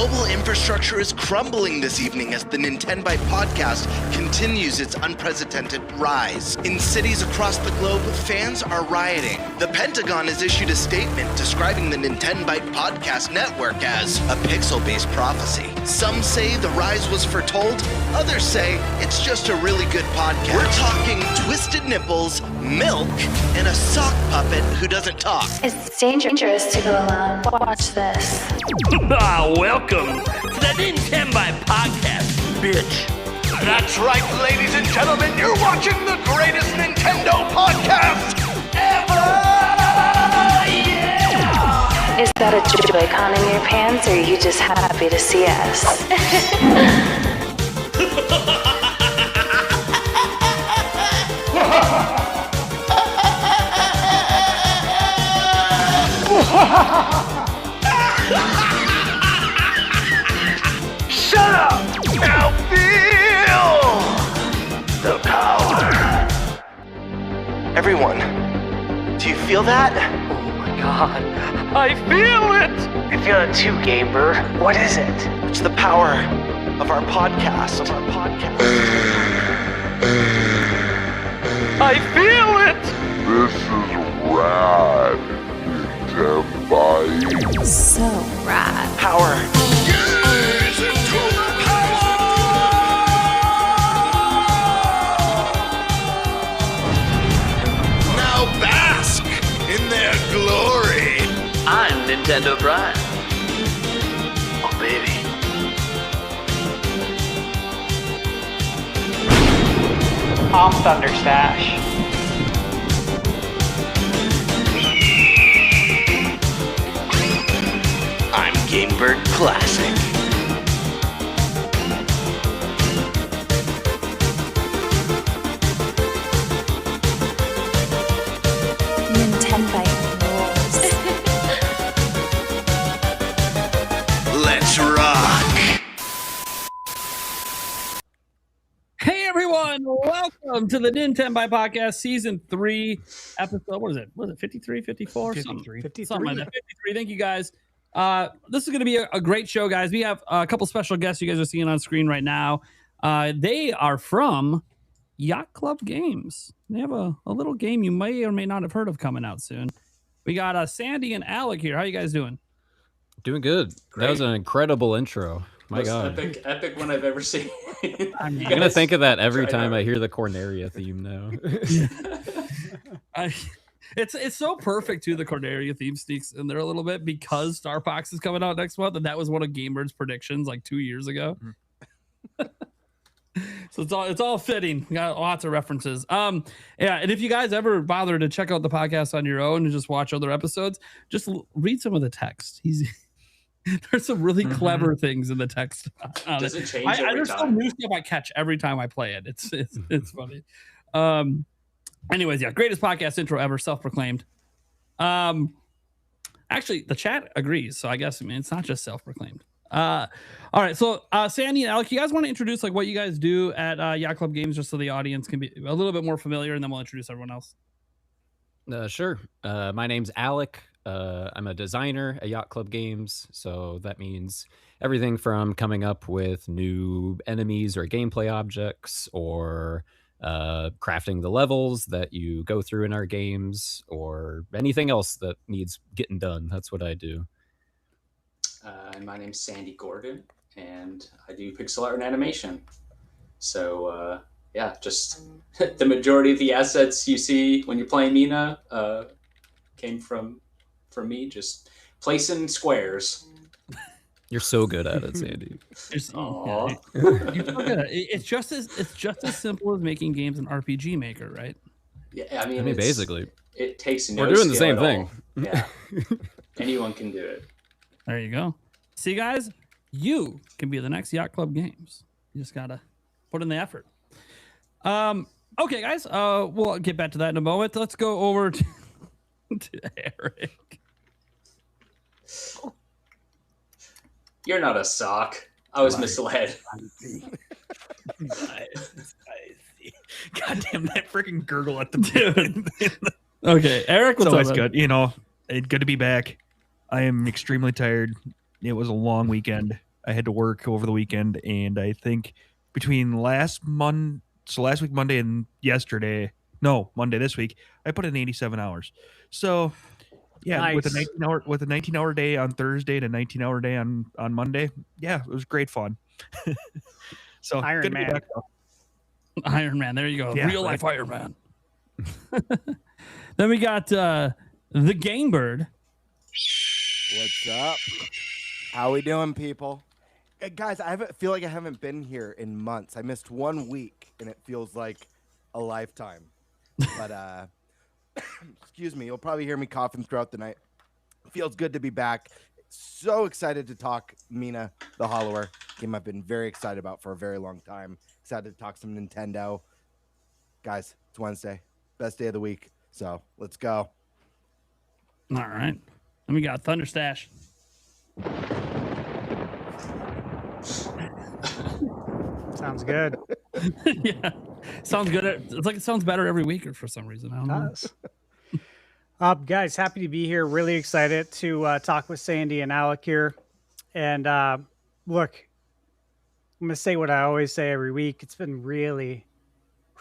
Global infrastructure is crumbling this evening as the Nintenbyte Podcast continues its unprecedented rise. In cities across the globe, fans are rioting. The Pentagon has issued a statement describing the Nintenbyte Podcast network as a pixel-based prophecy. Some say the rise was foretold, others say it's just a really good podcast. We're talking twisted nipples, milk, and a sock puppet who doesn't talk. It's dangerous to go alone. Watch this. Welcome to the Nintenbyte Podcast, bitch. That's right, ladies and gentlemen, you're watching the greatest Nintendo podcast ever! Yeah! Is that a Joy-Con in your pants, or are you just happy to see us? Shut up! Now feel the power. Everyone, do you feel that? Oh my god, I feel it! You feel it too, Gamer. What is it? It's the power of our podcast. I feel it! This is rad, Nintenbyte. So rad. Power. Gaze into the power! Now bask in their glory. I'm Nintendo Brian. Oh, baby. I'm Thunderstash. I'm Gamebird Classic. Nintenbyte rules. Let's rock. Hey everyone, welcome to the Nintenbyte Podcast Season 3 episode. What is it? Was it 53, 54? 53. Something like that. 53. Thank you guys. This is going to be a great show, guys. We have a couple special guests you guys are seeing on screen right now. They are from Yacht Club Games. They have a little game you may or may not have heard of coming out soon. We got Sandy and Alec here. How you guys doing? Doing good. That was an incredible intro. My Most God. epic one I've ever seen. I'm I'm gonna think of that every Try time hard. I hear the Corneria theme now. It's so perfect too. The Corneria theme sneaks in there a little bit because Star Fox is coming out next month, and that was one of Gamebird's predictions like 2 years ago. So it's all fitting. We got lots of references. Yeah, and if you guys ever bother to check out the podcast on your own and just watch other episodes, just read some of the text. There's some really clever things in the text. Does it change every there's some time? new stuff I catch every time I play it. It's funny. Anyways, yeah, greatest podcast intro ever, self-proclaimed. Actually, the chat agrees, so I guess it's not just self-proclaimed. All right, so Sandy and Alec, you guys want to introduce like what you guys do at Yacht Club Games, just so the audience can be a little bit more familiar, and then we'll introduce everyone else. Sure. My name's Alec. I'm a designer at Yacht Club Games, so that means everything from coming up with new enemies or gameplay objects, or crafting the levels that you go through in our games, or anything else that needs getting done. That's what I do. My name's Sandy Gordon, and I do pixel art and animation. So, yeah, just the majority of the assets you see when you're playing Mina came from me, just placing squares. You're so good at it, Sandy. Aw. It's just as simple as making games in RPG Maker, right? Yeah, I mean, I mean, basically, it takes no we're doing the skill same at thing. all. Yeah, anyone can do it. There you go. See, guys, you can be the next Yacht Club Games. You just gotta put in the effort. Okay, guys. We'll get back to that in a moment. Let's go over to Eric. You're not a sock. I was misled. God damn that freaking gurgle at the dude. Okay, Eric, what's So up, it's man? good. You know, it's good to be back. I am extremely tired. It was a long weekend. I had to work over the weekend, and I think between last week Monday and Monday this week, I put in 87 hours. So yeah, Nice. with a 19-hour day on Thursday and a 19-hour day on Monday, yeah, it was great fun. So Iron good to be Man. back, though. Iron Man. There you go. Yeah, Real life Iron Man. Then we got the Game Bird. What's up? How we doing, people? Guys, feel like I haven't been here in months. I missed 1 week, and it feels like a lifetime. But excuse me, you'll probably hear me coughing throughout the night. Feels good to be back. So excited to talk Mina the Hollower, game I've been very excited about for a very long time. Excited to talk some Nintendo. Guys, it's Wednesday. Best day of the week. So let's go. All right. And we got Thunderstash. Sounds good. Yeah. Sounds good. It's like it sounds better every week or for some reason. I don't know. Does. Guys, happy to be here. Really excited to talk with Sandy and Alec here. And look, I'm going to say what I always say every week. It's been really,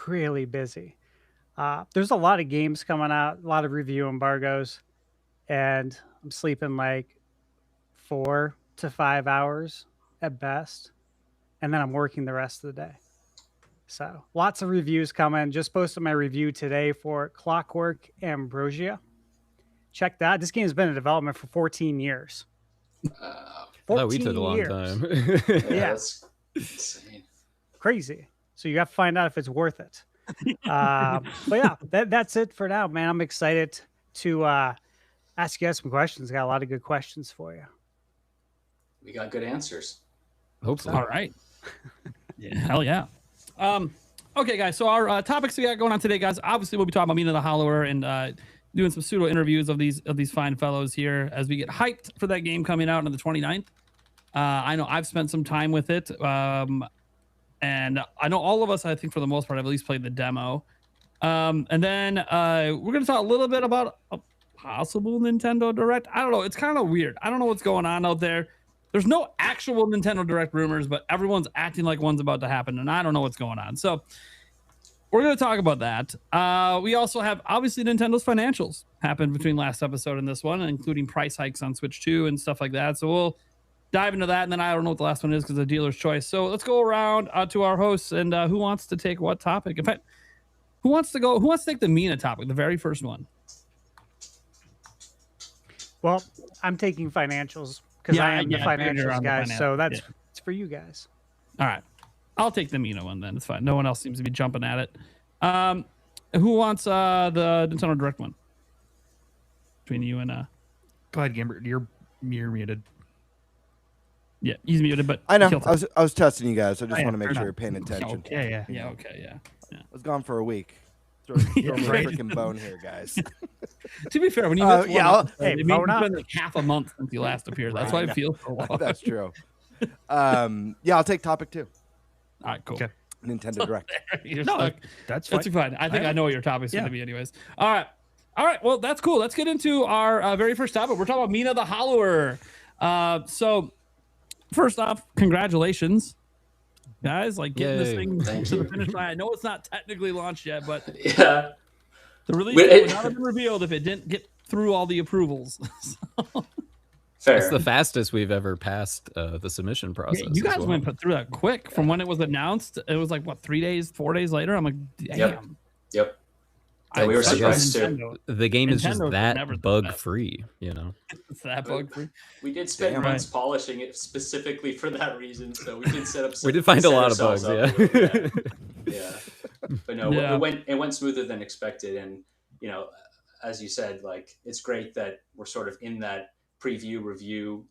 really busy. There's a lot of games coming out, a lot of review embargoes, and I'm sleeping like 4 to 5 hours at best. And then I'm working the rest of the day. So lots of reviews coming. Just posted my review today for Clockwork Ambrosia. Check that. This game has been in development for 14 years. 14 we took a long time. Yeah. That's insane. Crazy. So you have to find out if it's worth it. But yeah, that's it for now, man. I'm excited to ask you guys some questions. Got a lot of good questions for you. We got good answers. Hopefully. All right. Yeah, hell yeah. Okay, guys. So our topics we got going on today, guys. Obviously, we'll be talking about Mina the Hollower and doing some pseudo interviews of these fine fellows here as we get hyped for that game coming out on the 29th. I know I've spent some time with it, and I know all of us, I think for the most part, have at least played the demo. And then we're going to talk a little bit about a possible Nintendo Direct. I don't know. It's kind of weird. I don't know what's going on out there. There's no actual Nintendo Direct rumors, but everyone's acting like one's about to happen, and I don't know what's going on. So we're going to talk about that. We also have, obviously, Nintendo's financials happened between last episode and this one, including price hikes on Switch 2 and stuff like that. So we'll dive into that, and then I don't know what the last one is because of dealer's choice. So let's go around to our hosts, and who wants to take what topic? In fact, who wants to take the Mina topic, the very first one? Well, I'm taking financials because I am the financials guy. So it's for you guys. All right. I'll take the Mina one then. It's fine. No one else seems to be jumping at it. Who wants the Nintendo Direct one? Between you and Go ahead, Gambert. You're muted. Yeah, he's muted, but I know. I was testing you guys. I just want to make fair sure enough. you're paying attention. Okay, yeah, okay, yeah. I was gone for a week. Throw me a freaking bone here, guys. To be fair, when you miss one, hey, it means it's been like half a month since you last appeared. That's why it feels so long. That's true. Yeah, I'll take topic 2. All right, cool. Okay. Nintendo Direct. You're No, stuck. that's fine. That's fine. I think I know what your topic's going Yeah. to be anyways. All right. Well, that's cool. Let's get into our very first topic. We're talking about Mina the Hollower. So first off, congratulations, guys. Like getting this thing to the finish line. I know it's not technically launched yet, but Yeah. the release date would not have been revealed if it didn't get through all the approvals. Fair. It's the fastest we've ever passed the submission process. You guys as well. went through that quick from when it was announced. It was like, what, 3 days, 4 days later? I'm like, damn. Yep. Yeah, we were surprised too. Nintendo, The game is just Nintendo's that never done bug that. free, you know. It's that bug free. We did spend Damn. months polishing it specifically for that reason. So we did set up. We did find a set lot of ourselves bugs, up a little bit. Yeah. But no, Yeah. it went smoother than expected, and as you said, like it's great that we're sort of in that preview review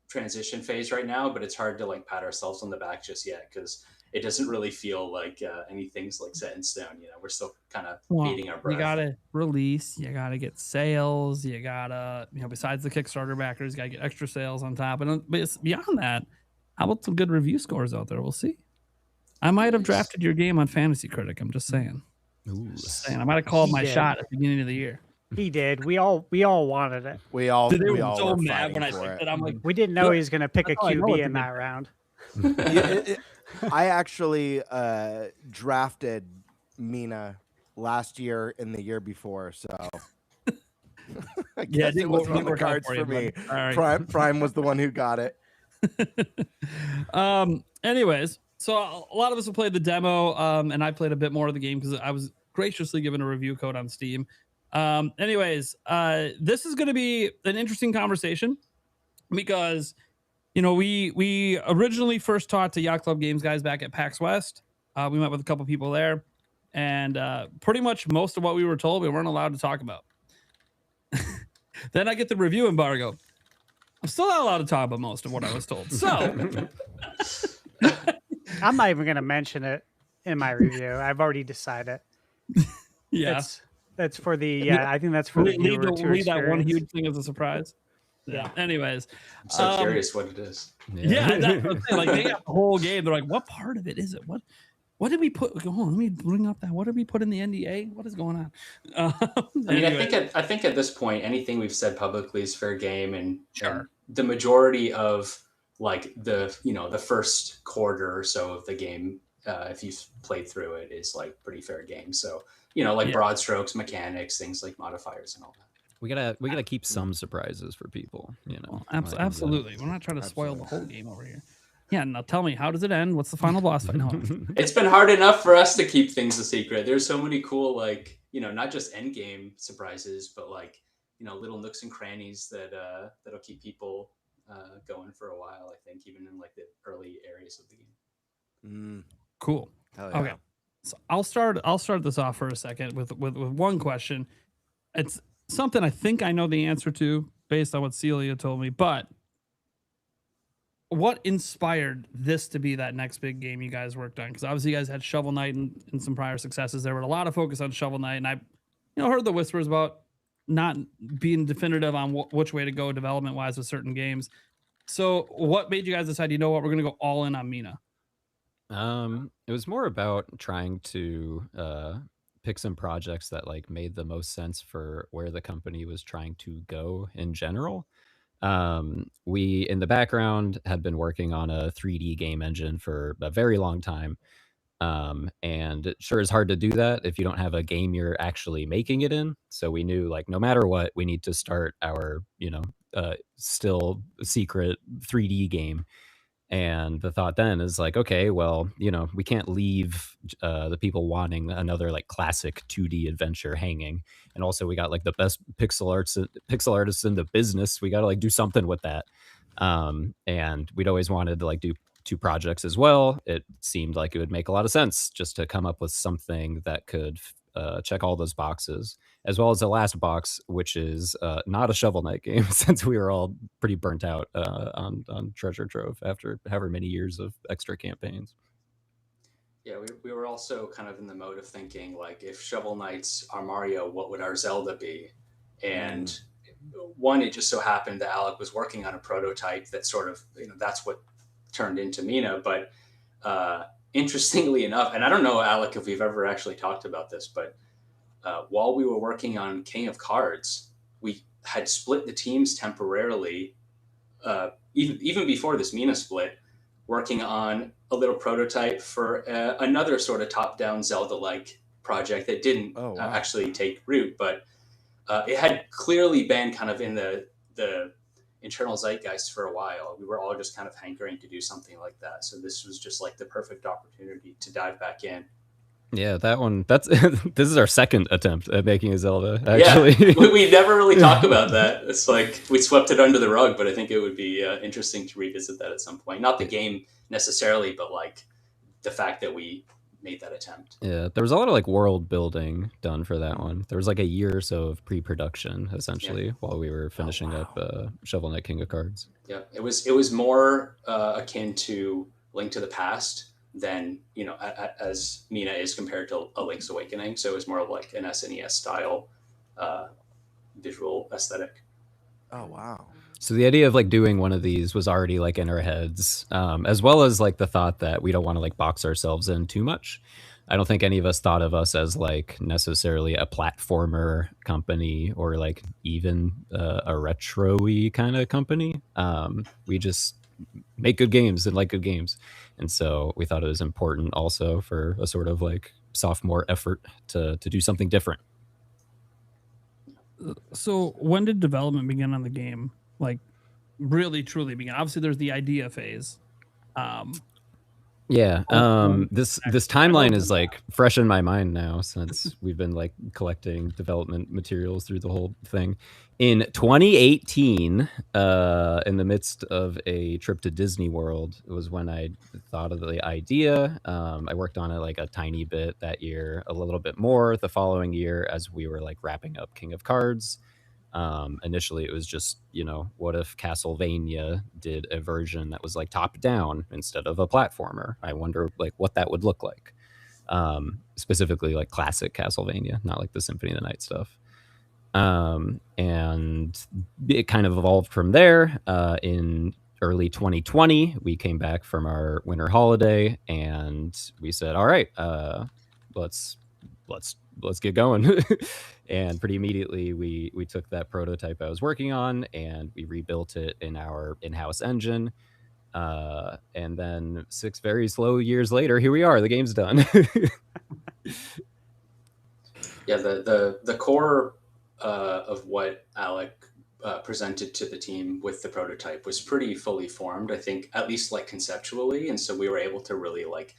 transition phase right now. But it's hard to like pat ourselves on the back just yet because it doesn't really feel like anything's like set in stone. We're still kind of beating our breath. You gotta release, you gotta get sales, you gotta, besides the Kickstarter backers, you gotta get extra sales on top. But beyond that, how about some good review scores out there? We'll see. I might have drafted your game on Fantasy Critic. I'm just saying. Ooh. I might have called my Yeah. shot at the beginning of the year. He did. We all wanted it. We all They we were all so were mad when I fighting for said it. that. I'm like, We didn't know Look, he was going to pick a that's how I know QB it's a in good that game. round. I actually drafted Mina last year and the year before, so I guess it wasn't on the cards for me. All right. Prime was the one who got it. Anyways, so a lot of us have played the demo, and I played a bit more of the game because I was graciously given a review code on Steam. Anyways, this is going to be an interesting conversation because, you know, we originally first talked to Yacht Club Games guys back at PAX West. We met with a couple people there, and pretty much most of what we were told we weren't allowed to talk about. Then I get the review embargo. I'm still not allowed to talk about most of what I was told. So I'm not even going to mention it in my review. I've already decided. yeah, That's for the I think that's for the viewer to leave that one experience. huge thing as a surprise. Yeah. Anyways, I'm so curious what it is. yeah, that's what I'm saying. Like they got the whole game. They're like, what part of it is it? What did we put? Hold on, let me bring up that. What did we put in the NDA? What is going on? I mean, I think at this point, anything we've said publicly is fair game, and the majority of like the first quarter or so of the game, if you've played through it, is like pretty fair game. So broad strokes, mechanics, things like modifiers and all that. We gotta keep some surprises for people. Absolutely. We're not trying to spoil the whole game over here. Yeah, now tell me, how does it end? What's the final boss fight? No. It's been hard enough for us to keep things a secret. There's so many cool, not just end game surprises, but little nooks and crannies that'll keep people going for a while. I think even in like the early areas of the game. Cool. Hell yeah. Okay, so I'll start this off for a second with one question. It's something I think I know the answer to based on what Celia told me, but what inspired this to be that next big game you guys worked on? Because obviously you guys had Shovel Knight and some prior successes. There were a lot of focus on Shovel Knight, and I heard the whispers about not being definitive on which way to go development wise with certain games. So what made you guys decide, you know what, we're going to go all in on Mina? It was more about trying to pick some projects that like made the most sense for where the company was trying to go in general. We in the background had been working on a 3D game engine for a very long time. And it sure is hard to do that if you don't have a game you're actually making it in. So we knew like no matter what, we need to start our, still secret 3D game. And the thought then is like, okay, well, we can't leave the people wanting another like classic 2D adventure hanging. And also we got like the best pixel artists in the business. We got to like do something with that. And we'd always wanted to like do 2 projects as well. It seemed like it would make a lot of sense just to come up with something that could check all those boxes, as well as the last box, which is not a Shovel Knight game, since we were all pretty burnt out on Treasure Trove after however many years of extra campaigns. Yeah, we were also kind of in the mode of thinking like, if Shovel Knight's our Mario, what would our Zelda be? And one, it just so happened that Alec was working on a prototype that sort of, that's what turned into Mina. But interestingly enough, and I don't know, Alec, if we've ever actually talked about this, but while we were working on King of Cards, we had split the teams temporarily, even before this Mina split, working on a little prototype for another sort of top-down Zelda-like project that didn't actually take root, but it had clearly been kind of in the internal zeitgeist for a while. We were all just kind of hankering to do something like that. So this was just like the perfect opportunity to dive back in. Yeah, that one. This is our second attempt at making a Zelda. Actually, yeah, we never really talk about that. It's like we swept it under the rug, but I think it would be interesting to revisit that at some point. Not the game necessarily, but like the fact that we made that attempt. Yeah, there was a lot of like world building done for that one. There was like a year or so of pre-production essentially while we were finishing up Shovel Knight King of Cards. Yeah, it was more akin to Link to the Past than as Mina is compared to A Link's Awakening. So it was more of like an SNES style visual aesthetic. Oh wow. So the idea of like doing one of these was already like in our heads, as well as like the thought that we don't want to like box ourselves in too much. I don't think any of us thought of us as like necessarily a platformer company or like even a retro-y kind of company. We just make good games and like good games. And so we thought it was important also for a sort of like sophomore effort to do something different. So when did development begin on the game? Like really truly begin? Obviously there's the idea phase. Yeah. This timeline is like fresh in my mind now since we've been like collecting development materials through the whole thing. In 2018, in the midst of a trip to Disney World, it was when I thought of the idea. I worked on it like a tiny bit that year, a little bit more the following year as we were like wrapping up King of Cards. Initially it was just, what if Castlevania did a version that was like top down instead of a platformer? I wonder like what that would look like. Specifically like classic Castlevania, not like the Symphony of the Night stuff. And it kind of evolved from there. In early 2020, we came back from our winter holiday and we said, all right, let's get going. And pretty immediately we took that prototype I was working on and we rebuilt it in our in-house engine. And then 6 very slow years later, here we are, the game's done. Yeah, the core of what Alec presented to the team with the prototype was pretty fully formed, I think, at least like conceptually. And so we were able to really like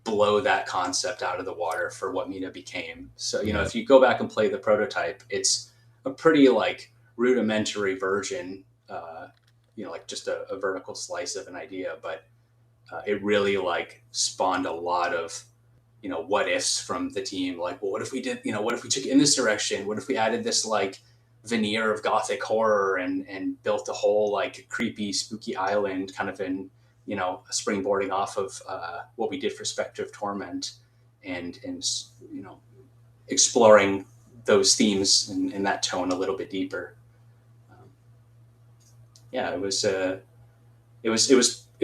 blow that concept out of the water for what Mina became. So, if you go back and play the prototype, it's a pretty like rudimentary version, like just a vertical slice of an idea, but it really like spawned a lot of, what ifs from the team. Like, well, what if we did, what if we took it in this direction? What if we added this like veneer of gothic horror and built a whole like creepy, spooky island kind of in, springboarding off of what we did for Spectre of Torment and exploring those themes in that tone a little bit deeper. It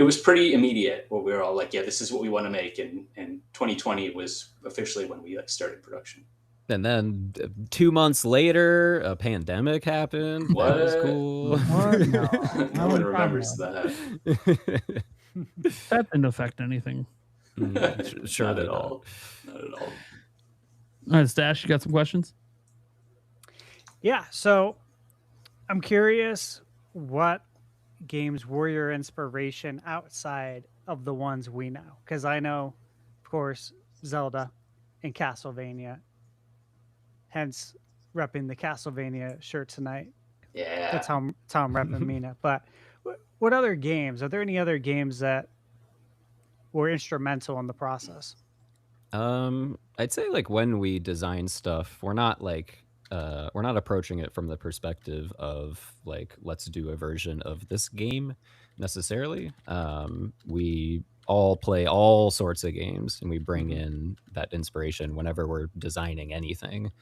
was pretty immediate where we were all like, yeah, this is what we want to make. And 2020 was officially when we like started production. And then 2 months later, a pandemic happened. What? That was cool. What? No one remembers that. That didn't affect anything. Sure, Not at all. Not at all. All right, Stash, you got some questions? Yeah, so I'm curious what games were your inspiration outside of the ones we know? Because I know, of course, Zelda and Castlevania, hence repping the Castlevania shirt tonight. Yeah. That's how I'm repping Mina. But what other games? Are there any other games that were instrumental in the process? I'd say like when we design stuff, we're not approaching it from the perspective of like, let's do a version of this game necessarily. We all play all sorts of games and we bring in that inspiration whenever we're designing anything.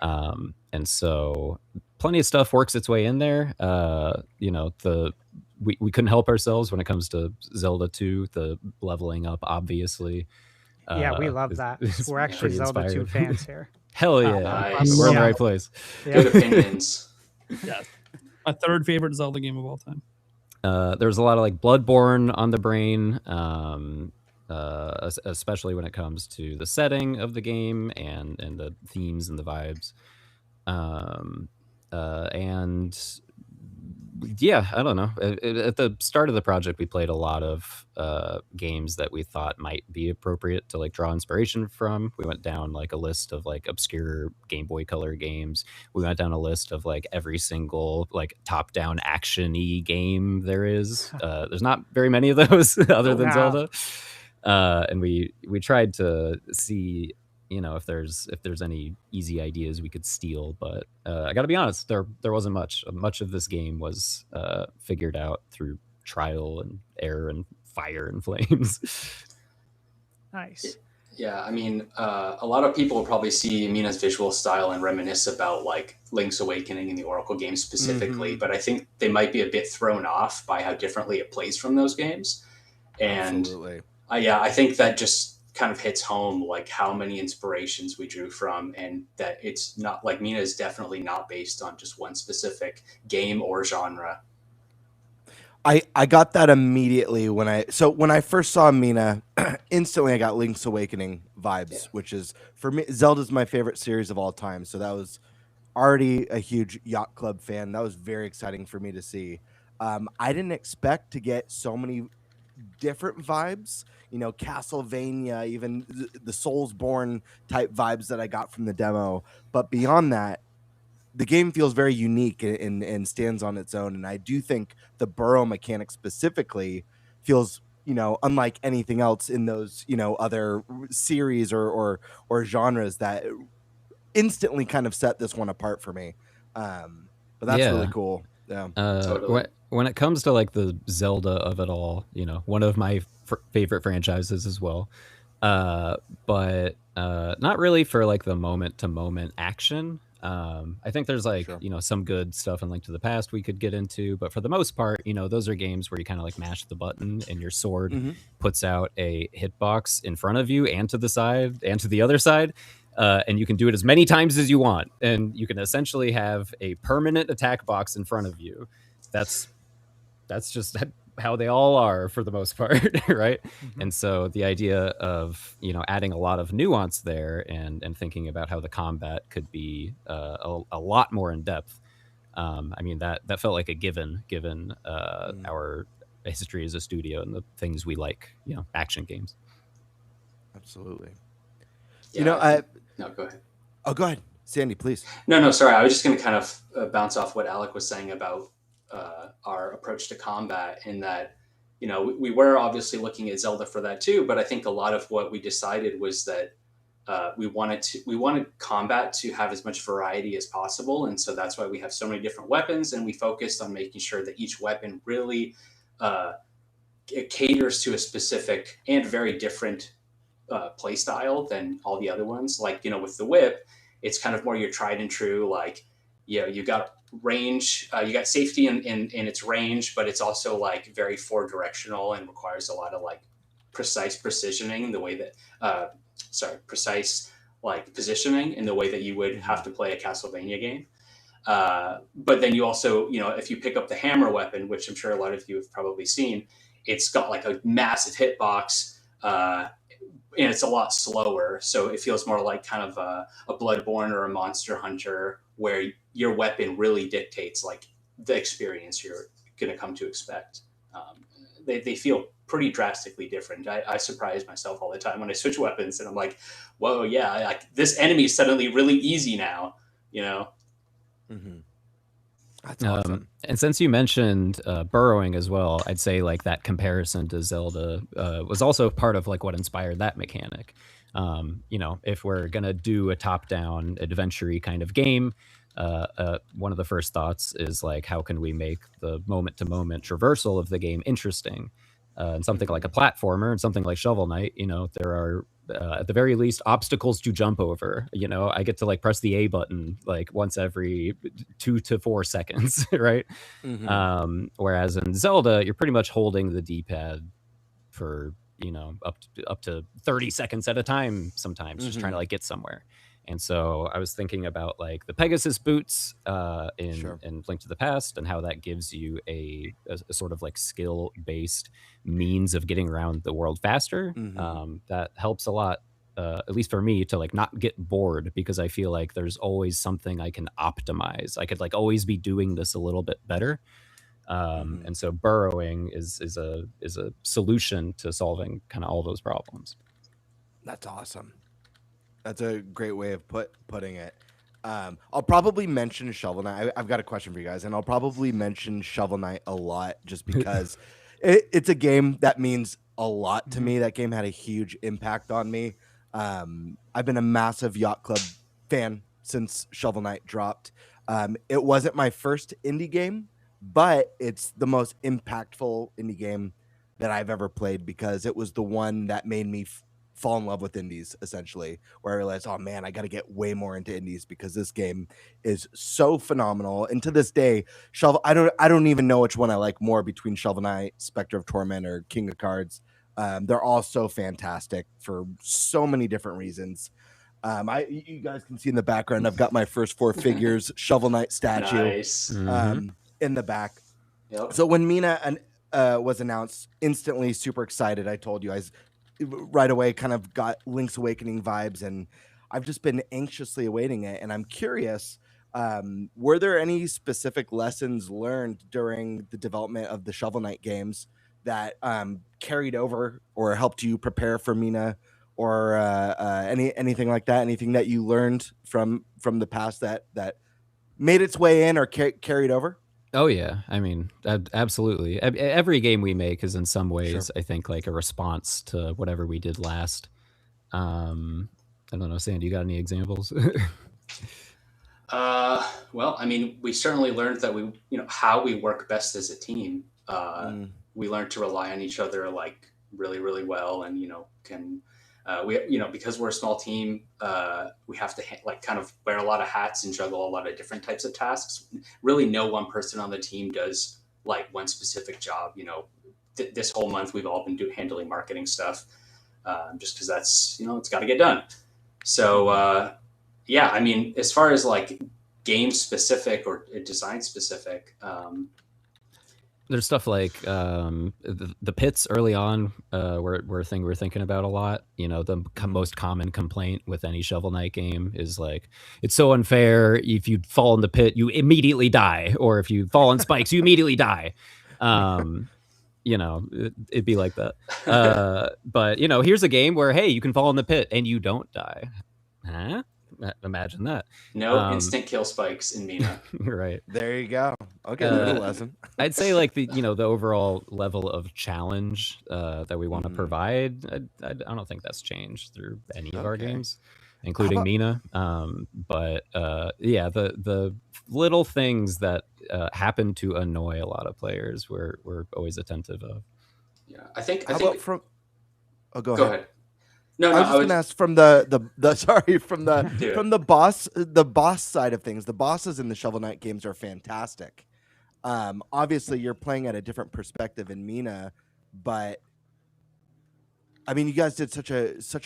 And so plenty of stuff works its way in there. We couldn't help ourselves when it comes to Zelda 2, the leveling up, obviously. Yeah, we love that. We're actually Zelda 2 fans here. Hell yeah. Nice. We're in the right place. Yeah. Good opinions. Yeah. My third favorite Zelda game of all time. There's a lot of like Bloodborne on the brain, especially when it comes to the setting of the game and the themes and the vibes. And yeah, I don't know. At the start of the project, we played a lot of games that we thought might be appropriate to like draw inspiration from. We went down like a list of like obscure Game Boy Color games. We went down a list of like every single like top-down action-y game there is. There's not very many of those other than Zelda. And we tried to see, if there's any easy ideas we could steal, but I gotta be honest, there wasn't much. Much of this game was figured out through trial and error and fire and flames. Nice. Yeah, I mean, a lot of people will probably see Mina's visual style and reminisce about like Link's Awakening and the Oracle games specifically, but I think they might be a bit thrown off by how differently it plays from those games. And Absolutely. I think that just kind of hits home like how many inspirations we drew from, and that it's not like Mina is definitely not based on just one specific game or genre. I got that immediately when I first saw Mina, instantly I got Link's Awakening vibes, which is, for me, Zelda's my favorite series of all time. So that was already a huge Yacht Club fan. That was very exciting for me to see. I didn't expect to get so many different vibes, Castlevania, even the Soulsborne type vibes that I got from the demo. But beyond that, the game feels very unique and stands on its own. And I do think the burrow mechanic specifically feels, unlike anything else in those, other series or genres that instantly kind of set this one apart for me. But that's really cool. Yeah. Totally. When it comes to like the Zelda of it all, one of my favorite franchises as well. But not really for like the moment to moment action. I think there's like, some good stuff in Link to the Past we could get into, but for the most part, those are games where you kind of like mash the button and your sword puts out a hitbox in front of you and to the side and to the other side. And you can do it as many times as you want. And you can essentially have a permanent attack box in front of you. That's just how they all are for the most part, right? And so the idea of adding a lot of nuance there and thinking about how the combat could be a lot more in depth. I mean that felt like a given our history as a studio and the things we like, action games. Absolutely. Yeah, no, go ahead. Oh, go ahead, Sandy, please. No, sorry. I was just going to kind of bounce off what Alec was saying about our approach to combat, in that, we were obviously looking at Zelda for that too, but I think a lot of what we decided was that we wanted combat to have as much variety as possible. And so that's why we have so many different weapons, and we focused on making sure that each weapon really caters to a specific and very different play style than all the other ones. Like, with the whip, it's kind of more your tried and true, like, you got range, you got safety in its range, but it's also like very four directional and requires a lot of like precise positioning, the way that precise like positioning in the way that you would have to play a Castlevania game. But then you also, if you pick up the hammer weapon, which I'm sure a lot of you have probably seen, it's got like a massive hitbox, and it's a lot slower. So it feels more like kind of a Bloodborne or a Monster Hunter, where your weapon really dictates like the experience you're going to come to expect. They feel pretty drastically different. I surprise myself all the time when I switch weapons, and I'm like, whoa, yeah, like this enemy is suddenly really easy now, That's awesome. And since you mentioned burrowing as well, I'd say like that comparison to Zelda was also part of like what inspired that mechanic. If we're gonna do a top-down adventure-y kind of game, one of the first thoughts is like, how can we make the moment-to-moment traversal of the game interesting? And something like a platformer and something like Shovel Knight, there are at the very least obstacles to jump over. I get to like press the A button like once every 2 to 4 seconds, right? Whereas in Zelda, you're pretty much holding the D-pad for up to 30 seconds at a time sometimes, just trying to like get somewhere. And so I was thinking about like the Pegasus boots in Link to the Past, and how that gives you a sort of like skill-based means of getting around the world faster. That helps a lot, at least for me, to like not get bored, because I feel like there's always something I can optimize. I could like always be doing this a little bit better. And so burrowing is a solution to solving kind of all those problems. That's awesome. That's a great way of putting it. I'll probably mention Shovel Knight. I've got a question for you guys, and I'll probably mention Shovel Knight a lot just because it's a game that means a lot to me. That game had a huge impact on me. I've been a massive Yacht Club fan since Shovel Knight dropped. It wasn't my first indie game, but it's the most impactful indie game that I've ever played, because it was the one that made me fall in love with indies, essentially, where I realized, oh man, I got to get way more into indies because this game is so phenomenal. And to this day, I don't even know which one I like more between Shovel Knight, Spectre of Torment, or King of Cards. They're all so fantastic for so many different reasons. You guys can see in the background, I've got my first 4 figures Shovel Knight statue Nice. in the back. Yep. So when Mina was announced, instantly super excited. I told you, right away kind of got Link's Awakening vibes, and I've just been anxiously awaiting it. And I'm curious, were there any specific lessons learned during the development of the Shovel Knight games that carried over or helped you prepare for Mina, or anything like that? Anything that you learned from the past that made its way in or carried over? Oh yeah, I mean, absolutely. Every game we make is in some ways, Sure. I think, like a response to whatever we did last. I don't know, Sandy, you got any examples? Well, I mean, we certainly learned that how we work best as a team. We learned to rely on each other like really, really well, and because we're a small team, we have to kind of wear a lot of hats and juggle a lot of different types of tasks. Really, no one person on the team does like one specific job. This whole month we've all been handling marketing stuff, just because that's it's got to get done. So yeah, I mean, as far as like game specific or design specific, there's stuff like the pits early on were a thing we're thinking about a lot. The most common complaint with any Shovel Knight game is like, it's so unfair. If you fall in the pit, you immediately die, or if you fall on spikes, you immediately die. It'd be like that. But here's a game where, hey, you can fall in the pit and you don't die. Huh? Imagine that. No instant kill spikes in Mina. Right. There you go. Okay, there's a lesson. I'd say like the overall level of challenge that we want to provide. I don't think that's changed through any of our games, including Mina. But yeah, the little things that happen to annoy a lot of players, we're always attentive of. Yeah, I think. Go ahead. No, I was just gonna ask from the boss side of things. The bosses in the Shovel Knight games are fantastic. Obviously, you're playing at a different perspective in Mina, but I mean, you guys did such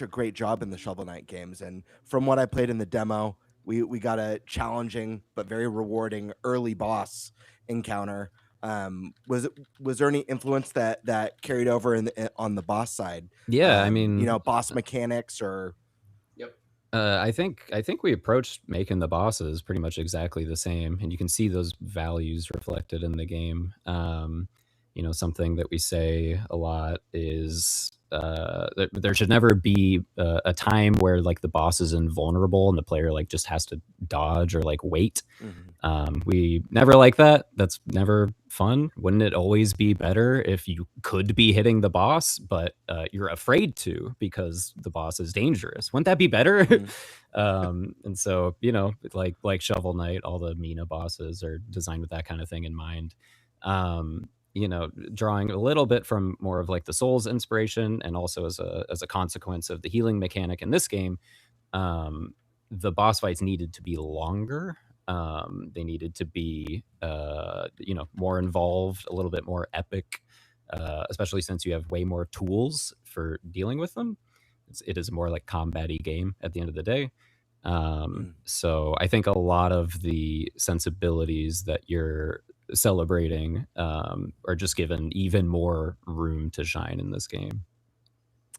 a great job in the Shovel Knight games. And from what I played in the demo, we got a challenging but very rewarding early boss encounter. Was there any influence that carried over on the boss side? Yeah, I mean, boss mechanics or. Yep. I think we approached making the bosses pretty much exactly the same, and you can see those values reflected in the game. Something that we say a lot is there should never be a time where like the boss is invulnerable and the player like just has to dodge or like wait. We never like that. That's never fun. Wouldn't it always be better if you could be hitting the boss, but you're afraid to because the boss is dangerous? Wouldn't that be better? And so, like Shovel Knight, all the Mina bosses are designed with that kind of thing in mind. Drawing a little bit from more of like the Souls inspiration, and also as a consequence of the healing mechanic in this game, the boss fights needed to be longer. They needed to be, more involved, a little bit more epic, especially since you have way more tools for dealing with them. It is a more like combat-y game at the end of the day. So I think a lot of the sensibilities that you're celebrating are just given even more room to shine in this game.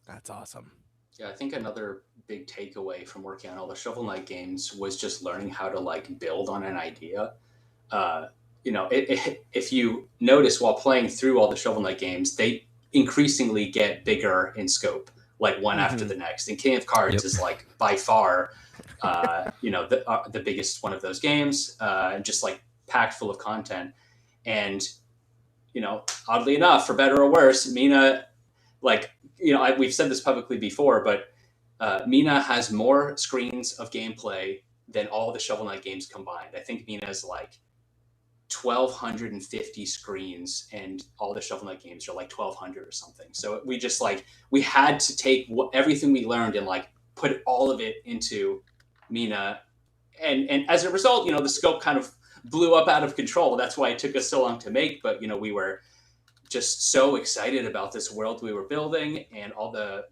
That's awesome. Yeah, I think another big takeaway from working on all the Shovel Knight games was just learning how to like build on an idea. If you notice while playing through all the Shovel Knight games, they increasingly get bigger in scope, like one after the next. And King of Cards is like by far, the biggest one of those games, just like packed full of content. And, oddly enough, for better or worse, Mina, we've said this publicly before, but Mina has more screens of gameplay than all the Shovel Knight games combined. I think Mina is like 1,250 screens, and all the Shovel Knight games are like 1,200 or something. So we had to take everything we learned and like put all of it into Mina. And as a result, the scope kind of blew up out of control. That's why it took us so long to make, but we were just so excited about this world we were building and all the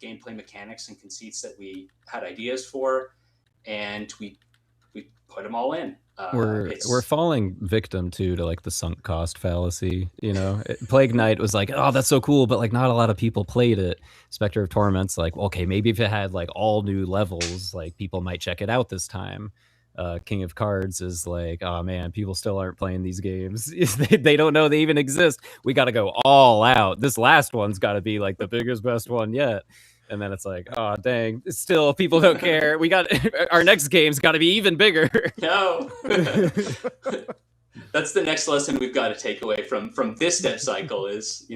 gameplay mechanics and conceits that we had ideas for, and we put them all in. We're falling victim to like the sunk cost fallacy. Plague Knight was like, oh, that's so cool, but like not a lot of people played it. Spectre of Torment's like, okay, maybe if it had like all new levels, like people might check it out this time. King of Cards is like, oh man, people still aren't playing these games. They don't know they even exist. We got to go all out. This last one's got to be like the biggest, best one yet. And then it's like, oh dang, still people don't care. We got our next game's got to be even bigger. No, that's the next lesson we've got to take away from this dev cycle is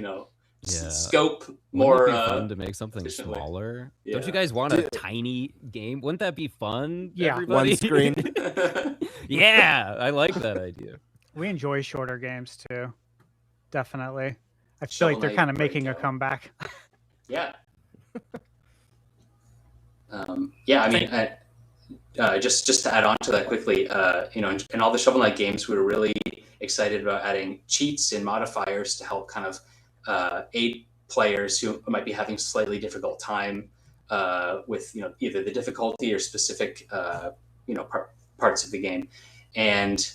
scope more. Wouldn't it be fun to make something smaller. Yeah. Don't you guys want a tiny game? Wouldn't that be fun? Yeah, everybody? One screen. Yeah, I like that idea. We enjoy shorter games too. Definitely. I feel like they're kind of making a comeback. Yeah. I mean, just to add on to that quickly, in all the Shovel Knight games, we were really excited about adding cheats and modifiers to help kind of aid players who might be having a slightly difficult time with either the difficulty or specific parts of the game. And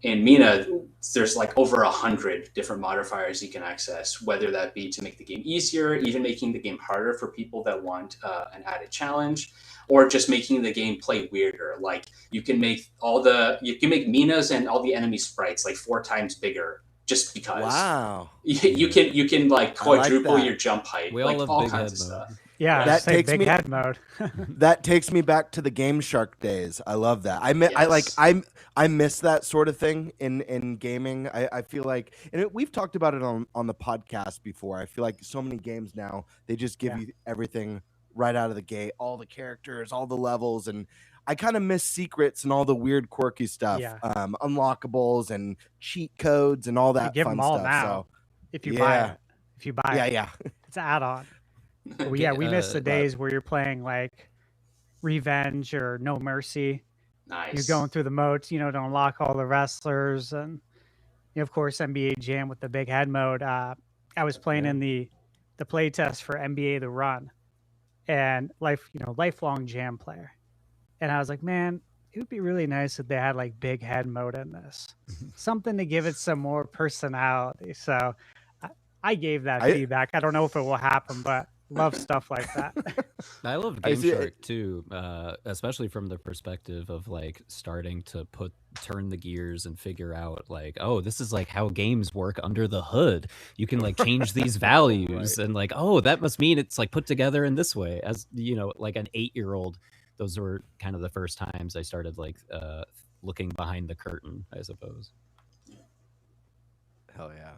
in Mina, there's like over 100 different modifiers you can access, whether that be to make the game easier, even making the game harder for people that want an added challenge, or just making the game play weirder. Like you can make Mina's and all the enemy sprites like 4 times bigger just because. Wow. You can like quadruple your jump height, We all like love all big kinds of head stuff. mode. Yeah, That say takes big me- head mode. That takes me back to the Game Shark days. I love that. I miss that sort of thing in gaming. I feel like, and we've talked about it on the podcast before. I feel like so many games now, they just give you everything right out of the gate, all the characters, all the levels, and I kind of miss secrets and all the weird quirky stuff, unlockables and cheat codes and all that give fun them all stuff. now So if you buy it. If you buy it, it's an add-on. But we miss the days where you're playing like Revenge or No Mercy. Nice. You're going through the modes, to unlock all the wrestlers, and of course NBA Jam with the big head mode. I was playing in the play test for NBA The Run, and lifelong Jam player, and I was like, man, it would be really nice if they had like big head mode in this, something to give it some more personality. So I gave that feedback. I don't know if it will happen, but love stuff like that. I love Game Shark too, especially from the perspective of like starting to turn the gears and figure out like, oh, this is like how games work under the hood. You can like change these values and like, oh, that must mean it's like put together in this way. As like an 8-year-old, those were kind of the first times I started like looking behind the curtain, I suppose. Hell yeah.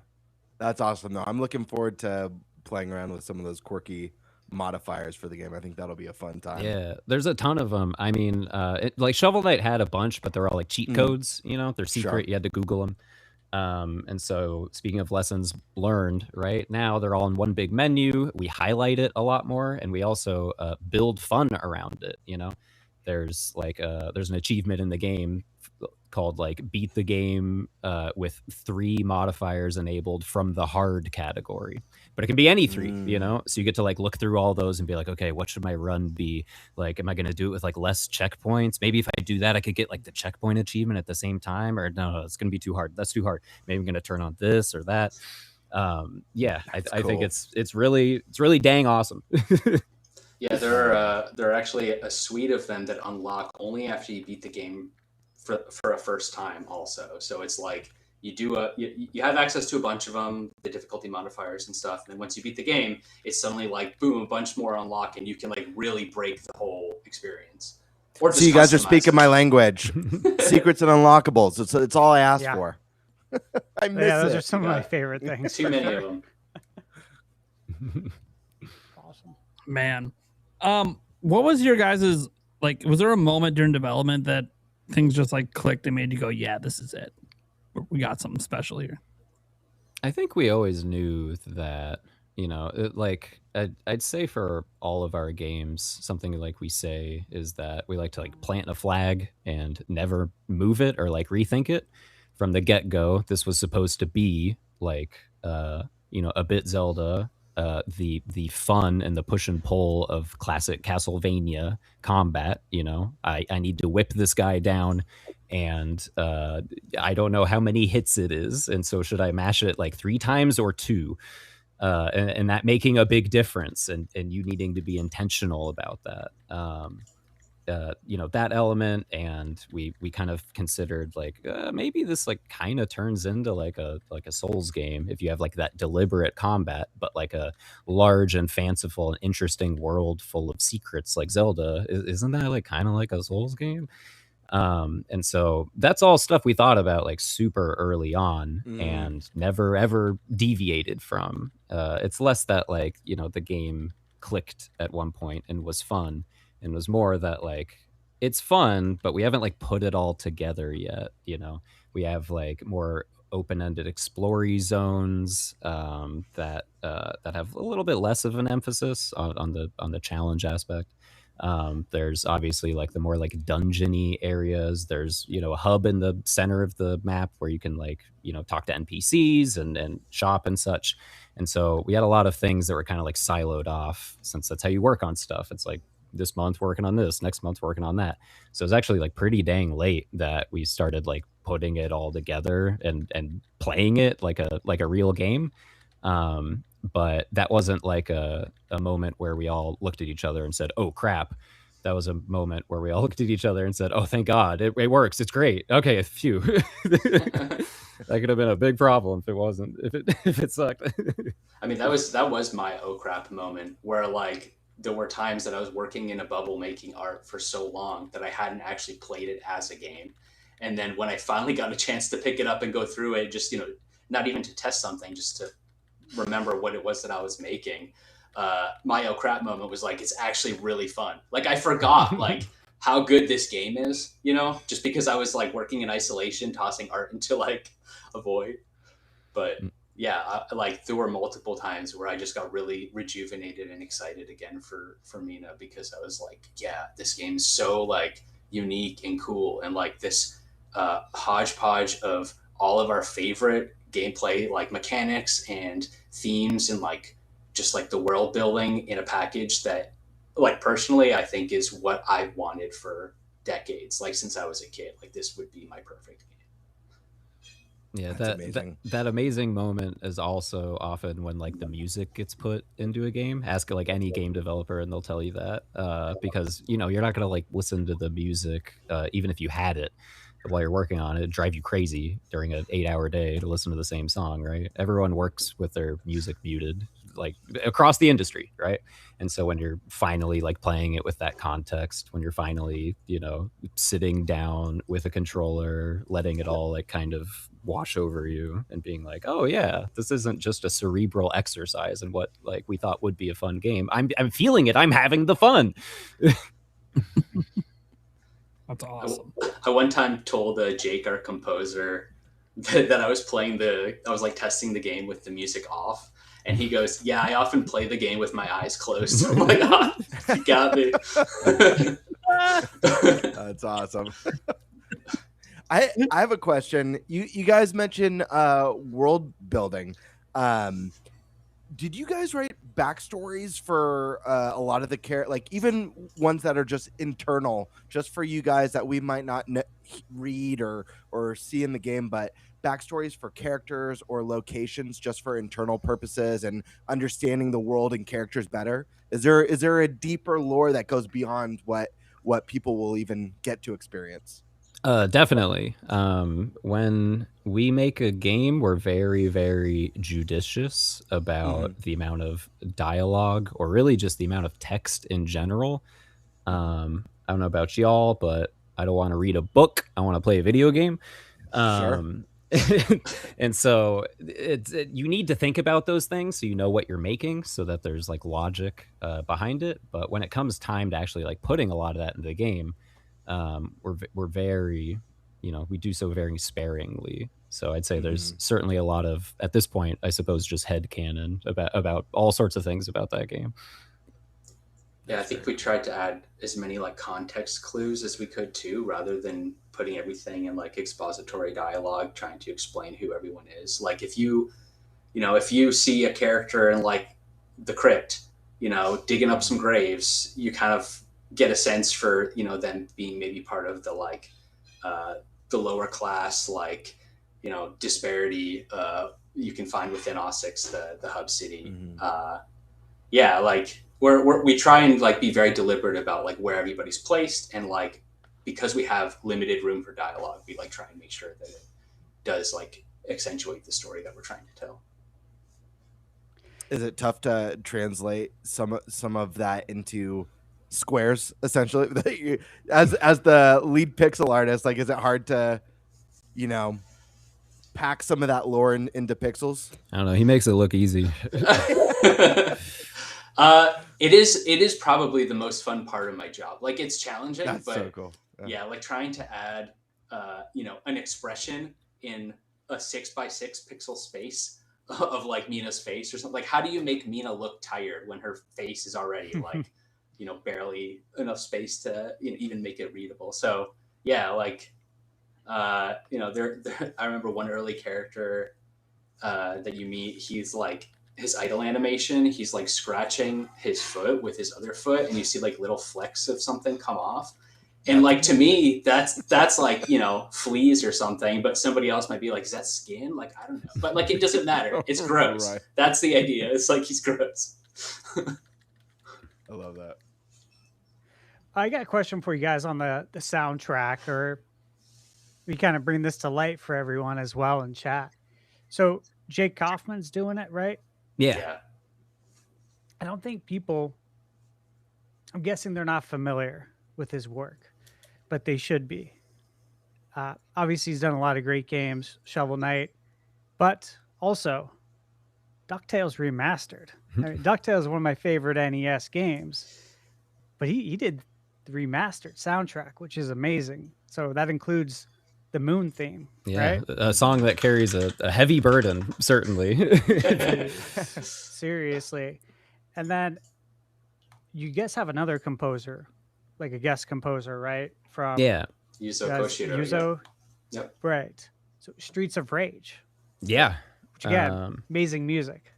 That's awesome though. I'm looking forward to playing around with some of those quirky modifiers for the game. I think that'll be a fun time. Yeah, there's a ton of them. I mean, like Shovel Knight had a bunch, but they're all like cheat codes. They're secret. Sure. You had to Google them. And so, speaking of lessons learned, right now they're all in one big menu. We highlight it a lot more, and we also build fun around it. There's like there's an achievement in the game called like beat the game with 3 modifiers enabled from the hard category, but it can be any 3, so you get to like look through all those and be like, okay, what should my run be like? Am I going to do it with like less checkpoints? Maybe if I do that, I could get like the checkpoint achievement at the same time, or no, it's going to be too hard. That's too hard. Maybe I'm going to turn on this or that. I think it's really dang awesome. Yeah, there are actually a suite of them that unlock only after you beat the game for a first time also. So it's like you have access to a bunch of them, the difficulty modifiers and stuff, and then once you beat the game, it's suddenly like boom, a bunch more unlock, and you can like really break the whole experience. Or so you guys are speaking my language. Secrets and unlockables. It's all I asked for. I miss those it. are some of my favorite things. Too many of them. Awesome. Man. What was your guys's like? Was there a moment during development that things just like clicked and made you go, yeah, this is it? We got something special here. I think we always knew that, like I'd say for all of our games, something like we say is that we like to like plant a flag and never move it or like rethink it from the get-go. This was supposed to be like a bit Zelda, the fun and the push and pull of classic Castlevania combat. I need to whip this guy down, and I don't know how many hits it is, and so should I mash it like 3 times or 2? And that making a big difference, and you needing to be intentional about that. That element, and we kind of considered like maybe this like kind of turns into like a Souls game if you have like that deliberate combat, but like a large and fanciful and interesting world full of secrets like Zelda. Isn't that like kind of like a Souls game? And so that's all stuff we thought about like super early on and never ever deviated from. It's less that like the game clicked at one point and was fun, and was more that like it's fun, but we haven't like put it all together yet. We have like more open-ended explory zones that have a little bit less of an emphasis on the challenge aspect. There's obviously like the more like dungeony areas. There's a hub in the center of the map where you can like talk to NPCs and shop and such. And so we had a lot of things that were kind of like siloed off, since that's how you work on stuff. It's like this month working on this, next month working on that. So it's actually like pretty dang late that we started like putting it all together and playing it like a real game. But that wasn't like a moment where we all looked at each other and said, oh crap. That was a moment where we all looked at each other and said, oh, thank God, it works. It's great. Okay, phew. That could have been a big problem if it wasn't, if it sucked. I mean, that was my oh crap moment, where like there were times that I was working in a bubble making art for so long that I hadn't actually played it as a game. And then when I finally got a chance to pick it up and go through it, just, not even to test something, just to remember what it was that I was making. My oh crap moment was like, it's actually really fun. Like I forgot like how good this game is, just because I was like working in isolation, tossing art into like a void. But yeah, like there were multiple times where I just got really rejuvenated and excited again for Mina, because I was like, yeah, this game is so like unique and cool, and like this hodgepodge of all of our favorite gameplay like mechanics and themes, and like just like the world building in a package that like personally I think is what I wanted for decades. Like since I was a kid, like this would be my perfect game. Yeah, that amazing moment is also often when like the music gets put into a game. Ask like any game developer and they'll tell you that, because you're not gonna like listen to the music even if you had it while you're working on it. It'd drive you crazy during an 8-hour day to listen to the same song, right? Everyone works with their music muted, like across the industry, right? And so when you're finally like playing it with that context, when you're finally sitting down with a controller, letting it all like kind of wash over you and being like, oh yeah, this isn't just a cerebral exercise in what like we thought would be a fun game. I'm feeling it. I'm having the fun. That's awesome. I one time told Jake, our composer, that I was like testing the game with the music off. And he goes, yeah, I often play the game with my eyes closed. I'm like, you got me. That's awesome. I have a question. You guys mentioned world building. Did you guys write backstories for a lot of the like even ones that are just internal, just for you guys that we might not read or see in the game, but backstories for characters or locations just for internal purposes and understanding the world and characters better? Is there a deeper lore that goes beyond what people will even get to experience? Definitely. When we make a game, we're very, very judicious about the amount of dialogue, or really just the amount of text in general. I don't know about y'all, but I don't want to read a book. I want to play a video game. Sure. And so you need to think about those things so you know what you're making, so that there's like logic behind it. But when it comes time to actually like putting a lot of that into the game, we're very, we do so very sparingly. So I'd say there's certainly a lot of, at this point, I suppose, just headcanon about all sorts of things about that game. Yeah, I think we tried to add as many like context clues as we could too, rather than putting everything in like expository dialogue, trying to explain who everyone is. Like if you if you see a character in like the crypt, digging up some graves, you kind of get a sense for, them being maybe part of the like the lower class, like, disparity you can find within Osix, the hub city. Like we try and like be very deliberate about like where everybody's placed, and like because we have limited room for dialogue, we like try and make sure that it does like accentuate the story that we're trying to tell. Is it tough to translate some of that into squares, essentially? As the lead pixel artist, like, is it hard to, pack some of that lore into pixels? I don't know. He makes it look easy. It is probably the most fun part of my job. Like, it's challenging, That's but so cool. Yeah, like trying to add, an expression in a 6x6 pixel space of like Mina's face or something. Like, how do you make Mina look tired when her face is already like, barely enough space to even make it readable? So yeah, like, there I remember one early character that you meet. He's like, his idle animation, he's like scratching his foot with his other foot, and you see like little flecks of something come off. And like, to me, that's like, fleas or something, but somebody else might be like, is that skin? Like, I don't know. But like, it doesn't matter. It's gross. Right. That's the idea. It's like, he's gross. I love that. I got a question for you guys on the soundtrack, or we kind of bring this to light for everyone as well in chat. So Jake Kaufman's doing it, right? Yeah. I don't think I'm guessing they're not familiar with his work, but they should be. Obviously, he's done a lot of great games, Shovel Knight, but also DuckTales Remastered. I mean, DuckTales is one of my favorite NES games, but he did the remastered soundtrack, which is amazing. So that includes the Moon theme, right? A song that carries a heavy burden, certainly. Seriously. And then you guys have another composer, like a guest composer, right? From Yuzo Koshiro. Yuzo. Yep. Right. So Streets of Rage. Yeah. Which again, amazing music.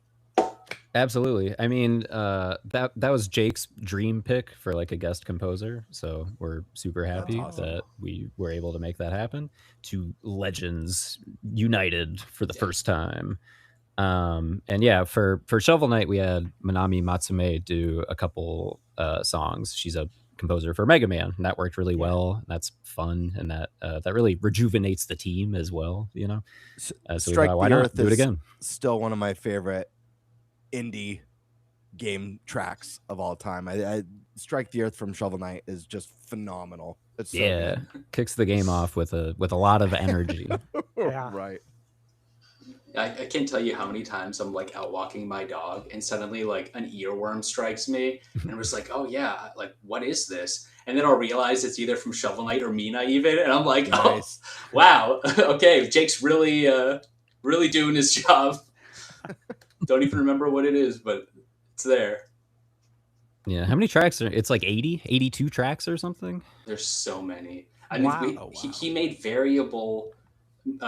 Absolutely. I mean, that was Jake's dream pick for like a guest composer. So we're super happy that we were able to make that happen. Two legends united for the first time. And yeah, for Shovel Knight, we had Manami Matsume do a couple songs. She's a composer for Mega Man, and that worked really well. That's fun, and that really rejuvenates the team as well. So Strike why the not Earth do it again? Still one of my favorite indie game tracks of all time. I Strike the Earth from Shovel Knight is just phenomenal. It's so good. Kicks the game off with a lot of energy. Right. I can't tell you how many times I'm like out walking my dog and suddenly like an earworm strikes me and I'm just like, oh yeah, like what is this? And then I'll realize it's either from Shovel Knight or Mina even, and I'm like, nice. Oh wow, okay, Jake's really doing his job. Don't even remember what it is, but it's there. Yeah, how many tracks it's like 82 tracks or something? There's so many. I mean, he made variable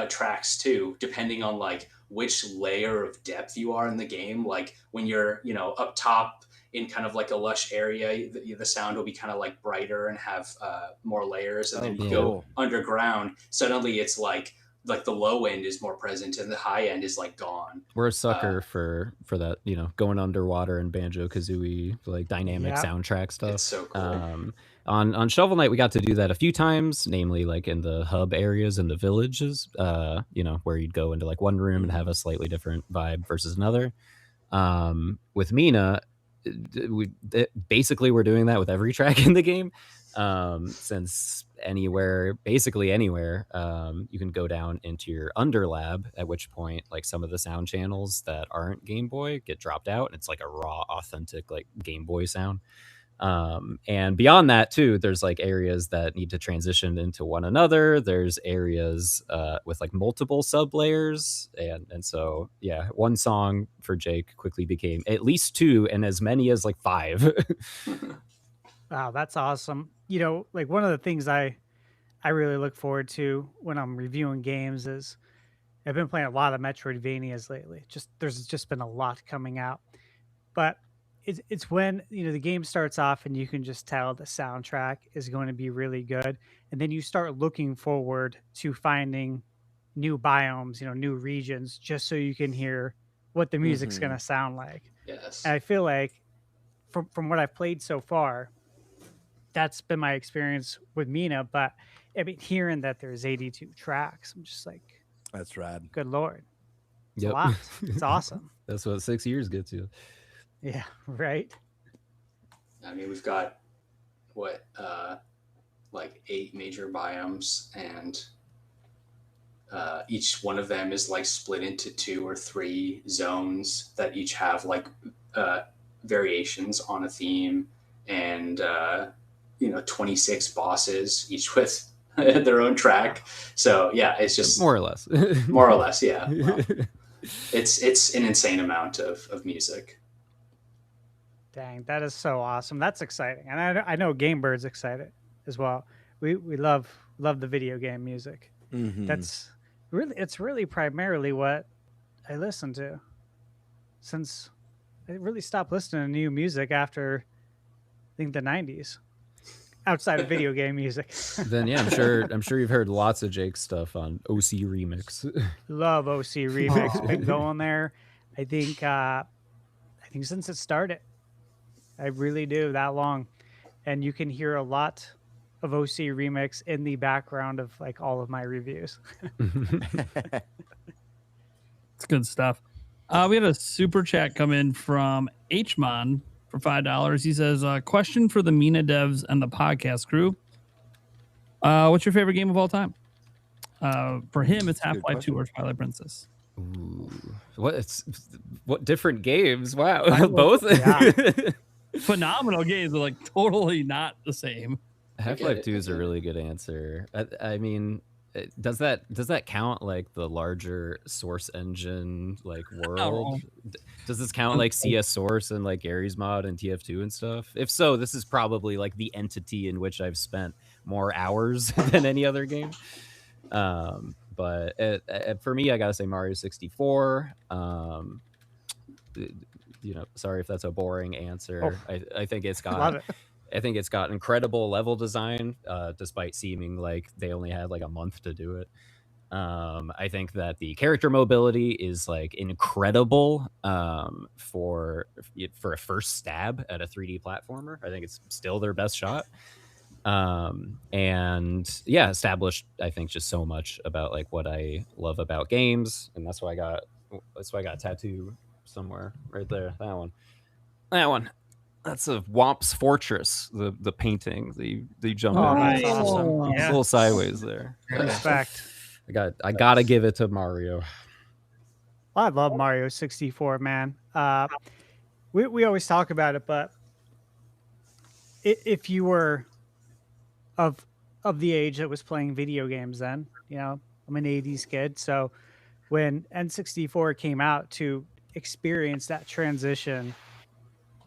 tracks too, depending on like which layer of depth you are in the game. Like when you're up top in kind of like a lush area, the sound will be kind of like brighter and have more layers, and then you go underground, suddenly it's like the low end is more present and the high end is like gone. We're a sucker for that, going underwater and Banjo-Kazooie, like dynamic soundtrack stuff. It's so cool. On Shovel Knight, we got to do that a few times, namely like in the hub areas and the villages, where you'd go into like one room and have a slightly different vibe versus another. With Mina, basically we're doing that with every track in the game, since basically anywhere, you can go down into your underlab, at which point like some of the sound channels that aren't Game Boy get dropped out, and it's like a raw, authentic like Game Boy sound. And beyond that too, there's like areas that need to transition into one another. There's areas with like multiple sub layers, and so yeah, one song for Jake quickly became at least 2 and as many as like 5. Wow, that's awesome. Like one of the things I really look forward to when I'm reviewing games is I've been playing a lot of Metroidvanias lately. There's just been a lot coming out, but it's when the game starts off and you can just tell the soundtrack is going to be really good, and then you start looking forward to finding new biomes, new regions, just so you can hear what the music's going to sound like. Yes. And I feel like from what I've played so far, that's been my experience with Mina. But I mean, hearing that there's 82 tracks, I'm just like, that's rad. Good Lord. It's Yep. a lot. It's awesome. That's what 6 years gets you. Yeah, right. I mean, we've got like 8 major biomes, and each one of them is like split into 2 or 3 zones that each have like variations on a theme, and 26 bosses, each with their own track. So yeah, it's just more or less, yeah. Well, it's an insane amount of music. Dang, that is so awesome. That's exciting. And I know Game Bird's excited as well. We love the video game music. It's really primarily what I listen to, since I really stopped listening to new music after I think the 90s, outside of video game music. Then yeah, I'm sure you've heard lots of Jake's stuff on OC Remix. Love OC Remix. Been going there. I think since it started. I really do, that long. And you can hear a lot of OC Remix in the background of like all of my reviews. It's good stuff. We had a super chat come in from Hmon for $5. He says, question for the Mina devs and the podcast crew. What's your favorite game of all time? For him, it's Half-Life 2 or Twilight Princess. Ooh. What different games? Wow. Both? Yeah. Phenomenal games, but like totally not the same. Half-Life 2 is a really good answer. I mean, does that count like the larger Source engine like world? Does this count like CS Source and like Ares Mod and TF2 and stuff? If so, this is probably like the entity in which I've spent more hours than any other game. But for me, I gotta say Mario 64. Sorry if that's a boring answer. I think it's got Love it. I think it's got incredible level design, despite seeming like they only had like a month to do it. I think that the character mobility is like incredible for a first stab at a 3D platformer. I think it's still their best shot. And yeah, established I think just so much about like what I love about games, and that's why I got a tattoo somewhere right there. That one. That's a Womp's Fortress, the painting. They jump in. Nice. Awesome. It's a little sideways there. Respect. I gotta give it to Mario. I love Mario 64, man. We always talk about it, but if you were of the age that was playing video games then, I'm an 80s kid, so when N64 came out, to experience that transition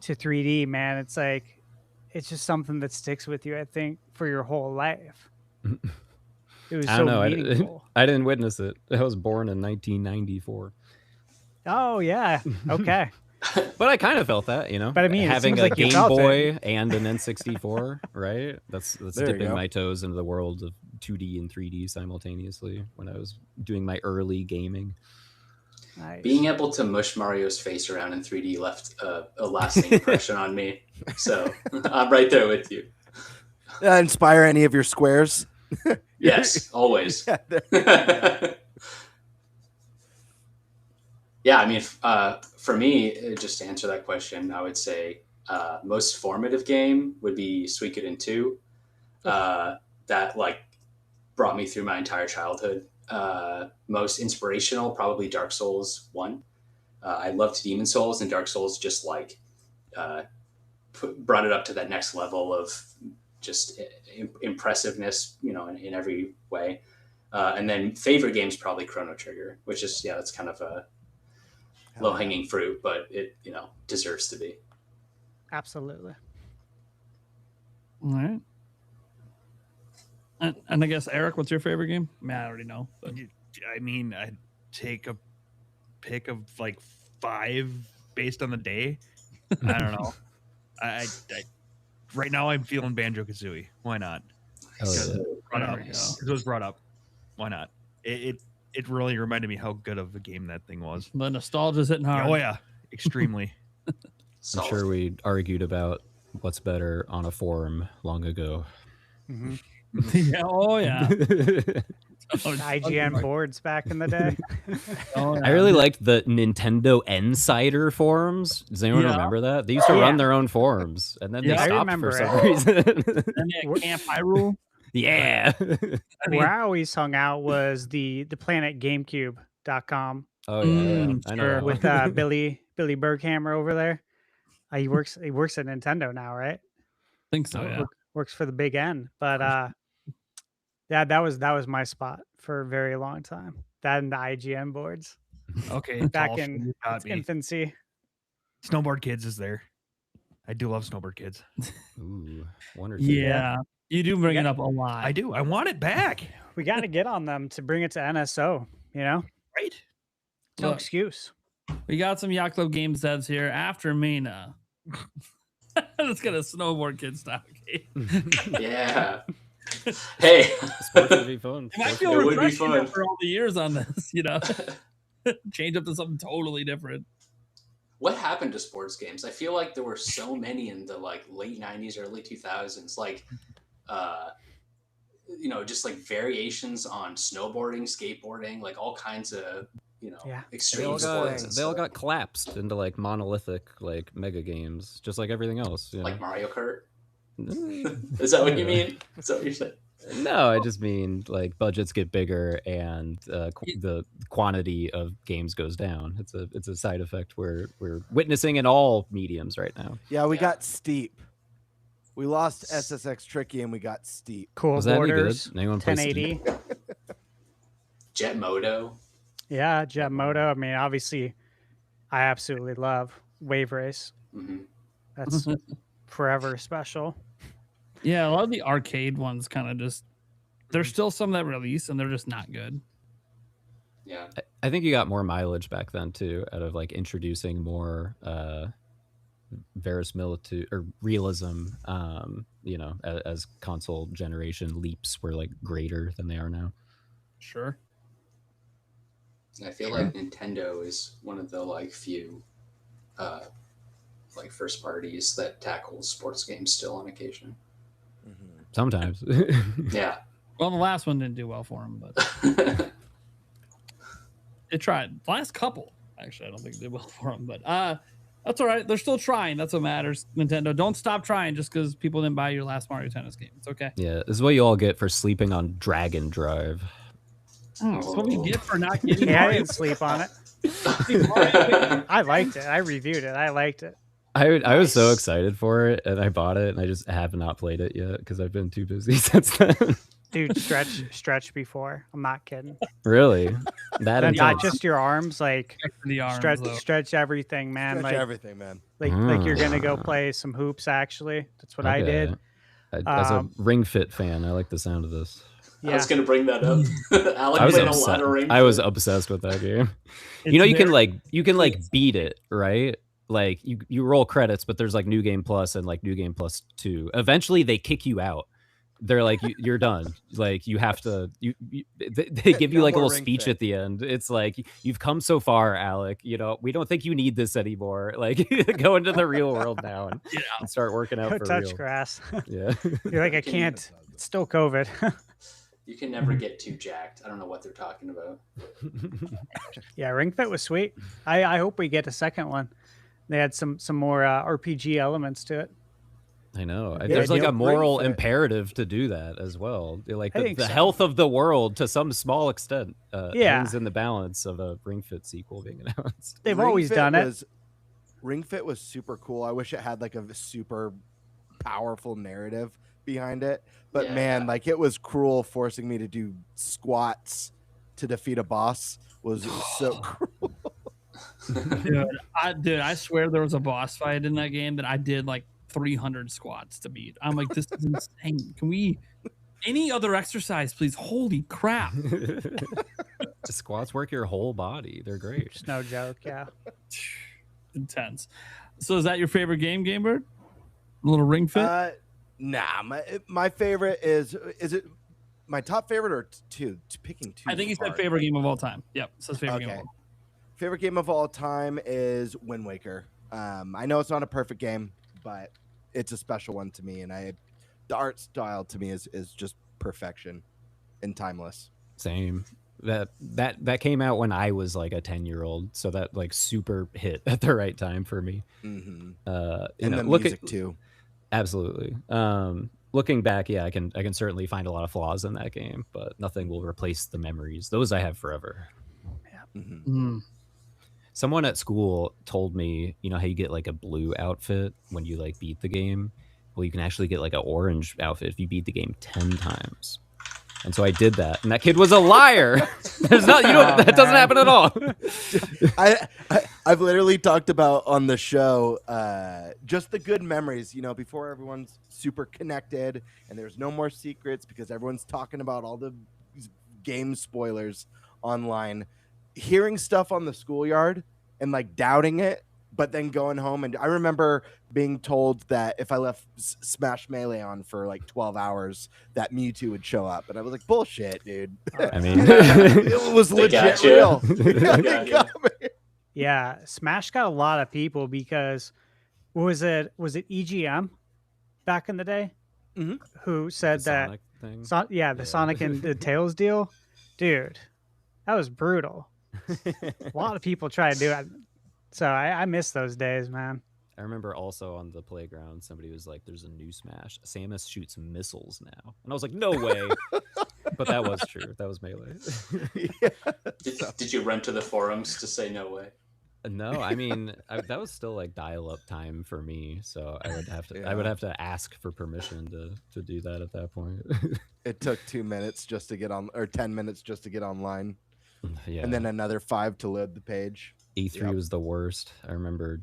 to 3D, man, it's like it's just something that sticks with you, I think, for your whole life. It was so meaningful. I didn't witness it. I was born in 1994. Oh yeah, okay. But I kind of felt that, But I mean, having a like Game Boy and an N64, right? That's dipping my toes into the world of 2D and 3D simultaneously when I was doing my early gaming. Nice. Being able to mush Mario's face around in 3D left a lasting impression on me. So I'm right there with you. Inspire any of your squares? Yes, always. Yeah, I mean, for me, just to answer that question, I would say most formative game would be Suikoden 2. That like brought me through my entire childhood. Most inspirational, probably Dark Souls 1. I loved Demon Souls, and Dark Souls just like brought it up to that next level of just impressiveness, in every way. And then favorite games, probably Chrono Trigger, which is, that's kind of a low-hanging fruit, but it, deserves to be. Absolutely. All right. And I guess, Eric, what's your favorite game? I already know. But. I mean, take a pick of like 5 based on the day. I don't know. I right now I'm feeling Banjo-Kazooie. Why not? Because it was brought up. Why not? It really reminded me how good of a game that thing was. The nostalgia's hitting hard. Oh yeah, extremely. I'm sure we argued about what's better on a forum long ago. Mm-hmm. Yeah, oh yeah. IGN boards back in the day. I really liked the Nintendo Insider forums. Does anyone remember that? They used to run their own forums, and then they stopped for some reason. And they had Camp Hyrule. Yeah. Where I always hung out was the planetgamecube.com. Oh yeah, I know. With Billy Berghammer over there. He works at Nintendo now, right? I think so. Yeah. Works for the Big N, but yeah, that was my spot for a very long time. That and the IGN boards. Okay, back in its infancy. Snowboard Kids is there. I do love Snowboard Kids. Ooh, one or two. Yeah, you do bring it up a lot. I do. I want it back. We got to get on them to bring it to NSO. You know, right? No excuse. We got some Yacht Club Games devs here after Mina. Let's get a Snowboard Kid style game. Yeah. Hey, sports would be fun. It might feel refreshing after all the years on this, you know. Change up to something totally different. What happened to sports games? I feel like there were so many in the like late 90s, early 2000s, like you know, just like variations on snowboarding, skateboarding, like all kinds of, you know, extreme sports. They all got collapsed into like monolithic like mega games, just like everything else. You know? Like Mario Kart? Is that what you mean? Is that what you're saying? No, I just mean like budgets get bigger and the quantity of games goes down. It's a side effect we're witnessing in all mediums right now. Yeah, we got steep. We lost SSX Tricky and we got steep. Cool Was that any borders. good? Anyone play 1080. Jet Moto. Yeah, Jet Moto. I mean, obviously, I absolutely love Wave Race. Mm-hmm. That's forever special. Yeah, a lot of the arcade ones kind of just, there's still some that release and they're just not good. Yeah. I think you got more mileage back then too, out of like introducing more verisimilitude or realism, you know, as console generation leaps were like greater than they are now. Sure. I feel like Nintendo is one of the like few like first parties that tackles sports games still on occasion. Sometimes. Yeah. Well, the last one didn't do well for him, but it tried. The last couple, actually, I don't think it did well for him, but that's all right. They're still trying. That's what matters. Nintendo, don't stop trying just because people didn't buy your last Mario Tennis game. It's okay. Yeah, this is what you all get for sleeping on Dragon Drive. Oh, it's what we get for not getting Yeah, I Mario. didn't sleep on it. I liked it. I reviewed it. I liked it. I was so excited for it, and I bought it, and I just have not played it yet because I've been too busy since then. Dude, stretch before. I'm not kidding. Really? That And not intense? just your arms, like the arms, stretch everything, man. Stretch like everything, man. Like you're gonna go play some hoops. Actually, that's what I Okay. did. As a Ring Fit fan, I like the sound of this. I was gonna bring that up. Alec I was played a lot of Ring I was Fit. obsessed with that game. It's You know, you can very- like beat it, right? Like you roll credits, but there's like New Game Plus and like New Game Plus 2. Eventually, they kick you out. They're like, you're done. Like you have to. They give you No like a more little Ring speech Fit. at the end. It's like you've come so far, Alec. You know, we don't think you need this anymore. Like go into the real world now and start working out Go for touch real. grass. Yeah. You're like, I can't. It's still COVID. You can never get too jacked. I don't know what they're talking about. Yeah, Ring Fit was sweet. I hope we get a second one. They had some more RPG elements to it. I know. Yeah, There's like Neil a moral Ring Fit. imperative to do that as well. Like I the think so. health of the world to some small extent Yeah. hangs in the balance of a Ring Fit sequel being announced. They've Ring always Fit done it. Ring Fit was super cool. I wish it had like a super powerful narrative behind it. But Yeah. man, like it was cruel forcing me to do squats to defeat a boss was so cruel. Dude, I swear there was a boss fight in that game that I did like 300 squats to beat. I'm like, this is insane. Can we any other exercise, please? Holy crap. Squats work your whole body. They're great. It's no joke. Yeah. Intense. So is that your favorite game, Gamebird? A little Ring Fit? Nah, my favorite is it my top favorite or two? Picking two. I think he said favorite game of all time. Yep, says favorite game of all time. Favorite game of all time is Wind Waker. I know it's not a perfect game, but it's a special one to me, and the art style to me is just perfection and timeless. Same. That came out when I was like a 10-year-old, so that like super hit at the right time for me. Mm-hmm. And the music too. Absolutely. Looking back, yeah, I can certainly find a lot of flaws in that game, but nothing will replace the memories. Those I have forever. Yeah. Mm-hmm. Someone at school told me, you know how you get like a blue outfit when you like beat the game? Well, you can actually get like an orange outfit if you beat the game 10 times. And so I did that, and that kid was a liar. There's not, that doesn't happen at all. I've literally talked about on the show just the good memories, before everyone's super connected and there's no more secrets because everyone's talking about all the game spoilers online. Hearing stuff on the schoolyard and like doubting it, but then going home, and I remember being told that if I left Smash Melee on for like 12 hours, that Mewtwo would show up, and I was like, "Bullshit, dude." I mean, it was legit real. Yeah, Smash got a lot of people because was it EGM back in the day who said the that Sonic thing? the Sonic and the Tails deal, dude, that was brutal. A lot of people try to do it. So I miss those days, man. I remember also on the playground, somebody was like, "There's a new Smash. Samus shoots missiles now," and I was like, "No way!" But that was true. That was Melee. Did you run to the forums to say no way? No, I mean that was still like dial-up time for me, so I would have to ask for permission to do that at that point. It took 2 minutes just to get on, or 10 minutes just to get online, and then another 5 to load the page. E3 was the worst. I remember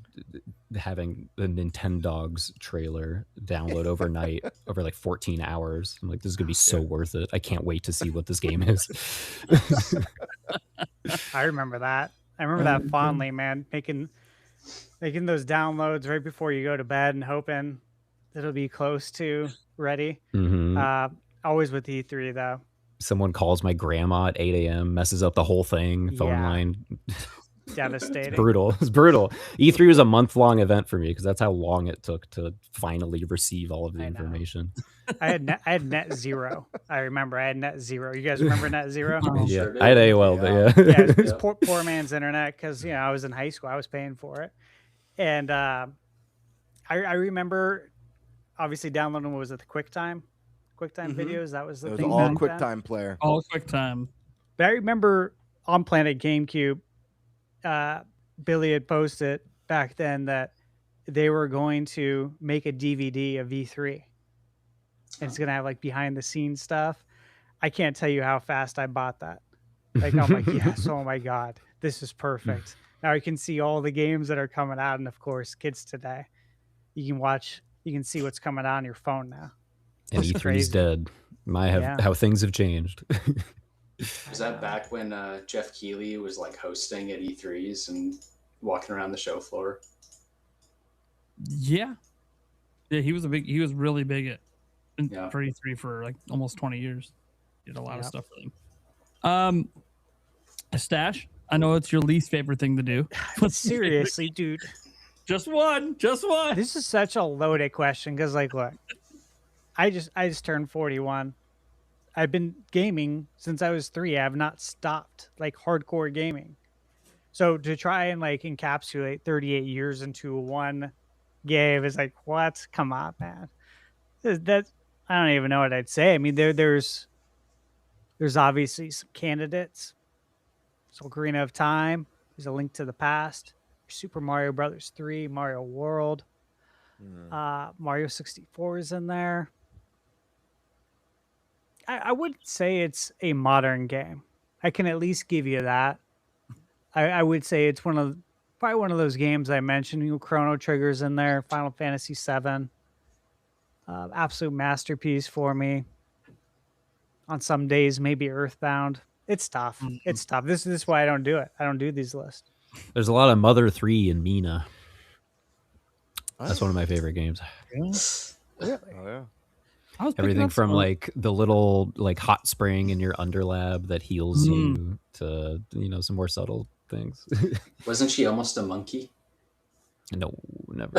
having the Nintendogs trailer download overnight over like 14 hours. I'm like, this is gonna be so worth it. I can't wait to see what this game is. I remember that. I remember that fondly, man. Making those downloads right before you go to bed and hoping it'll be close to ready. Mm-hmm. Always with E3 though. Someone calls my grandma at 8 a.m., messes up the whole thing, phone line. Devastating. It's brutal. E3 was a month-long event for me because that's how long it took to finally receive all of the information. I had net zero. I remember I had net zero. You guys remember net zero? Yeah, I had AOL, but yeah, it was poor man's internet because I was in high school. I was paying for it, and I remember obviously downloading. What was it? The QuickTime videos. That was the thing. All QuickTime player. All QuickTime. But I remember on Planet GameCube, Billy had posted back then that they were going to make a DVD of E3. And it's gonna have like behind the scenes stuff. I can't tell you how fast I bought that. Like I'm like, yes, oh my god, this is perfect. Now you can see all the games that are coming out, and of course, kids today, you can see what's coming out on your phone now. And E3's dead. How things have changed. Was that back when Jeff Keighley was like hosting at E3s and walking around the show floor? Yeah, he was really big for E3 for like almost 20 years. Did a lot of stuff for them. Stash, I know it's your least favorite thing to do. Seriously, dude. Just one. This is such a loaded question because, like, look, I just turned 41. I've been gaming since I was 3. I have not stopped like hardcore gaming. So to try and like encapsulate 38 years into one game is like, what? Come on, man. That I don't even know what I'd say. I mean, there's obviously some candidates. So Ocarina of Time. There's A Link to the Past. Super Mario Brothers 3, Mario World. Mario 64 is in there. I wouldn't say it's a modern game. I can at least give you that. I would say it's probably one of those games I mentioned. Chrono Trigger's in there. Final Fantasy VII. Absolute masterpiece for me. On some days, maybe Earthbound. It's tough. It's tough. This is why I don't do it. I don't do these lists. There's a lot of Mother 3 and Mina. That's one of my favorite games. Really? Oh yeah. Everything from like the little like hot spring in your underlab that heals you to some more subtle things. Wasn't she almost a monkey? No, never.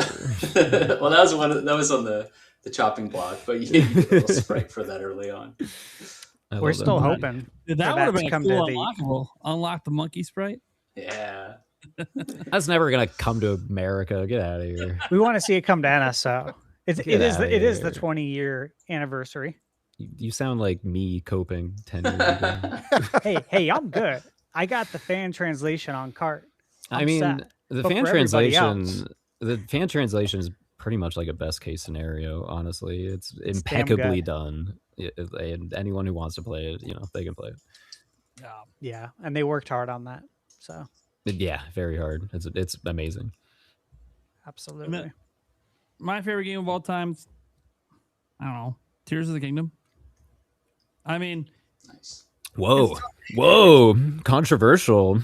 Well, that was on the chopping block, but you get a little sprite for that early on. We're still hoping. That would have been a cool unlockable. Unlock the monkey sprite. Yeah. That's never gonna come to America. Get out of here. We want to see it come to NSO. It is the 20-year anniversary. You sound like me coping 10 years ago. hey, I'm good. I got the fan translation on cart. I mean, the fan translation is pretty much like a best case scenario. Honestly, it's impeccably done. And anyone who wants to play it, they can play it. Yeah, and they worked hard on that. So yeah, very hard. It's amazing. Absolutely. My favorite game of all time, I don't know, Tears of the Kingdom. I mean, nice. Whoa, controversial.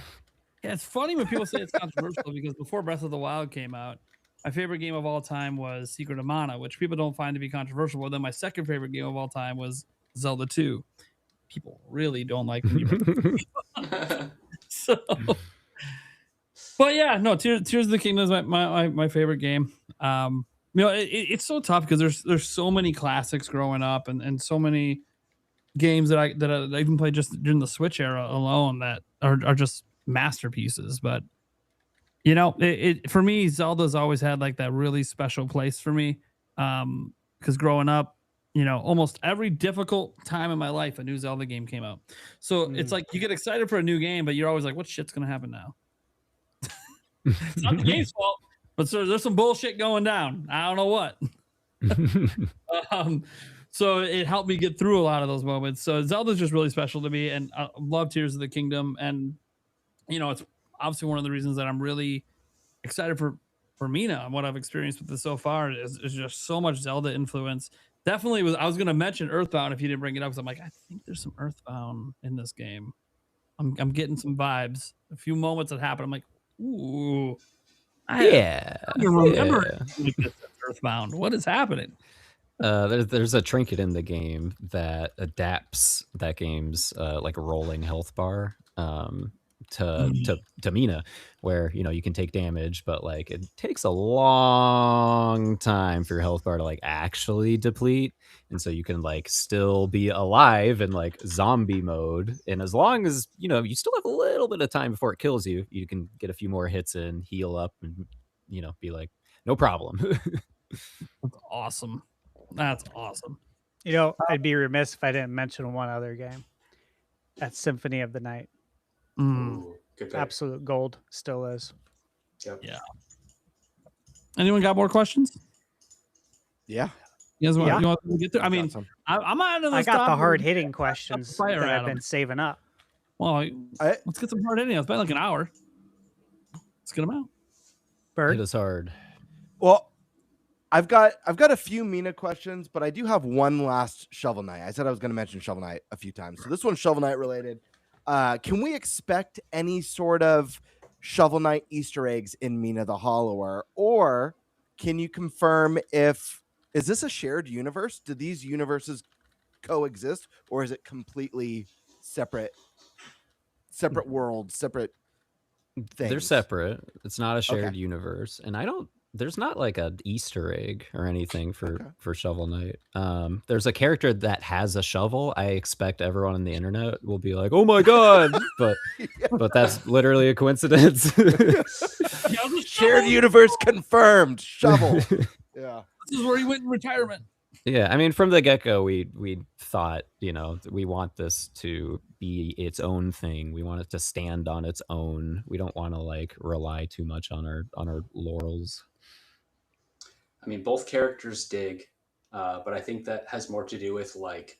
Yeah, it's funny when people say it's controversial because before Breath of the Wild came out, my favorite game of all time was Secret of Mana, which people don't find to be controversial. But then my second favorite game of all time was Zelda 2. People really don't like me. So, but yeah, no, Tears of the Kingdom is my favorite game. It's so tough because there's so many classics growing up and so many games that I even played just during the Switch era alone that are just masterpieces. But for me, Zelda's always had like that really special place for me. Because growing up, almost every difficult time in my life, a new Zelda game came out. So it's like you get excited for a new game, but you're always like, what shit's gonna happen now? It's not the game's fault, but there's some bullshit going down. I don't know what. So it helped me get through a lot of those moments. So Zelda's just really special to me, and I love Tears of the Kingdom. And it's obviously one of the reasons that I'm really excited for Mina and what I've experienced with this so far is just so much Zelda influence. Definitely I was going to mention Earthbound if you didn't bring it up, because I'm like, I think there's some Earthbound in this game. I'm getting some vibes. A few moments that happen, I'm like, ooh, I remember Earthbound. What is happening? There's a trinket in the game that adapts that game's like a rolling health bar to Mina, where you can take damage, but like it takes a long time for your health bar to like actually deplete, and so you can like still be alive in like zombie mode, and as long as you still have a little bit of time before it kills you, you can get a few more hits in, heal up, and be like, no problem. That's awesome. That's awesome. I'd be remiss if I didn't mention one other game. That's Symphony of the Night. Ooh, good pick. Absolute gold, still is. Yep. Yeah. Anyone got more questions? Yeah. You guys want to get through? I mean, I'm out of this. I got the hard hitting questions that I've been saving up. Well, let's get some hard hitting. It's been like an hour. Let's get them out. Bird. It is hard. Well, I've got a few Mina questions, but I do have one last Shovel Knight. I said I was going to mention Shovel Knight a few times, so this one's Shovel Knight related. Can we expect any sort of Shovel Knight Easter eggs in Mina the Hollower, or can you confirm is this a shared universe? Do these universes coexist, or is it completely separate worlds, separate things? They're separate. It's not a shared universe, and there's not like an Easter egg or anything for Shovel Knight. There's a character that has a shovel. I expect everyone on the internet will be like, "Oh my god!" but that's literally a coincidence. Shared universe confirmed. Shovel. Yeah, this is where he went in retirement. Yeah, I mean, from the get-go, we thought, we want this to be its own thing. We want it to stand on its own. We don't want to like rely too much on our laurels. I mean, both characters dig, but I think that has more to do with like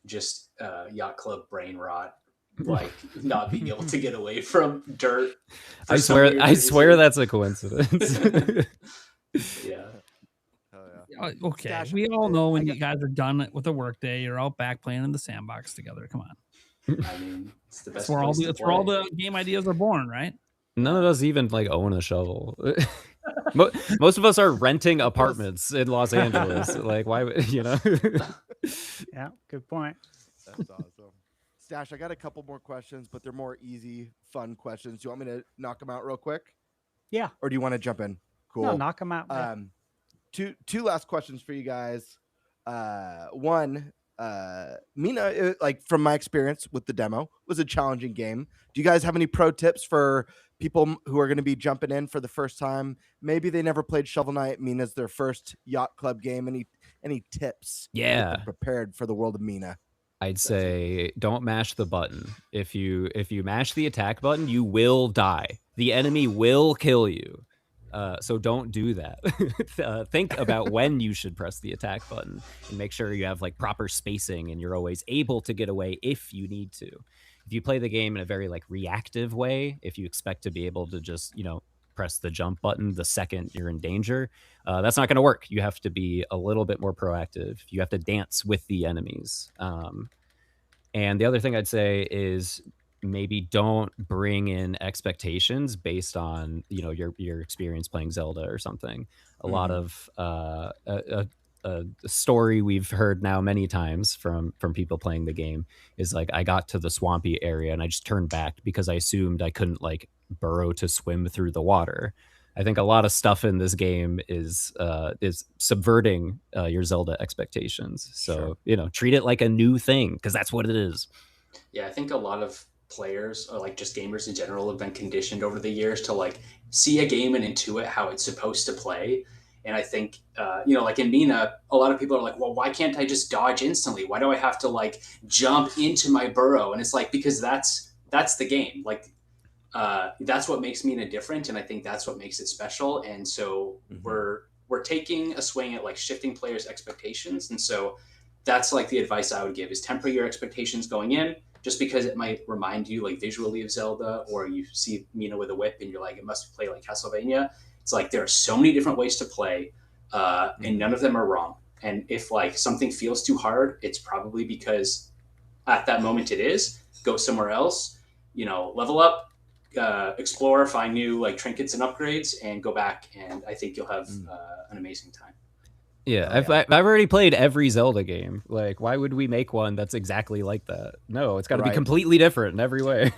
just Yacht Club brain rot, like not being able to get away from dirt. I swear that's a coincidence. Yeah. Okay. We all know when you guys are done with the workday, you're out back playing in the sandbox together. Come on. I mean, it's the best That's where all place the to that's where all play. the game ideas are born, right? None of us even like own a shovel. Most of us are renting apartments in Los Angeles. Like, why would you know? Yeah, good point. That's awesome. Stash, I got a couple more questions, but they're more easy, fun questions. Do you want me to knock them out real quick? Yeah. Or do you want to jump in? Cool. No, knock them out. Man. Two last questions for you guys. One, Mina, like from my experience with the demo, was a challenging game. Do you guys have any pro tips for people who are going to be jumping in for the first time? Maybe they never played Shovel Knight. Mina's their first Yacht Club game. Any tips? to get them prepared for the world of Mina. I'd say don't mash the button. If you mash the attack button, you will die. The enemy will kill you. So don't do that. Think about when you should press the attack button and make sure you have like proper spacing and you're always able to get away if you need to. If you play the game in a very like reactive way, if you expect to be able to just, press the jump button the second you're in danger, that's not going to work. You have to be a little bit more proactive. You have to dance with the enemies. And the other thing I'd say is maybe don't bring in expectations based on your experience playing Zelda or something. A lot of a story we've heard now many times from people playing the game is like, I got to the swampy area and I just turned back because I assumed I couldn't like burrow to swim through the water. I think a lot of stuff in this game is subverting your Zelda expectations. So, treat it like a new thing because that's what it is. Yeah, I think a lot of players or like just gamers in general have been conditioned over the years to like see a game and intuit how it's supposed to play. And I think, like in Mina, a lot of people are like, well, why can't I just dodge instantly? Why do I have to like jump into my burrow? And it's like, because that's the game. Like, that's what makes Mina different. And I think that's what makes it special. And so we're taking a swing at like shifting players' expectations. And so that's like the advice I would give is temper your expectations going in, just because it might remind you like visually of Zelda, or you see Mina with a whip and you're like, it must play like Castlevania. It's like there are so many different ways to play, and none of them are wrong. And if like something feels too hard, it's probably because at that moment it is. Go somewhere else, level up, explore, find new like trinkets and upgrades, and go back. And I think you'll have an amazing time. Yeah, I've already played every Zelda game. Like, why would we make one that's exactly like that? No, it's got to be completely different in every way.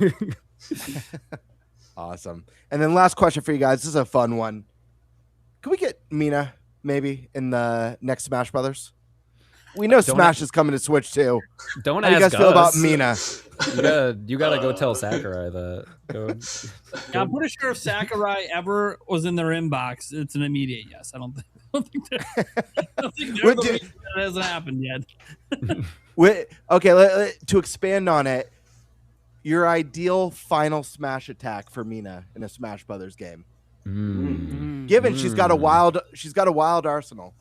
Awesome. And then last question for you guys. This is a fun one. Can we get Mina maybe in the next Smash Brothers? We know Smash is coming to Switch too. Don't How do you guys feel about Mina? You gotta go tell Sakurai that. Yeah, I'm pretty sure if Sakurai ever was in their inbox, it's an immediate yes. I don't think that hasn't happened yet. Okay, to expand on it, your ideal final Smash attack for Mina in a Smash Brothers game. Given she's got a wild arsenal.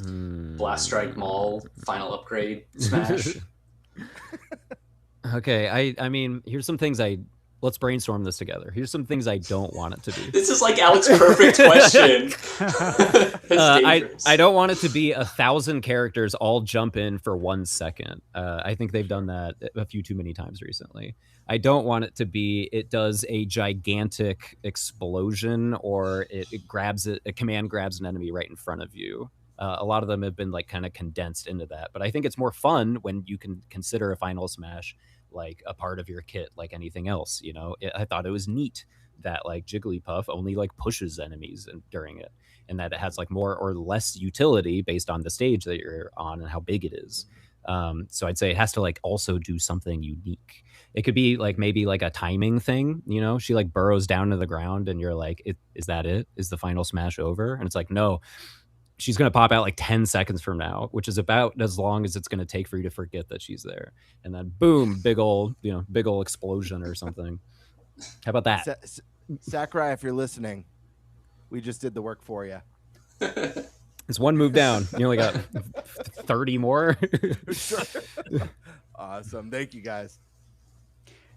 Blast Strike Maul, final upgrade, Smash. Okay, I mean, here's some things let's brainstorm this together. Here's some things I don't want it to be. This is like Alec's perfect question. I don't want it to be 1,000 characters all jump in for 1 second. I think they've done that a few too many times recently. I don't want it to be it does a gigantic explosion or it command grabs an enemy right in front of you. A lot of them have been like kind of condensed into that, but I think it's more fun when you can consider a final Smash like a part of your kit, like anything else. I thought it was neat that like Jigglypuff only like pushes enemies during it, and that it has like more or less utility based on the stage that you're on and how big it is. So I'd say it has to like also do something unique. It could be like maybe like a timing thing. She like burrows down to the ground and you're like, is that it? Is the final Smash over? And it's like, no. She's going to pop out like 10 seconds from now, which is about as long as it's going to take for you to forget that she's there. And then boom, big old explosion or something. How about that? Sakurai, if you're listening, we just did the work for you. It's one move down. You only got 30 more. Awesome. Thank you guys.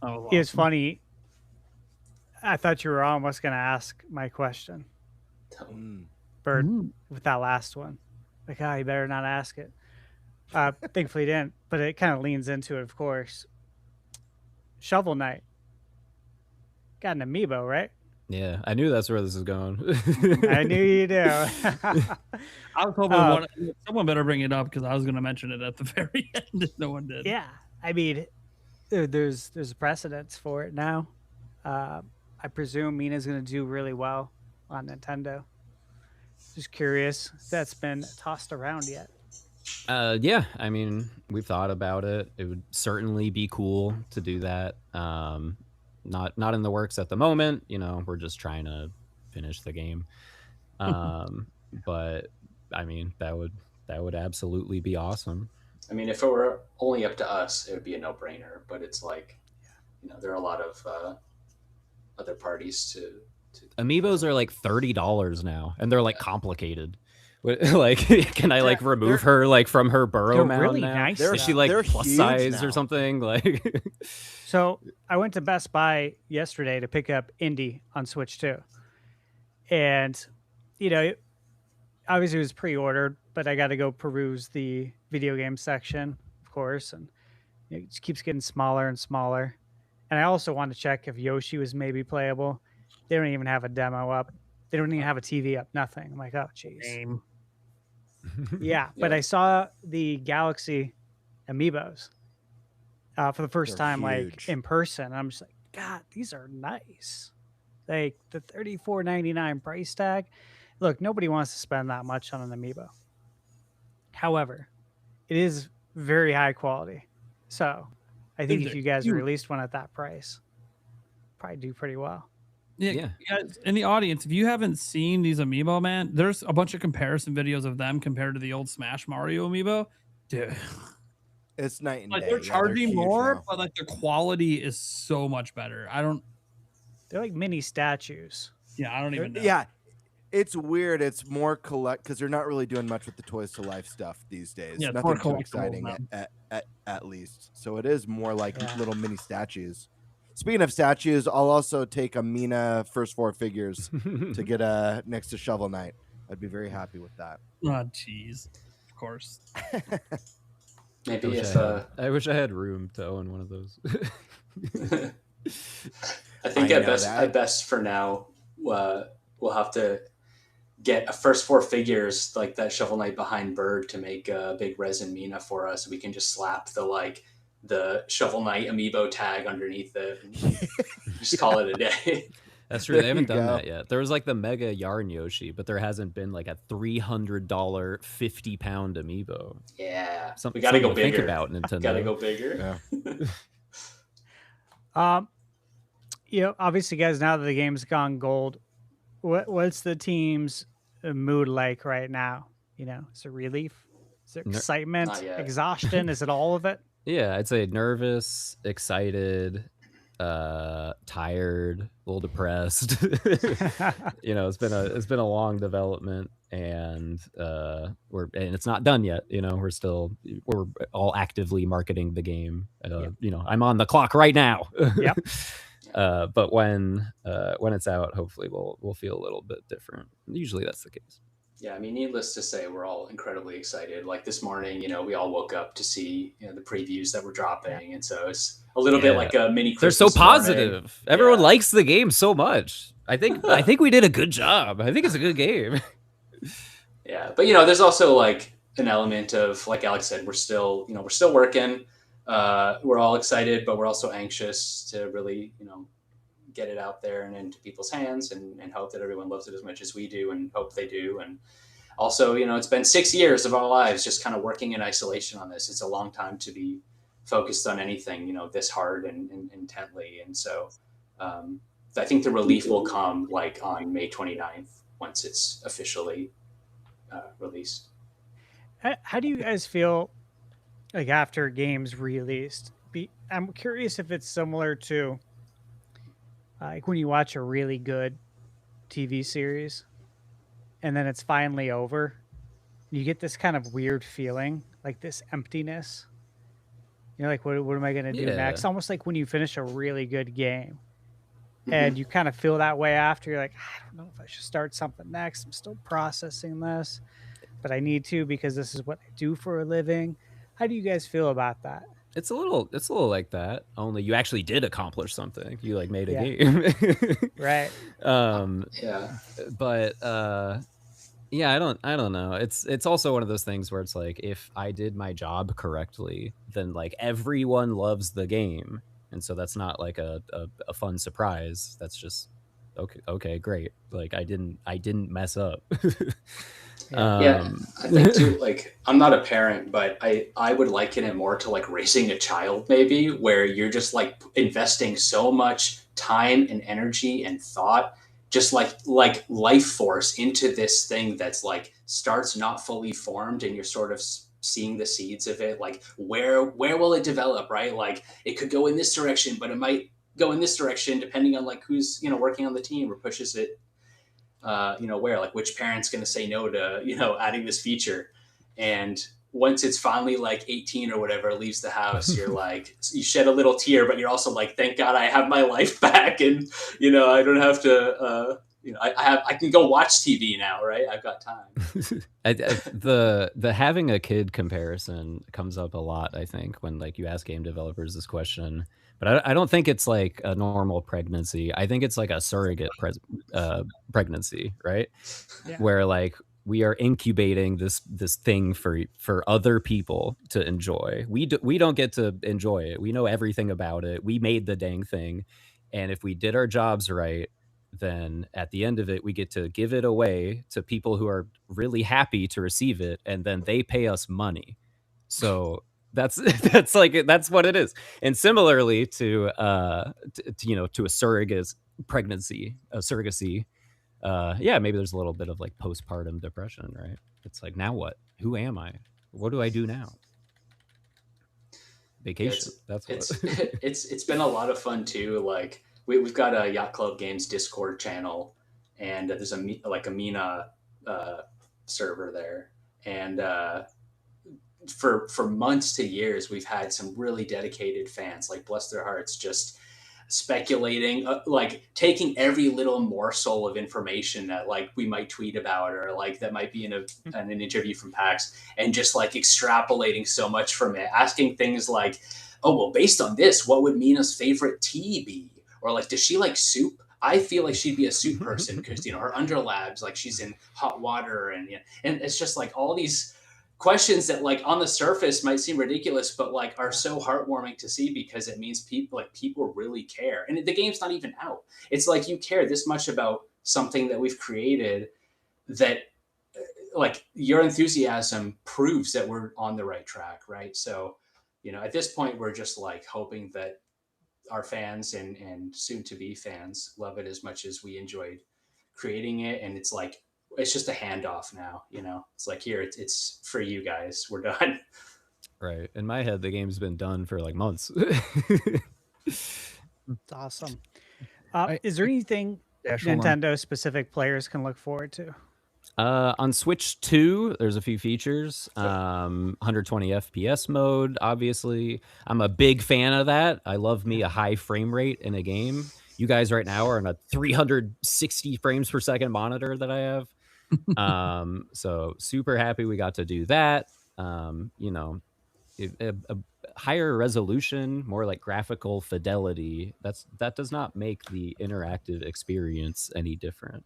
Oh, it was funny. I thought you were almost going to ask my question. Bird, with that last one. Like, you better not ask it. Thankfully he didn't, but it kind of leans into it, of course. Shovel Knight. Got an Amiibo, right? Yeah, I knew that's where this is going. I knew you do. I was hoping someone better bring it up because I was going to mention it at the very end if no one did. Yeah, I mean, there's a precedence for it now. I presume Mina's going to do really well on Nintendo. Just curious if that's been tossed around yet. Yeah, I mean, we've thought about it. It would certainly be cool to do that. Not in the works at the moment. You know, we're just trying to finish the game. But I mean, that would absolutely be awesome. I mean, if it were only up to us, it would be a no-brainer. But it's like, you know, there are a lot of other parties to. Amiibos are like $30 now, and they're like complicated. Like, can I like remove her like from her burrow mound really now? nice Is she like plus size or something? Like, so I went to Best Buy yesterday to pick up Indie on Switch 2, and you know, obviously it was pre-ordered, but I got to go peruse the video game section, of course, and it just keeps getting smaller and smaller. And I also want to check if Yoshi was maybe playable. They don't even have a demo up. They don't even have a TV up. Nothing. I'm like, oh, jeez. Yeah, but I saw the Galaxy Amiibos for the first time, like in person. I'm just like, God, these are nice. Like the $34.99 price tag. Look, nobody wants to spend that much on an Amiibo. However, it is very high quality. So I think if you guys released one at that price, probably do pretty well. Yeah. Guys, in the audience, if you haven't seen these Amiibo, man, there's a bunch of comparison videos of them compared to the old Smash Mario Amiibo. Dude, it's night and like day. they're charging more, but like the quality is so much better. They're like mini statues. Yeah, I don't even know. Yeah, it's weird. It's more because they're not really doing much with the Toys to Life stuff these days. Yeah, nothing too exciting at least. So it is more like little mini statues. Speaking of statues, I'll also take a Mina first 4 figures to get next to Shovel Knight. I'd be very happy with that. Oh, jeez. Of course. Maybe I wish I had room to own one of those. I think at best for now, we'll have to get a first 4 figures like that Shovel Knight behind Bird to make a big resin Mina for us. We can just slap the Shovel Knight Amiibo tag underneath it and just call it a day. That's true. They haven't done that yet. There was like the Mega Yarn Yoshi, but there hasn't been like a $300 50-pound Amiibo. Yeah, we gotta go bigger. Think about Nintendo. Gotta go bigger. Yeah. You know, obviously, guys, now that the game's gone gold, what's the team's mood like right now? You know, is it relief? Is it excitement? Exhaustion? Is it all of it? Yeah, I'd say nervous, excited, tired, a little depressed. You know, it's been a long development, and it's not done yet. You know, we're all actively marketing the game. You know, I'm on the clock right now. Yep. But when it's out, hopefully we'll feel a little bit different. Usually that's the case. Yeah, I mean, needless to say, we're all incredibly excited. Like this morning, you know, we all woke up to see the previews that were dropping, and so it's a little bit like a mini Christmas. They're so positive. Morning. Everyone likes the game so much. I think we did a good job. I think it's a good game. Yeah, but you know, there's also like an element of, like Alex said, we're still working. We're all excited, but we're also anxious to really, you know, get it out there and into people's hands and hope that everyone loves it as much as we do and hope they do. And also, you know, it's been 6 years of our lives just kind of working in isolation on this. It's a long time to be focused on anything, you know, this hard and intently. And so I think the relief will come like on May 29th once it's officially released. How do you guys feel like after games released? I'm curious if it's similar to like when you watch a really good TV series and then it's finally over, you get this kind of weird feeling, like this emptiness. You're like, what am I going to do next? Almost like when you finish a really good game and you kind of feel that way after. You're like, I don't know if I should start something next. I'm still processing this, but I need to because this is what I do for a living. How do you guys feel about that? It's a little like that. Only you actually did accomplish something. You like made a Yeah. game. Right. Yeah. But yeah, I don't know. It's also one of those things where it's like if I did my job correctly, then like everyone loves the game. And so that's not like a fun surprise. That's just okay, great. Like I didn't mess up. Yeah, I think too, like, I'm not a parent, but I would liken it more to like raising a child, maybe, where you're just like investing so much time and energy and thought, just like life force into this thing that's like starts not fully formed, and you're sort of seeing the seeds of it. Like, where will it develop, right? Like, it could go in this direction, but it might go in this direction depending on like who's working on the team or pushes it where, like, which parent's going to say no to adding this feature. And once it's finally like 18 or whatever, leaves the house, you're like, you shed a little tear, but you're also like, thank God I have my life back, and I don't have to I can go watch TV now, right? I've got time. The having a kid comparison comes up a lot, I think, when like you ask game developers this question. But I don't think it's like a normal pregnancy. I think it's like a surrogate pregnancy, right? Yeah. Where like we are incubating this thing for other people to enjoy. We don't get to enjoy it. We know everything about it. We made the dang thing, and if we did our jobs right, then at the end of it, we get to give it away to people who are really happy to receive it, and then they pay us money. So that's what it is. And similarly to a surrogate pregnancy, a surrogacy, maybe there's a little bit of like postpartum depression, right? It's like, now what? Who am I? What do I do now? Vacation. It's been a lot of fun too. Like we've got a Yacht Club Games Discord channel, and there's a Mina server there, and for months to years we've had some really dedicated fans, like, bless their hearts, just speculating, like taking every little morsel of information that like we might tweet about, or like that might be in an interview from PAX, and just like extrapolating so much from it, asking things like, oh, well, based on this, what would Mina's favorite tea be? Or like, does she like soup? I feel like she'd be a soup person because her underlabs, like, she's in hot water, and it's just like all these questions that like on the surface might seem ridiculous, but like are so heartwarming to see, because it means people really care. And the game's not even out. It's like you care this much about something that we've created, that like your enthusiasm proves that we're on the right track, right? So, at this point, we're just like hoping that our fans and soon to be fans love it as much as we enjoyed creating it. And it's like, it's just a handoff now, it's like, here, it's for you guys. We're done. Right. In my head, the game's been done for like months. It's awesome. Is there anything Nintendo specific players can look forward to? On Switch 2, there's a few features. 120 FPS mode, obviously. I'm a big fan of that. I love me a high frame rate in a game. You guys right now are on a 360 frames per second monitor that I have. So super happy we got to do that. A higher resolution, more like graphical fidelity, that does not make the interactive experience any different.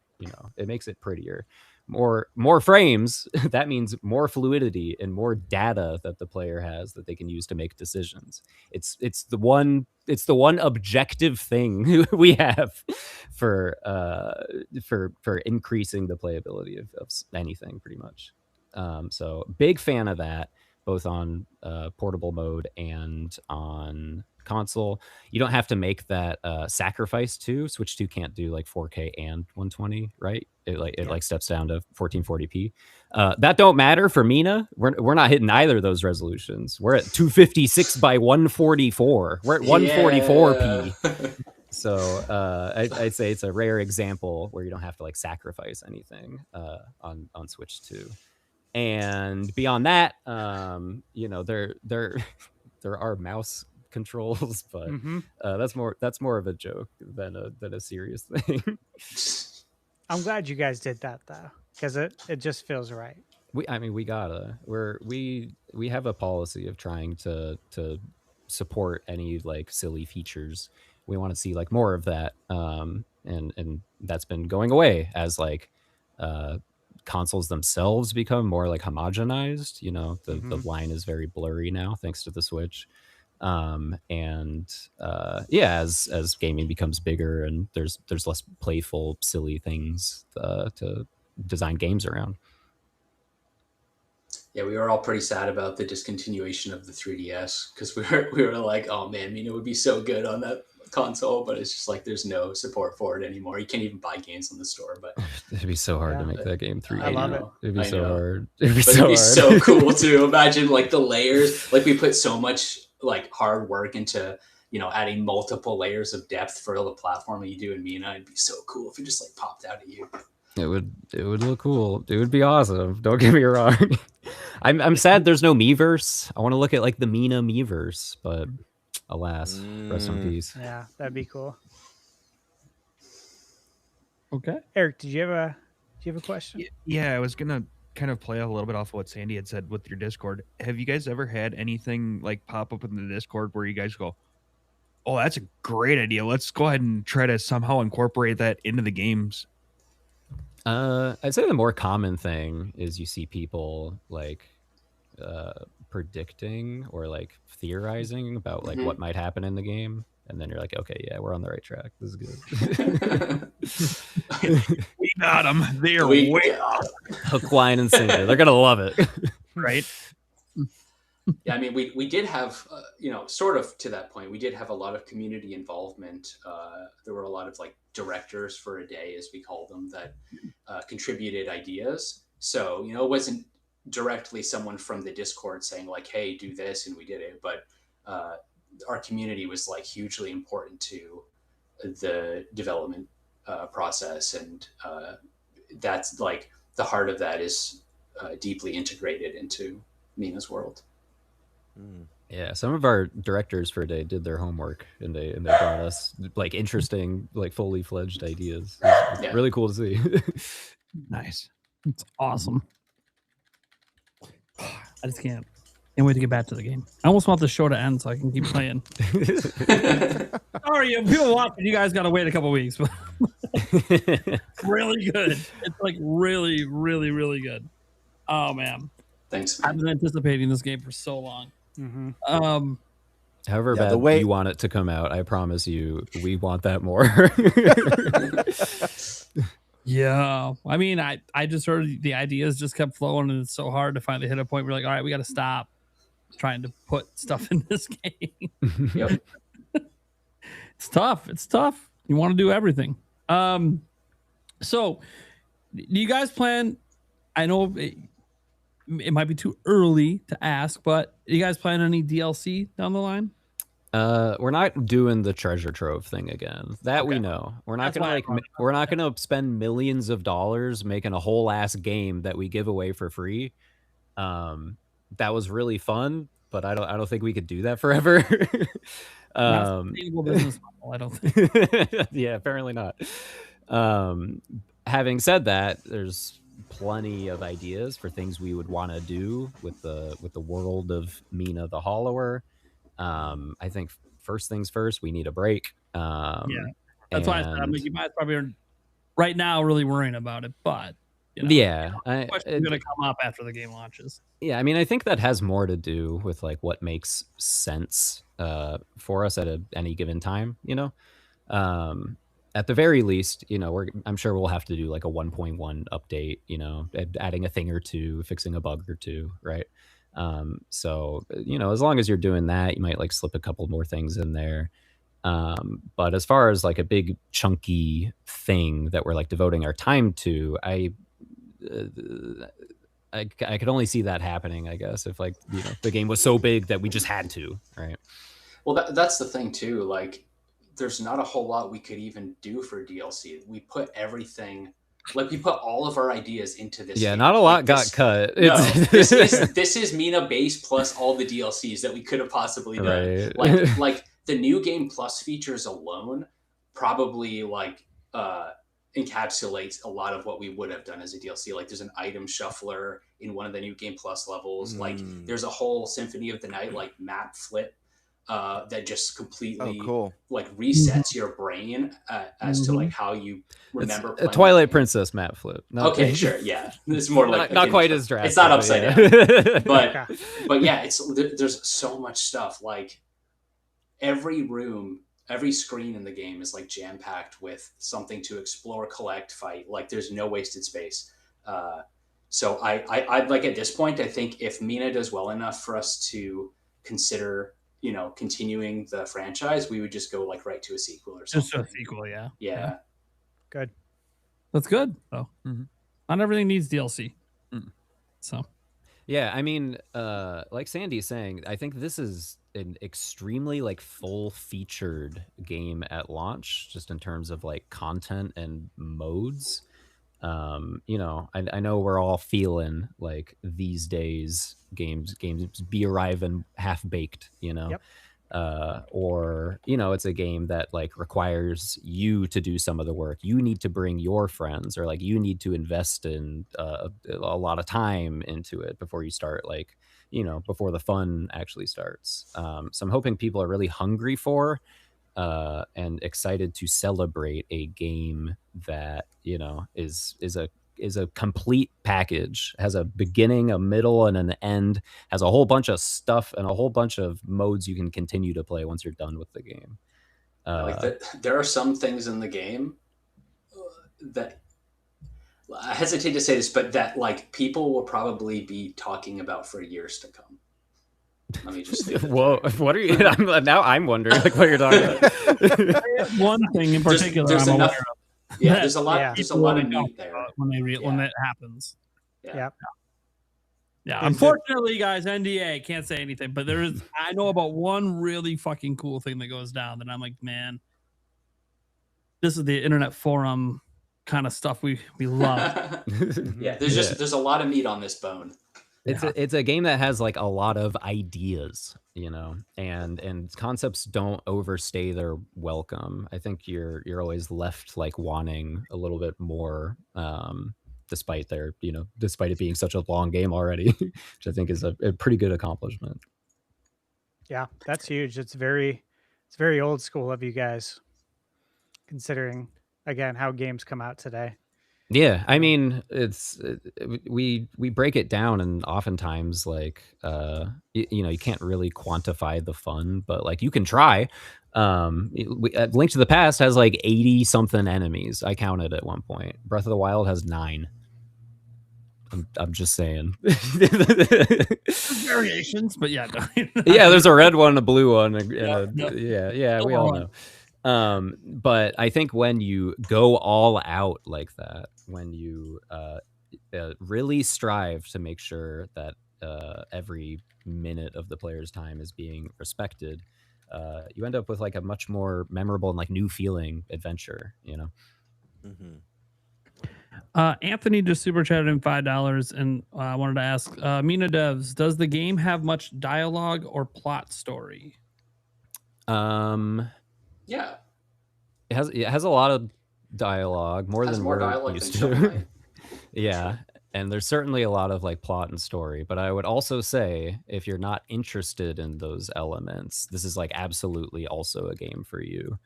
It makes it prettier. More frames, that means more fluidity and more data that the player has that they can use to make decisions. It's the one objective thing we have for increasing the playability of anything, pretty much. So big fan of that, both on portable mode and on console. You don't have to make that sacrifice too. Switch 2 can't do like 4K and 120, right? It steps down to 1440p. That don't matter for Mina. We're not hitting either of those resolutions. We're at 256 by 144. We're at 144p. So I'd say it's a rare example where you don't have to like sacrifice anything on Switch 2. And beyond that, there are mouse controls, but that's more of a joke than a serious thing. I'm glad you guys did that though, because it just feels right. We have a policy of trying to support any like silly features. We want to see like more of that, and that's been going away as like consoles themselves become more like homogenized. You know, the line is very blurry now thanks to the Switch. As gaming becomes bigger and there's less playful, silly things to design games around. Yeah, we were all pretty sad about the discontinuation of the 3DS because we were like, oh man, Mina would be so good on that console, but it's just like there's no support for it anymore. You can't even buy games on the store. But it'd be so hard to make that game 3D. I love it. It'd be so hard. It'd be so cool to imagine like the layers. Like we put so much like hard work into, you know, adding multiple layers of depth for the platform that you do in Mina. It'd be so cool if it just like popped out at you. It would look cool. It would be awesome. Don't get me wrong. I'm sad there's no Miiverse. I want to look at like the Mina Miiverse, but alas, rest in peace. Yeah, that'd be cool. Okay, Eric, do you have a question? Yeah, I was gonna kind of play a little bit off of what Sandy had said with your Discord. Have you guys ever had anything like pop up in the Discord where you guys go, "Oh, that's a great idea. Let's go ahead and try to somehow incorporate that into the games"? I'd say the more common thing is you see people like predicting or like theorizing about like what might happen in the game, and then you're like, okay, yeah, we're on the right track. This is good. We got them. They are way off. Hook, line, and sinker. They're gonna love it, right? Yeah, I mean, we did have, sort of to that point, we did have a lot of community involvement. There were a lot of like directors for a day, as we call them, that contributed ideas. So, you know, it wasn't directly someone from the Discord saying like, hey, do this, and we did it. But our community was like hugely important to the development process. And that's like the heart of that is deeply integrated into Mina's world. Yeah, some of our directors for a day did their homework and they brought us like interesting, like fully fledged ideas. It's really cool to see. Nice. It's awesome. I just can't wait to get back to the game. I almost want the show to end so I can keep playing. Sorry, people watching, you guys gotta wait a couple weeks. Really good. It's like really, really, really good. Oh man. Thanks. I've been anticipating this game for so long. However bad you want it to come out, I promise you, we want that more. Yeah, I mean, I just heard the ideas just kept flowing, and it's so hard to finally hit a point where we're like, all right, we got to stop trying to put stuff in this game. Yep. It's tough. It's tough. You want to do everything. So, do you guys plan? I know it might be too early to ask, but you guys plan any DLC down the line? We're not doing the treasure trove thing again. That we know. We're not we're not gonna spend millions of dollars making a whole ass game that we give away for free. That was really fun, but I don't think we could do that forever. Sustainable business model, I don't think. Yeah, apparently not. Having said that, there's plenty of ideas for things we would want to do with the world of Mina the Hollower. I think first things first, we need a break. Yeah, that's why I said, I mean, you guys probably are right now really worrying about it, but you know, questions going to come up after the game launches. Yeah, I mean, I think that has more to do with like what makes sense for us at any given time. You know, at the very least, you know, I'm sure we'll have to do like a 1.1 update. You know, adding a thing or two, fixing a bug or two, right? So, you know, as long as you're doing that, you might like slip a couple more things in there. But as far as like a big chunky thing that we're like devoting our time to, I could only see that happening, I guess, if like, you know, the game was so big that we just had to, right? Well, that's the thing too. Like, there's not a whole lot we could even do for DLC. We put everything. Like we put all of our ideas into this. Yeah, game. not a lot got cut. No, this is Mina base plus all the DLCs that we could have possibly done. Right. Like the new game plus features alone probably like encapsulates a lot of what we would have done as a DLC. Like there's an item shuffler in one of the new game plus levels. Like there's a whole Symphony of the Night like map flip that just completely cool. like resets your brain as to like how you remember. It's a Twilight Princess map flip. Okay, sure, yeah, it's more like not quite as drastic. It's not upside down, but yeah, there's so much stuff. Like every room, every screen in the game is like jam packed with something to explore, collect, fight. Like there's no wasted space. So I'd like at this point, I think if Mina does well enough for us to consider, continuing the franchise, we would just go like right to a sequel or something. Just a sequel, yeah. Yeah. Good. That's good. Oh, not everything needs DLC. So, yeah, I mean, like Sandy's saying, I think this is an extremely like full featured game at launch, just in terms of like content and modes. I know we're all feeling like these days games be arriving half baked, Yep. or it's a game that like requires you to do some of the work. You need to bring your friends, or like you need to invest in a lot of time into it before you start, like before the fun actually starts. So I'm hoping people are really hungry for and excited to celebrate a game that is a complete package, has a beginning, a middle, and an end, has a whole bunch of stuff and a whole bunch of modes you can continue to play once you're done with the game. There are some things in the game that I hesitate to say this, but that like people will probably be talking about for years to come. Let me just whoa, what are you? I'm wondering like what you're talking about. One thing in particular, there's I'm enough, aware of. Yeah, there's a lot. There's a lot of meat there when that happens. Yeah. Unfortunately, guys, NDA can't say anything. But I know about one really fucking cool thing that goes down that I'm like, man, this is the internet forum kind of stuff we love. Yeah, there's a lot of meat on this bone. It's a game that has like a lot of ideas, and concepts don't overstay their welcome. I think you're always left like wanting a little bit more, despite it being such a long game already, which I think is a pretty good accomplishment. Yeah, that's huge. It's very old school of you guys, considering again how games come out today. Yeah, I mean, we break it down, and oftentimes like you can't really quantify the fun, but like you can try. Link to the Past has like 80 something enemies. I counted at one point. Breath of the Wild has 9. I'm just saying. Variations, but yeah, yeah. There's a red one, a blue one, yeah. We all know. But I think when you go all out like that, when you really strive to make sure that every minute of the player's time is being respected, you end up with like a much more memorable and like new feeling adventure, Mm-hmm. Anthony just super chatted in $5, and I wanted to ask Mina Devs, does the game have much dialogue or plot story? Yeah, it has a lot of dialogue, more than we're used to. Yeah, and there's certainly a lot of like plot and story. But I would also say, if you're not interested in those elements, this is like absolutely also a game for you.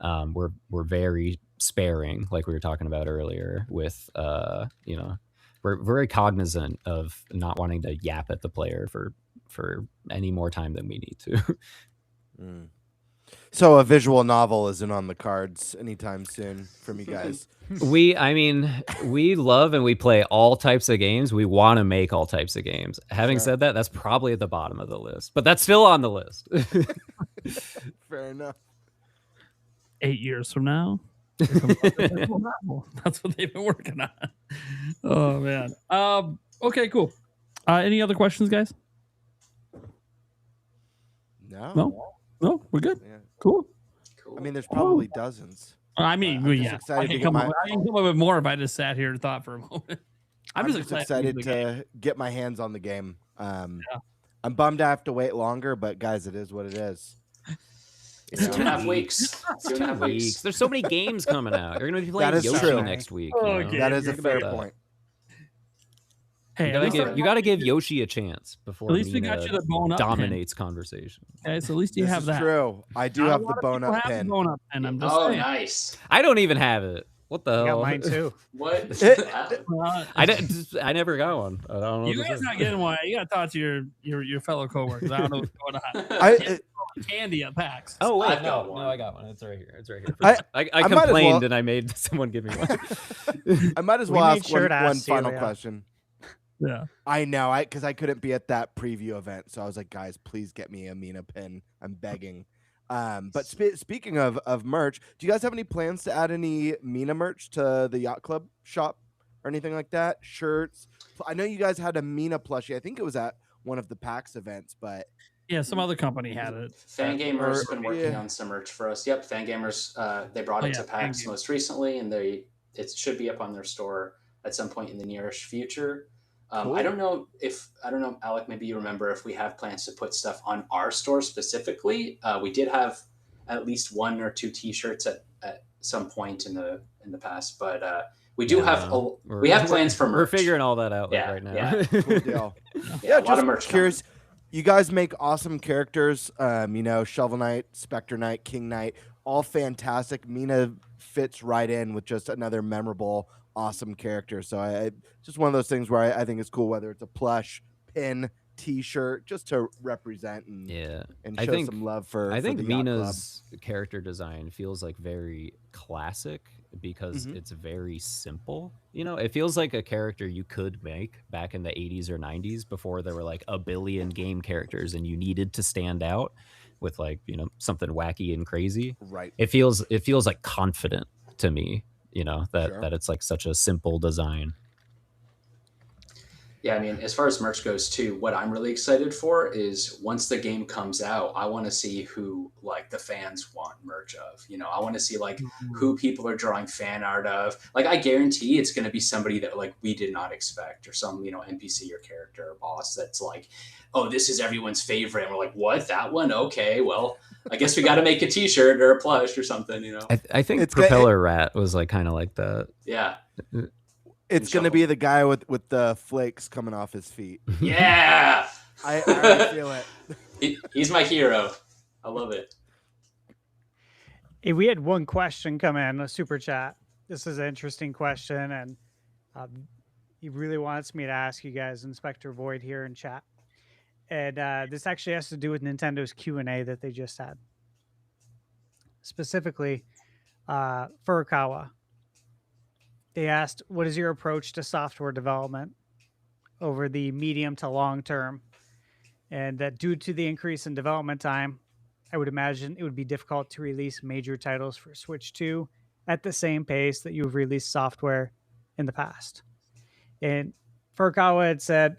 We're very sparing, like we were talking about earlier. With we're very cognizant of not wanting to yap at the player for any more time than we need to. So a visual novel isn't on the cards anytime soon from you guys. We love and we play all types of games. We want to make all types of games. Having said that, that's probably at the bottom of the list, but that's still on the list. Fair enough. 8 years from now, that's what they've been working on. Oh man. Okay, cool. Any other questions, guys? No, we're good. Yeah. Cool. I mean, there's probably dozens. I mean, I can come up with more if I just sat here and thought for a moment. I'm just excited to get my hands on the game. I'm bummed I have to wait longer, but guys, it is what it is. It's 2.5 weeks. 2.5 weeks. There's so many games coming out. You're going to be playing Yoshi next week. That is a fair point. Hey, you gotta give Yoshi a chance before at least we Mina got you the bone up dominates conversation. Okay, so at least you This have is that. true. I do Not a have lot the of bone people up have the pin. bone up pin. I'm just Oh, saying. nice. I don't even have it. What the I hell? got mine too. What? I never got one. I don't know. You what to guys say. not getting one. You gotta talk to your fellow coworkers. I don't know what's going on. I Candy at PAX. Oh wait, I've got one. no, I got one. It's right here. It's right here. I I might as complained well- and I made someone give me one. I might as We well made ask sure to one ask final Celia. question. Yeah. I know, because I couldn't be at that preview event, so I was like, guys, please get me a Mina pin. I'm begging. But speaking of merch, do you guys have any plans to add any Mina merch to the Yacht Club shop or anything like that? Shirts. I know you guys had a Mina plushie. I think it was at one of the PAX events, but Yeah, some other company had it. Fangamer's Or- been working yeah. on some merch for us. Yep, Fangamers. They brought it yeah, to PAX Fangamer. most recently, and it should be up on their store at some point in the nearish future. Cool. I don't know, Alec, maybe you remember if we have plans to put stuff on our store specifically. We did have at least 1 or 2 T-shirts at some point in the past, but we do have plans for merch. We're figuring all that out Yeah, right now. yeah. cool deal. Yeah, a lot just of merch. curious. You guys make awesome characters. Shovel Knight, Spectre Knight, King Knight, all fantastic. Mina fits right in with just another memorable, awesome character. So I just one of those things where I think it's cool, whether it's a plush, pin, T-shirt, just to represent and I show think some love for. I for think the Yacht Club. Mina's character design feels like very classic because it's very simple. It feels like a character you could make back in the 80s or 90s before there were like a billion game characters and you needed to stand out with like, something wacky and crazy. Right. It feels like confident to me, that Sure. that it's like such a simple design. Yeah, I mean, as far as merch goes too, what I'm really excited for is once the game comes out, I want to see who like the fans want merch of. I want to see like who people are drawing fan art of. Like, I guarantee it's going to be somebody that like we did not expect, or some NPC or character or boss that's like, oh, this is everyone's favorite, and we're like, what, that one? Okay, well, I guess we got to make a T-shirt or a plush or something. I think It's Propeller Rat was like kind of like that. Yeah. It's going to be the guy with the flakes coming off his feet. Yeah. I already feel it. He's my hero. I love it. Hey, we had one question come in, a super chat. This is an interesting question, and he really wants me to ask you guys, Inspector Void here in chat. And this actually has to do with Nintendo's Q&A that they just had. Specifically, Furukawa. They asked, what is your approach to software development over the medium to long term? And that due to the increase in development time, I would imagine it would be difficult to release major titles for Switch 2 at the same pace that you've released software in the past. And Furukawa had said,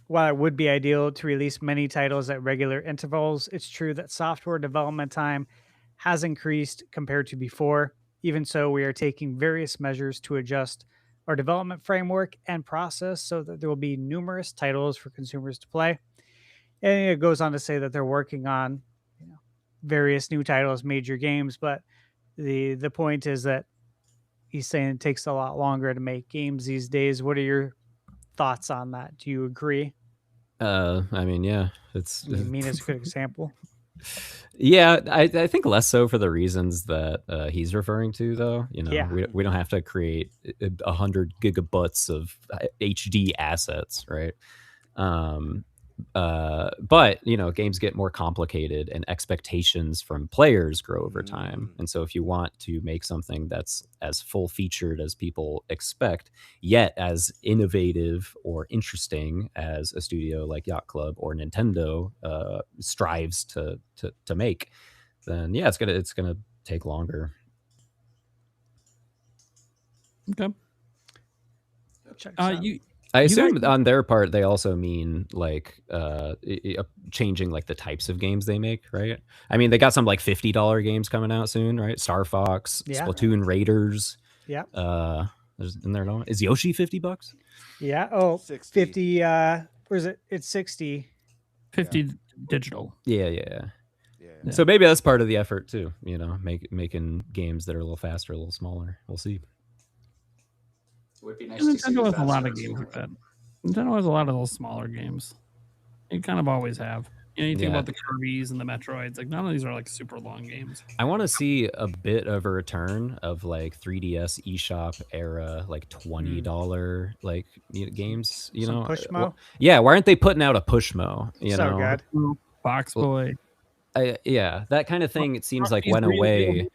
while it would be ideal to release many titles at regular intervals, it's true that software development time has increased compared to before. Even so, we are taking various measures to adjust our development framework and process so that there will be numerous titles for consumers to play. And it goes on to say that they're working on various new titles, major games, but the point is that he's saying it takes a lot longer to make games these days. What are your thoughts on that? Do you agree? I mean, yeah, Mina's a good example. Yeah, I think less so for the reasons that he's referring to, though. We don't have to create 100 gigabytes of HD assets, right? But games get more complicated and expectations from players grow over time. And so if you want to make something that's as full featured as people expect, yet as innovative or interesting as a studio like Yacht Club or Nintendo strives to make, then yeah, it's gonna take longer. Okay. I assume on their part they also mean like changing like the types of games they make, right? I mean, they got some like $50 games coming out soon, right? Star Fox, Yeah. Splatoon Raiders. Yeah. In there, is Yoshi $50? Yeah. Oh, 60. 50. Where is it? It's 60. 50 digital. Yeah. So maybe that's part of the effort too. Making games that are a little faster, a little smaller. We'll see. It would be nice to see Nintendo has a lot faster of games like that. Nintendo has a lot of those smaller games. You kind of always have. You know, you think Yeah. about the Kirby's and the Metroids. Like none of these are like super long games. I want to see a bit of a return of like 3DS eShop era, like $20 like games. You Some know, Pushmo? yeah. Why aren't they putting out a Pushmo? You So know, good. Box Boy. Yeah, that kind of thing. It seems like These went green away.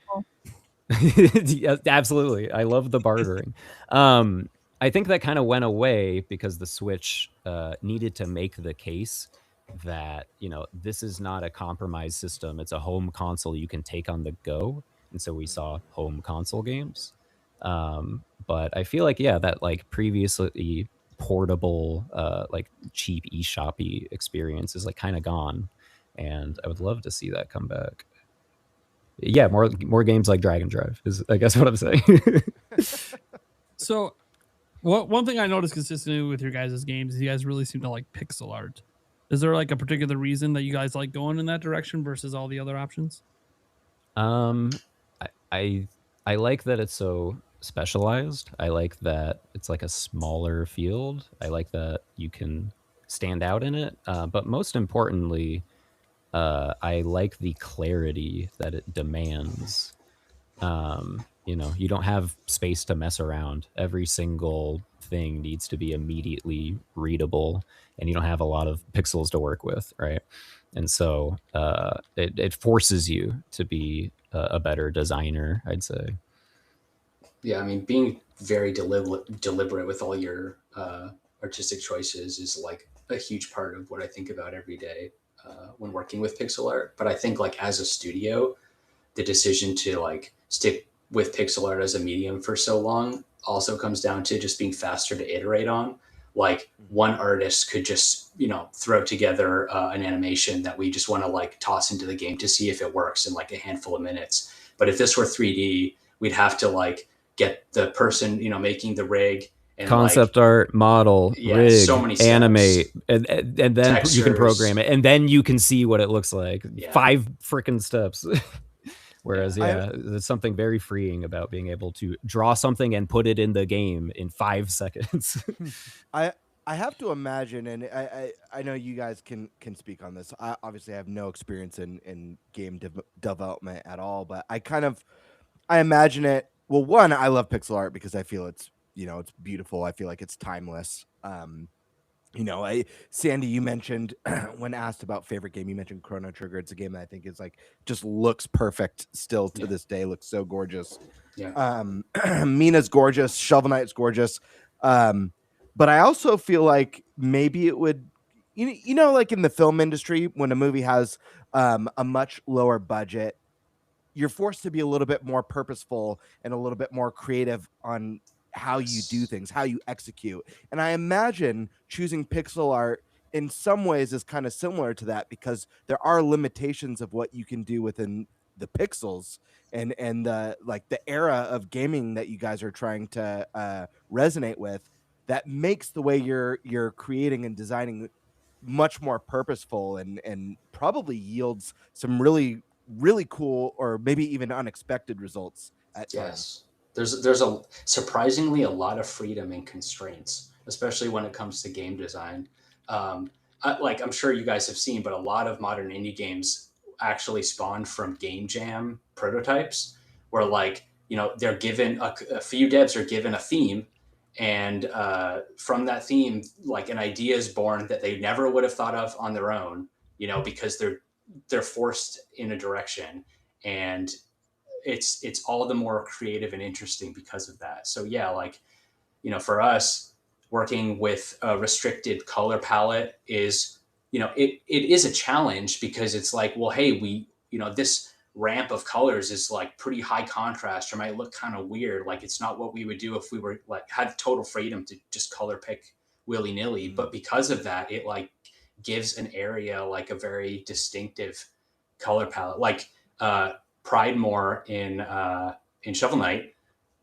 people. Yeah, absolutely. I love the bartering. I think that kind of went away because the Switch needed to make the case that, you know, this is not a compromised system. It's a home console you can take on the go. And so we saw home console games. But I feel like, yeah, that like previously portable, like cheap eShoppy experience is like kind of gone. And I would love to see that come back. Yeah, more games like Dragon Drive is, I guess, what I'm saying. So, one thing I noticed consistently with your guys' games is you guys really seem to like pixel art. Is there like a particular reason that you guys like going in that direction versus all the other options? I like that it's so specialized. I like that it's like a smaller field. I like that you can stand out in it. But most importantly, I like the clarity that it demands. You know, you don't have space to mess around. Every single thing needs to be immediately readable, and you don't have a lot of pixels to work with, right? And so it forces you to be a better designer, I'd say. Yeah, I mean, being very deliberate with all your artistic choices is like a huge part of what I think about every day when working with pixel art. But I think like as a studio, the decision to like stick with pixel art as a medium for so long also comes down to just being faster to iterate on. Like one artist could just, you know, throw together an animation that we just want to like toss into the game to see if it works in like a handful of minutes. But if this were 3D, we'd have to like get the person, you know, making the rig and concept art, model, rig, so many steps. animate, and then Textures. you can program it, and then you can see what it looks like. Yeah. 5 freaking steps. Whereas, there's something very freeing about being able to draw something and put it in the game in 5 seconds. I have to imagine, and I know you guys can speak on this. I obviously have no experience in game development at all, but I imagine it. Well, one, I love pixel art because I feel it's, you know, it's beautiful. I feel like it's timeless. You know, Sandy, you mentioned when asked about favorite game, you mentioned Chrono Trigger. It's a game that I think is like just looks perfect still to this day. Looks so gorgeous. Yeah. Mina's gorgeous. Shovel Knight's gorgeous. But I also feel like maybe it would, you know, like in the film industry, when a movie has a much lower budget, you're forced to be a little bit more purposeful and a little bit more creative on how you do things, how you execute. And I imagine choosing pixel art in some ways is kind of similar to that, because there are limitations of what you can do within the pixels and the like the era of gaming that you guys are trying to resonate with, that makes the way you're creating and designing much more purposeful and probably yields some really cool or maybe even unexpected results at times. There's a surprisingly a lot of freedom and constraints, especially when it comes to game design. Like I'm sure you guys have seen, but a lot of modern indie games actually spawned from game jam prototypes, where like, you know, they're given a few devs are given a theme, and from that theme, like an idea is born that they never would have thought of on their own, you know, because they're forced in a direction, and it's all the more creative and interesting because of that. So yeah, like, you know, for us working with a restricted color palette is, you know, it is a challenge, because it's like, well, hey, you know, this ramp of colors is like pretty high contrast or might look kind of weird. Like it's not what we would do if we were like had total freedom to just color pick willy-nilly. But because of that, it like gives an area like a very distinctive color palette. Like Pridemore in Shovel Knight,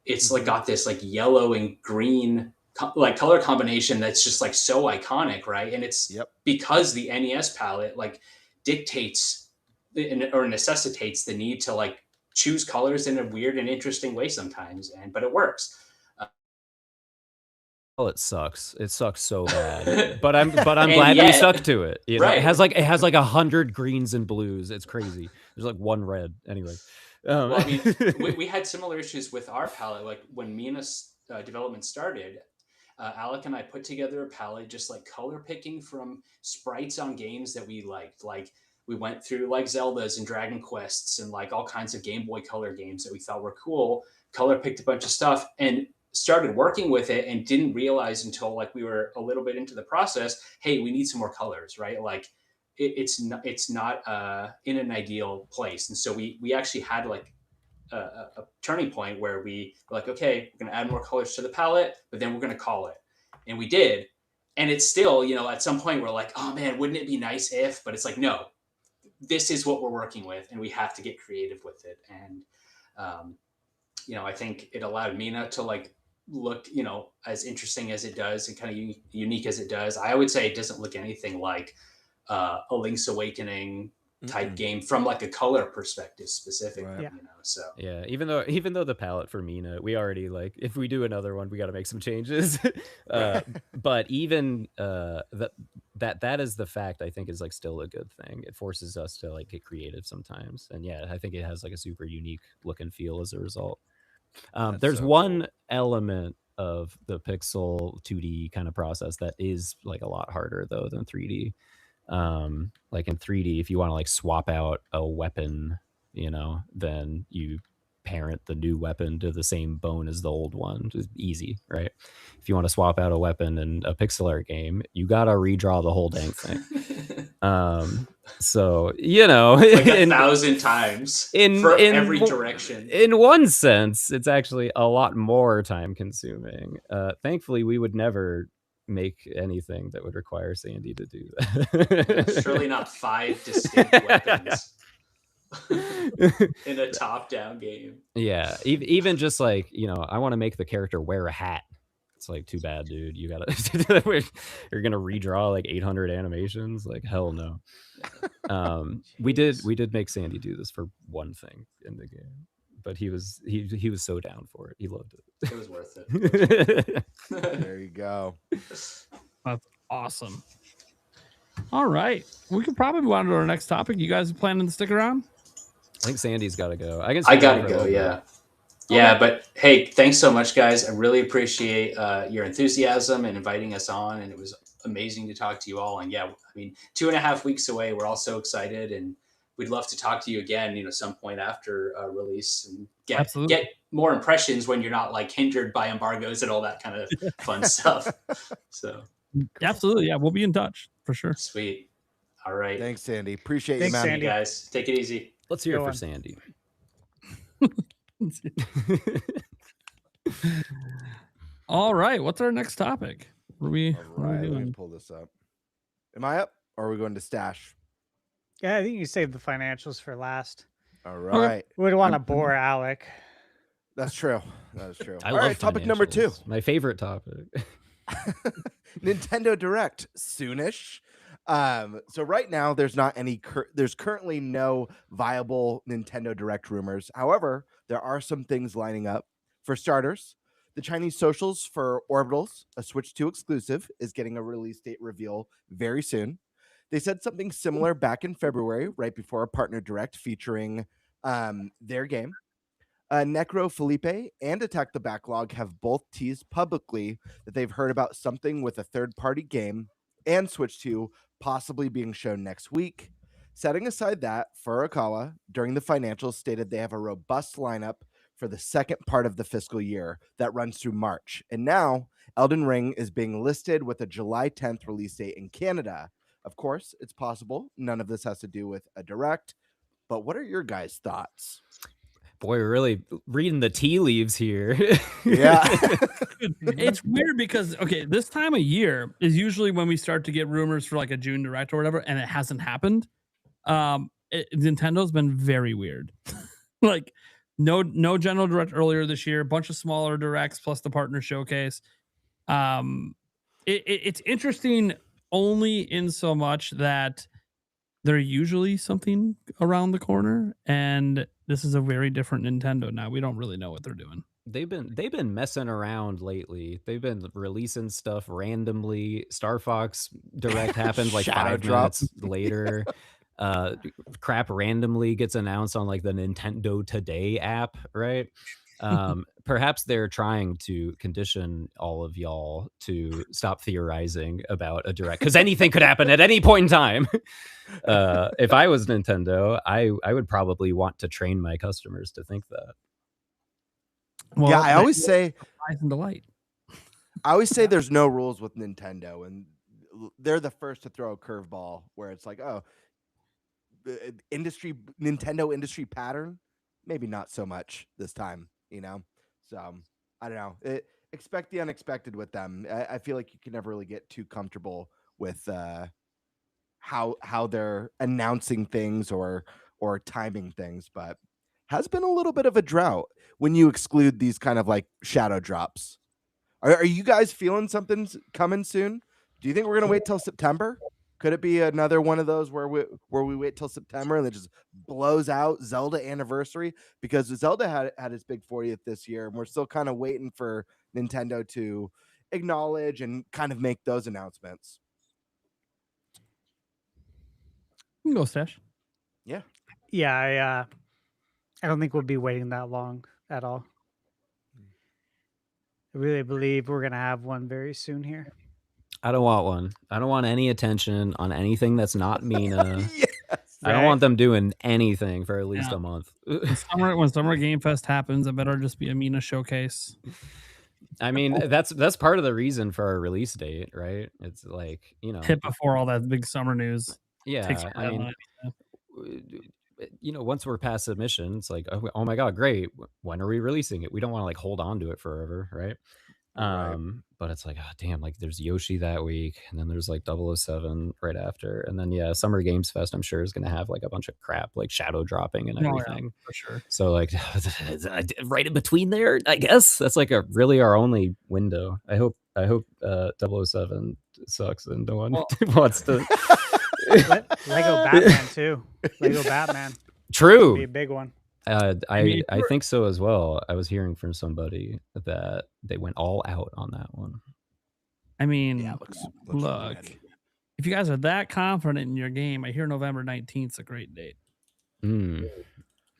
it's like got this like yellow and green like color combination that's just like so iconic, right? And it's because the NES palette like dictates or necessitates the need to like choose colors in a weird and interesting way sometimes, but it works. It sucks. It sucks so bad. But I'm And glad we yet- stuck to it. You know? Right. It has like 100 greens and blues. It's crazy. There's like one red anyway. Well, I mean, we had similar issues with our palette. Like when Mina's development started, Alec and I put together a palette just like color picking from sprites on games that we liked. Like we went through like Zeldas and Dragon Quests and like all kinds of Game Boy Color games that we thought were cool. Color picked a bunch of stuff and started working with it and didn't realize until like we were a little bit into the process, hey, we need some more colors, right? Like it's not in an ideal place. And so we actually had like a turning point where we were like, okay, we're going to add more colors to the palette, but then we're going to call it. And we did. And it's still, you know, at some point we're like, oh man, wouldn't it be nice if, but it's like, no, this is what we're working with and we have to get creative with it. And, you know, I think it allowed Mina to like look, you know, as interesting as it does and kind of unique as it does. I would say it doesn't look anything like a Link's Awakening type game from like a color perspective specifically, Right. you know. So yeah, even though the palette for Mina, we already like if we do another one, we got to make some changes. But even that is the fact I think is like still a good thing. It forces us to like get creative sometimes, and yeah, I think it has like a super unique look and feel as a result. There's so one element of the pixel 2D kind of process that is like a lot harder though than 3D. Like in 3D, if you want to like swap out a weapon, you know, then you parent the new weapon to the same bone as the old one. Just easy, right? If you want to swap out a weapon in a pixel art game, you gotta redraw the whole dang thing. So you know, like 1,000 times in every direction. In one sense, it's actually a lot more time consuming. Thankfully, we would never make anything that would require Sandy to do that. Surely not 5 distinct weapons in a top-down game. Yeah, even just like, you know, I want to make the character wear a hat. It's like, too bad, dude. You gotta you're gonna redraw like 800 animations. Like, hell no. We did make Sandy do this for one thing in the game, but he was so down for it. He loved it. It was worth it. There you go. That's awesome. All right, we could probably move on to our next topic. You guys planning to stick around? I think Sandy's got to go. I gotta go. Yeah. Yeah, but hey, thanks so much, guys. I really appreciate your enthusiasm and inviting us on, and it was amazing to talk to you all. And yeah, I mean, 2.5 weeks away, we're all so excited, and we'd love to talk to you again, you know, some point after release and get more impressions when you're not like hindered by embargoes and all that kind of fun stuff. So absolutely, yeah, we'll be in touch for sure. Sweet. All right. Thanks, Sandy. Appreciate Thanks, you, man. Sandy. Guys, take it easy. Let's hear Go it for on. Sandy. All right, what's our next topic? What are we All right, let me doing? pull this up. Am I up, or are we going to stash? Yeah, I think you saved the financials for last. All right, We would want to bore Alec. that's true. That is true. I All love right, topic number 2. financials. My favorite topic. Nintendo Direct soonish. So right now there's not any there's currently no viable Nintendo Direct rumors. However, there are some things lining up. For starters, the Chinese socials for Orbitals, a Switch 2 exclusive, is getting a release date reveal very soon. They said something similar back in February, right before a partner Direct featuring their game. Necro Felipe and Attack the Backlog have both teased publicly that they've heard about something with a third-party game and Switch 2 possibly being shown next week. Setting aside that, Furukawa, during the financials, stated they have a robust lineup for the second part of the fiscal year that runs through March. And now, Elden Ring is being listed with a July 10th release date in Canada. Of course, it's possible none of this has to do with a Direct, but what are your guys' thoughts? Boy, we're really reading the tea leaves here. Yeah. It's weird because this time of year is usually when we start to get rumors for like a June Direct or whatever, and it hasn't happened. Nintendo's been very weird. Like no general Direct earlier this year, a bunch of smaller Directs plus the partner showcase. It's interesting only in so much that they're usually something around the corner, and this is a very different Nintendo now. We don't really know what they're doing. they've been messing around lately. They've been releasing stuff randomly. Star Fox Direct happens like Shadow 5 drop. minutes later. Crap randomly gets announced on like the Nintendo Today app, right? Perhaps they're trying to condition all of y'all to stop theorizing about a direct, because anything could happen at any point in time. If I was Nintendo, I would probably want to train my customers to think that. Well, yeah, I always say surprise and delight. I always say there's no rules with Nintendo, and they're the first to throw a curveball where it's like, oh, Nintendo industry pattern, maybe not so much this time, you know. So I don't know. Expect the unexpected with them. I feel like you can never really get too comfortable with how they're announcing things or timing things, but has been a little bit of a drought when you exclude these kind of like shadow drops. Are you guys feeling something's coming soon? Do you think we're gonna wait till September? Could it be another one of those where we wait till September and it just blows out Zelda anniversary? Because Zelda had its big 40th this year, and we're still kind of waiting for Nintendo to acknowledge and kind of make those announcements. You can go, Stash. Yeah. Yeah, I don't think we'll be waiting that long at all. I really believe we're gonna have one very soon here. I don't want one. I don't want any attention on anything that's not Mina. Yes. I don't want them doing anything for at least Yeah. a month. When Summer Game Fest happens, it better just be a Mina showcase. I mean, that's part of the reason for our release date, right? It's like, you know, Hit before all that big summer news. Takes yeah. I mean, forever. you know, once we're past submission, it's like, oh my god, great. When are we releasing it? We don't want to like hold on to it forever, right? Right. But it's like, oh damn, like there's Yoshi that week, and then there's like 007 right after, and then yeah, Summer Games Fest I'm sure is gonna have like a bunch of crap like shadow dropping and Oh, yeah, everything. for sure. So like right in between there, I guess that's like really our only window. I hope 007 sucks and no one wants to. Lego Batman too. Lego Batman. True. Be a big one. I think so as well. I was hearing from somebody that they went all out on that one. I mean, Yeah, looks look, good. if you guys are that confident in your game, I hear November 19th is a great date.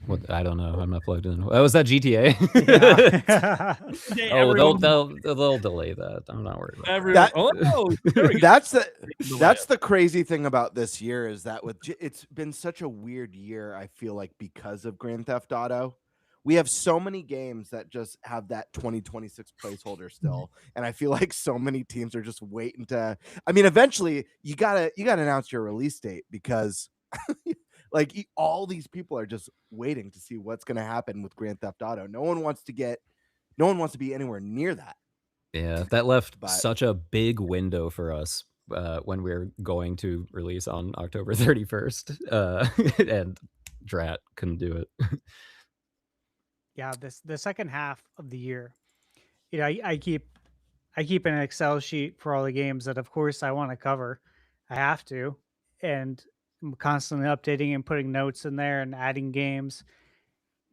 What, I don't know. I'm not plugged in. Oh, was that GTA? Yeah. Oh, they'll delay that. I'm not worried about That. That's the crazy thing about this year is that it's been such a weird year. I feel like because of Grand Theft Auto, we have so many games that just have that 2026 placeholder still, and I feel like so many teams are just waiting to. I mean, eventually you gotta announce your release date because. Like all these people are just waiting to see what's going to happen with Grand Theft Auto. No one wants to be anywhere near that. Yeah, that left such a big window for us when we're going to release on October 31st, and Drat couldn't do it. Yeah, the second half of the year, you know, I keep an Excel sheet for all the games that, of course, I want to cover. I have to, and I'm constantly updating and putting notes in there and adding games,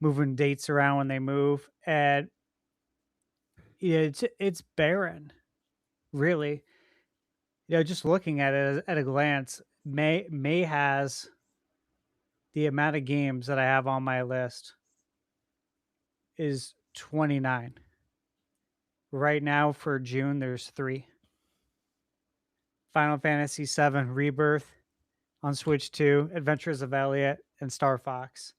moving dates around when they move, and it's barren, really. You know, just looking at it at a glance, May has the amount of games that I have on my list is 29. Right now for June, there's 3. Final Fantasy VII Rebirth on Switch 2, Adventures of Elliot, and Star Fox.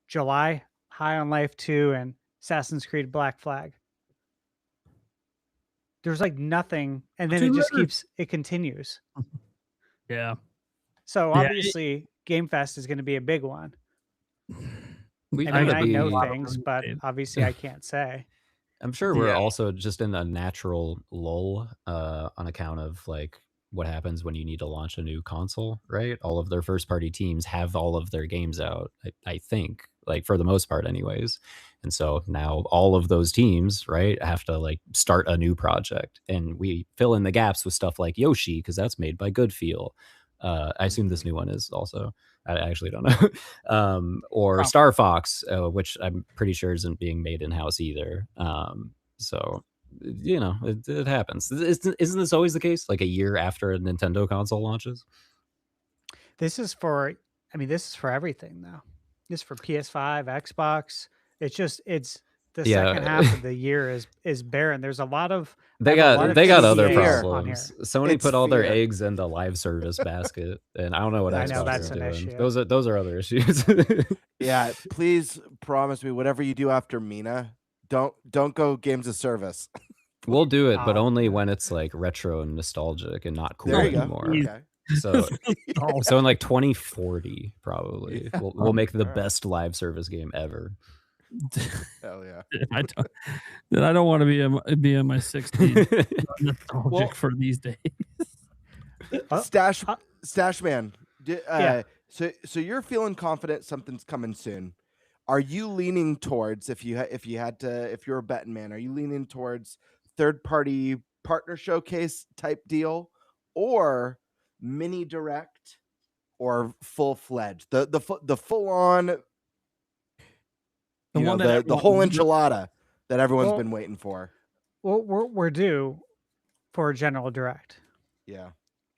July, High on Life 2 and Assassin's Creed Black Flag. There's like nothing, and then it continues. Yeah. So obviously, Game Fest is going to be a big one. I know things, but obviously I can't say. I'm sure we're also just in a natural lull on account of like what happens when you need to launch a new console, right? All of their first party teams have all of their games out, I think, like for the most part anyways. And so now all of those teams, right, have to like start a new project, and we fill in the gaps with stuff like Yoshi because that's made by Good Feel. I assume this new one is also. I actually don't know. Or Star Fox, which I'm pretty sure isn't being made in house either. So you know, it happens. Isn't this always the case? Like a year after a Nintendo console launches? This is for everything though. This is for PS5, Xbox. It's the second half of the year is barren. There's a lot of they got other fear problems. Sony put all their eggs in the live service basket, and I don't know what Xbox is doing. Issue. Those are other issues. Yeah, please promise me whatever you do after Mina, don't go games of service. We'll do it, but only when it's like retro and nostalgic and not cool there you anymore. Go. Okay. So in like 2040, probably we'll make the best live service game ever. Hell yeah! I don't want to be in my 60s nostalgic for these days. Stash man. So you're feeling confident something's coming soon. Are you leaning towards if you're a betting man? Are you leaning towards third-party partner showcase type deal, or mini direct, or full-fledged the full-on? The whole enchilada that everyone's been waiting for. Well, we're due for a general direct. Yeah.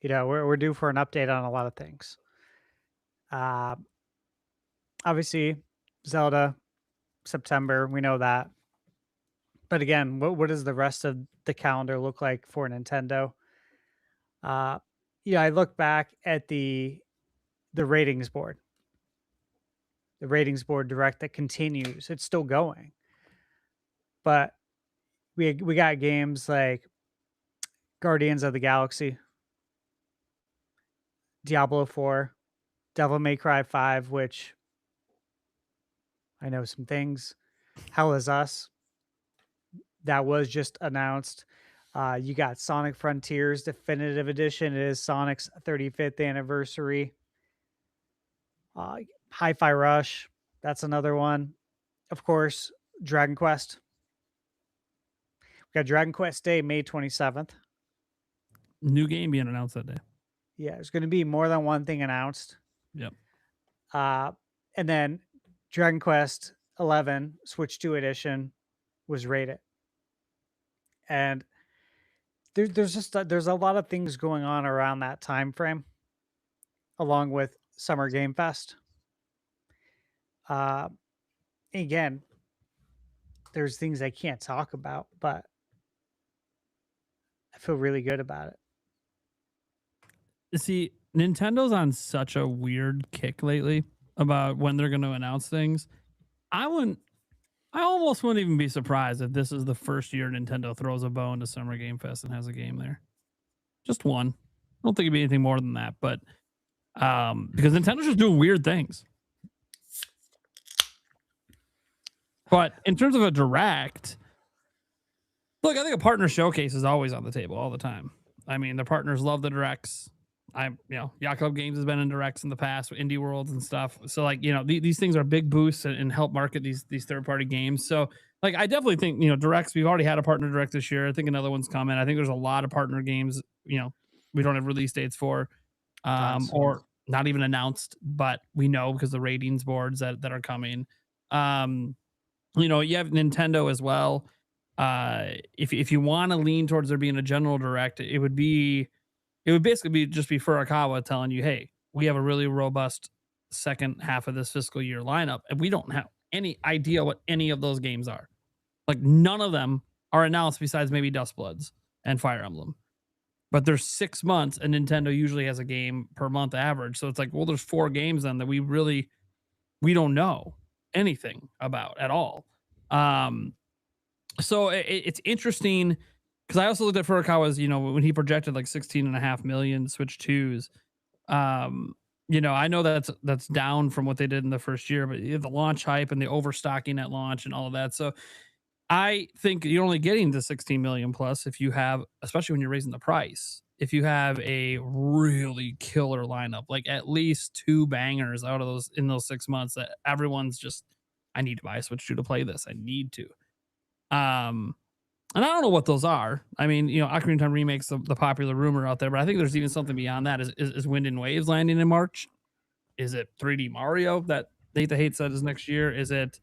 We're due for an update on a lot of things. Obviously, Zelda, September, we know that. But again, what does the rest of the calendar look like for Nintendo? I look back at the ratings board. The ratings board direct that continues. It's still going. But we got games like Guardians of the Galaxy, Diablo 4, Devil May Cry 5, which I know some things. Hell Is Us. That was just announced. You got Sonic Frontiers Definitive Edition. It is Sonic's 35th anniversary. Hi-Fi Rush. That's another one. Of course, Dragon Quest. We got Dragon Quest Day, May 27th. New game being announced that day. Yeah, there's going to be more than one thing announced. Yep. And then Dragon Quest 11 Switch 2 edition was rated. And there's a lot of things going on around that time frame, along with Summer Game Fest. Again, there's things I can't talk about, but I feel really good about it. See, Nintendo's on such a weird kick lately about when they're going to announce things. I almost wouldn't even be surprised if this is the first year Nintendo throws a bow into Summer Game Fest and has a game there. Just one. I don't think it'd be anything more than that, but because Nintendo's just doing weird things. But in terms of a direct, look, I think a partner showcase is always on the table all the time. I mean, the partners love the directs. Yacht Club Games has been in directs in the past with Indie Worlds and stuff. So these things are big boosts and help market these third-party games. So I definitely think, directs, we've already had a partner direct this year. I think another one's coming. I think there's a lot of partner games, we don't have release dates for, or not even announced, but we know because the ratings boards that are coming. You have Nintendo as well. If you want to lean towards there being a general direct, it would basically be Furukawa telling you, hey, we have a really robust second half of this fiscal year lineup, and we don't have any idea what any of those games are. None of them are announced besides maybe Dustbloods and Fire Emblem. But there's 6 months, and Nintendo usually has a game per month average. So it's there's 4 games then that we don't know anything about at all. So it's interesting. Because I also looked at Furukawa's, when he projected 16.5 million Switch 2s. I know that's down from what they did in the first year, but the launch hype and the overstocking at launch and all of that. So I think you're only getting the 16 million plus if you have, especially when you're raising the price, if you have a really killer lineup, at least 2 bangers out of those in those 6 months that everyone's just, I need to buy a Switch 2 to play this. I need to. And I don't know what those are. I mean, Ocarina of Time remake's the popular rumor out there, but I think there's even something beyond that. Is Wind and Waves landing in March? Is it 3D Mario that Hate the Hate said is next year? Is it,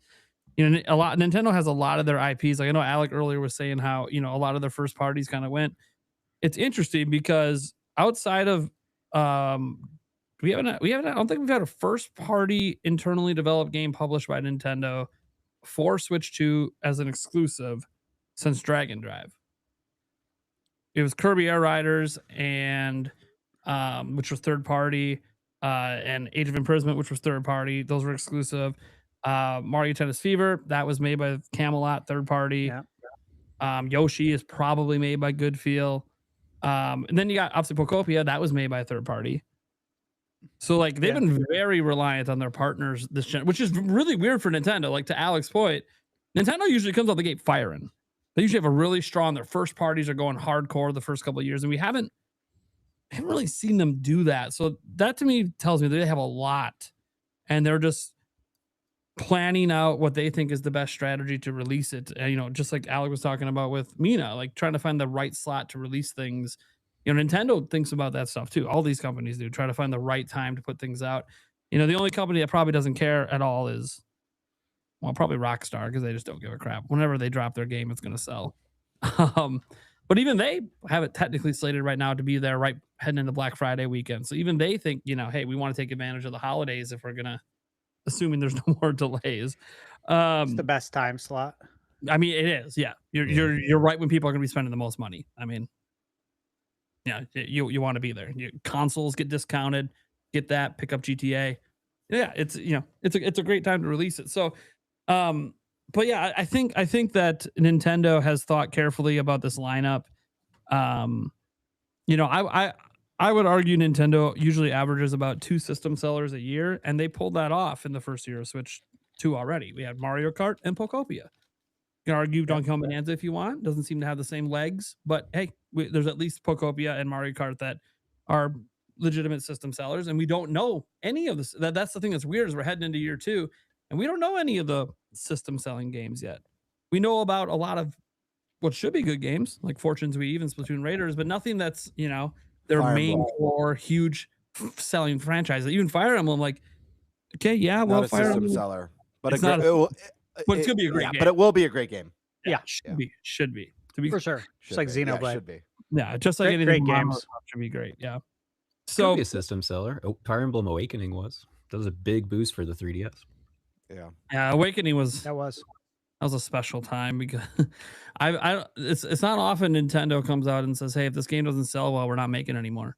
Nintendo has a lot of their IPs. Like I know Alec earlier was saying how, a lot of their first parties kind of went. It's interesting because outside of, I don't think we've had a first party internally developed game published by Nintendo for Switch 2 as an exclusive since Dragon Drive. It was Kirby Air Riders and which was third party, and Age of Imprisonment, which was third party. Those were exclusive. Mario Tennis Fever, that was made by Camelot, third party. Yeah. Yoshi is probably made by Goodfeel. And then you got obviously Pokopia, that was made by a third party. So like they've been very reliant on their partners this gen, which is really weird for Nintendo. Like to Alec's point, Nintendo usually comes out the gate firing. They usually have a really strong, their first parties are going hardcore the first couple of years, and we haven't really seen them do that. So that to me tells me that they have a lot, and they're just planning out what they think is the best strategy to release it. Just like Alec was talking about with Mina, like trying to find the right slot to release things. Nintendo thinks about that stuff too. All these companies do, try to find the right time to put things out. The only company that probably doesn't care at all is, well, probably Rockstar, because they just don't give a crap. Whenever they drop their game, it's going to sell. But even they have it technically slated right now to be there right heading into Black Friday weekend. So even they think, hey, we want to take advantage of the holidays if we're going to, assuming there's no more delays. It's the best time slot. I mean, it is. Yeah. You're right when people are going to be spending the most money. I mean, yeah, you want to be there. Consoles get discounted, get that, pick up GTA. Yeah, it's a great time to release it. So, but yeah, I think that Nintendo has thought carefully about this lineup. I would argue Nintendo usually averages about 2 system sellers a year, and they pulled that off in the first year of Switch 2 already. We had Mario Kart and Pokopia. You can argue Donkey Kong Bonanza if you want. Doesn't seem to have the same legs, but hey, there's at least Pokopia and Mario Kart that are legitimate system sellers, and we don't know any of this. That's the thing that's weird is we're heading into year 2, and we don't know any of the system selling games yet. We know about a lot of what should be good games like Fortune's Weave and Splatoon Raiders, but nothing that's their Fire main Emblem. core huge selling franchise. Even Fire Emblem, like okay, yeah, Not well, a Fire system Emblem, seller, but it's not a- but it's gonna be a great game. But it will be a great game. Yeah. should be to be For sure. Just like be. Yeah, Xenoblade. should be. yeah, just like Great- anything great Monolith games. should be great. Yeah. Could So be a system seller. Oh, Fire Emblem Awakening was. That was a big boost for the 3DS. Yeah. Awakening was That was. a special time because it's not often Nintendo comes out and says, hey, if this game doesn't sell well, we're not making anymore.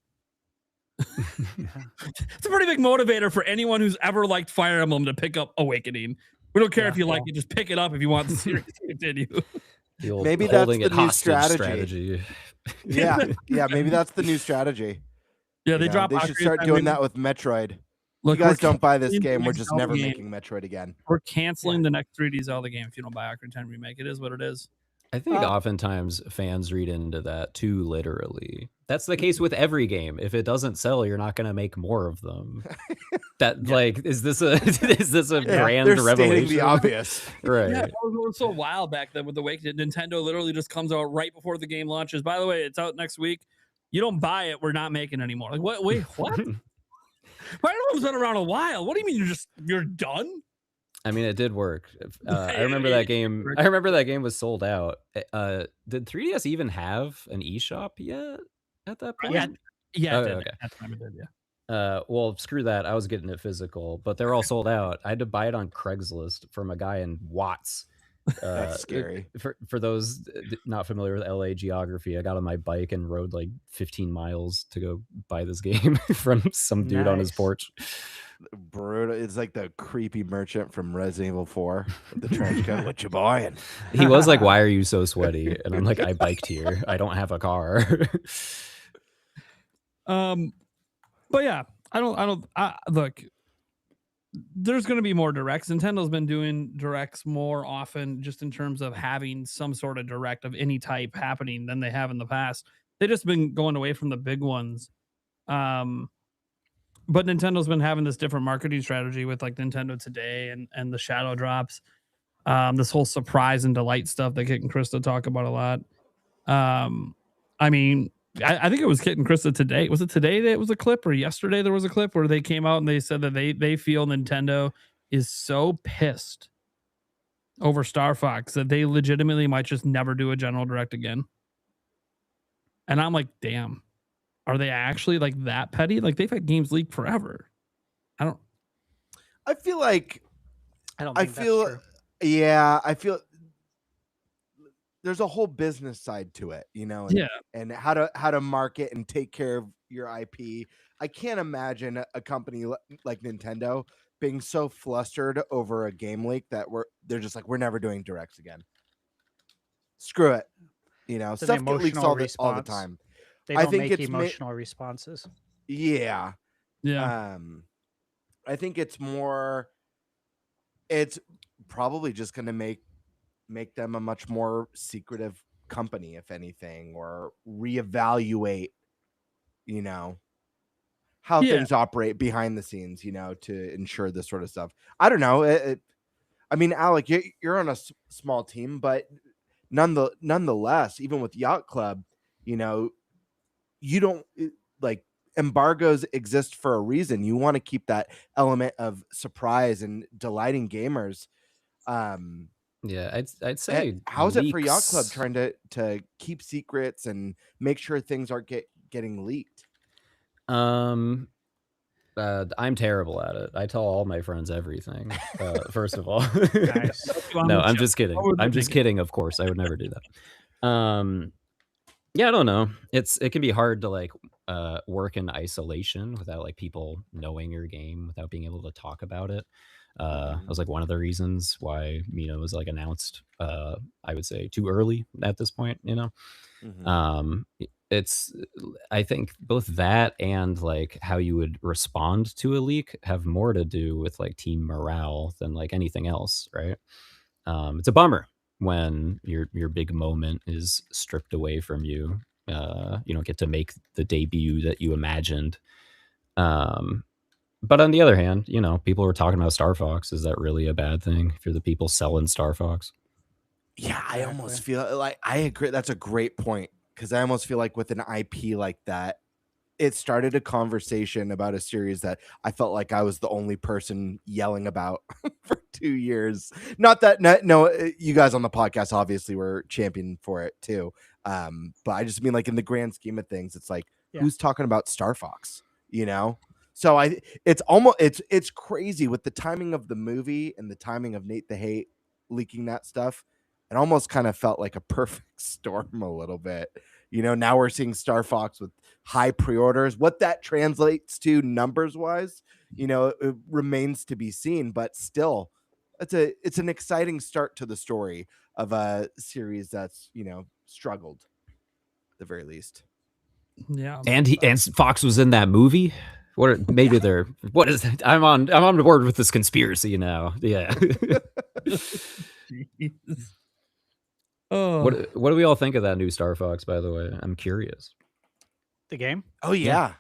It's a pretty big motivator for anyone who's ever liked Fire Emblem to pick up Awakening. We don't care if you like it, just pick it up if you want the series to continue. The old Maybe that's holding the it new hostage strategy. Yeah. Maybe that's the new strategy. Yeah, they They should start doing that with Metroid. Look, You guys we're don't buy this canceling game, the we're next just Zelda never game. making Metroid again. We're canceling the next 3D Zelda game if you don't buy Ocarina of Time Remake. It is what it is. I think oftentimes fans read into that too literally. That's the case with every game. If it doesn't sell, you're not going to make more of them. Like, is this a grand they're stating revelation? the obvious. Right. Yeah, it was so wild back then with the Awakening. Nintendo literally just comes out right before the game launches. By the way, it's out next week. You don't buy it, we're not making anymore. Like, what? Wait, what? Fire Emblem's been around a while. What do you mean you're done? I mean, it did work. I remember that game. I remember that game was sold out. Did 3DS even have an eShop yet at that point? Yeah. Oh, It did. okay. At the time it did, yeah. Well, screw that. I was getting it physical, but they're all sold out. I had to buy it on Craigslist from a guy in Watts. That's scary. For those not familiar with LA geography, I got on my bike and rode like 15 miles to go buy this game from some dude on his porch. Brutal. It's like the creepy merchant from Resident Evil 4 with the trench coat. What you buying? He was like, "Why are you so sweaty?" And I'm like, "I biked here. I don't have a car." But yeah, look, there's going to be more directs. Nintendo's been doing directs more often just in terms of having some sort of direct of any type happening than they have in the past. They've just been going away from the big ones. But Nintendo's been having this different marketing strategy with like Nintendo Today and the shadow drops. This whole surprise and delight stuff that Kit and Krista talk about a lot. I mean, I think it was Kit and Krista today. Was it today that it was a clip, or yesterday there was a clip where they came out and they said that they feel Nintendo is so pissed over Star Fox that they legitimately might just never do a General Direct again. And I'm like, damn, are they actually like that petty? Like they've had games leak forever. I feel like I feel there's a whole business side to it, and, Yeah. and how to market and take care of your IP. I can't imagine a company like Nintendo being so flustered over a game leak that they're just like, we're never doing directs again. Screw it. It's an Stuff gets leaks all the response. time. They I don't think make it's emotional responses. Yeah. Yeah. I think it's probably just going to make them a much more secretive company, if anything, or reevaluate, how things operate behind the scenes, to ensure this sort of stuff. I don't know. I mean, Alec, you're on a small team, but nonetheless, even with Yacht Club, you don't like embargoes exist for a reason. You want to keep that element of surprise and delighting gamers. Yeah, I'd say how's it for Yacht Club leaks- trying to keep secrets and make sure things aren't getting leaked? I'm terrible at it. I tell all my friends everything. First of all, Nice. no, I'm just kidding. I'm just kidding. Of course, I would never do that. Yeah, I don't know. It can be hard to like work in isolation without like people knowing your game, without being able to talk about it. That was like one of the reasons why Mina was like announced. I would say too early at this point. It's I think both that and like how you would respond to a leak have more to do with like team morale than like anything else, right? It's a bummer when your big moment is stripped away from you. You don't get to make the debut that you imagined. But on the other hand, people were talking about Star Fox. Is that really a bad thing if you're the people selling Star Fox? Yeah, I almost feel like I agree. That's a great point, because I almost feel like with an IP like that, it started a conversation about a series that I felt like I was the only person yelling about for 2 years. Not that no, you guys on the podcast obviously were champion for it too. But I just mean like in the grand scheme of things, it's like who's talking about Star Fox, So it's crazy with the timing of the movie and the timing of Nate the Hate leaking that stuff. It almost kind of felt like a perfect storm a little bit. Now we're seeing Star Fox with high pre-orders. What that translates to numbers wise, it remains to be seen, but still it's an exciting start to the story of a series that's, struggled at the very least. Yeah. And Fox was in that movie. What is that? I'm on board with this conspiracy now. Yeah. Oh. What do we all think of that new Star Fox, by the way? I'm curious. The game? Oh yeah.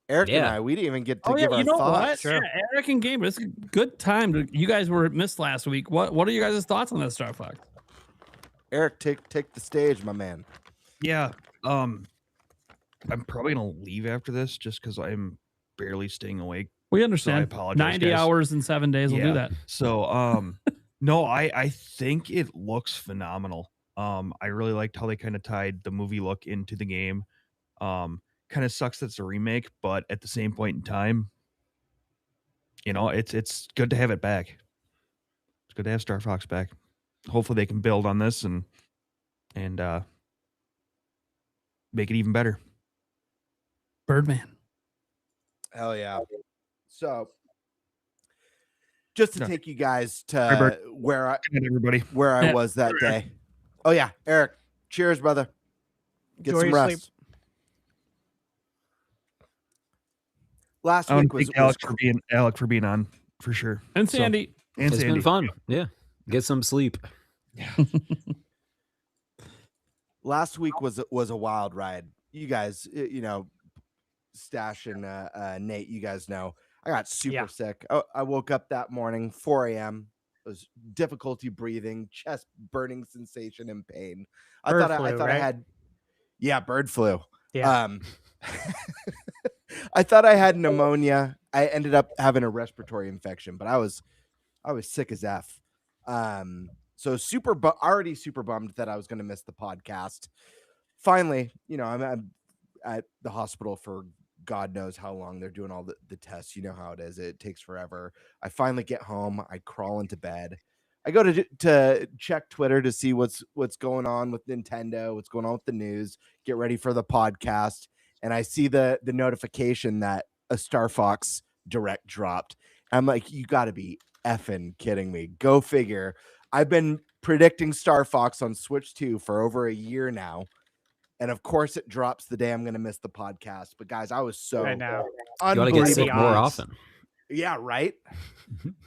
Eric and I, we didn't even get to give our thoughts. What? Yeah, Eric and Gamer, it's a good time. You guys were missed last week. What are you guys' thoughts on that Star Fox? Eric, take the stage, my man. Yeah. I'm probably gonna leave after this just because I'm barely staying awake. We So I understand. apologize, 90 guys. hours in 7 days will do that. So no, I think it looks phenomenal. I really liked how they kind of tied the movie look into the game. Kind of sucks that it's a remake, but at the same point in time, it's good to have it back. It's good to have Star Fox back. Hopefully they can build on this and make it even better. Birdman. Hell yeah. So just to take you guys to where I was that day. Oh yeah, Eric. Cheers, brother. Get Enjoy some your rest. sleep. Last I want week to was thank Alec for being on for sure. And Sandy. And It's Sandy. been fun. Yeah. Get some sleep. last week was a wild ride. You guys, Stash and Nate, you guys know I got super sick. I woke up that morning, 4 a.m. was difficulty breathing, chest burning sensation, and pain. Bird I flu, thought I right? had, yeah, bird flu. Yeah. I thought I had pneumonia. I ended up having a respiratory infection, but I was sick as F. So already super bummed that I was going to miss the podcast. Finally, I'm at the hospital for God knows how long. They're doing all the tests. You know how it is. It takes forever. I finally get home. I crawl into bed. I go to check Twitter to see what's going on with Nintendo, what's going on with the news, get ready for the podcast. And I see the notification that a Star Fox Direct dropped. I'm like, you got to be effing kidding me. Go figure. I've been predicting Star Fox on Switch 2 for over a year now. And of course it drops the day I'm going to miss the podcast. But guys, I was so I know. You got to get sick more often. Yeah, right.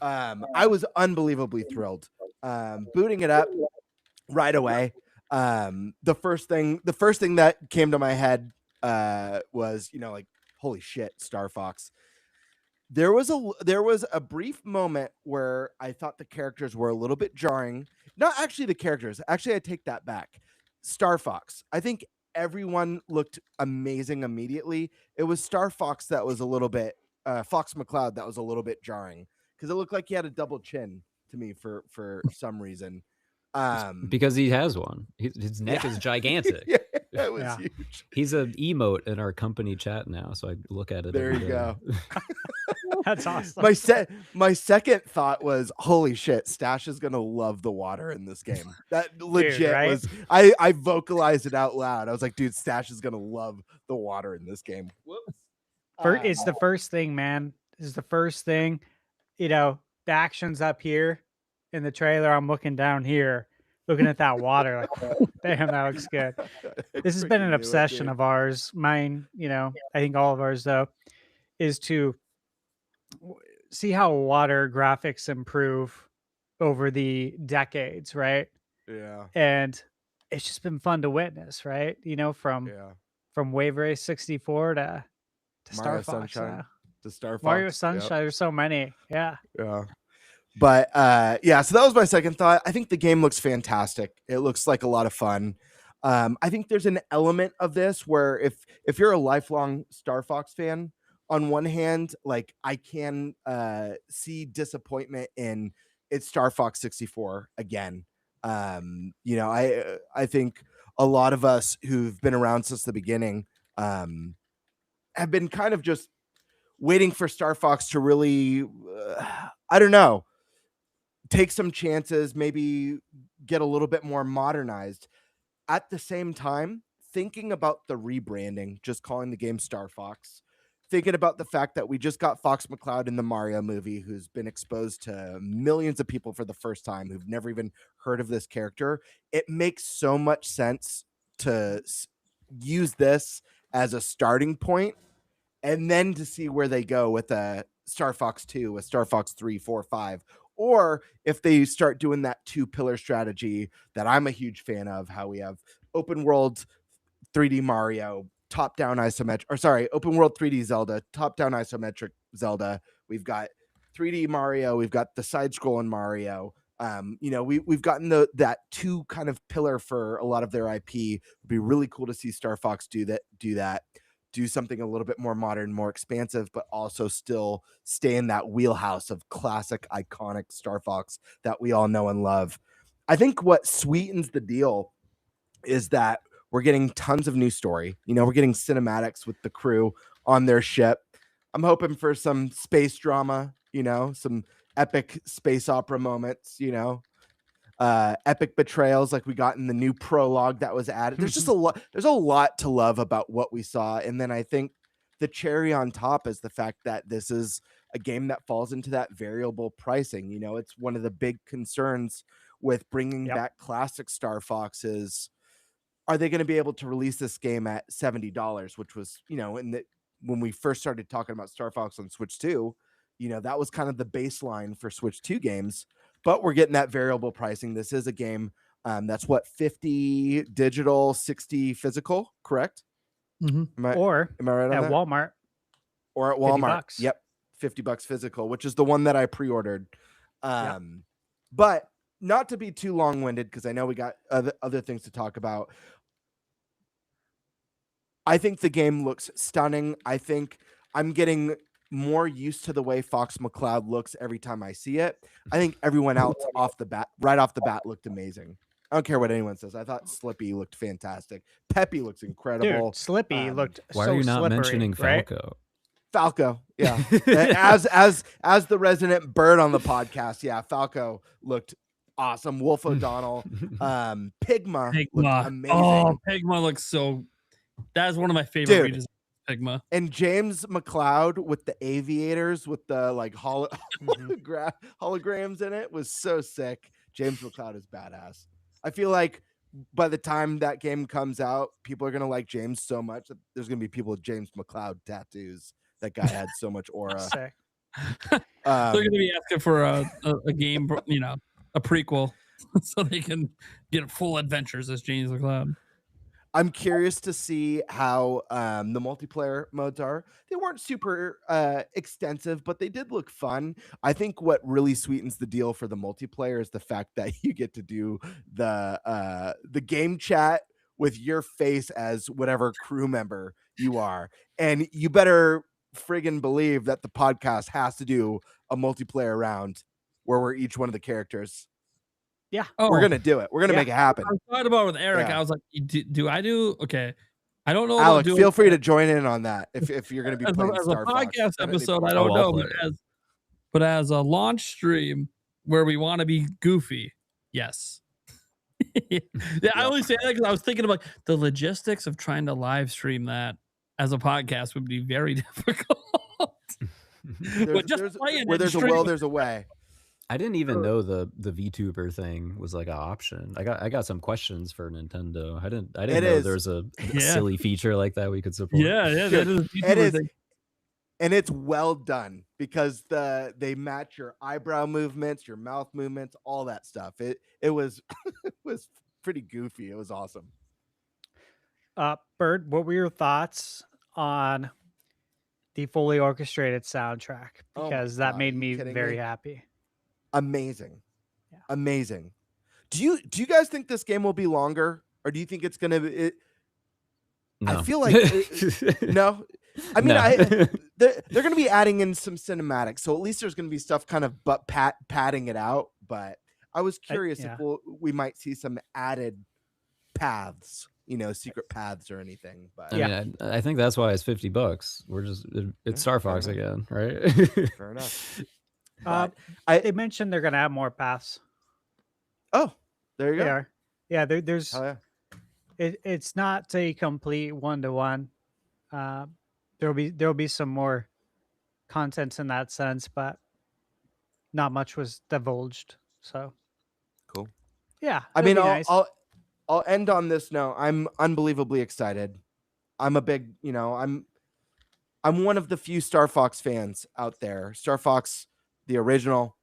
I was unbelievably thrilled. Booting it up right away. The first thing that came to my head was, like, holy shit, Star Fox. There was a brief moment where I thought the characters were a little bit jarring. Not actually the characters. Actually, I take that back. Star Fox. I think everyone looked amazing immediately. It was Star Fox that was a little bit Fox McCloud that was a little bit jarring because it looked like he had a double chin to me for some reason. Because he has one. His neck is gigantic. Yeah, it was huge. He's an emote in our company chat now, so I look at it. There you go. That's awesome. My second thought was, holy shit, Stash is gonna love the water in this game. That legit right? was. I vocalized it out loud. I was like, dude, Stash is gonna love the water in this game. Whoops. It's the first thing, man. This is the first thing. The action's up here in the trailer. I'm looking down here, looking at that water. Like, damn, that looks good. This has been an obsession of ours. Mine, I think all of ours though, is to see how water graphics improve over the decades, right? Yeah. And it's just been fun to witness, right? From Wave Race 64 to Star Fox. To Star Fox. Mario Sunshine. There's so many. Yeah. Yeah. But so that was my second thought. I think the game looks fantastic. It looks like a lot of fun. I think there's an element of this where if you're a lifelong Star Fox fan, on one hand, like I can see disappointment in it's Star Fox 64 again. I think a lot of us who've been around since the beginning have been kind of just waiting for Star Fox to really, I don't know, take some chances, maybe get a little bit more modernized. At the same time, thinking about the rebranding, just calling the game Star Fox, thinking about the fact that we just got Fox McCloud in the Mario movie, who's been exposed to millions of people for the first time who've never even heard of this character. It makes so much sense to use this as a starting point and then to see where they go with a Star Fox 2, a Star Fox 3, 4, 5, or if they start doing that 2-pillar strategy that I'm a huge fan of, how we have open world 3D Mario, top-down isometric, open world 3D Zelda, top-down isometric Zelda. We've got 3D Mario. We've got the side-scrolling Mario. We've gotten that 2 kind of pillar for a lot of their IP. It'd be really cool to see Star Fox do that. Do something a little bit more modern, more expansive, but also still stay in that wheelhouse of classic, iconic Star Fox that we all know and love. I think what sweetens the deal is that we're getting tons of new story. We're getting cinematics with the crew on their ship. I'm hoping for some space drama, some epic space opera moments, epic betrayals like we got in the new prologue that was added. There's just there's a lot to love about what we saw. And then I think the cherry on top is the fact that this is a game that falls into that variable pricing. It's one of the big concerns with bringing back classic Star Fox is, are they going to be able to release this game at $70, which was, when we first started talking about Star Fox on Switch 2, that was kind of the baseline for Switch 2 games. But we're getting that variable pricing. This is a game that's 50 digital, 60 physical, correct? Mm-hmm. Am I right on at that? Walmart. Or at Walmart. $50. Yep. $50 physical, which is the one that I pre-ordered. But not to be too long-winded, because I know we got other things to talk about. I think the game looks stunning. I think I'm getting more used to the way Fox McCloud looks every time I see it. I think everyone else right off the bat looked amazing. I don't care what anyone says. I thought Slippy looked fantastic. Peppy looks incredible. Dude, Slippy looked Why so are you not slippery, mentioning right? Falco? Falco, yeah. as the resident bird on the podcast, yeah, Falco looked awesome. Wolf O'Donnell, Pigma looked amazing. Oh, Pigma looks so. That is one of my favorite Dude. regions. Pigma and James McCloud with the aviators with the like holograms in it was so sick. James McCloud is badass. I feel like by the time that game comes out, people are gonna like James so much that there's gonna be people with James McCloud tattoos. That guy had so much aura. They're going to be asking for a game, a prequel, so they can get full adventures as James McCloud. I'm curious to see how the multiplayer modes are. They weren't super extensive, but they did look fun. I think what really sweetens the deal for the multiplayer is the fact that you get to do the game chat with your face as whatever crew member you are. And you better friggin' believe that the podcast has to do a multiplayer round where we're each one of the characters. Yeah, we're gonna do it. We're gonna make it happen. I thought about it with Eric. Yeah. I was like, do I do? Okay, I don't know. Alec, feel free to join in on that if you're gonna be as playing a Star Fox. podcast episode. I don't know, but as a launch stream where we want to be goofy, yes. Yeah, I only say that because I was thinking about the logistics of trying to live stream that as a podcast would be very difficult. But just playing where there's a will, there's a way. I didn't even know the VTuber thing was like an option. I got some questions for Nintendo. I didn't know there's a silly feature like that we could support. Yeah, that is a VTuber It is, thing. and it's well done because they match your eyebrow movements, your mouth movements, all that stuff. It was it was pretty goofy. It was awesome. Bird, what were your thoughts on the fully orchestrated soundtrack? Because that made me very happy. Amazing. Amazing. Do you guys think this game will be longer, or do you think it's gonna be No. I feel like no. I mean, No. they're gonna be adding in some cinematics, so at least there's gonna be stuff kind of padding it out. But I was curious if we might see some added paths, secret paths or anything. But I mean, I think that's why it's $50. We're just it's Star Fox again, right? Fair enough. They mentioned they're gonna have more paths. Oh, there you go. They are. Yeah, there's. Oh, yeah. It's not a complete 1-to-1. There'll be some more contents in that sense, but not much was divulged. So cool. Yeah, I mean, nice. I'll end on this note. I'm unbelievably excited. I'm a big, I'm one of the few Star Fox fans out there. Star Fox, the original,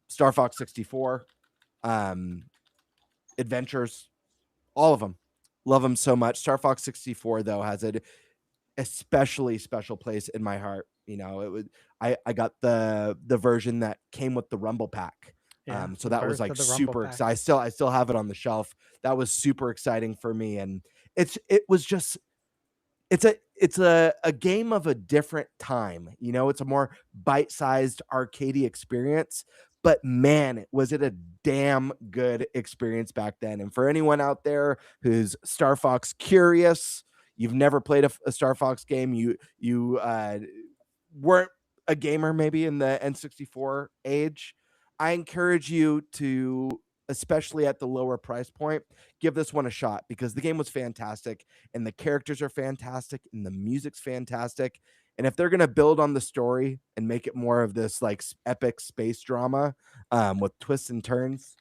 Star Fox 64, Adventures, all of them. Love them so much. Star Fox 64 though has an especially special place in my heart. I got the version that came with the Rumble Pack. So that was like super exciting. I still have it on the shelf. That was super exciting for me. And it's a game of a different time. It's a more bite-sized arcadey experience, but man, was it a damn good experience back then. And for anyone out there who's Star Fox curious, you've never played a Star Fox game, you weren't a gamer maybe in the N64 age, I encourage you to, especially at the lower price point, give this one a shot because the game was fantastic and the characters are fantastic and the music's fantastic. And if they're going to build on the story and make it more of this like epic space drama with twists and turns,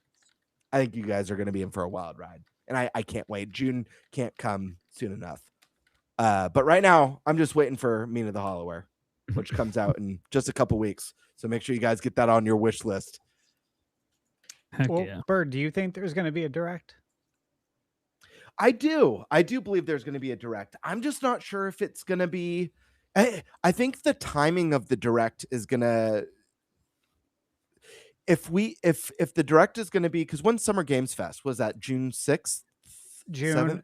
I think you guys are going to be in for a wild ride. And I can't wait. June can't come soon enough. But right now, I'm just waiting for Mina the Hollower, which comes out in just a couple weeks. So make sure you guys get that on your wish list. Bird, do you think there's going to be a direct? I do believe there's going to be a direct. I'm just not sure if it's going to be. I think the timing of the direct is going to. if the direct is going to be, because when's Summer Games Fest? Was that June 6th? June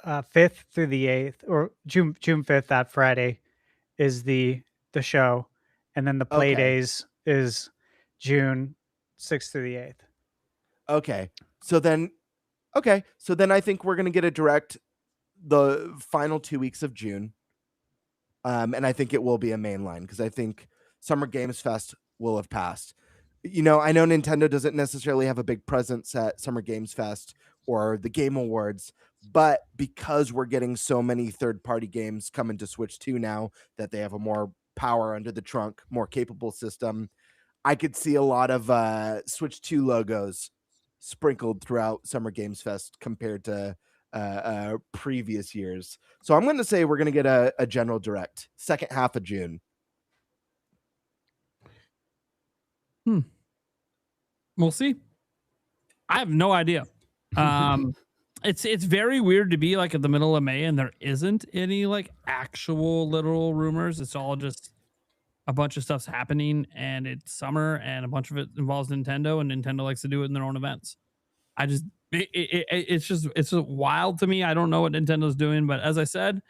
7th? 5th through the 8th, or June 5th, that Friday is the show, and then the play days is June 6th through the 8th. Okay. So then I think we're going to get a direct the final 2 weeks of June. And I think it will be a mainline because I think Summer Games Fest will have passed. I know Nintendo doesn't necessarily have a big presence at Summer Games Fest or the Game Awards, but because we're getting so many third-party games coming to Switch 2 now that they have a more power under the trunk, more capable system, I could see a lot of Switch 2 logos sprinkled throughout Summer Games Fest compared to previous years. So I'm going to say we're going to get a general direct second half of June. We'll see. I have no idea. It's very weird to be like at the middle of May and there isn't any like actual literal rumors. It's all just a bunch of stuff's happening and it's summer and a bunch of it involves Nintendo and Nintendo likes to do it in their own events. It's just wild to me. I don't know what Nintendo's doing, but as I said,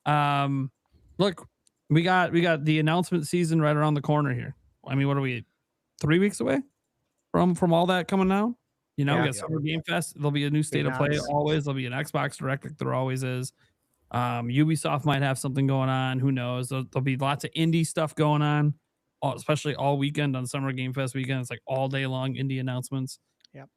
look, we got the announcement season right around the corner here. I mean, what are we, 3 weeks away from all that coming out? We got Summer Game Fest. There'll be a new State of Play always. There'll be an Xbox Direct like there always is. Ubisoft might have something going on. Who knows? There'll be lots of indie stuff going on, especially all weekend on Summer Game Fest weekend. It's like all day long indie announcements. Yep.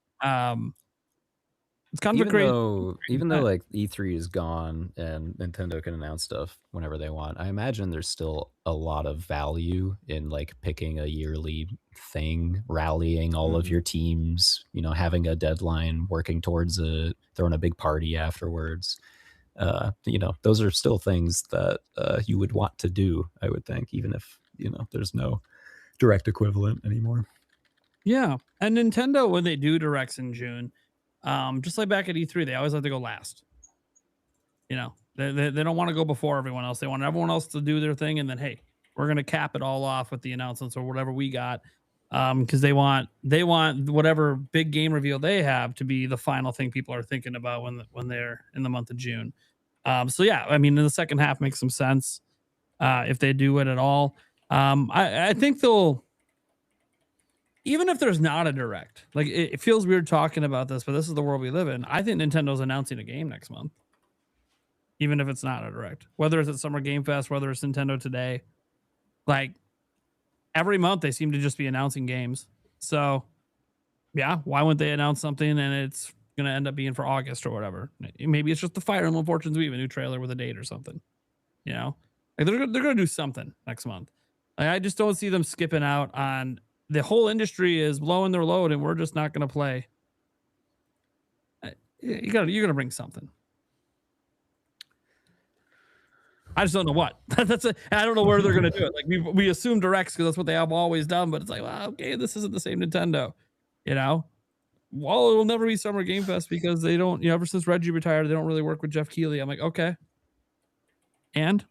It's kind of even though like E3 is gone and Nintendo can announce stuff whenever they want, I imagine there's still a lot of value in like picking a yearly thing, rallying all of your teams, having a deadline, working towards throwing a big party afterwards. Those are still things that you would want to do, I would think, even if, there's no direct equivalent anymore. Yeah. And Nintendo, when they do directs in June, just like back at E3, they always like to go last. They don't want to go before everyone else. They want everyone else to do their thing. And then, hey, we're going to cap it all off with the announcements or whatever we got. Because they want whatever big game reveal they have to be the final thing people are thinking about when they're in the month of June. So yeah, I mean, in the second half makes some sense if they do it at all. I think they'll, even if there's not a direct, like it feels weird talking about this, but this is the world we live in. I think Nintendo's announcing a game next month, even if it's not a direct, whether it's at Summer Game Fest, whether it's Nintendo Today, like every month they seem to just be announcing games. So yeah, why wouldn't they announce something and it's going to end up being for August or whatever? Maybe it's just the Fire Emblem Fortunes Weave, a new trailer with a date or something, like they're going to do something next month. Like, I just don't see them skipping out on. The whole industry is blowing their load and we're just not going to play. You're going to bring something. I just don't know what. I don't know where they're going to do it. Like we assume directs because that's what they have always done, but it's like, well, okay, this isn't the same Nintendo, Well, it will never be Summer Game Fest because they don't, ever since Reggie retired, they don't really work with Jeff Keighley. I'm like, okay. And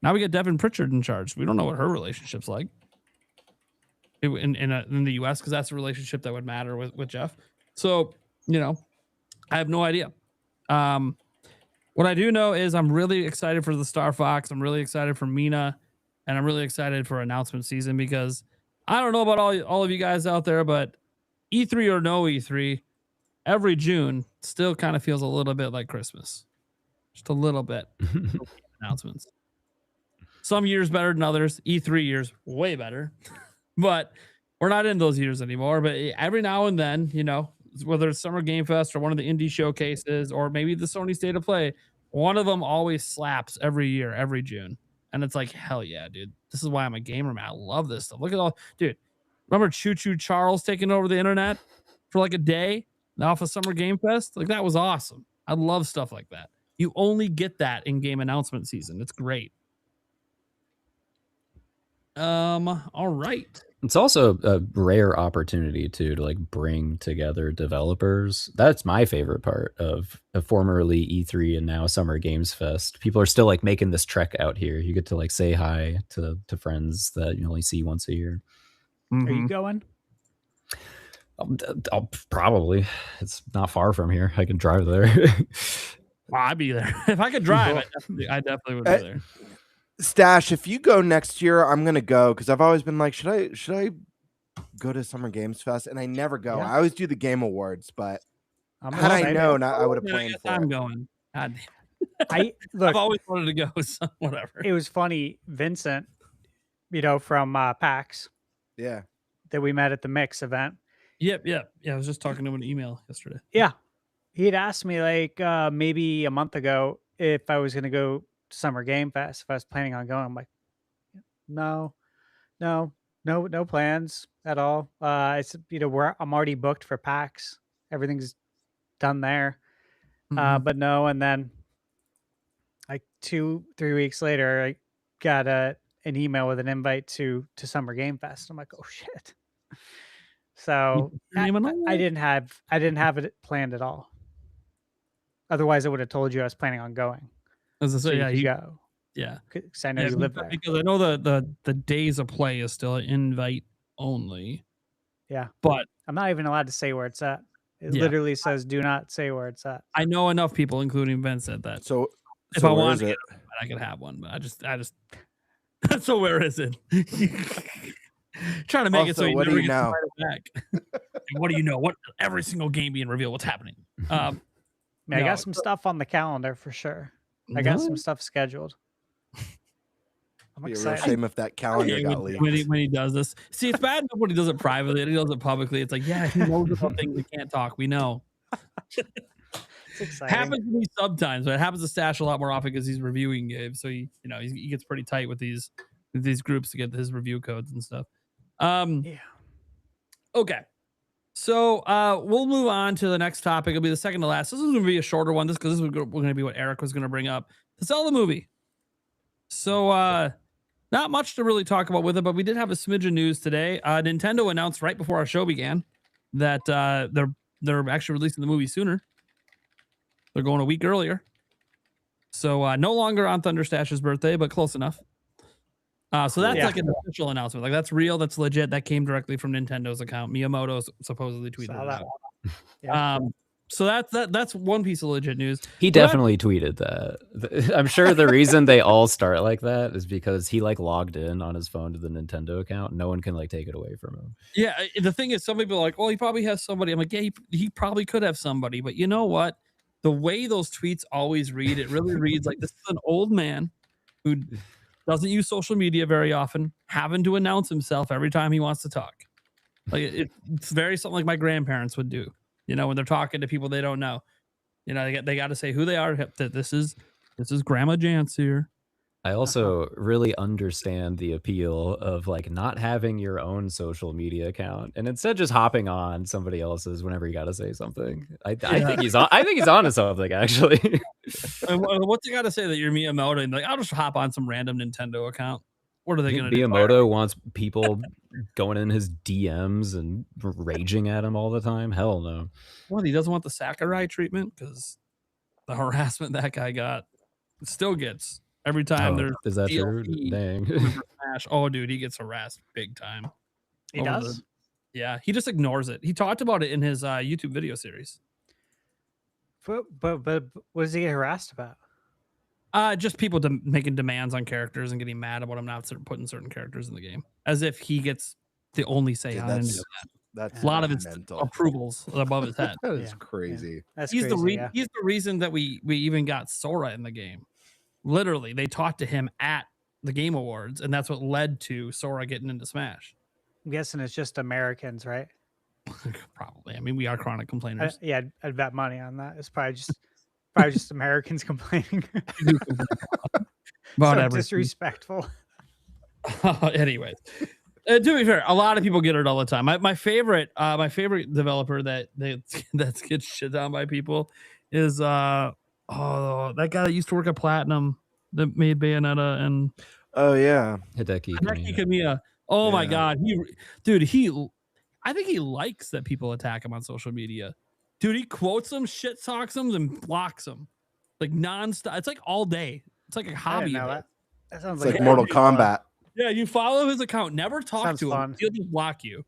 now we get Devin Pritchard in charge. We don't know what her relationship's like. In the US, because that's a relationship that would matter with Jeff. So, I have no idea. What I do know is I'm really excited for the Star Fox. I'm really excited for Mina, and I'm really excited for announcement season because I don't know about all of you guys out there, but E3 or no E3, every June still kind of feels a little bit like Christmas. Just a little bit. Announcements. Some years better than others. E3 years way better. But we're not in those years anymore. But every now and then, whether it's Summer Game Fest or one of the indie showcases or maybe the Sony State of Play, one of them always slaps every year, every June. And it's like, hell yeah, dude. This is why I'm a gamer, man. I love this stuff. Look at all, dude. Remember Choo Choo Charles taking over the internet for like a day off of Summer Game Fest? Like, that was awesome. I love stuff like that. You only get that in game announcement season. It's great. All right. It's also a rare opportunity to like bring together developers. That's my favorite part of formerly E3 and now Summer Games Fest. People are still like making this trek out here. You get to like say hi to friends that you only see once a year. Are you going? I'll probably. It's not far from here. I can drive there. Well, I'd be there if I could drive. I definitely would be there. Stash, if you go next year, I'm gonna go because I've always been like, should I go to Summer Games Fest? And I never go. Yeah. I always do the Game Awards, but I'm had I excited. known, I would have planned for I'm it. going. God I look. I've always wanted to go. So whatever. It was funny, Vincent, from PAX Yeah. that we met at the Mix event. Yep. Yeah. I was just talking to him in an email yesterday. Yeah, he had asked me like maybe a month ago if I was going to go to Summer Game Fest. If I was planning on going, I'm like, no plans at all. It's I'm already booked for PAX. Everything's done there. But no, and then like 2-3 weeks later, I got an email with an invite to Summer Game Fest. I'm like, oh shit. So I didn't have it planned at all. Otherwise, I would have told you I was planning on going. As I say, yeah, you go. Yeah, because I know you live there. Because I know the days of play is still invite only. Yeah, but I'm not even allowed to say where it's at. It literally says, "Do not say where it's at." I know enough people, including Vincent, that so if I wanted to get it, I could have one. But I just. So where is it? Trying to make also, it so you what never do you get know? back. What do you know? What every single game being revealed? What's happening? I got some stuff on the calendar for sure. I got some stuff scheduled. I'm Be a real excited. shame if that calendar got leaked. When he does this. See, it's bad enough when he does it privately and he does it publicly. It's like, yeah, he knows about things we can't talk. We know. It's exciting. Happens to me sometimes, but it happens to Stash a lot more often because he's reviewing games. So he gets pretty tight with these groups to get his review codes and stuff. Yeah. Okay. So we'll move on to the next topic. It'll be the second to last. This is going to be a shorter one. This is going to be what Eric was going to bring up. The Zelda movie. So not much to really talk about with it, but we did have a smidge of news today. Nintendo announced right before our show began that they're actually releasing the movie sooner. They're going a week earlier. So no longer on Thunderstash's birthday, but close enough. So that's like an official announcement. Like that's real. That's legit. That came directly from Nintendo's account. Miyamoto supposedly tweeted it out. So that's one piece of legit news. He definitely tweeted that. I'm sure the reason they all start like that is because he logged in on his phone to the Nintendo account. No one can take it away from him. Yeah, the thing is, some people are like, well, he probably has somebody. I'm like, yeah, he probably could have somebody. But you know what? The way those tweets always read, it really reads like this is an old man who doesn't use social media very often, having to announce himself every time he wants to talk. Like it's very something like my grandparents would do. When they're talking to people they don't know, they got to say who they are. That this is Grandma Jance here. I also really understand the appeal of not having your own social media account and instead just hopping on somebody else's whenever you got to say something. I think he's on. I think he's onto something actually. And what's he got to say that you're Miyamoto and I'll just hop on some random Nintendo account? What are they going to do? Miyamoto wants people going in his DMs and raging at him all the time. Hell no. Well, he doesn't want the Sakurai treatment because the harassment that guy got still gets every time there's. Is that true? Dang. Smash. Oh, dude, he gets harassed big time. He does? Yeah, he just ignores it. He talked about it in his YouTube video series. But what does he get harassed about? Just people making demands on characters and getting mad about him not putting certain characters in the game, as if he gets the only say on it. That's a lot of it's mental. approvals above his head. That is crazy. That's he's crazy, he's the reason that we even got Sora in the game. Literally, they talked to him at the Game Awards, and that's what led to Sora getting into Smash. I'm guessing it's just Americans, right? Probably. I mean, we are chronic complainers. I'd bet money on that. It's probably just Americans complaining. About so everything. disrespectful. Anyways, to be fair, a lot of people get it all the time. My favorite developer that gets shit down by people is that guy that used to work at Platinum that made Bayonetta and Hideki Kamiya. Oh my god, I think he likes that people attack him on social media. Dude, he quotes them, shit talks them, and blocks them like nonstop. It's like all day. It's like a hobby. That sounds like Mortal Kombat. Yeah, you follow his account. Never talk Sounds to him. fun. He'll just block you.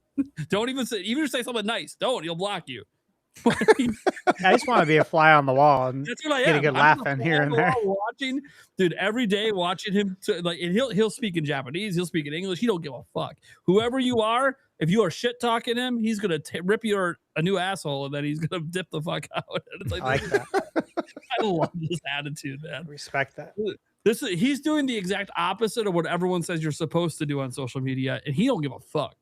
Don't even say, even if you say something nice. Don't. He'll block you. I just want to be a fly on the wall and That's what I get am. a good I'm laugh just in a here fly and on the there. wall watching, dude, every day watching him. And he'll speak in Japanese. He'll speak in English. He don't give a fuck. Whoever you are, if you are shit talking him, he's gonna rip you a new asshole, and then he's gonna dip the fuck out. And it's I like that. I love this attitude, man. Respect that. He's doing the exact opposite of what everyone says you're supposed to do on social media, and he don't give a fuck.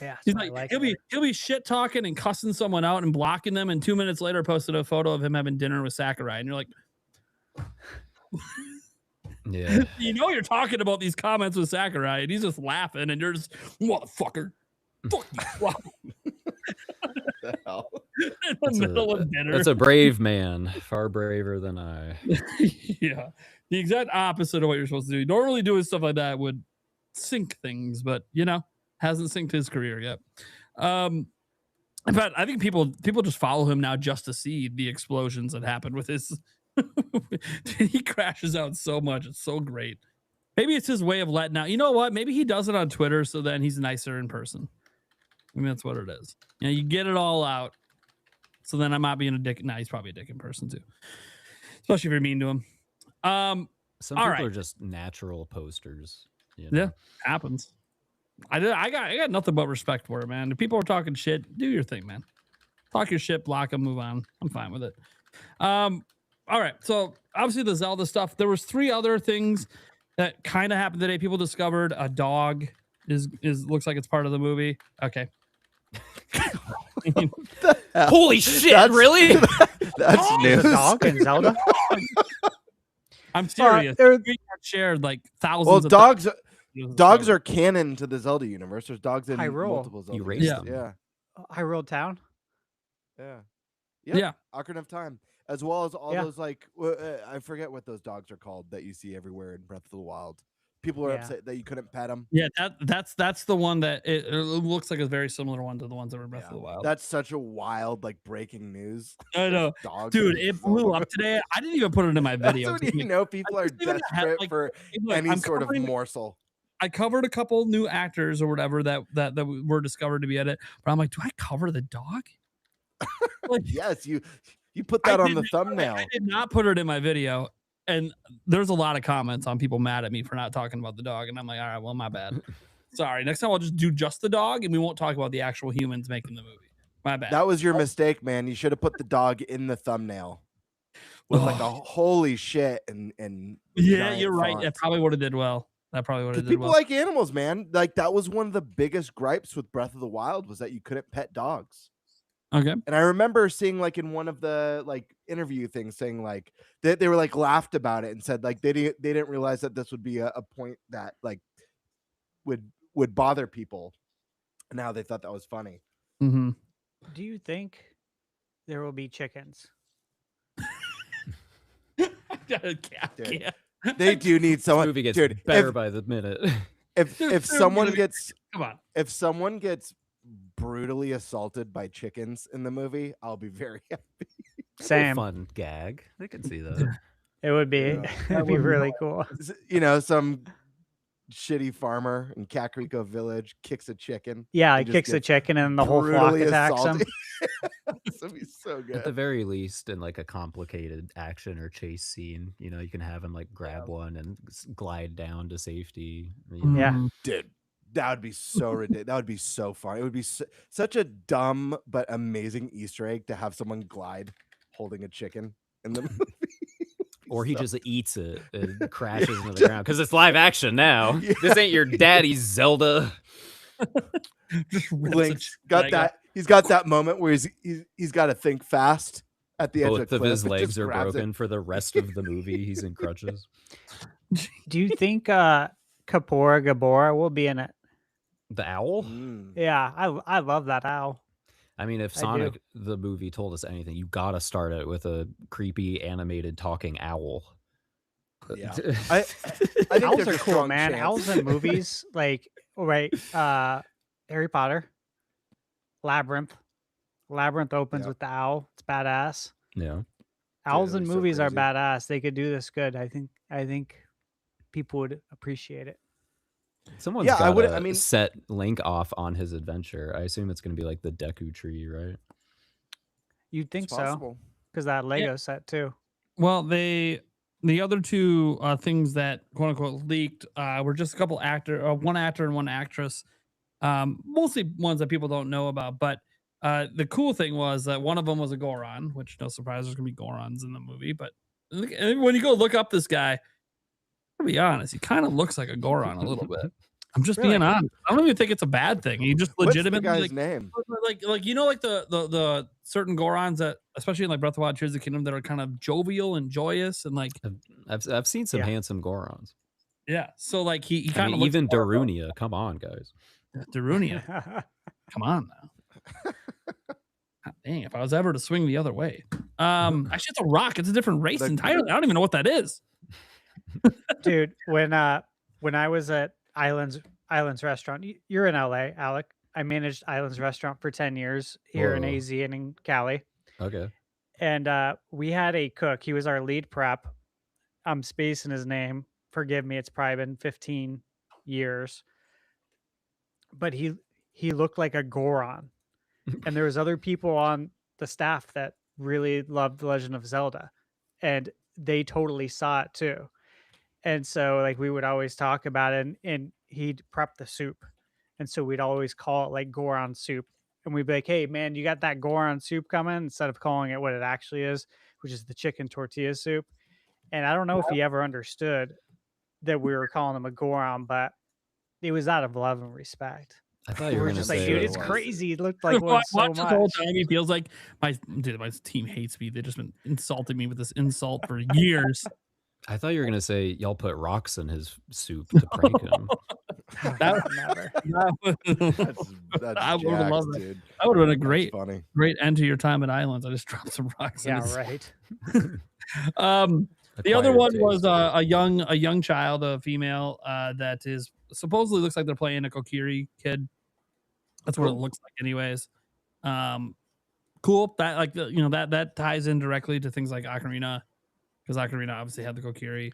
Yeah, He's like he'll be shit talking and cussing someone out and blocking them, and 2 minutes later posted a photo of him having dinner with Sakurai, and you're like, Yeah. you know, you're talking about these comments with Sakurai, and he's just laughing, and you're just motherfucker, fuck you. Wow. In the middle of dinner. That's a brave man, far braver than I. Yeah, the exact opposite of what you're supposed to do. Normally doing stuff like that would sink things, but you know, hasn't synced his career yet. In fact, I think people just follow him now just to see the explosions that happen with his. He crashes out so much. It's so great. Maybe it's his way of letting out. You know what? Maybe he does it on Twitter so then he's nicer in person. I mean, that's what it is. You know, you get it all out. So then I'm not being a dick. Nah, he's probably a dick in person too. Especially if you're mean to him. Some people are just natural posters. You know? Yeah, happens. I got nothing but respect for it, man. If people are talking shit, do your thing, man. Talk your shit, block them, move on. I'm fine with it. All right. So obviously the Zelda stuff. There was 3 other things that kind of happened today. People discovered a dog is looks like it's part of the movie. Okay. Holy shit! Really? That's news. The dog in Zelda. I'm serious. We got shared like thousands. Well, of dogs are canon to the Zelda universe. There's dogs in Hyrule. multiple Zelda. You raised games. them. Yeah. Hyrule Town. Yeah. Ocarina of Time, as well as all Yeah. those I forget what those dogs are called that you see everywhere in Breath of the Wild. People are Yeah. upset that you couldn't pet them. Yeah, that's the one that it looks like a very similar one to the ones that were in Breath of the Wild. That's such a wild, breaking news. I know, Dogs dude. in It blew Zelda. up today. I didn't even put it in my video. That's when you know people are desperate for any sort of morsel. I covered a couple new actors or whatever that were discovered to be in it, but I'm like, do I cover the dog? Yes, you put that on the I thumbnail. did not put it in my video, and there's a lot of comments on people mad at me for not talking about the dog, and I'm like, all right, well, my bad. Sorry. Next time I'll just do just the dog, and we won't talk about the actual humans making the movie. My bad. That was your mistake, man. You should have put the dog in the thumbnail with a holy shit and yeah, you're right. That probably would have did well. That probably would have did people well. like animals, man. That was one of the biggest gripes with Breath of the Wild was that you couldn't pet dogs. Okay. And I remember seeing in one of the interview things saying they were laughed about it and said they didn't realize that this would be a point that would bother people. And now they thought that was funny. Mm-hmm. Do you think there will be chickens? Yeah. They do need someone. This movie gets Dude, better by the minute. If someone gets come on, if someone gets brutally assaulted by chickens in the movie, I'll be very happy. Same. Fun gag. I can see that. It would be. Yeah. It'd be really cool. Some shitty farmer in Kakariko Village kicks a chicken. Yeah, he and just kicks the gets chicken and the whole flock brutally attacks him. assaulted. This would be so At the good. very least, in a complicated action or chase scene, you can have him grab one and glide down to safety. Yeah. Dude, that would be so ridiculous. That would be so fun. It would be such a dumb but amazing Easter egg to have someone glide holding a chicken in the movie. Or he just eats it and crashes into the ground because it's live action now. Yeah. This ain't your daddy's Zelda. Just Link's got that. He's got that moment where he's got to think fast at the edge Both of the of cliff his and legs just are grabs it. broken for the rest of the movie. He's in crutches. Do you think Kapora Gabora will be in it? The owl? Yeah, I love that owl. I mean, if I do. Sonic the movie told us anything, you gotta start it with a creepy animated talking owl. Yeah. I think Owls there's are a cool, strong man. chance. Owls in movies, Harry Potter, Labyrinth. Labyrinth opens with the owl. It's badass. Yeah. Owls Dude, in that'd be so movies are crazy. badass. They could do this good. I think people would appreciate it. Someone's Yeah, got I would. to I mean, set Link off on his adventure. I assume it's going to be like the Deku Tree, right? You'd think it's so, possible. because that Lego set too. Well, the other two things that quote unquote leaked were just a couple one actor and one actress, mostly ones that people don't know about. But the cool thing was that one of them was a Goron, which no surprise, there's gonna be Gorons in the movie. But when you go look up this guy, to be honest, he kind of looks like a Goron a little bit. I'm just being honest. I don't even think it's a bad thing. He just legitimately What's the guy's name? like you know, like the certain Gorons that, especially in like Breath of the Wild, Tears of the Kingdom, that are kind of jovial and joyous and like I've seen some handsome Gorons. Yeah, so like he I kind of mean, even Darunia. Come on, guys. Darunia. Come on now. God dang, if I was ever to swing the other way. Actually, it's a rock. It's a different race entirely. I don't even know what that is. Dude, when I was at Islands Restaurant, you're in LA, Alec. I managed Islands Restaurant for 10 years here in AZ and in Cali. Okay. And we had a cook. He was our lead prep. I'm spacing his name. Forgive me. It's probably been 15 years. But he looked like a Goron. And there was other people on the staff that really loved The Legend of Zelda. And they totally saw it too. And so like we would always talk about it, and he'd prep the soup. And so we'd always call it like Goron soup. And we'd be like, hey man, you got that Goron soup coming, instead of calling it what it actually is, which is the chicken tortilla soup. And I don't know if he ever understood that we were calling him a Goron, but it was out of love and respect. I thought you were just gonna like, say dude, it it's was. crazy. It looked like Watch one so this whole much. time. He feels like my team hates me. They've just been insulting me with this insult for years. I thought you were gonna say y'all put rocks in his soup to prank him. Never. That's I would have loved that. dude. That would have been a That's great, funny. great end to your time at Islands. I just dropped some rocks. in Yeah, his- right. The other Acquired one taste. was a young child, a female that is supposedly looks like they're playing a Kokiri kid. That's what it looks like, anyways. Cool. That like that ties in directly to things like Ocarina, because Ocarina obviously had the Kokiri. Is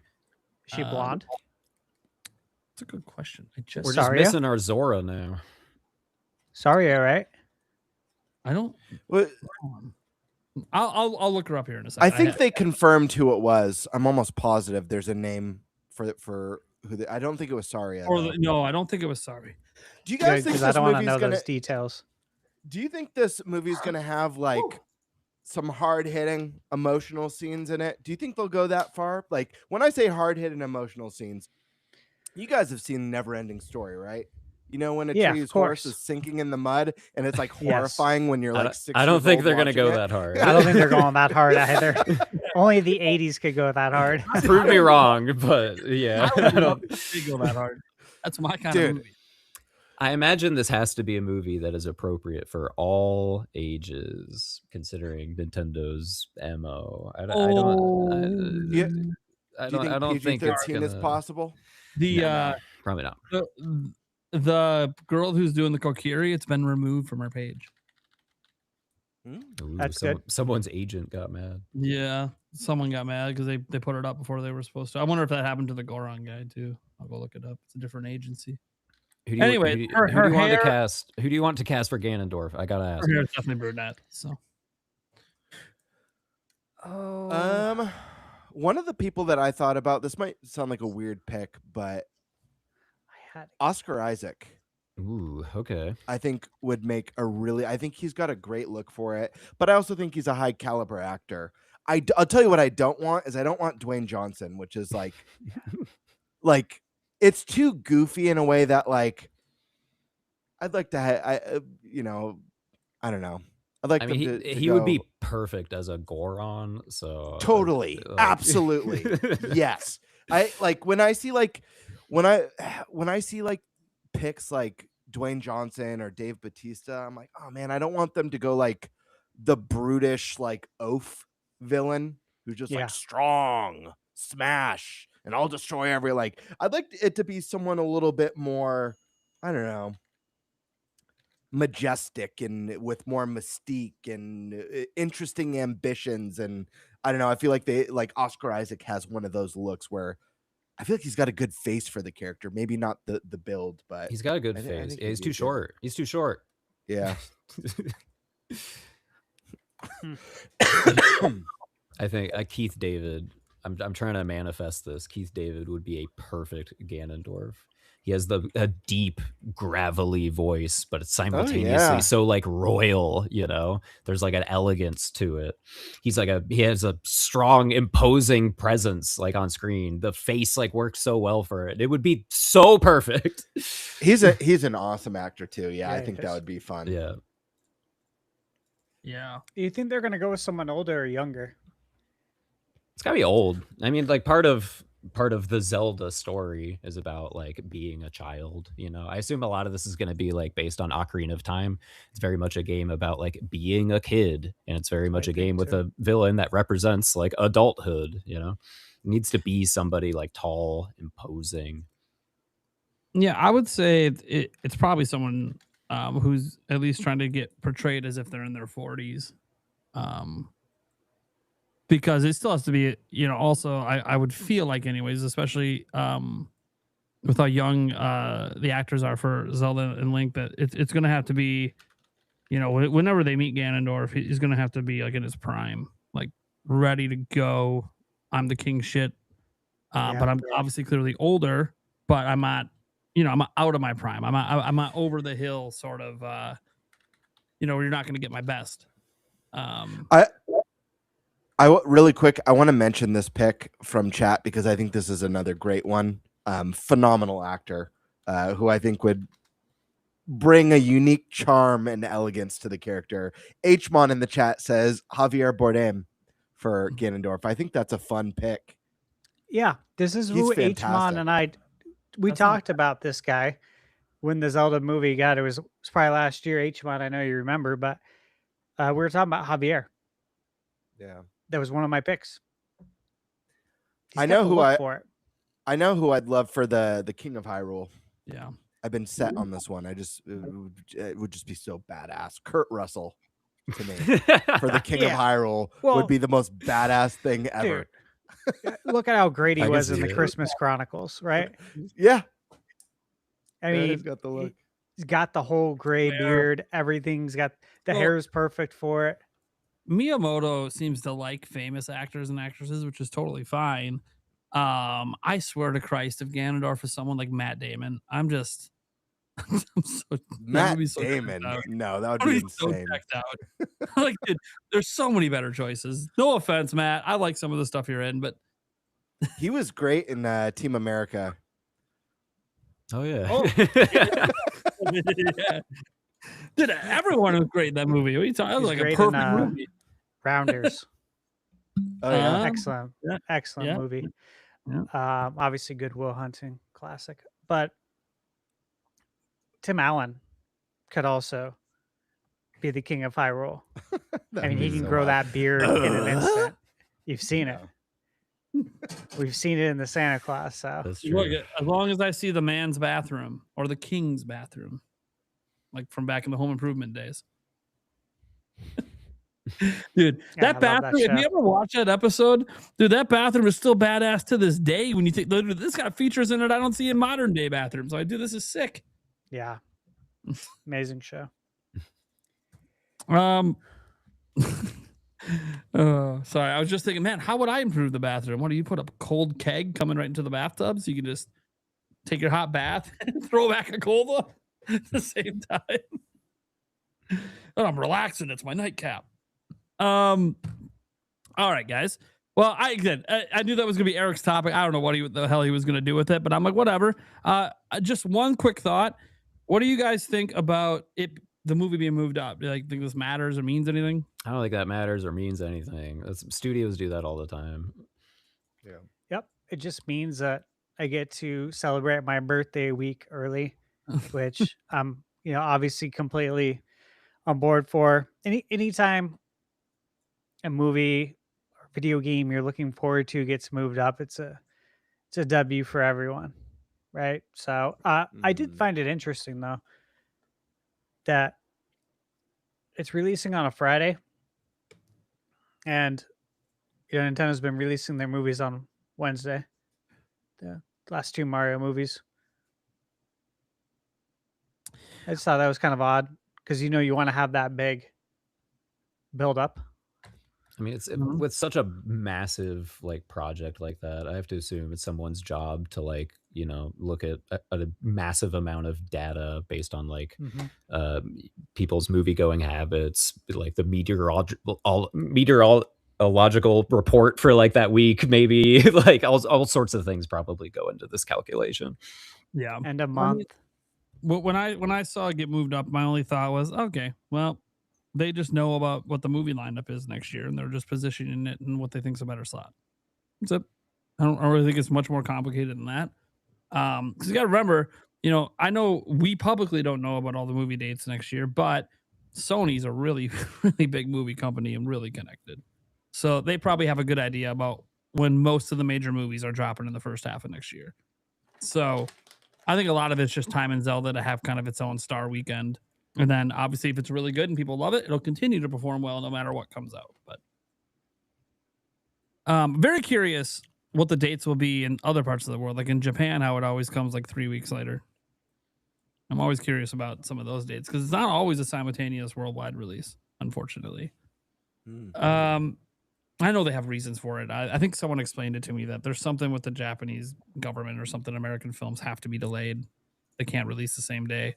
she blonde? That's a good question. We're just missing our Zora now. Sorry, all right. I don't. Well, I'll look her up here in a second. I think they confirmed who it was. I'm almost positive there's a name for who. I don't think it was Saria. No, I don't think it was. Sorry. Do you guys think Because I this don't want to movie's know gonna? those details. Do you think this movie's gonna have like some hard hitting emotional scenes in it? Do you think they'll go that far? Like when I say hard hitting emotional scenes, you guys have seen Never Ending Story, right? You know when a Yeah, tree's of horse course. is sinking in the mud, and it's like Yes. horrifying when you're like 6 I don't years think old they're gonna watching go it. that hard. I don't think they're going that hard either. Only the 80s could go that hard. Prove me wrong, but yeah, I I would love don't. to see it go that hard. That's my kind Dude. of movie. I imagine this has to be a movie that is appropriate for all ages, considering Nintendo's MO. I don't. Yeah. I Do you don't. I don't think it's PG-13 is gonna. possible? The Probably not. the girl who's doing the Kokiri, it's been removed from her page. Ooh, That's good. Someone's agent got mad. Yeah, someone got mad because they put it up before they were supposed to. I wonder if that happened to the Goron guy too. I'll go look it up. It's a different agency. Who do you, Anyway, who do you, her who do you want hair- to cast? Who do you want to cast for Ganondorf? I gotta ask. Her hair is definitely brunette. So One of the people that I thought about, this might sound like a weird pick, but Oscar Isaac, Ooh, okay. I think would make a really. I think he's got a great look for it, but I also think he's a high caliber actor. I'll tell you what I don't want is I don't want Dwayne Johnson, which is like, like it's too goofy in a way that like I'd like to. I don't know. I'd like. I mean, them to he would be go- perfect as a Goron. So totally, like- absolutely, yes. I like when I see like when I see like picks like Dwayne Johnson or Dave Bautista. I'm like, oh man, I don't want them to go like the brutish like oaf villain who's just Yeah. like strong, smash, and I'll destroy every like. I'd like it to be someone a little bit more, I don't know, majestic and with more mystique and interesting ambitions. And I don't know, I feel like they like Oscar Isaac has one of those looks where I feel like he's got a good face for the character. Maybe not the build, but He's got a good I face. think Yeah, he's he'd be too good. short. He's too short. Yeah. I think Keith David. I'm trying to manifest this. Keith David would be a perfect Ganondorf. He has a deep, gravelly voice, but it's simultaneously so like royal. You know, there's like an elegance to it. He has a strong, imposing presence like on screen. The face like works so well for it. It would be so perfect. He's an awesome actor too. Yeah, I think that would be fun. Yeah. Yeah. Do you think they're gonna go with someone older or younger? It's gotta be old. I mean, like part of the Zelda story is about like being a child, you know. I assume a lot of this is going to be like based on Ocarina of Time. It's very much a game about like being a kid, and it's very much a game with a villain that represents like adulthood, you know. It needs to be somebody like tall, imposing. Yeah, I would say it's probably someone who's at least trying to get portrayed as if they're in their 40s. Because it still has to be, you know, also I would feel like anyways, especially with how young the actors are for Zelda and Link, that it's going to have to be, you know, whenever they meet Ganondorf, he's going to have to be like in his prime, like ready to go. I'm the king shit. But I'm obviously clearly older, but I'm not, you know, I'm out of my prime. I'm not over the hill sort of, you know, where you're not going to get my best. Really quick, I want to mention this pick from chat because I think this is another great one. Phenomenal actor who I think would bring a unique charm and elegance to the character. Hmon in the chat says Javier Bardem for Ganondorf. I think that's a fun pick. Yeah, this is who Hmon and we talked about this guy when the Zelda movie got. It was probably last year. Hmon, I know you remember, but we were talking about Javier. Yeah. That was one of my picks. I know who I'd love for the King of Hyrule. Yeah. I've been set on this one. It would just be so badass. Kurt Russell to me for the King of Hyrule would be the most badass thing ever. Dude, look at how great he was in the Christmas Chronicles, right? Yeah. I mean, he's got the look. He's got the whole gray beard. Everything's got the hair is perfect for it. Miyamoto seems to like famous actors and actresses, which is totally fine. I swear to Christ, if Ganondorf is someone like Matt Damon, I'm so Matt Damon. No, that would be insane. So checked out. Like, dude, there's so many better choices. No offense, Matt. I like some of the stuff you're in, but he was great in Team America. Oh yeah. Yeah. Dude, everyone was great in that movie. What are you talking? That was like a perfect movie. Rounders. Oh yeah, excellent movie. Yeah. Obviously, Good Will Hunting, classic. But Tim Allen could also be the King of Hyrule. I mean, he can grow that beard in an instant. You've seen it. We've seen it in the Santa Claus. So that's true. Look, as long as I see the man's bathroom or the king's bathroom, like from back in the Home Improvement days. Dude, that bathroom, if you ever watch that episode, dude, that bathroom is still badass to this day. When you think this got features in it I don't see in modern day bathrooms. Like, dude, this is sick. Yeah. Amazing show. Sorry, I was just thinking, man, how would I improve the bathroom? What do you put a cold keg coming right into the bathtub so you can just take your hot bath and throw back a cold one at the same time? Oh, I'm relaxing. It's my nightcap. All right, guys. Well, I knew that was gonna be Eric's topic. I don't know what the hell he was gonna do with it, but I'm like, whatever. Just one quick thought. What do you guys think about the movie being moved up? Do you think this matters or means anything? I don't think that matters or means anything. Studios do that all the time. Yeah. Yep. It just means that I get to celebrate my birthday a week early, which I'm, obviously completely on board for. Anytime a movie or video game you're looking forward to gets moved up, it's a W for everyone, right? So I did find it interesting though that it's releasing on a Friday, and Nintendo's been releasing their movies on Wednesday. the last two Mario movies. I just thought that was kind of odd because you want to have that big build up. I mean, it's with such a massive like project like that. I have to assume it's someone's job to like look at a massive amount of data based on like people's movie going habits, like the meteorological report for like that week, maybe like all sorts of things probably go into this calculation. Yeah, and a month. When I saw it get moved up, my only thought was, okay, well, they just know about what the movie lineup is next year, and they're just positioning it in what they think's a better slot. So I don't really think it's much more complicated than that. Because you got to remember, I know we publicly don't know about all the movie dates next year, but Sony's a really, really big movie company and really connected. So they probably have a good idea about when most of the major movies are dropping in the first half of next year. So I think a lot of it's just time in Zelda to have kind of its own star weekend. And then obviously if it's really good and people love it, it'll continue to perform well no matter what comes out. But very curious what the dates will be in other parts of the world. Like in Japan, how it always comes like 3 weeks later. I'm always curious about some of those dates because it's not always a simultaneous worldwide release, unfortunately. I know they have reasons for it. I think someone explained it to me that there's something with the Japanese government or something. American films have to be delayed. They can't release the same day.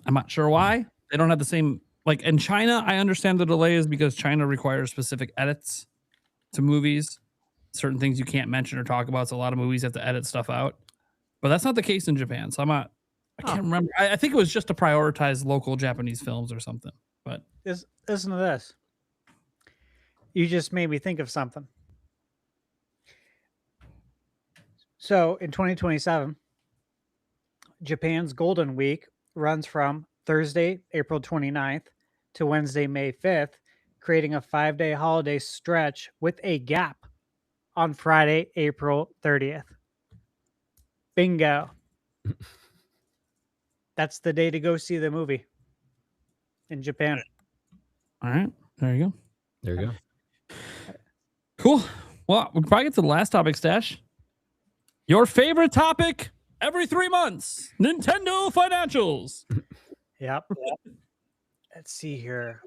I'm not sure why. They don't have the same, like in China, I understand the delay is because China requires specific edits to movies. Certain things you can't mention or talk about. So a lot of movies have to edit stuff out. But that's not the case in Japan. So I can't remember. I think it was just to prioritize local Japanese films or something. But listen to this. You just made me think of something. So in 2027, Japan's Golden Week runs from Thursday, April 29th to Wednesday, May 5th, creating a 5-day holiday stretch with a gap on Friday, April 30th. Bingo. That's the day to go see the movie in Japan. All right. There you go. There you go. Cool. Well, we'll probably get to the last topic, Stash. Your favorite topic every 3 months. Nintendo financials. Yep. Let's see here.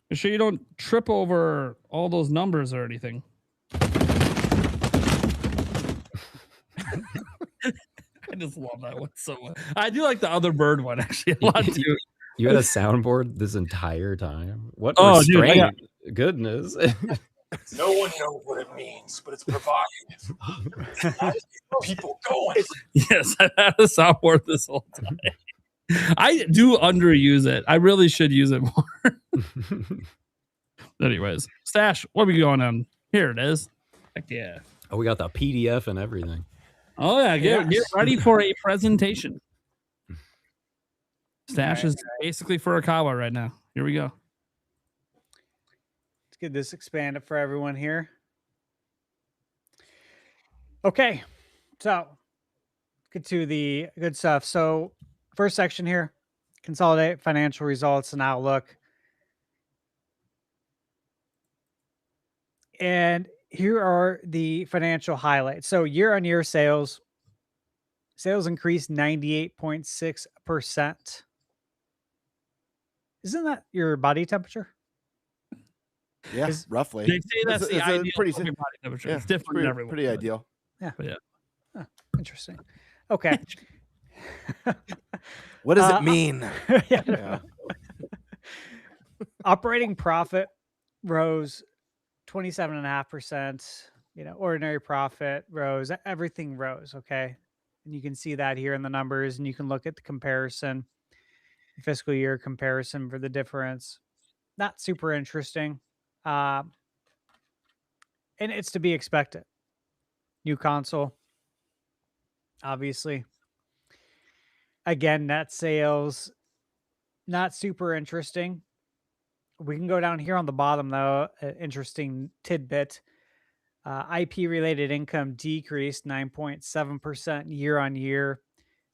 Make sure you don't trip over all those numbers or anything. I just love that one so much. I do like the other bird one actually a lot too. You had a soundboard this entire time? What Dude, restraint? Goodness. No one knows what it means, but it's provocative. People going. Yes, I had a soundboard this whole time. I do underuse it. I really should use it more. Anyways, Stash, what are we going on? Here it is. Heck yeah. Oh, we got the PDF and everything. Oh yeah, get ready for a presentation. Stash is basically Furukawa right now. Here we go. Let's get this expanded for everyone here. Okay, so get to the good stuff. So first section here, consolidate financial results and outlook. And here are the financial highlights. So year-on-year sales increased 98.6%. Isn't that your body temperature? Yeah, roughly. They say that's the ideal pretty body temperature. Yeah, It's different in everyone. pretty ideal. Yeah. But yeah. Huh, interesting. Okay. What does it mean? Yeah. Operating profit rose 27.5%. Ordinary profit rose. Everything rose. Okay. And you can see that here in the numbers, and you can look at the comparison, fiscal year comparison for the difference. Not super interesting. And it's to be expected. New console, obviously. Again, net sales, not super interesting. We can go down here on the bottom, though. An interesting tidbit. IP-related income decreased 9.7% year-on-year,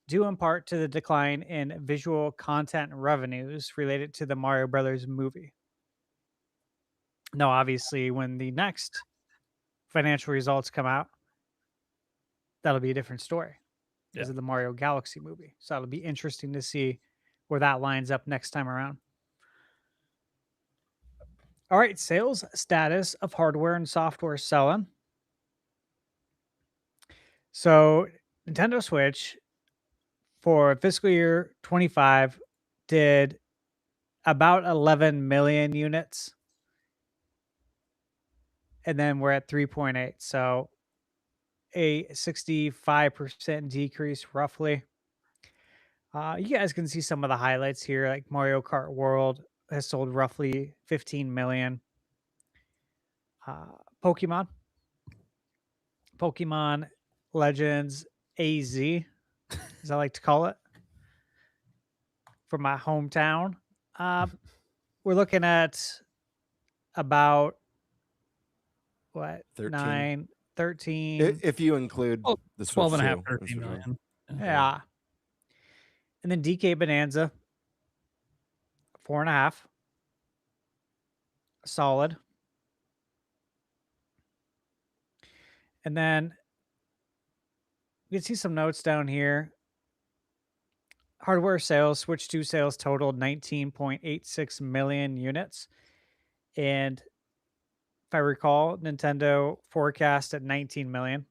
due in part to the decline in visual content revenues related to the Mario Brothers movie. Now, obviously, when the next financial results come out, that'll be a different story because Yeah. of the Mario Galaxy movie. So it'll be interesting to see where that lines up next time around. All right, sales status of hardware and software selling. So Nintendo Switch for fiscal year 25 did about 11 million units. And then we're at 3.8. So a 65% decrease roughly. You guys can see some of the highlights here, like Mario Kart World has sold roughly 15 million. Pokemon Legends AZ, as I like to call it, from my hometown. We're looking at about what 13. 13. If you include the 12 and a half, Switch 13 too. million. Yeah. And then DK Bonanza, 4.5. Solid. And then you can see some notes down here. Hardware sales, Switch 2 sales totaled 19.86 million units. And if I recall, Nintendo forecast at 19 million.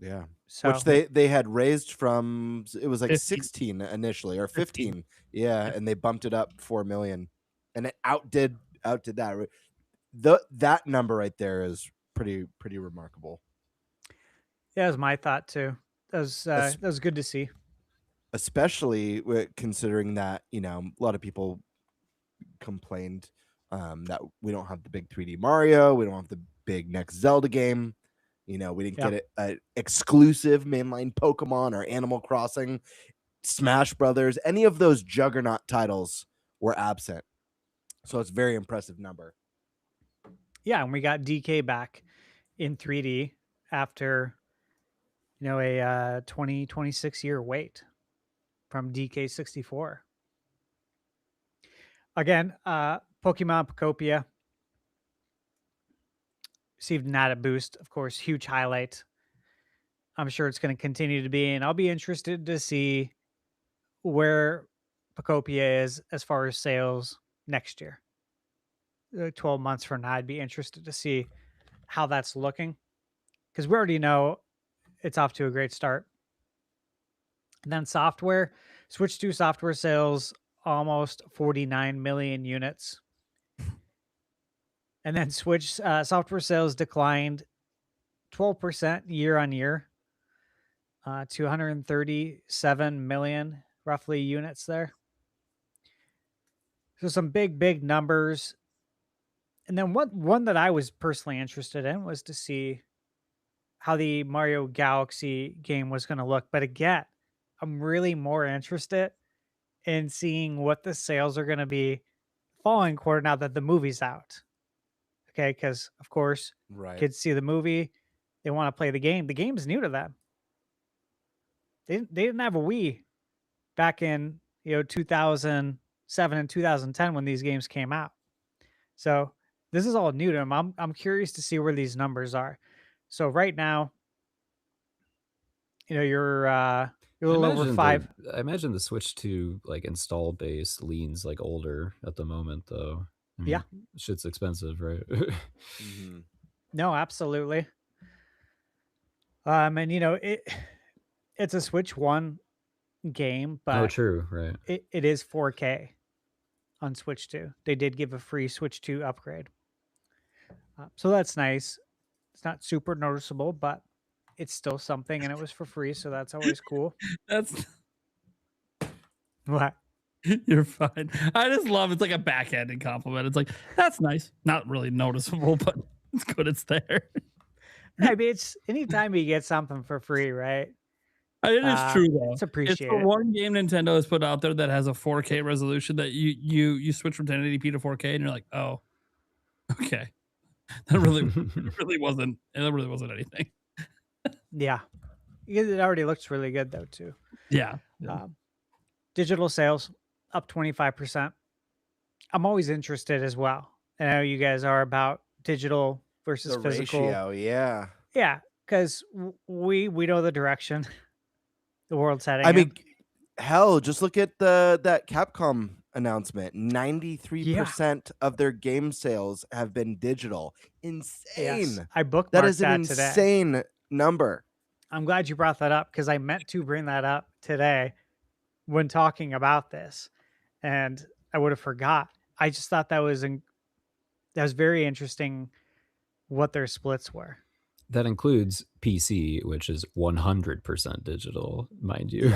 Yeah. So Which they had raised from, it was like 15. 16 initially, or 15. Yeah, and they bumped it up 4 million. And it outdid that. That number right there is pretty remarkable. yeah, that was my thought too. That was good to see. Especially considering that, a lot of people complained that we don't have the big 3D Mario, we don't have the big next Zelda game. We didn't get an exclusive mainline Pokemon or Animal Crossing, Smash Brothers. Any of those juggernaut titles were absent. So it's a very impressive number. Yeah, and we got DK back in 3D after a 26 year wait from DK 64. Again, Pokemon Pocopia received an added boost, of course, huge highlight. I'm sure it's going to continue to be, and I'll be interested to see where Pocopia is as far as sales next year. 12 months from now, I'd be interested to see how that's looking, because we already know it's off to a great start. And then software, Switch 2 software sales, almost 49 million units. And then Switch software sales declined 12% year on year to 137 million, roughly, units there. So some big numbers. And then one that I was personally interested in was to see how the Mario Galaxy game was going to look. But again, I'm really more interested in seeing what the sales are going to be following quarter now that the movie's out. Okay, because of course, kids see the movie, they want to play the game. The game's new to them. They didn't have a Wii back in 2007 and 2010 when these games came out. So this is all new to them. I'm curious to see where these numbers are. So right now, you're a little over 5. I imagine the Switch 2 install base leans older at the moment, though. I mean, Yeah. Shit's expensive, right? Mm-hmm. No, absolutely. And it's a Switch 1 game, but true, right? It is 4K on Switch 2. They did give a free Switch 2 upgrade. So that's nice. It's not super noticeable, but it's still something, and it was for free, so that's always cool. That's What? You're fine. I just love it's like a backhanded compliment. It's like, that's nice. Not really noticeable, but it's good it's there. I mean, it's anytime you get something for free, right? It is true though. It's It's appreciated. the one game Nintendo has put out there that has a 4K resolution that you switch from 1080p to 4K and you're like, oh, okay. That really wasn't anything. Yeah. It already looks really good though, too. Yeah. Digital sales up 25%. I'm always interested as well. I know you guys are about digital versus The physical. ratio, yeah. Yeah. because we know the direction the world's heading. I in. mean, hell, just look at that Capcom announcement. 93% of their game sales have been digital. Insane. Yes, I bookmarked That is an that today. insane number. I'm glad you brought that up because I meant to bring that up today when talking about this, and I would have forgot. I just thought that was very interesting what their splits were. That includes PC, which is 100% digital, mind you.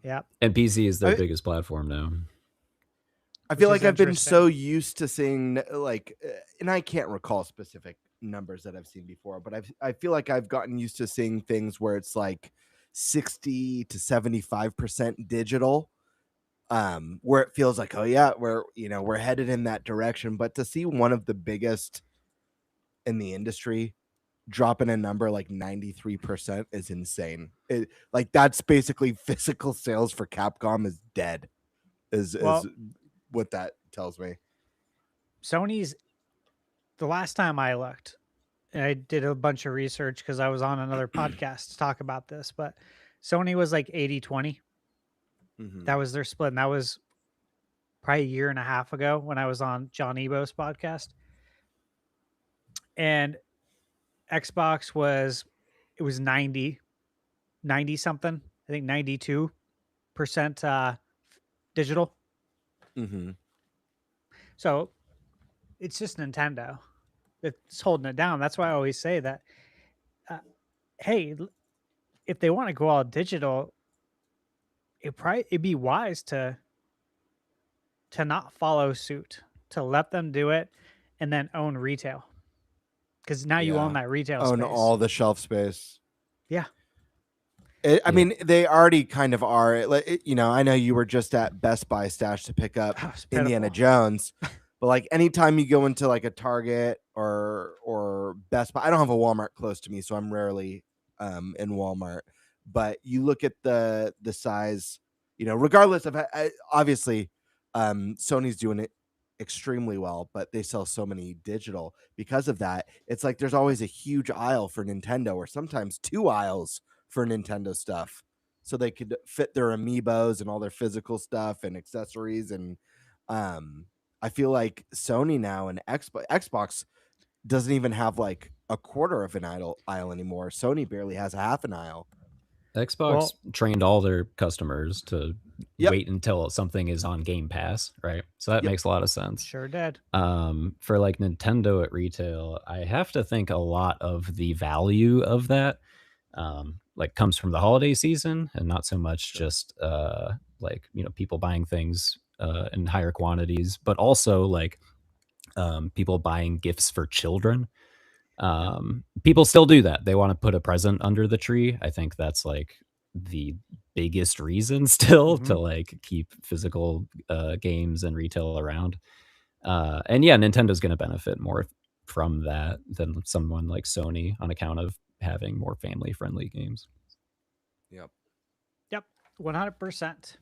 Yep. And PC is their biggest platform now. I feel like I've been so used to seeing like, and I can't recall specific numbers that I've seen before, but I feel like I've gotten used to seeing things where it's like 60 to 75% digital, where it feels like, oh yeah, we're headed in that direction. But to see one of the biggest in the industry dropping a number like 93% is insane. Like that's basically physical sales for Capcom is dead. Is what that tells me. Sony's, the last time I looked, and I did a bunch of research because I was on another podcast to talk about this, but Sony was like 80-20. That was their split. And that was probably a year and a half ago when I was on John Ebo's podcast. And Xbox was 90 something. I think 92% digital. So it's just Nintendo that's holding it down. That's why I always say that, hey, if they want to go all digital, it'd be wise to not follow suit, to let them do it and then own retail. Because now you own that retail space. Own all the shelf space. Yeah. I mean, they already kind of are. Like, I know you were just at Best Buy stash to pick up Indiana Jones, but like anytime you go into like a Target or Best Buy, I don't have a Walmart close to me, so I'm rarely in Walmart. But you look at the size, regardless of obviously, Sony's doing it extremely well, but they sell so many digital because of that. It's like there's always a huge aisle for Nintendo, or sometimes 2 aisles for Nintendo stuff, so they could fit their amiibos and all their physical stuff and accessories. And I feel like Sony now and Xbox doesn't even have like a quarter of an aisle anymore. Sony barely has a half an aisle. Xbox trained all their customers to wait until something is on Game Pass, right? So that makes a lot of sense. Sure did. For like Nintendo at retail, I have to think a lot of the value of that like comes from the holiday season, and not so much just like people buying things in higher quantities, but also like people buying gifts for children. People still do that. They want to put a present under the tree. I think that's like the biggest reason still to like keep physical games and retail around. And yeah, Nintendo's going to benefit more from that than someone like Sony on account of having more family friendly games. Yep 100%.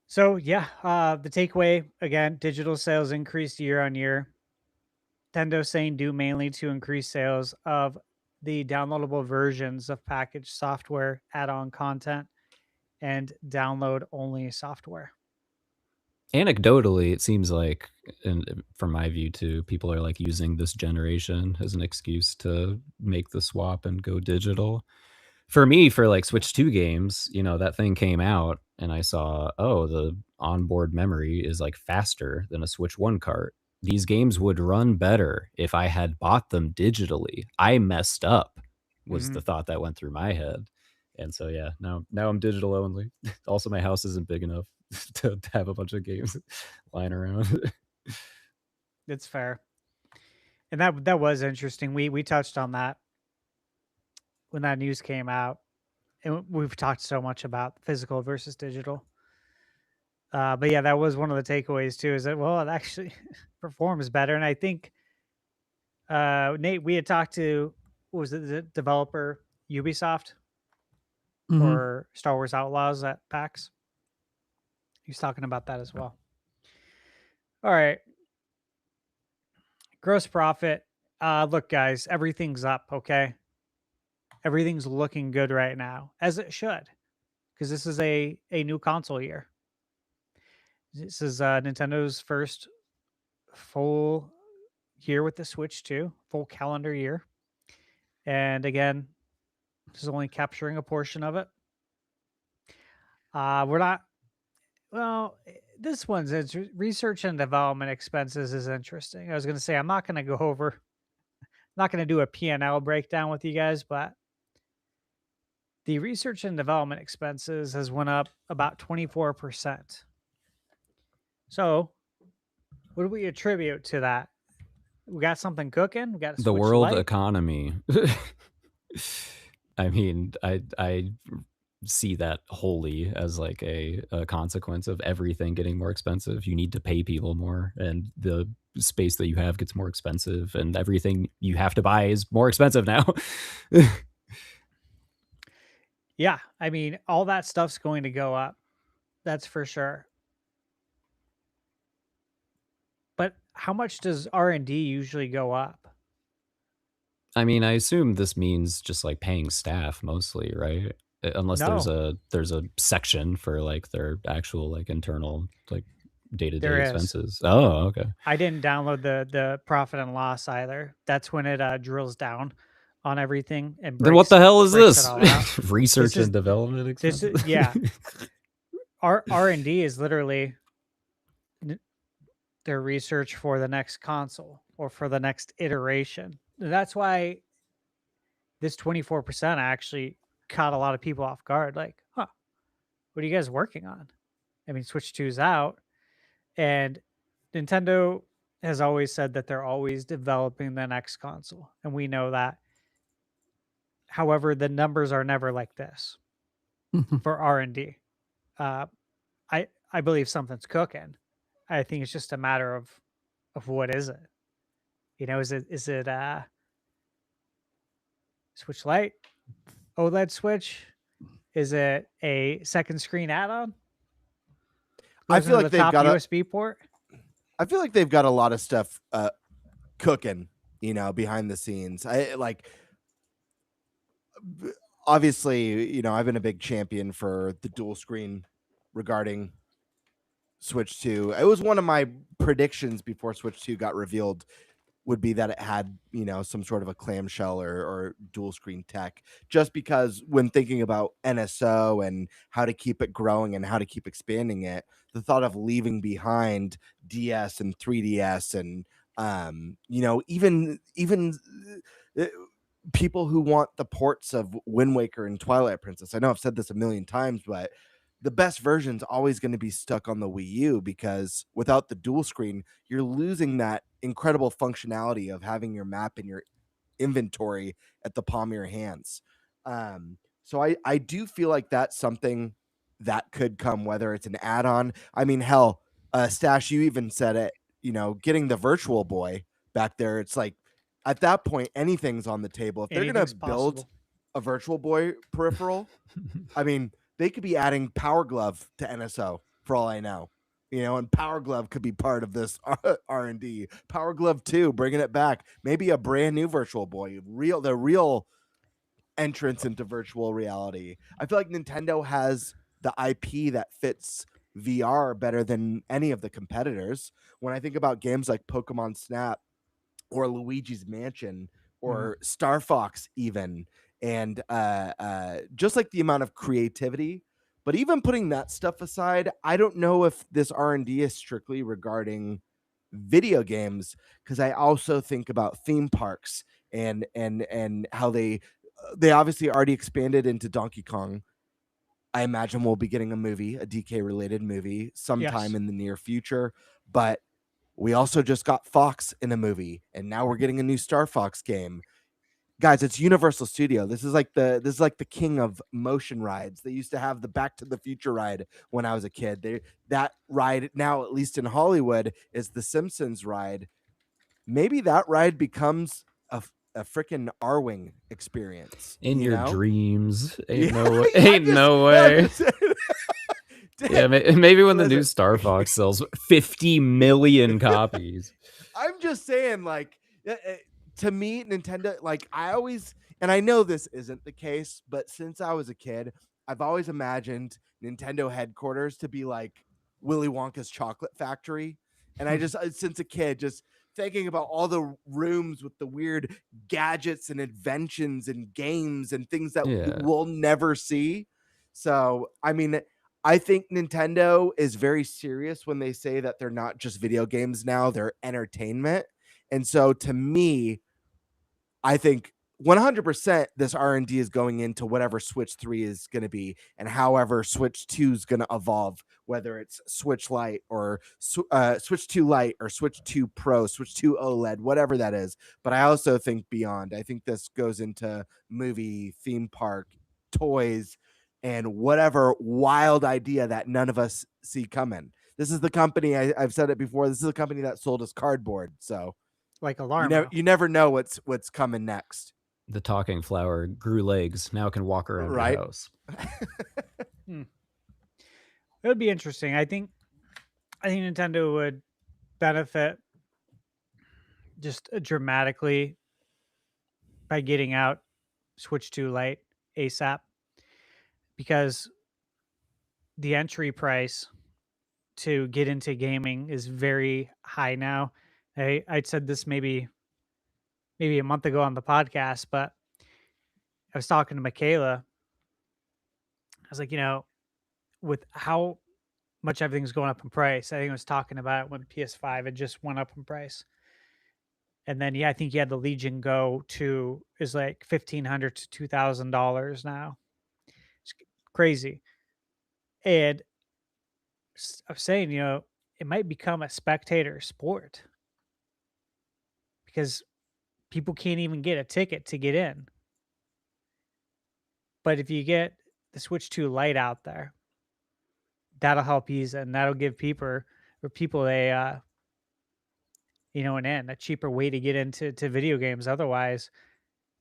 So yeah, the takeaway again, digital sales increased year on year. Nintendo saying due mainly to increased sales of the downloadable versions of packaged software, add-on content, and download-only software. Anecdotally, it seems like, and from my view too, people are like using this generation as an excuse to make the swap and go digital. For me, for like Switch 2 games, that thing came out and I saw, oh, the onboard memory is like faster than a Switch 1 cart. These games would run better if I had bought them digitally. I messed up was the thought that went through my head. And so, yeah, now I'm digital only. Also, my house isn't big enough to have a bunch of games lying around. It's fair. And that was interesting. We touched on that when that news came out. And we've talked so much about physical versus digital. But yeah, that was one of the takeaways too, is that, well, it actually performs better. And I think, Nate, we had talked to, what was it, the developer Ubisoft for Star Wars Outlaws at PAX. He's talking about that as well. All right. Gross profit. Look, guys, everything's up. Okay, everything's looking good right now, as it should, because this is a new console year. This is Nintendo's first full year with the Switch 2, full calendar year. And again, this is only capturing a portion of it. We're not, well, this one's research and development expenses is interesting. I was going to say, I'm not going to do a P&L breakdown with you guys, but the research and development expenses has went up about 24%. So what do we attribute to that? We got something cooking. We got the world economy. I mean, I see that wholly as like a consequence of everything getting more expensive. You need to pay people more, and the space that you have gets more expensive, and everything you have to buy is more expensive now. Yeah, I mean, all that stuff's going to go up. That's for sure. But how much does R&D usually go up? I mean, I assume this means just like paying staff mostly, right? Unless there's a section for like their actual like internal like day-to-day expenses. Oh, okay. I didn't download the profit and loss either. That's when it drills down on everything. And then what the hell is this? Research and development expenses? Yeah. R&D is literally their research for the next console or for the next iteration. That's why this 24% actually caught a lot of people off guard. Like, what are you guys working on? I mean, Switch 2's out, and Nintendo has always said that they're always developing the next console, and we know that. However, the numbers are never like this for R&D. I believe something's cooking. I think it's just a matter of what is it? You know, is it Switch Lite, OLED Switch? Is it a second screen add-on? I feel like they've got a USB port. I feel like they've got a lot of stuff cooking, you know, behind the scenes. Obviously, you know, I've been a big champion for the dual screen regarding Switch 2. It was one of my predictions before Switch 2 got revealed, would be that it had, you know, some sort of a clamshell or dual screen tech, just because when thinking about NSO and how to keep it growing and how to keep expanding it, the thought of leaving behind DS and 3DS and, you know, even people who want the ports of Wind Waker and Twilight Princess. I know I've said this a million times, but the best version's always going to be stuck on the Wii U, because without the dual screen, you're losing that incredible functionality of having your map in your inventory at the palm of your hands. So I do feel like that's something that could come, whether it's an add-on. I mean, hell, Stash, you even said it, you know, getting the Virtual Boy back there. It's like, at that point, anything's on the table. If they're going to build a Virtual Boy peripheral, I mean, they could be adding Power Glove to NSO for all I know, you know, and Power Glove could be part of this R&D. Power Glove 2, bringing it back. Maybe a brand new Virtual Boy, the real entrance into virtual reality. I feel like Nintendo has the IP that fits VR better than any of the competitors. When I think about games like Pokemon Snap or Luigi's Mansion or Star Fox even, and just like the amount of creativity. But even putting that stuff aside, I don't know if this R&D is strictly regarding video games, because I also think about theme parks and how they obviously already expanded into Donkey Kong. I imagine we'll be getting a movie, a DK related movie sometime in the near future. But we also just got Fox in a movie, and now we're getting a new Star Fox game. Guys, it's Universal Studio. This is like the king of motion rides. They used to have the Back to the Future ride when I was a kid. That ride now, at least in Hollywood, is the Simpsons ride. Maybe that ride becomes a freaking R-Wing experience in your dreams. Ain't Yeah, no way. Yeah, maybe when the new Star Fox sells 50 million copies. I'm just saying, like, to me, Nintendo, like I always, and I know this isn't the case, but since I was a kid, I've always imagined Nintendo headquarters to be like Willy Wonka's chocolate factory. And I just, since a kid, just thinking about all the rooms with the weird gadgets and inventions and games and things that we'll never see. So, I mean, I think Nintendo is very serious when they say that they're not just video games now, they're entertainment. And so to me, I think 100% this R&D is going into whatever Switch 3 is going to be, and however Switch 2 is going to evolve, whether it's Switch Lite or Switch 2 Lite or Switch 2 Pro, Switch 2 OLED, whatever that is. But I also think beyond. I think this goes into movie, theme park, toys, and whatever wild idea that none of us see coming. This is the company, I've said it before, this is a company that sold us cardboard. So like alarm. You never know what's coming next. The talking flower grew legs. Now it can walk around the house. It would be interesting. I think Nintendo would benefit just dramatically by getting out Switch 2 Lite ASAP, because the entry price to get into gaming is very high now. I'd said this maybe a month ago on the podcast, but I was talking to Michaela. I was like, with how much everything's going up in price, I think I was talking about it when PS5 had just went up in price. And then, I think you had the Legion Go 2 is like $1,500 to $2,000 now. It's crazy. And I was saying, it might become a spectator sport because people can't even get a ticket to get in. But if you get the Switch 2 Lite out there, that'll help ease it, and that'll give people a a cheaper way to get into video games. Otherwise,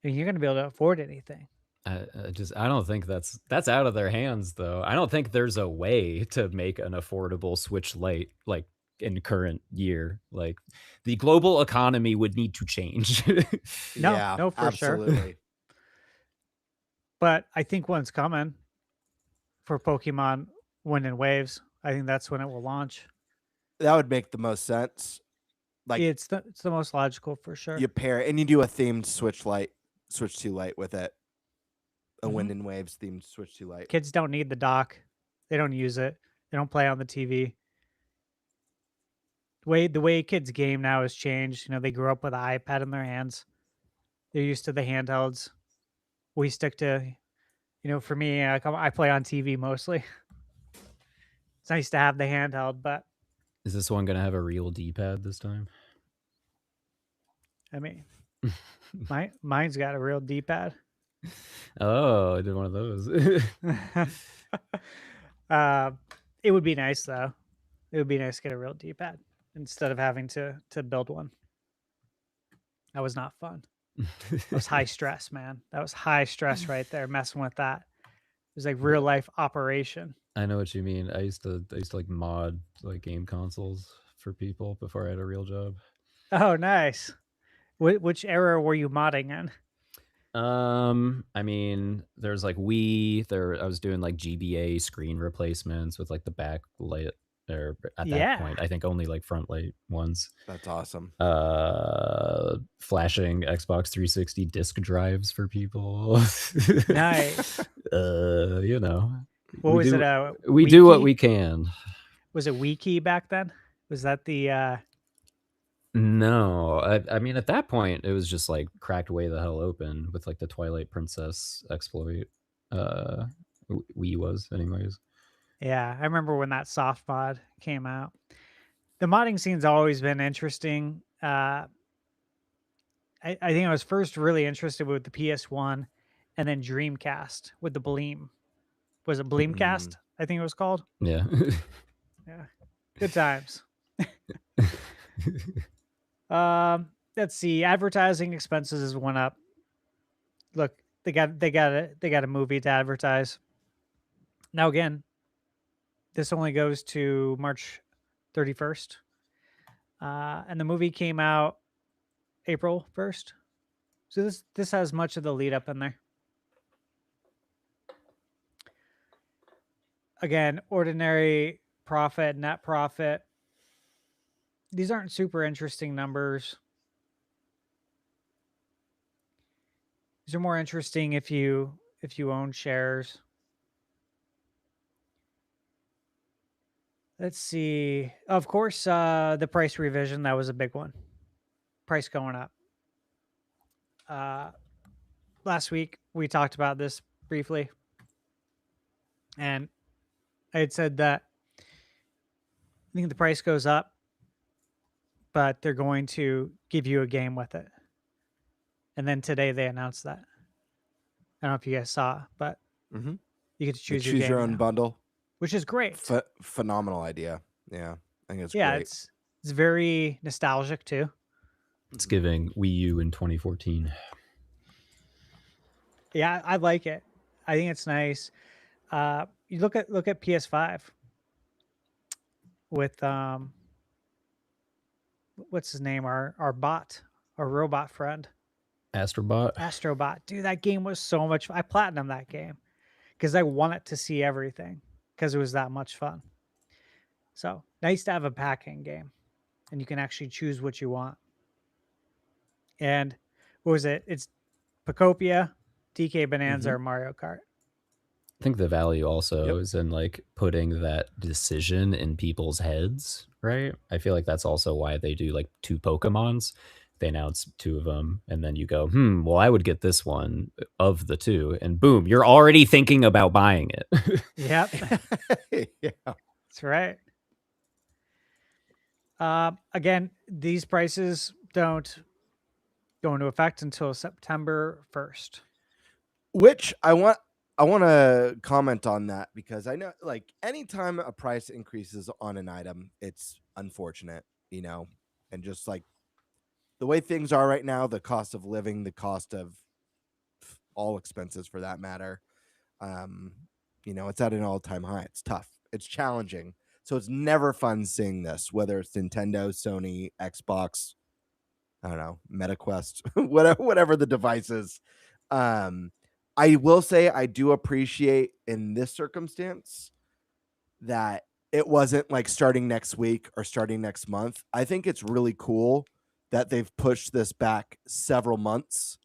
you're going to be able to afford anything. I don't think that's out of their hands, though. I don't think there's a way to make an affordable Switch Lite like in current year. Like the global economy would need to change. No, for absolutely. Sure. But I think one's coming for Pokemon Wind and Waves. I think that's when it will launch. That would make the most sense. Like it's the most logical for sure. You pair it and you do a themed Switch 2 Lite with it. A Wind and Waves themed Switch 2 Lite. Kids don't need the dock. They don't use it. They don't play on the TV. The way kids game now has changed. They grew up with an iPad in their hands. They're used to the handhelds. We stick to, for me, I play on TV mostly. It's nice to have the handheld, but is this one going to have a real D-pad this time? I mean, mine's got a real D-pad. Oh, I did one of those. It would be nice though. It would be nice to get a real D-pad instead of having to build one. That was not fun. That was high stress, man. That was high stress right there, messing with that. It was like real life operation. I know what you mean. I used to like mod like game consoles for people before I had a real job. Oh, nice. Which era were you modding in? I mean, there's like Wii. I was doing like GBA screen replacements with like the backlight. Or at that point, I think only like front light ones. That's awesome. Flashing Xbox 360 disc drives for people. Nice. What was it? We do what we can. Was it Wiki back then? Was that the? No, I mean at that point it was just like cracked way the hell open with like the Twilight Princess exploit. Wii was, anyways. Yeah, I remember when that soft mod came out. The modding scene's always been interesting. I think I was first really interested with the PS1 and then Dreamcast with the Bleem. Was it Bleemcast? I think it was called. Yeah. Yeah. Good times. Let's see. Advertising expenses went up. Look, they got a movie to advertise. Now again, this only goes to March 31st. And the movie came out April 1st. So this has much of the lead up in there. Again, ordinary profit, net profit. These aren't super interesting numbers. These are more interesting if you own shares. Let's see. Of course, the price revision, that was a big one. Price going up. Last week, we talked about this briefly. And I had said that I think the price goes up, but they're going to give you a game with it. And then today they announced that. I don't know if you guys saw, but Mm-hmm. you get to choose choose your own now, bundle, which is great. Phenomenal idea. Yeah, I think it's Yeah, great. it's very nostalgic too. It's giving Wii U in 2014. Yeah, I like it. I think it's nice. You look at PS5 with what's his name? Our bot, our robot friend, Astrobot. Astrobot. Dude, that game was so much fun. I platinumed that game because I wanted to see everything because it was that much fun. So nice to have a pack-in game, and you can actually choose what you want. And what was it? It's Pacopia, DK Bonanza, or Mario Kart. I think the value also is in like putting that decision in people's heads, right? I feel like that's also why they do like 2 Pokemons. They announce 2 of them, and then you go, well, I would get this one of the 2, and boom, you're already thinking about buying it. Yep. Yeah, That's right. Again, these prices don't go into effect until September 1st. which I want to comment on that because I know like anytime a price increases on an item, it's unfortunate, and just like the way things are right now, the cost of living, the cost of all expenses for that matter, it's at an all-time high. It's tough. It's challenging. So it's never fun seeing this, whether it's Nintendo, Sony, Xbox, I don't know, MetaQuest, whatever the device is. I will say I do appreciate in this circumstance that it wasn't like starting next week or starting next month. I think it's really cool that they've pushed this back several months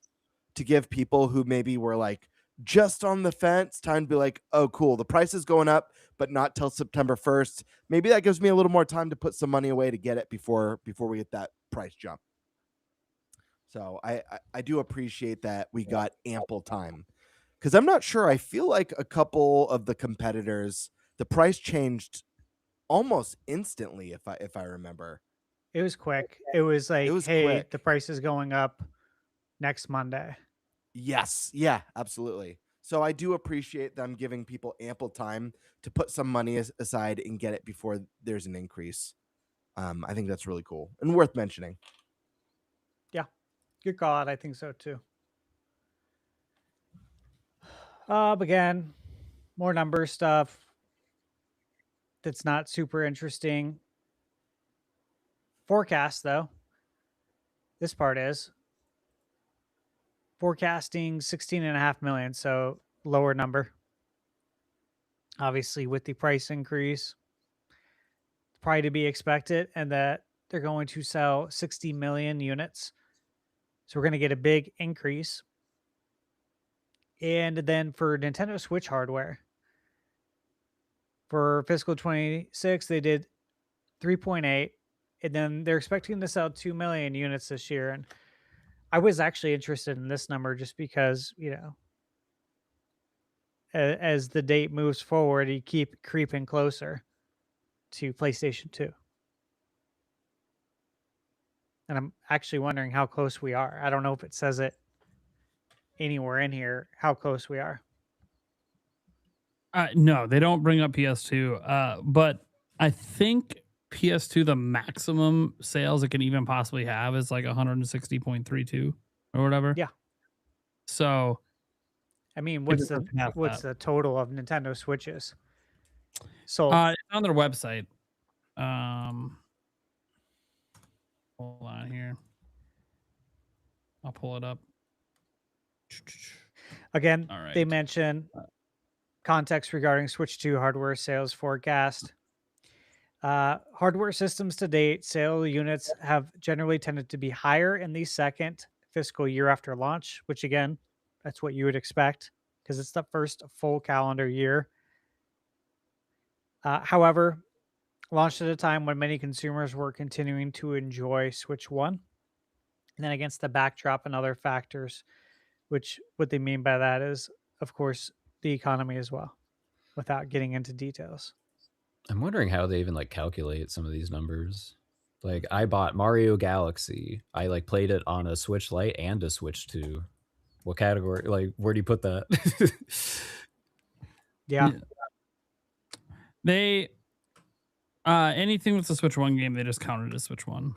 to give people who maybe were like just on the fence time to be like, oh, cool, the price is going up, but not till September 1st. Maybe that gives me a little more time to put some money away to get it before we get that price jump. So I do appreciate that we got ample time because I'm not sure. I feel like a couple of the competitors, the price changed almost instantly. If I remember, it was quick. It was like, hey, quick. the price is going up next Monday. Yes. Yeah, absolutely. So I do appreciate them giving people ample time to put some money aside and get it before there's an increase. I think that's really cool and worth mentioning. Yeah, good call out. I think so too. Again, more number stuff that's not super interesting. Forecast though. This part is forecasting 16.5 million, so lower number. Obviously, with the price increase, probably to be expected, and that they're going to sell 60 million units. So we're going to get a big increase. And then for Nintendo Switch hardware, for fiscal 26, they did 3.8, and then they're expecting to sell 2 million units this year. And I was actually interested in this number just because, as the date moves forward, you keep creeping closer to PlayStation 2. And I'm actually wondering how close we are. I don't know if it says it anywhere in here, how close we are. No, they don't bring up PS2. But I think PS2, the maximum sales it can even possibly have is like 160.32 or whatever. Yeah. So, I mean, what's the total of Nintendo Switches? So it's on their website. Hold on here. I'll pull it up. Again, All right. they mention context regarding Switch 2 hardware sales forecast. Hardware systems to date, sale units have generally tended to be higher in the second fiscal year after launch, which again, that's what you would expect because it's the first full calendar year. However, launched at a time when many consumers were continuing to enjoy Switch 1. And then against the backdrop and other factors, which what they mean by that is, of course, the economy as well, without getting into details. I'm wondering how they even like calculate some of these numbers. Like I bought Mario Galaxy. I like played it on a Switch Lite and a Switch 2. What category? Like where do you put that? Yeah. They anything with the Switch 1 game, they just counted as Switch 1.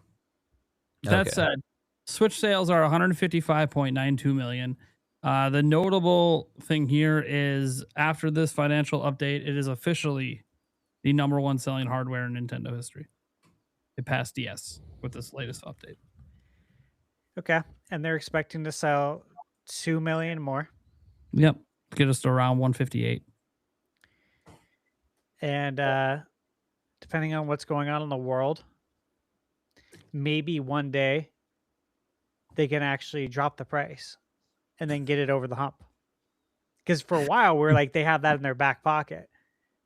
That Okay. said, Switch sales are 155.92 million. The notable thing here is after this financial update, it is officially the number one selling hardware in Nintendo history. It passed DS with this latest update. Okay. And they're expecting to sell 2 million more. Yep. Get us to around 158. And depending on what's going on in the world, maybe one day they can actually drop the price and then get it over the hump. Because for a while, we're like, they have that in their back pocket.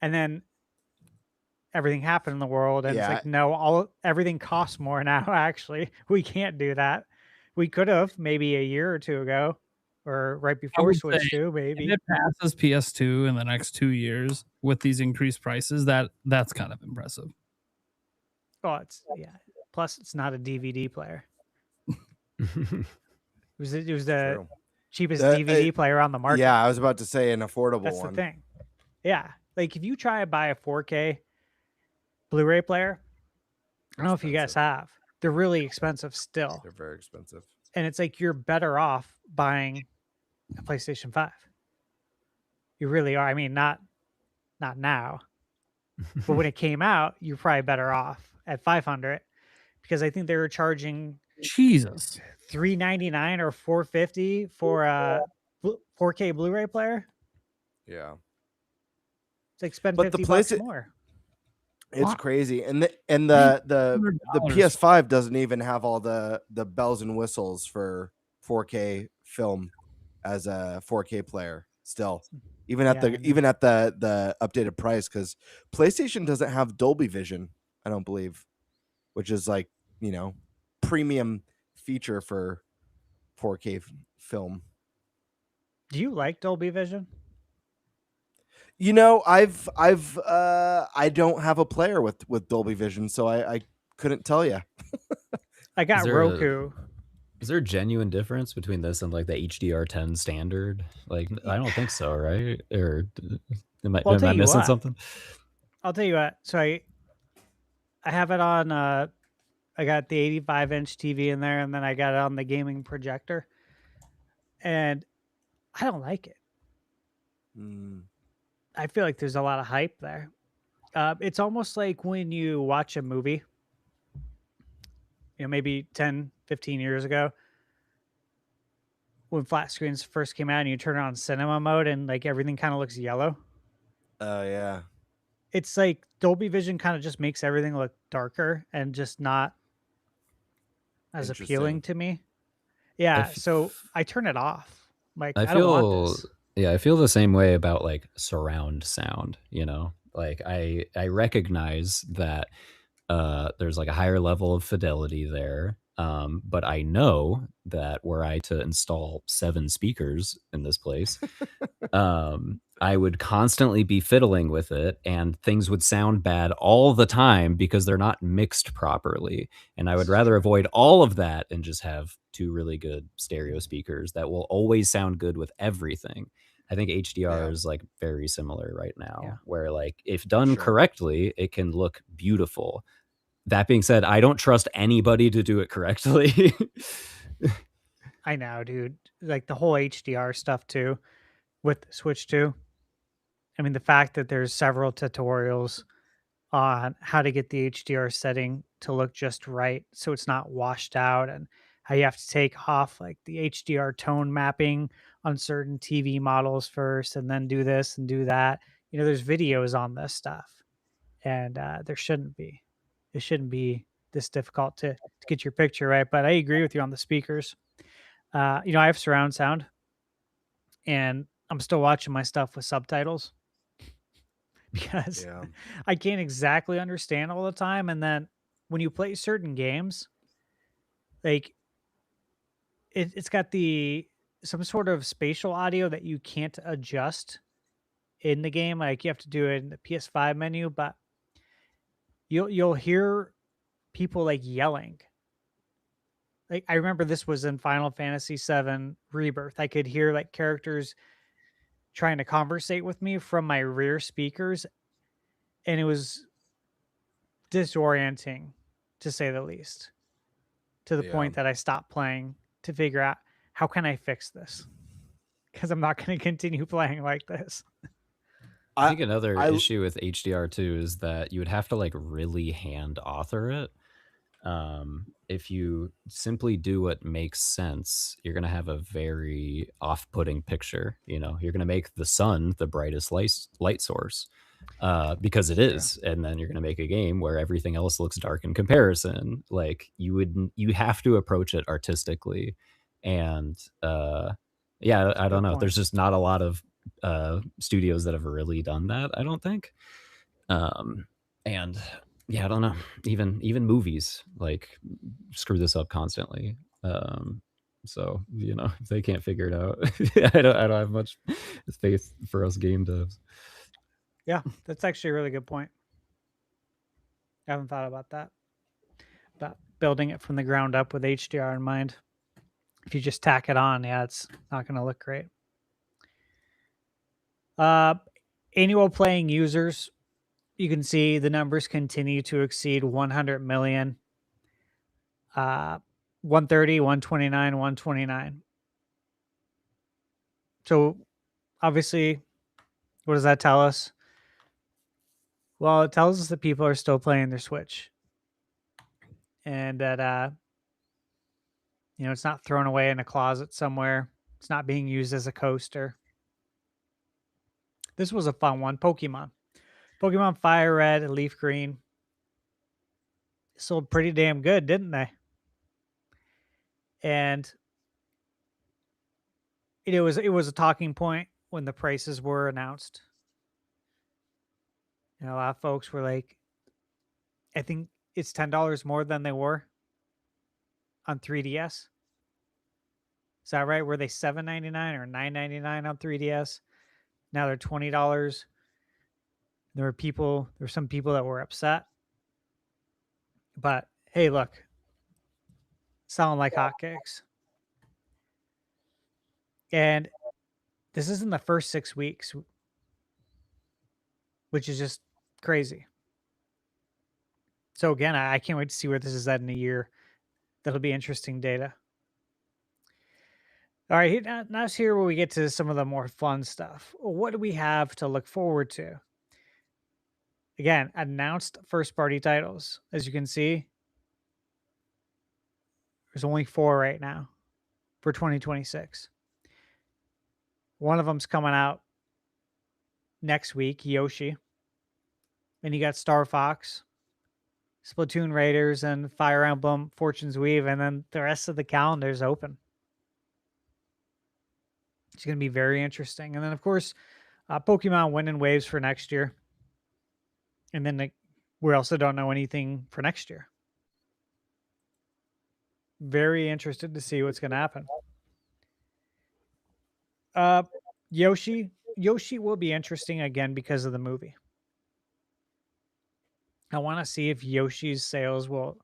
And then everything happened in the world. And it's like, no, everything costs more now, actually. We can't do that. We could have maybe a year or two ago or right before Switch 2, maybe. If it passes PS2 in the next 2 years with these increased prices, that's kind of impressive. Oh, plus it's not a DVD player. It was the cheapest DVD player on the market. Yeah, I was about to say an affordable That's one. the thing. Yeah, like if you try to buy a 4K Blu-ray player, I don't know if you guys have. They're really expensive still. They're very expensive. And it's like you're better off buying a PlayStation 5. You really are. I mean, not now, but when it came out, you're probably better off at 500 because I think they were charging Jesus $399 or $450 for a 4K Blu-ray player. Yeah, it's like spend but $50 more. It's crazy, and the PS5 doesn't even have all the bells and whistles for 4K film as a 4K player. Still, even at the updated price, because PlayStation doesn't have Dolby Vision, I don't believe, which is like premium feature for 4K film. Do you like Dolby Vision? I don't have a player with Dolby Vision, so I couldn't tell you. I got Roku. Is there a genuine difference between this and like the HDR10 standard? Like, I don't think so, right? Or am I missing something? I'll tell you what. So I have it on. I got the 85-inch TV in there, and then I got it on the gaming projector, and I don't like it. I feel like there's a lot of hype there. It's almost like when you watch a movie, maybe 10, 15 years ago, when flat screens first came out and you turn it on cinema mode and like everything kind of looks yellow. Oh, yeah. It's like Dolby Vision kind of just makes everything look darker and just not as appealing to me. Yeah, so I turn it off. Like I don't want this. Yeah, I feel the same way about like surround sound, like I recognize that there's like a higher level of fidelity there. But I know that were I to install 7 speakers in this place, I would constantly be fiddling with it and things would sound bad all the time because they're not mixed properly. And I would rather avoid all of that and just have 2 really good stereo speakers that will always sound good with everything. I think HDR is like very similar right now, where like if done correctly, it can look beautiful. That being said, I don't trust anybody to do it correctly. I know, dude. Like the whole HDR stuff too with Switch 2. I mean, the fact that there's several tutorials on how to get the HDR setting to look just right so it's not washed out and how you have to take off like the HDR tone mapping on certain TV models first, and then do this and do that. There's videos on this stuff, and there shouldn't be. It shouldn't be this difficult to get your picture right. But I agree with you on the speakers. I have surround sound, and I'm still watching my stuff with subtitles because I can't exactly understand all the time. And then when you play certain games, like it's got some sort of spatial audio that you can't adjust in the game. Like you have to do it in the PS5 menu, but you'll hear people like yelling. Like I remember this was in Final Fantasy VII Rebirth. I could hear like characters trying to conversate with me from my rear speakers, and it was disorienting to say the least, to the point that I stopped playing to figure out how can I fix this, because I'm not going to continue playing like this. I think another issue with HDR2 is that you would have to like really hand author it. If you simply do what makes sense, you're going to have a very off-putting picture. You're going to make the sun the brightest light source because it is. And then you're going to make a game where everything else looks dark in comparison. Like you have to approach it artistically. And I don't know. There's just not a lot of studios that have really done that, I don't think. And yeah, I don't know. Even movies like screw this up constantly. So if they can't figure it out, I don't have much faith for us game devs. Yeah, that's actually a really good point. I haven't thought about that. About building it from the ground up with HDR in mind. If you just tack it on, it's not going to look great. Annual playing users. You can see the numbers continue to exceed 100 million. 130, 129, 129. So obviously, what does that tell us? Well, it tells us that people are still playing their Switch. And that, it's not thrown away in a closet somewhere. It's not being used as a coaster. This was a fun one. Pokemon Fire Red and Leaf Green sold pretty damn good, didn't they? And it was a talking point when the prices were announced. A lot of folks were like, I think it's $10 more than they were on 3DS. Is that right? Were they $7.99 or $9.99 on 3DS? Now they're $20. There were some people that were upset. But hey, look, sound like hotcakes. And this is in the first 6 weeks, which is just crazy. So again, I can't wait to see where this is at in a year. That'll be interesting data. All right, now here where we get to some of the more fun stuff. What do we have to look forward to? Again, announced first-party titles. As you can see, there's only 4 right now for 2026. One of them's coming out next week, Yoshi. And you got Star Fox, Splatoon Raiders, and Fire Emblem Fortune's Weave, and then the rest of the calendar is open. It's going to be very interesting. And then, of course, Pokemon Wind and Waves for next year. And then we also don't know anything for next year. Very interested to see what's going to happen. Yoshi will be interesting again because of the movie. I want to see if Yoshi's sales will,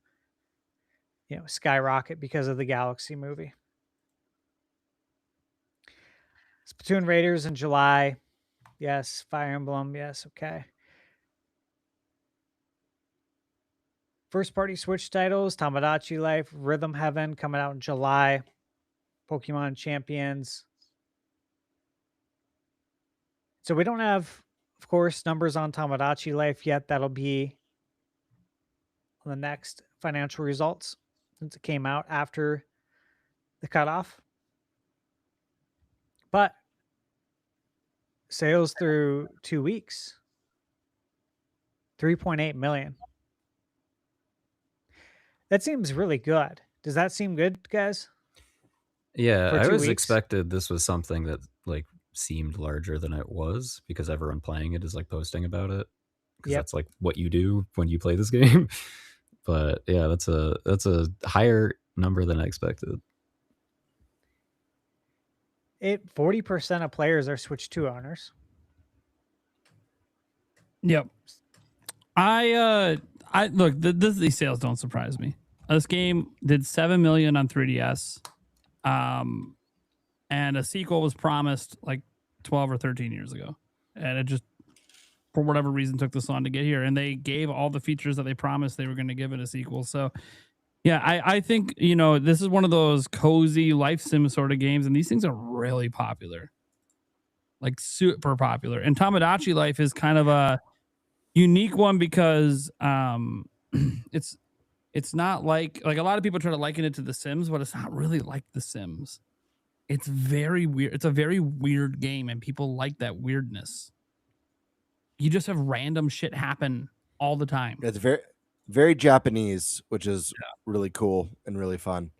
skyrocket because of the Galaxy movie. Splatoon Raiders in July. Yes. Fire Emblem. Yes. Okay. First party Switch titles, Tamagotchi Life, Rhythm Heaven coming out in July. Pokemon Champions. So we don't have, of course, numbers on Tamagotchi Life yet. That'll be on the next financial results since it came out after the cutoff. But sales through 2 weeks, 3.8 million. That seems really good. Does that seem good, guys? Yeah, For I 2 was weeks? expected this was something that like seemed larger than it was because everyone playing it is like posting about it because Yep. that's like what you do when you play this game. But yeah, that's a higher number than I expected. 40% of players are Switch 2 owners. Yep. I look, these sales don't surprise me. This game did 7 million on 3DS. And a sequel was promised like 12 or 13 years ago. And it just, for whatever reason, took this long to get here. And they gave all the features that they promised they were going to give it a sequel. So, yeah, I think, this is one of those cozy life sim sort of games. And these things are really popular. Like super popular. And Tamagotchi Life is kind of a unique one because it's not like a lot of people try to liken it to The Sims, but it's not really like The Sims. It's very weird. It's a very weird game, and people like that weirdness. You just have random shit happen all the time. It's very, very Japanese, which is really cool and really fun.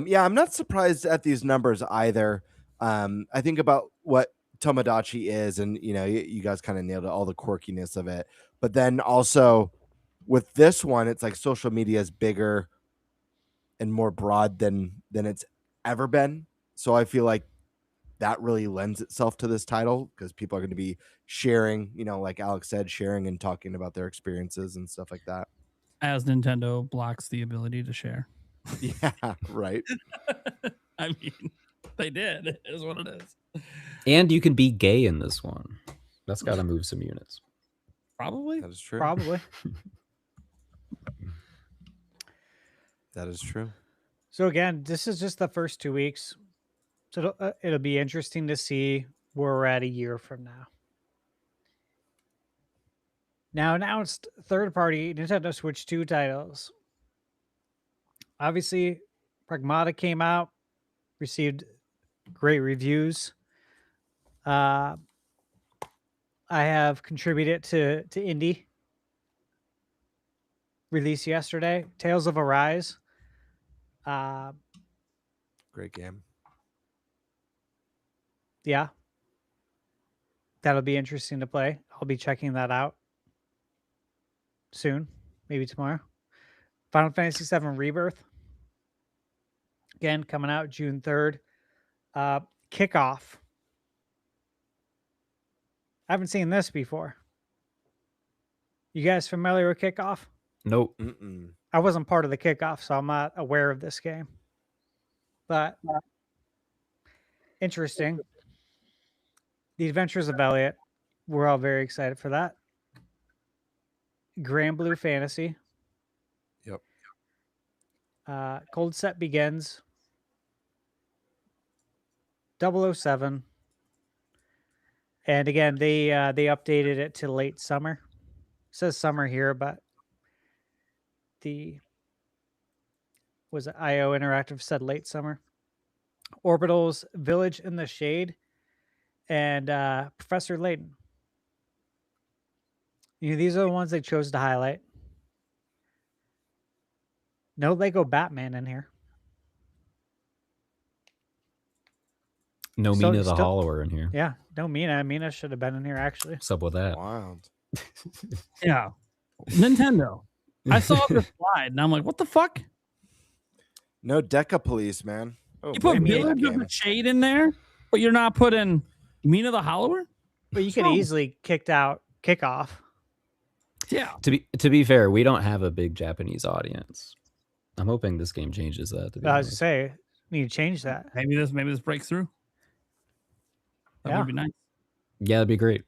Yeah, I'm not surprised at these numbers either. I think about what Tomodachi is, and you guys kind of nailed it, all the quirkiness of it. But then also with this one, it's like social media is bigger and more broad than it's ever been. So I feel like that really lends itself to this title because people are going to be sharing, like Alex said, sharing and talking about their experiences and stuff like that. As Nintendo blocks the ability to share. Yeah, right. I mean, they did. It is what it is. And you can be gay in this one. That's got to move some units. Probably. That is true. Probably. That is true. So again, this is just the first 2 weeks. So it'll be interesting to see where we're at a year from now. Now announced third-party Nintendo Switch 2 titles. Obviously, Pragmata came out, received great reviews. I have contributed to Indie. Released yesterday. Tales of Arise. Great game. Yeah. That'll be interesting to play. I'll be checking that out soon, maybe tomorrow. Final Fantasy VII Rebirth. Again, coming out June 3rd. Kickoff. I haven't seen this before. You guys familiar with Kickoff? Nope. Mm-mm. I wasn't part of the Kickoff, so I'm not aware of this game. But interesting. The Adventures of Elliot. We're all very excited for that. Grand Blue Fantasy. Yep. Cold Set Begins. 007. And again, they updated it to late summer. It says summer here, but IO Interactive said late summer. Orbital's Village in the Shade and Professor Layton. These are the ones they chose to highlight. No Lego Batman in here. No Mina the Hollower in here. Yeah, no Mina. Mina should have been in here, actually. What's up with that? Wild. Yeah. Nintendo. I saw this slide, and I'm like, what the fuck? No Deca Police, man. Oh, You put blame me Village that of the game. Shade in there, but you're not putting Mina the Hollower? But you could easily kick off. Yeah. To be fair, we don't have a big Japanese audience. I'm hoping this game changes that. To be I was to honest. say, need to change that. Maybe this breaks through. That Yeah. would be nice. Yeah, that'd be great.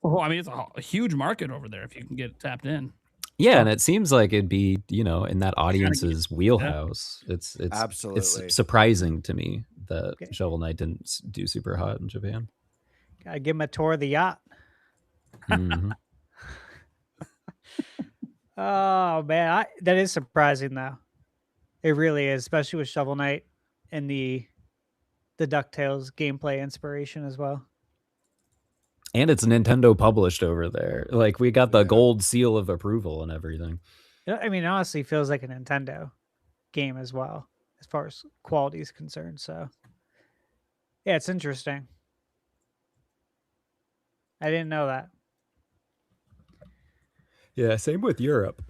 Well, I mean, it's a huge market over there if you can get tapped in. Yeah, and it seems like it'd be, in that audience's wheelhouse. It's Absolutely. It's surprising to me that Shovel Knight didn't do super hot in Japan. Gotta give him a tour of the yacht. Mhm. Oh man, that is surprising though. It really is, especially with Shovel Knight in the DuckTales gameplay inspiration as well. And it's Nintendo published over there. Like we got the gold seal of approval and everything. I mean, it honestly feels like a Nintendo game as well, as far as quality is concerned. So, yeah, it's interesting. I didn't know that. Yeah, same with Europe.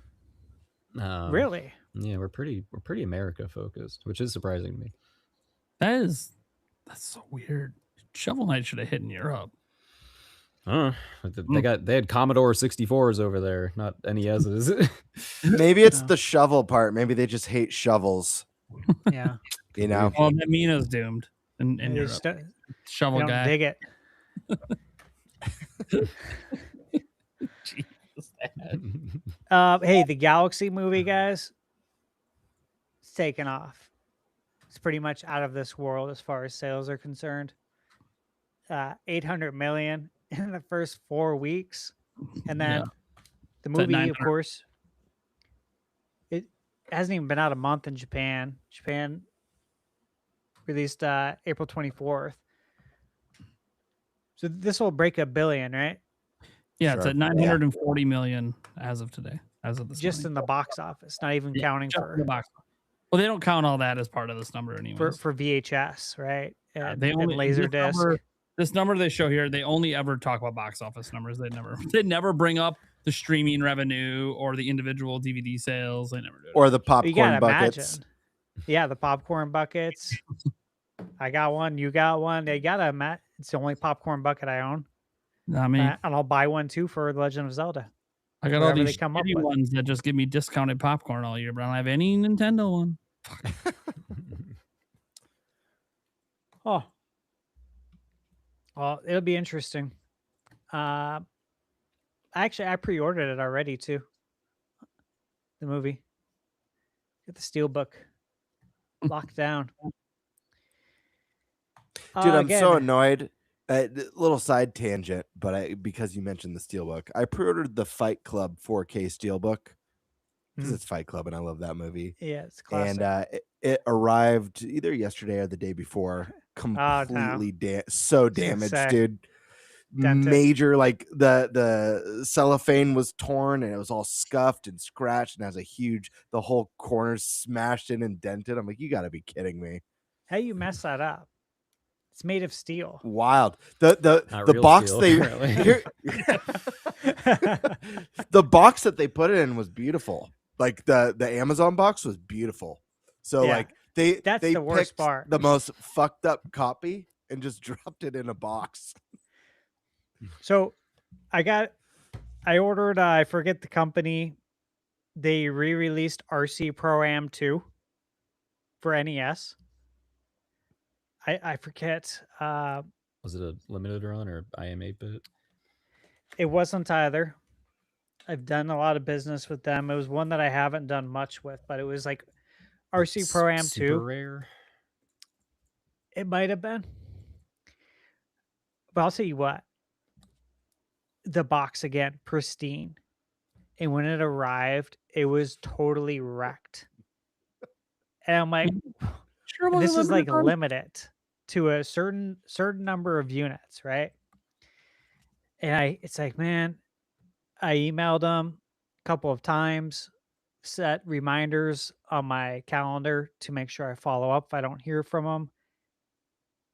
Really? Yeah, we're pretty America focused, which is surprising to me. That's so weird. Shovel Knight should have hit in Europe. They had Commodore 64s over there, not NESs. Maybe it's the shovel part. Maybe they just hate shovels. Yeah. You know. Well, then Mina's doomed in Europe. Shovel don't guy. dig it. Hey, the Galaxy movie, guys, it's taken off. It's pretty much out of this world as far as sales are concerned. 800 million in the first 4 weeks, and then the movie, of course, it hasn't even been out a month in Japan. Japan released April 24th. So this will break $1 billion, right? Yeah, it's at 940 million as of today. As of this just in the box office, not even counting for the box. Well, they don't count all that as part of this number anymore. For VHS, right? They only Laserdisc. This number they show here, they only ever talk about box office numbers. They never bring up the streaming revenue or the individual DVD sales. They never do. Or the popcorn buckets. Imagine. Yeah, the popcorn buckets. I got one. You got one. They got a. It's the only popcorn bucket I own. I mean, and I'll buy one too for The Legend of Zelda. I got all these shitty ones that just give me discounted popcorn all year, but I don't have any Nintendo one. Oh. Well, it'll be interesting. Actually, I pre-ordered it already too. The movie. Get the steelbook locked down. Dude, I'm so annoyed. Little side tangent, but because you mentioned the steelbook, I pre-ordered the Fight Club 4K steelbook because it's Fight Club and I love that movie. Yeah, it's classic. And it arrived either yesterday or the day before, completely so damaged, dude. Dented. Major, like the cellophane was torn and it was all scuffed and scratched and has the whole corner's smashed in and dented. I'm like, you got to be kidding me. How you mess that up? It's made of steel. Wild. The box steel, the box that they put it in was beautiful. Like the Amazon box was beautiful. So like that's they the worst picked part. the most fucked up copy and just dropped it in a box. So I ordered I forget the company. They re-released RC Pro-Am 2 for NES. I forget. Was it a limited run or IM 8-bit? It wasn't either. I've done a lot of business with them. It was one that I haven't done much with, but it was like RC Pro-Am 2. Super rare. It might have been. But I'll tell you what. The box again, pristine. And when it arrived, it was totally wrecked. And I'm like, this is like limited to a certain number of units, right? And it's like, man, I emailed them a couple of times, set reminders on my calendar to make sure I follow up if I don't hear from them.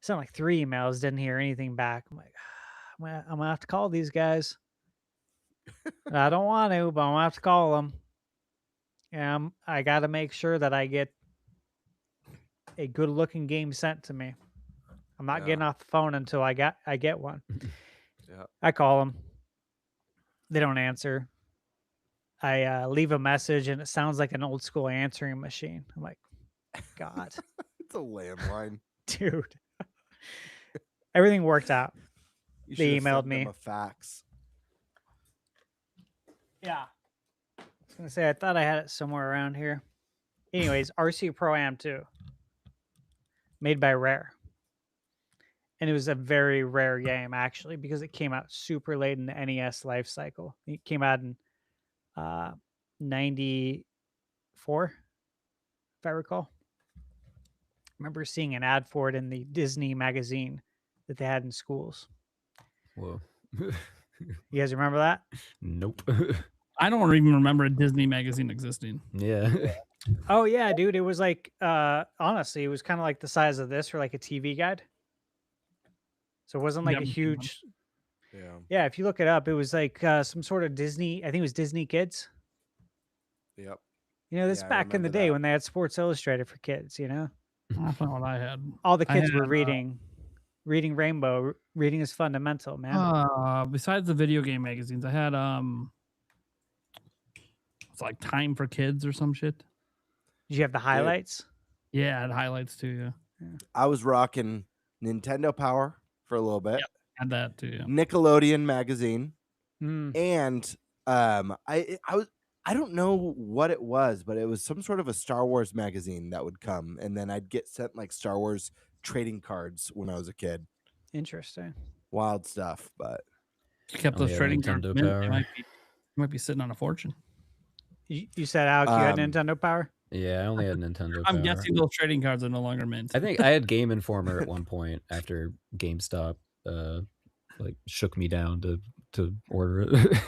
Sent like 3 emails, didn't hear anything back. I'm like, I'm gonna have to call these guys. I don't want to, but I'm gonna have to call them. And I got to make sure that I get a good-looking game sent to me. I'm not getting off the phone until I get one. I call them. They don't answer. I leave a message, and it sounds like an old school answering machine. I'm like, God. It's a landline. Dude. Everything worked out. They emailed me. A fax. Yeah. I was going to say, I thought I had it somewhere around here. Anyways, RC Pro-Am 2. Made by Rare. And it was a very rare game, actually, because it came out super late in the NES life cycle. It came out in 94, if I recall. remember seeing an ad for it in the Disney magazine that they had in schools. Whoa. You guys remember that? Nope. I don't even remember a Disney magazine existing. Yeah. Oh yeah, dude. It was like honestly, it was kind of like the size of this, or like a TV guide. So it wasn't like Never a seen one. huge. Yeah. Yeah, if you look it up, it was like some sort of Disney. I think it was Disney Kids. Yep. You know, this Yeah, I back in the remember day that. when they had Sports Illustrated for kids. You know, That's not what I had. all the I kids were had, reading Rainbow. Reading is fundamental, man. Besides the video game magazines, I had it's like Time for Kids or some shit. Did you have the highlights? Yeah, I had highlights too. Yeah, I was rocking Nintendo Power for a little bit. Yep. Had that too. Yeah. Nickelodeon magazine, Mm. and I don't know what it was, but it was some sort of a Star Wars magazine that would come, and then I'd get sent like Star Wars trading cards when I was a kid. Interesting. Wild stuff, but You kept Oh, those yeah, trading cards. Nintendo mint, Power. you might be sitting on a fortune. You said, Alec, you had Nintendo Power? Yeah, I only had Nintendo I'm Power. guessing those trading cards are no longer mint. I think I had Game Informer at one point after GameStop like shook me down to order it.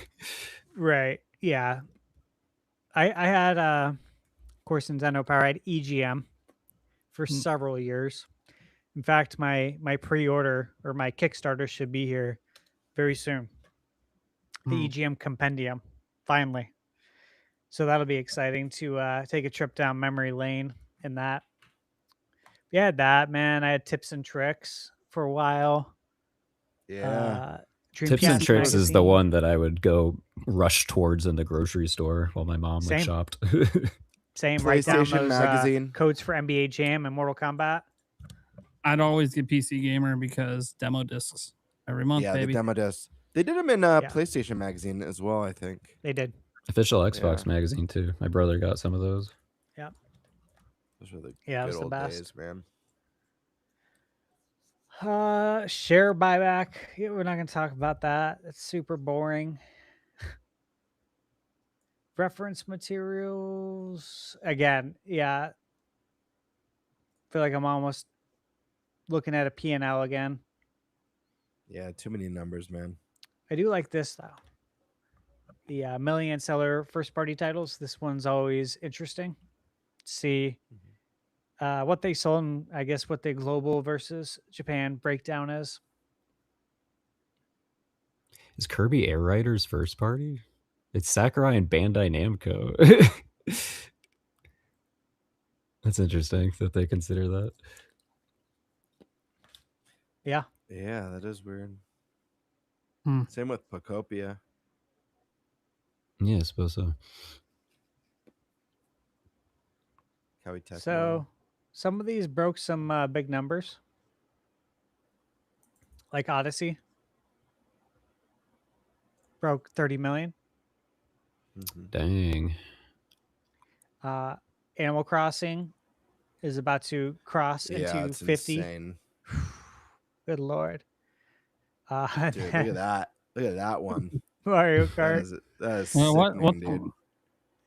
Right. Yeah. I had of course Nintendo Power. I had EGM for several years. In fact, my pre-order or my Kickstarter should be here very soon. The EGM Compendium, finally. So that'll be exciting to take a trip down memory lane in that. Yeah, that, man. I had Tips and Tricks for a while. yeah. Tips and Dreamcast Tricks is the magazine. one that I would go rush towards in the grocery store while my mom Same. shopped. Same, write down PlayStation those magazine. codes for NBA Jam and Mortal Kombat. I'd always get PC Gamer because demo discs every month, Yeah, baby. the demo disc. They did them in PlayStation magazine as well, I think. They did. Official Xbox magazine too. My brother got some of those. Yeah. Those were the Yeah, it good was the old best. days, man. Share buyback. Yeah, we're not going to talk about that. It's super boring. Reference materials. Again, yeah. Feel like I'm almost looking at a P&L again. Yeah, too many numbers, man. I do like this, though. The million seller first party titles. This one's always interesting. See what they sold and I guess what the global versus Japan breakdown is. Is Kirby Air Riders first party? It's Sakurai and Bandai Namco. That's interesting that they consider that. Yeah. Yeah, that is weird. Hmm. Same with Pocopia. Yeah, I suppose so. Kawi Tecmo. So some of these broke some big numbers. Like Odyssey. Broke 30 million. Dang. Animal Crossing is about to cross into it's 50. insane. Good Lord. Dude, look at that. Look at that one. Mario Kart. That is Well, what sickening, dude.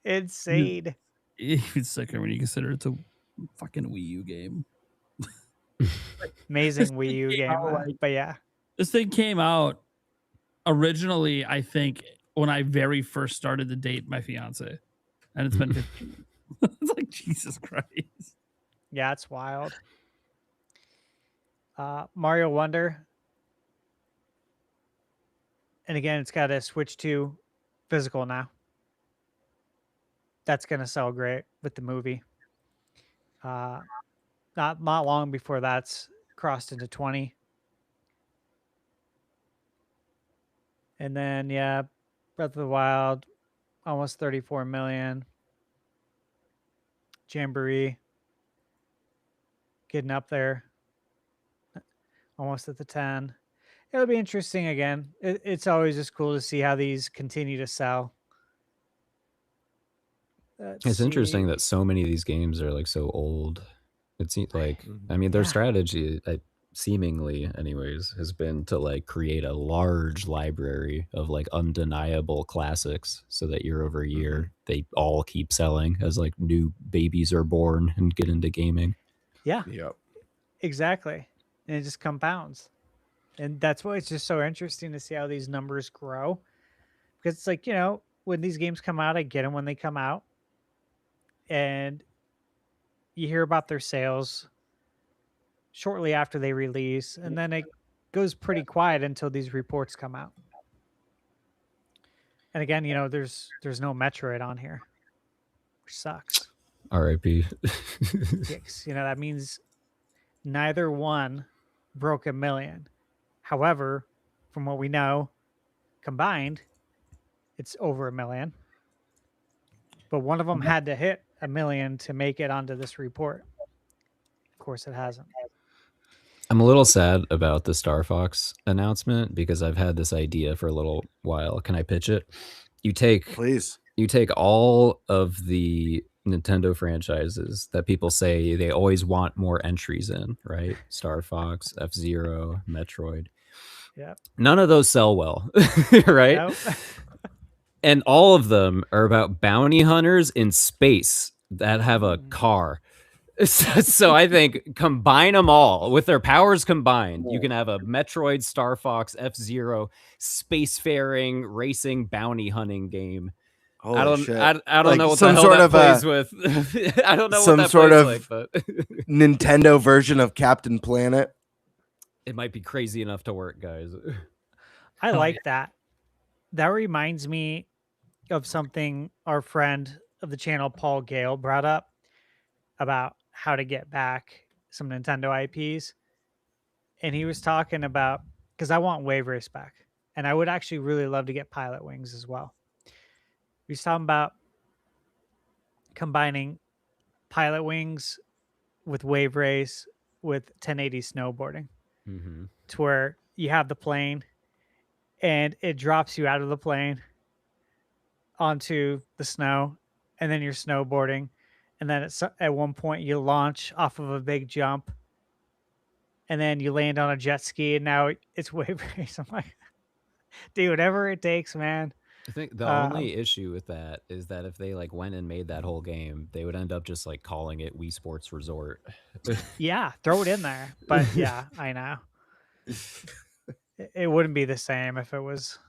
Insane. It's sicker when you consider it's a fucking Wii U game. Amazing Wii U game. But yeah. This thing came out originally, I think, when I very first started to date my fiance. And it's been 15. It's like, Jesus Christ. Yeah, it's wild. Mario Wonder. And again, it's got to switch to physical now. That's going to sell great with the movie. Not long before that's crossed into 20. And then, yeah, Breath of the Wild, almost 34 million. Jamboree, getting up there. Almost at the 10. It'll be interesting again. It's always just cool to see how these continue to sell. It's interesting that so many of these games are like so old. It seems like, I mean, their strategy, seemingly anyways, has been to like create a large library of like undeniable classics so that year over year they all keep selling as like new babies are born and get into gaming. Yeah, Yep. exactly. And it just compounds. And that's why it's just so interesting to see how these numbers grow. Because it's like, when these games come out, I get them when they come out. And you hear about their sales shortly after they release. And then it goes pretty quiet until these reports come out. And again, there's no Metroid on here, which sucks. R.I.P. Yes, that means neither one broke 1 million. However, from what we know, combined, it's over 1 million. But one of them had to hit 1 million to make it onto this report. Of course, it hasn't. I'm a little sad about the Star Fox announcement because I've had this idea for a little while. Can I pitch it? Please. You take all of the Nintendo franchises that people say they always want more entries in, right? Star Fox, F-Zero, Metroid. Yeah. None of those sell well, right? Nope. And all of them are about bounty hunters in space that have a car. So I think combine them all with their powers combined. You can have a Metroid, Star Fox, F-Zero, spacefaring, racing, bounty hunting game. Holy I don't shit. I don't Like know what some the hell sort that of plays with. I don't know some what that sort plays of like, but Nintendo version of Captain Planet. it might be crazy enough to work, guys. I like that. That reminds me of something our friend of the channel, Paul Gale, brought up about how to get back some Nintendo IPs. And he was talking about, because I want Wave Race back. And I would actually really love to get Pilot Wings as well. He was talking about combining Pilot Wings with Wave Race with 1080 snowboarding. Mm-hmm. To where you have the plane and it drops you out of the plane onto the snow, and then you're snowboarding, and then at one point you launch off of a big jump, and then you land on a jet ski, and now it's Wave Race. I'm like, dude, whatever it takes, man. I think the only issue with that is that if they went and made that whole game, they would end up just calling it Wii Sports Resort. Yeah, throw it in there. But yeah, I know. It wouldn't be the same if it was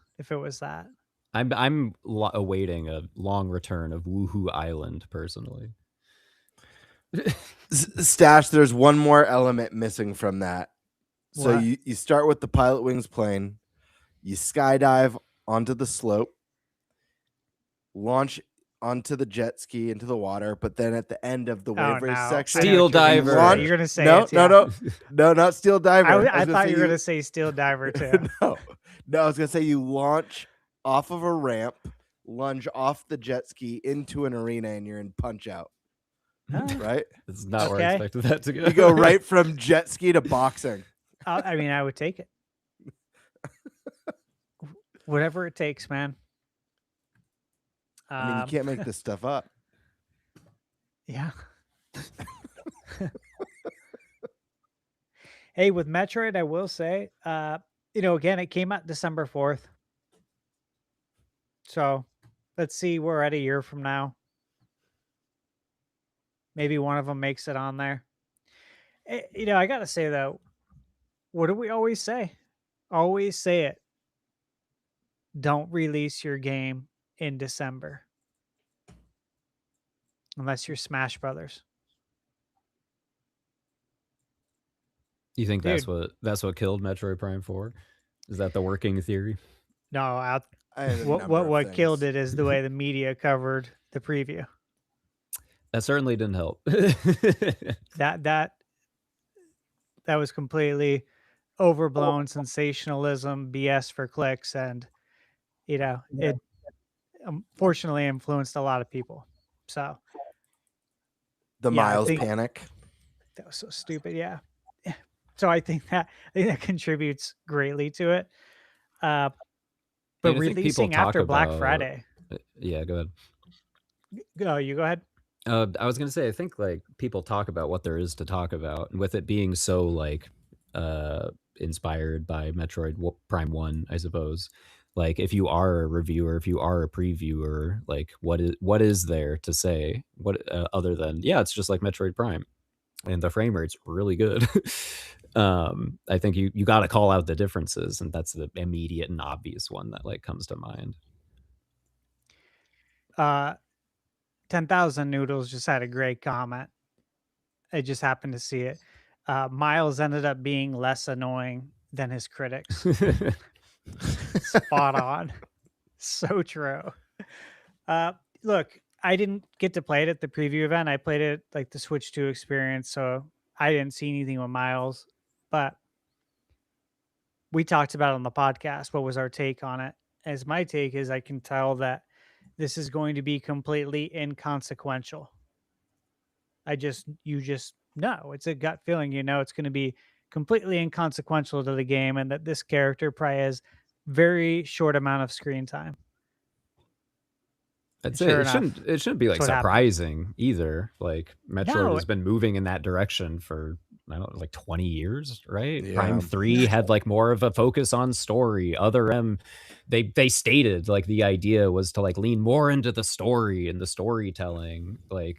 that. I'm awaiting a long return of Woohoo Island personally. Stash, there's one more element missing from that. So What? you start with the Pilot Wings plane, you skydive onto the slope, launch onto the jet ski into the water, but then at the end of the wave race section, Steel diver. You're gonna say no, it, no, yeah. no, not steel diver. I thought you were gonna say steel diver too. no, I was gonna say you launch off of a ramp, lunge off the jet ski into an arena, and you're in Punch Out. Right? That's not where I expected that to go. You go right from jet ski to boxing. I mean, I would take it. Whatever it takes, man. I mean, you can't make this stuff up. Yeah. Hey, with Metroid, I will say, again, it came out December 4th. So let's see, we're at a year from now. Maybe one of them makes it on there. I got to say, though, what do we always say? Always say it. Don't release your game in December. Unless you're Smash Brothers. You think that's what killed Metroid Prime 4? Is that the working theory? No, what killed it is the way the media covered the preview. That certainly didn't help. that was completely overblown sensationalism, BS for clicks, and it unfortunately influenced a lot of people. So the Miles panic. That was so stupid. Yeah. So I think that contributes greatly to it. But releasing after Black Friday. Yeah, go ahead. Go, you go ahead. I was gonna say, I think people talk about what there is to talk about, and with it being so inspired by Metroid Prime 1, I suppose. If you are a reviewer, if you are a previewer, what is there to say? What other than it's just like Metroid Prime? and the frame rate's really good. I think you got to call out the differences, and that's the immediate and obvious one that like comes to mind. 10,000 Noodles just had a great comment. I just happened to see it. Miles ended up being less annoying than his critics. Spot on. So true. Look, I didn't get to play it at the preview event. I played it like the Switch 2 experience, so I didn't see anything with Miles. But we talked about it on the podcast. What was our take on it? As my take is, I can tell that this is going to be completely inconsequential. You just know. It's a gut feeling, it's going to be completely inconsequential to the game, and that this character probably has very short amount of screen time. I'd say it shouldn't be like surprising either. Like Metroid has been moving in that direction for I don't know, like 20 years, right? Yeah. Prime 3 had like more of a focus on story. They stated like the idea was to like lean more into the story and the storytelling. Like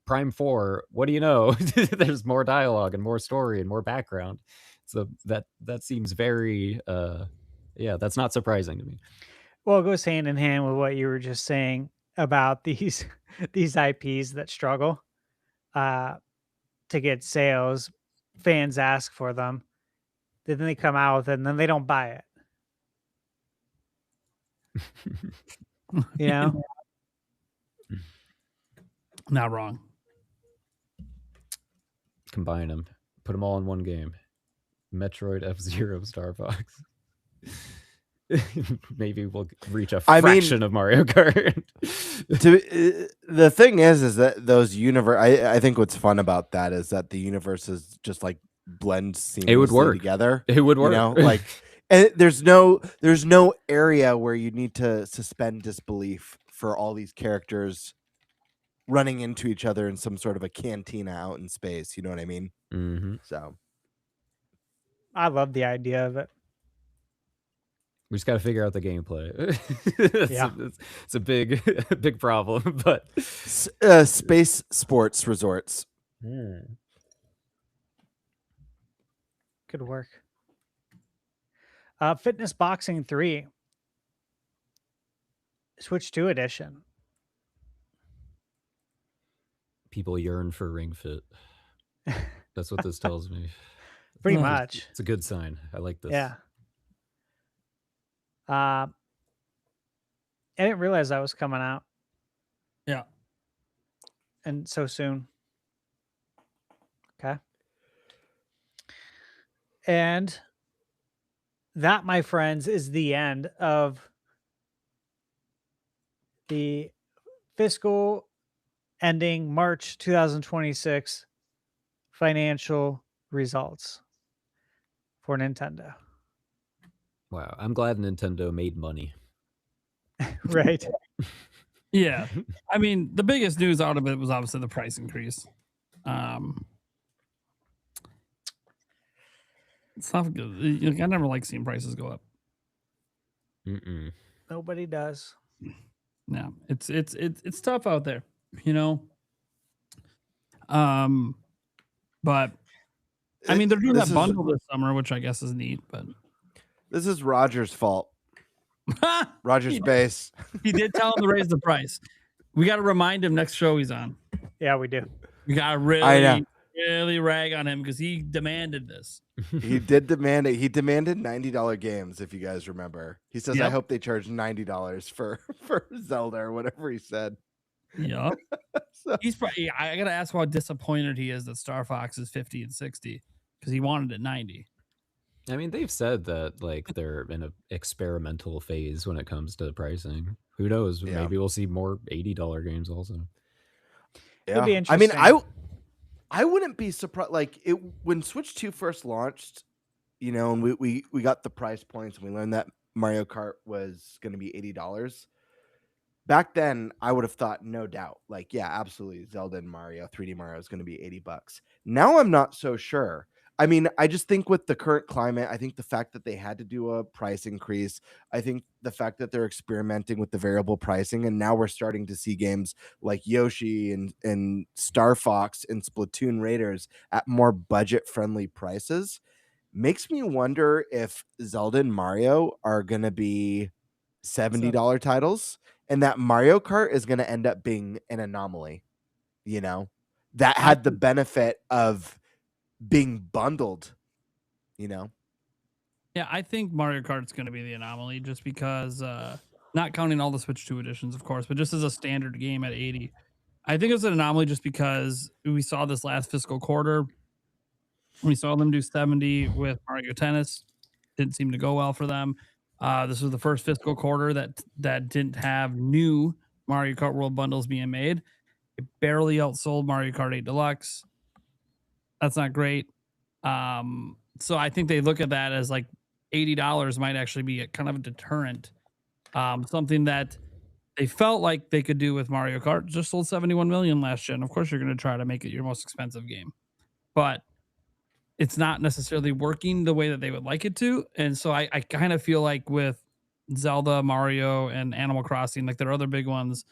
Prime 4, what do you know? There's more dialogue and more story and more background. So that seems very that's not surprising to me. Well, it goes hand in hand with what you were just saying about these IPs that struggle to get sales. Fans ask for them, then they come out with it, and then they don't buy it. Not wrong. Combine them, put them all in one game. Metroid, F-Zero, Star Fox. Maybe we'll reach a fraction of Mario Kart. The thing is that those universe. I think what's fun about that is that the universes just like blend seamlessly together. It would work. Like, and there's no area where you need to suspend disbelief for all these characters running into each other in some sort of a cantina out in space. You know what I mean? Mm-hmm. So, I love the idea of it. We just got to figure out the gameplay. It's a big problem, but space sports resorts. Could work. Fitness Boxing 3. Switch 2 edition. People yearn for Ring Fit. That's what this tells me. Pretty much. It's a good sign. I like this. Yeah. I didn't realize that was coming out. Yeah. And so soon. Okay. And that, my friends, is the end of the fiscal ending March 2026 financial results for Nintendo. Wow, I'm glad Nintendo made money. Right. Yeah. I mean, the biggest news out of it was obviously the price increase. It's not good. I never like seeing prices go up. Nobody does. No, it's tough out there, But I mean, they're doing that bundle this summer, which I guess is neat, but this is Roger's fault. Roger's base. He did tell him to raise the price. We got to remind him next show he's on. Yeah, we do. We got to really rag on him because he demanded this. He did demand it. He demanded $90 games, if you guys remember. He says, I hope they charge $90 for Zelda or whatever he said. Yeah. He's probably, I got to ask how disappointed he is that Star Fox is 50 and 60 because he wanted it 90. I mean, they've said that like they're in an experimental phase when it comes to pricing. Who knows? Yeah. Maybe we'll see more $80 games also. Yeah. Be I mean, I wouldn't be surprised. Like when Switch 2 first launched, and we got the price points and we learned that Mario Kart was going to be $80. Back then, I would have thought, no doubt, like, yeah, absolutely, Zelda and Mario, 3D Mario is going to be $80. Now I'm not so sure. I mean, I just think with the current climate, I think the fact that they had to do a price increase, I think the fact that they're experimenting with the variable pricing, and now we're starting to see games like Yoshi and Star Fox and Splatoon Raiders at more budget-friendly prices, makes me wonder if Zelda and Mario are going to be $70 titles, and that Mario Kart is going to end up being an anomaly, that had the benefit of being bundled, Yeah, I think Mario Kart's going to be the anomaly just because, not counting all the Switch 2 editions, of course, but just as a standard game at 80. I think it's an anomaly just because we saw this last fiscal quarter. We saw them do 70 with Mario Tennis. Didn't seem to go well for them. This was the first fiscal quarter that didn't have new Mario Kart World bundles being made. It barely outsold Mario Kart 8 Deluxe. That's not great. So I think they look at that as like $80 might actually be a kind of a deterrent. Something that they felt like they could do with Mario Kart. Just sold 71 million last gen. Of course, you're going to try to make it your most expensive game, but it's not necessarily working the way that they would like it to. And so I kind of feel like with Zelda, Mario, and Animal Crossing, like their other big ones,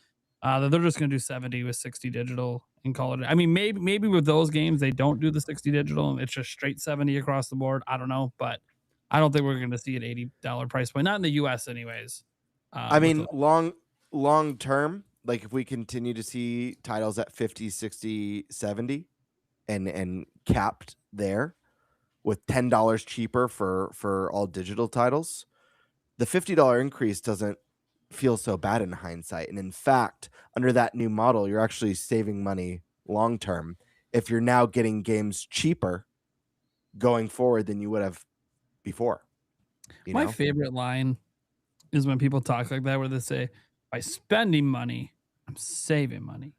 that they're just going to do 70 with 60 digital and call it. I mean, maybe with those games, they don't do the 60 digital and it's just straight 70 across the board. I don't know, but I don't think we're going to see an $80 price point, not in the US anyways. I mean, long term, like if we continue to see titles at 50, 60, 70 and capped there with $10 cheaper for all digital titles, the $50 increase doesn't feel so bad in hindsight. And in fact, under that new model, you're actually saving money long term if you're now getting games cheaper going forward than you would have before. My favorite line is when people talk like that, where they say, by spending money, I'm saving money.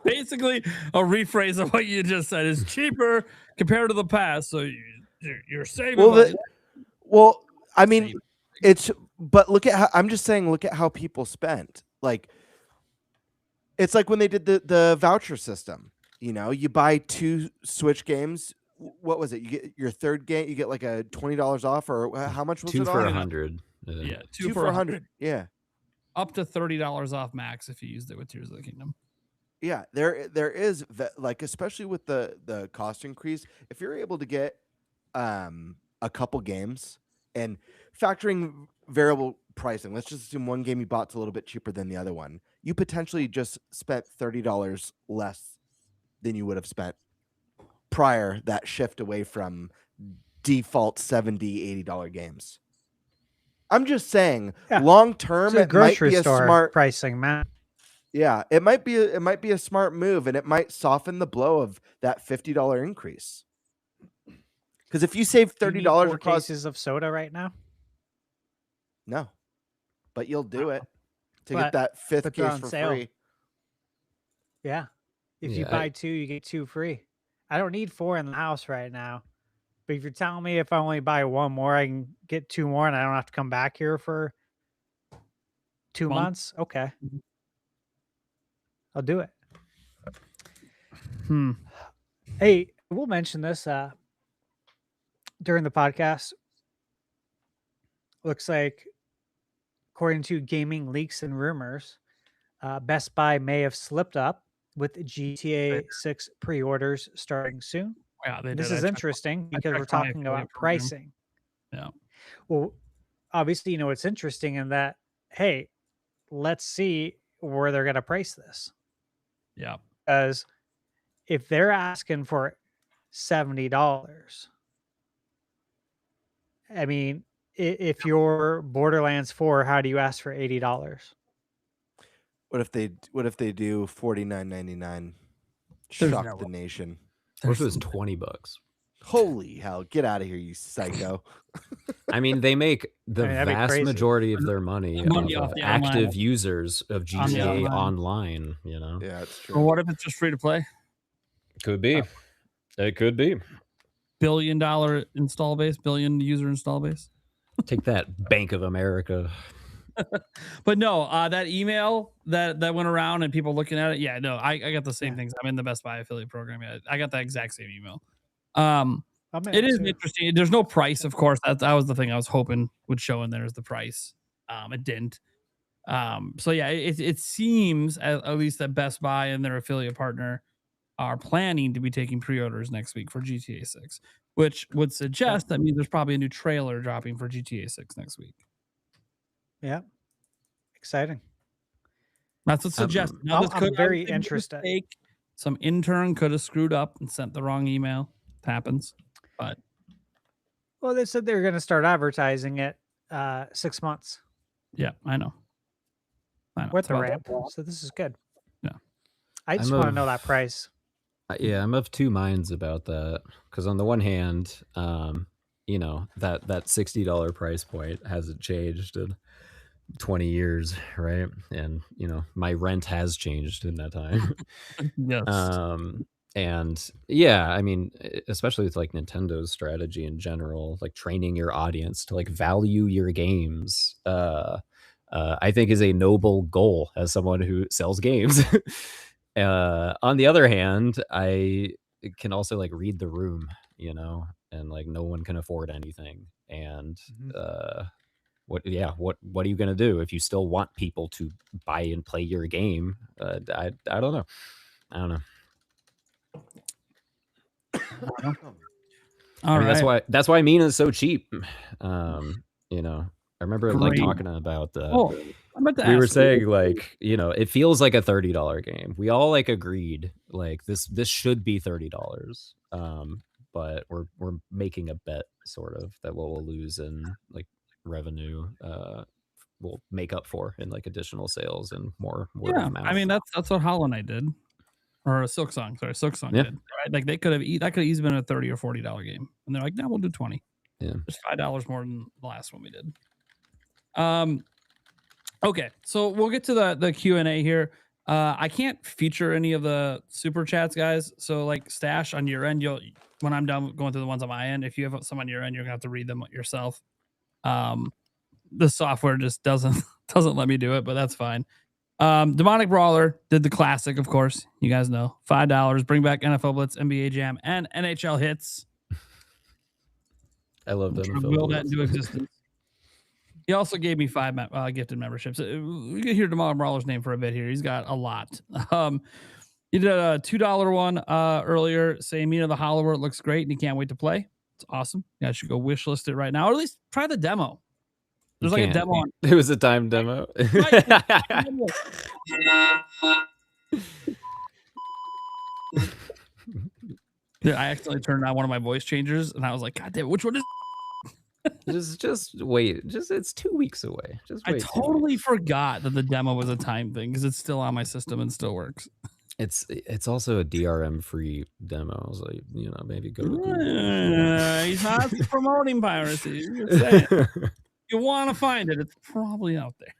Basically, a rephrase of what you just said is cheaper compared to the past. So you're saving money. I mean, but look at how I'm just saying, look at how people spent. Like, it's like when they did the voucher system. You buy 2 Switch games. What was it? You get your third game, you get like a $20 off, or how much was 2 it? for $100. Yeah, 2 for $100. Yeah, up to $30 off max if you used it with Tears of the Kingdom. Yeah, there is like, especially with the cost increase, if you're able to get a couple games and factoring variable pricing, let's just assume one game you bought's a little bit cheaper than the other one, you potentially just spent $30 less than you would have spent prior that shift away from default $70, $80 games. I'm just saying, long term, it might be a smart pricing, man. Yeah, it might be a smart move, and it might soften the blow of that $50 increase. Because if you save $30 across cases of soda right now, no, but you'll do it to get that 5th case for free. Yeah, if you buy 2, you get 2 free. I don't need 4 in the house right now, but if you're telling me if I only buy 1 more, I can get 2 more, and I don't have to come back here for 2 months. Okay. I'll do it. Hey, we'll mention this during the podcast. Looks like, according to gaming leaks and rumors, Best Buy may have slipped up with GTA 6 pre-orders starting soon. Yeah, this is interesting because we're talking about pricing. Yeah. Well, obviously, it's interesting in that, hey, let's see where they're going to price this. Yeah. Because if they're asking for $70, I mean, if you're Borderlands 4, how do you ask for $80? What if they do $49.99? Shock the nation. What if it was $20? Holy hell! Get out of here, you psycho! I mean, they make the vast majority of their money off active users of GTA Online. Yeah, it's true. Well, what if it's just free to play? Could be. It could be. $1 billion install base, billion user install base. Take that, Bank of America. But no, that email that went around and people looking at it. Yeah, no, I got the same things. I'm in the Best Buy affiliate program. Yeah, I got the exact same email. It is interesting. There's no price, of course. That was the thing I was hoping would show in there is the price. It didn't. So yeah, it seems at least that Best Buy and their affiliate partner are planning to be taking pre-orders next week for GTA 6, which would suggest that means there's probably a new trailer dropping for GTA 6 next week. Yeah. Exciting. That's what suggests. Now, this I'm very interested. Some intern could have screwed up and sent the wrong email. It happens. But well, they said they were going to start advertising it 6 months. Yeah, I know. With the ramp. So this is good. Yeah. I just want to know that price. Yeah, I'm of two minds about that. Because on the one hand, you know, that $60 price point hasn't changed in 20 years, right? And, you know, my rent has changed in that time. Yes. And yeah, I mean, especially with like Nintendo's strategy in general, like training your audience to like value your games, I think is a noble goal as someone who sells games. On the other hand, I can also like read the room, you know, and like no one can afford anything. And what are you gonna do if you still want people to buy and play your game? I don't know. I mean, that's why Mina is so cheap. You know, I remember like talking about we were saying like, you know, it feels like a $30 game. We all like agreed like this should be $30. But we're making a bet sort of that what we'll lose in like revenue will make up for in like additional sales and more word of mouth. I mean that's what Hollow Knight did. Or Silksong did, right? Like that could have easily been a $30 or $40 game, and they're like, "No, we'll do 20." Yeah, just $5 more than the last one we did. Okay, so we'll get to the Q&A here. I can't feature any of the super chats, guys. So like Stash on your end, when I'm done going through the ones on my end, if you have some on your end, you're gonna have to read them yourself. The software just doesn't let me do it, but that's fine. Demonic Brawler did the classic, of course. You guys know. $5. Bring back NFL Blitz, NBA Jam, and NHL Hits. I love them. Will that into existence. He also gave me 5 gifted memberships. We can hear Demonic Brawler's name for a bit here. He's got a lot. He did a $2 one earlier saying Mina the Hollower looks great and he can't wait to play. It's awesome. You guys should go wishlist it right now, or at least try the demo. There's like a demo on. It was a time demo. Yeah, I accidentally turned on one of my voice changers and I was like, God damn, which one is just wait. It's 2 weeks away. Just wait. I totally forgot that the demo was a time thing because it's still on my system and still works. It's also a DRM free demo, so you know, maybe go to Google. He's not promoting piracy. You want to find it, it's probably out there.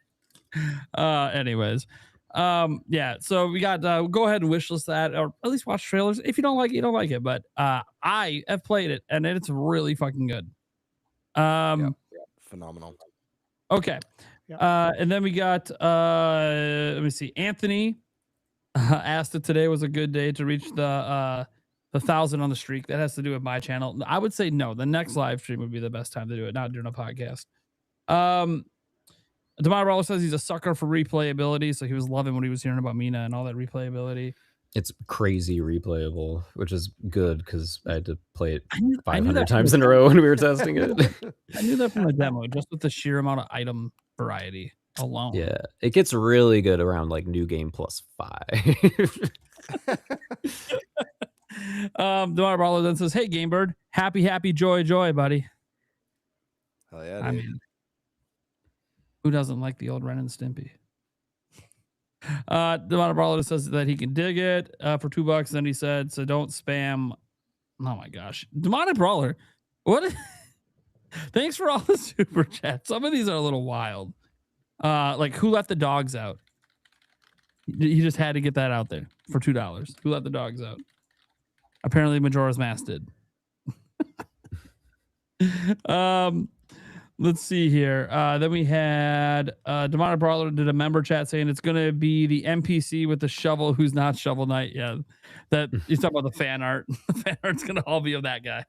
Anyways, yeah, so we got go ahead and wishlist that, or at least watch trailers. If you don't like it, you don't like it, but I have played it and it's really fucking good. Phenomenal. Okay. And then we got let me see, Anthony asked if today was a good day to reach the 1,000 on the streak. That has to do with my channel. I would say no, the next live stream would be the best time to do it, not during a podcast. Demar Brawler says he's a sucker for replayability, so he was loving what he was hearing about Mina and all that replayability. It's crazy replayable, which is good because I had to play it 500 times in a row when we were testing it. I knew that from the demo, just with the sheer amount of item variety alone. Yeah, it gets really good around like New Game Plus 5. Demar Brawler then says, "Hey, Gamebird, happy, joy, buddy." Hell yeah, dude. I mean, who doesn't like the old Ren and Stimpy? Demonic Brawler says that he can dig it for $2. Then he said, so don't spam. Oh my gosh. Demonic Brawler. What? Thanks for all the super chats. Some of these are a little wild. Like who let the dogs out? He just had to get that out there for $2. Who let the dogs out? Apparently Majora's Mask did. Let's see here. Then we had Demonic Brawler did a member chat saying it's going to be the NPC with the shovel who's not Shovel Knight. Yeah, that he's talking about the fan art. The fan art's going to all be of that guy.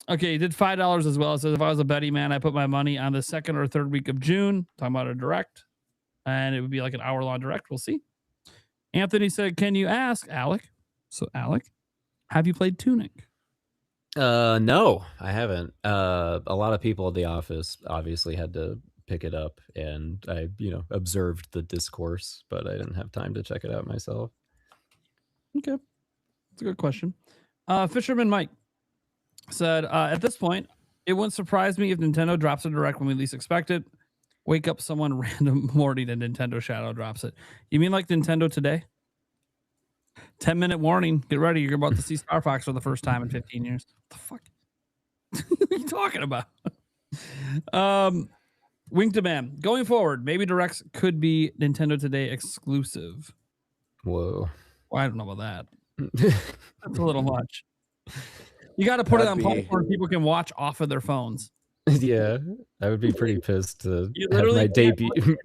Okay, he did $5 as well. It says if I was a betting man, I put my money on the 2nd or 3rd week of June. Talking about a direct, and it would be like an hour-long direct. We'll see. Anthony said, "Can you ask Alec?" So Alec, have you played Tunic? No, I haven't. A lot of people at the office obviously had to pick it up, and I, observed the discourse, but I didn't have time to check it out myself. Okay, that's a good question. Fisherman Mike said, at this point, it wouldn't surprise me if Nintendo drops a direct when we least expect it. Wake up someone random morning and Nintendo Shadow drops it. You mean like Nintendo today? 10-minute warning. Get ready. You're about to see Star Fox for the first time in 15 years. What the fuck? What are you talking about? Wink Demand. Going forward, maybe Directs could be Nintendo Today exclusive. Whoa. Well, I don't know about that. That's a little much. You got to put it on platform people can watch off of their phones. Yeah, I would be pretty pissed to have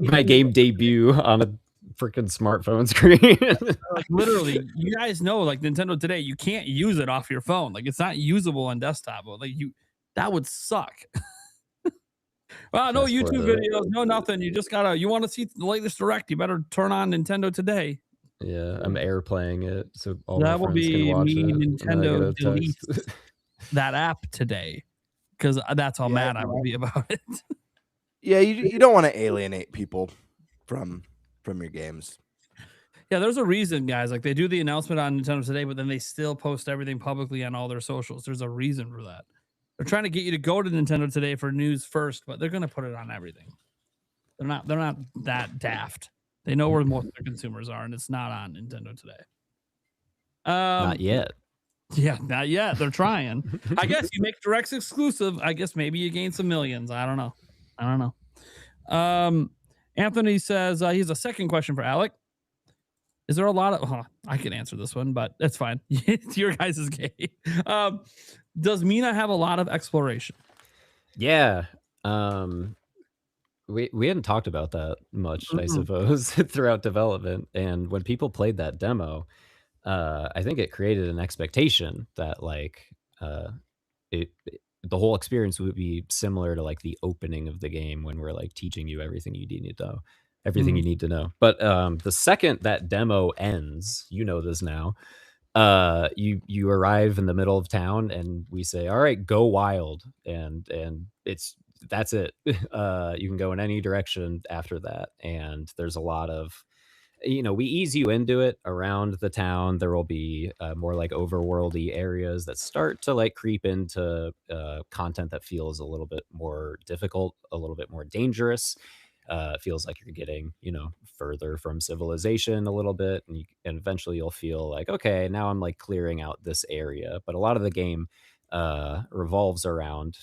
my game debut on a freaking smartphone screen. Like, literally, you guys know, like Nintendo Today, you can't use it off your phone. Like, it's not usable on desktop. Like, that would suck. Well, no YouTube videos, no nothing. You just gotta. You want to see the latest direct? You better turn on Nintendo Today. Yeah, I'm airplaying it, so all that my will friends be can watch me. it. Nintendo deletes that app today, because that's how mad I would be about it. Yeah, you don't want to alienate people from your games. Yeah, there's a reason, guys. Like, they do the announcement on Nintendo Today, but then they still post everything publicly on all their socials. There's a reason for that. They're trying to get you to go to Nintendo Today for news first, but they're going to put it on everything. They're not that daft. They know where most of their consumers are, and it's not on Nintendo Today. Not yet. Yeah, not yet. They're trying. I guess you make Directs exclusive. I guess maybe you gain some millions. I don't know. Anthony says he has a second question for Alec. Is there a lot of... I can answer this one, but that's fine. It's your guys' game. Does Mina have a lot of exploration? Yeah. We hadn't talked about that much, I suppose, throughout development. And when people played that demo, I think it created an expectation that the whole experience would be similar to like the opening of the game when we're like teaching you everything you need to know. Everything you need to know. But the second that demo ends, you know this now, you arrive in the middle of town and we say, all right, go wild. And that's it. You can go in any direction after that. And there's a lot of, we ease you into it around the town. There will be more like overworldy areas that start to like creep into content that feels a little bit more difficult, a little bit more dangerous. It feels like you're getting, further from civilization a little bit, and eventually you'll feel like, okay, now I'm like clearing out this area. But a lot of the game revolves around,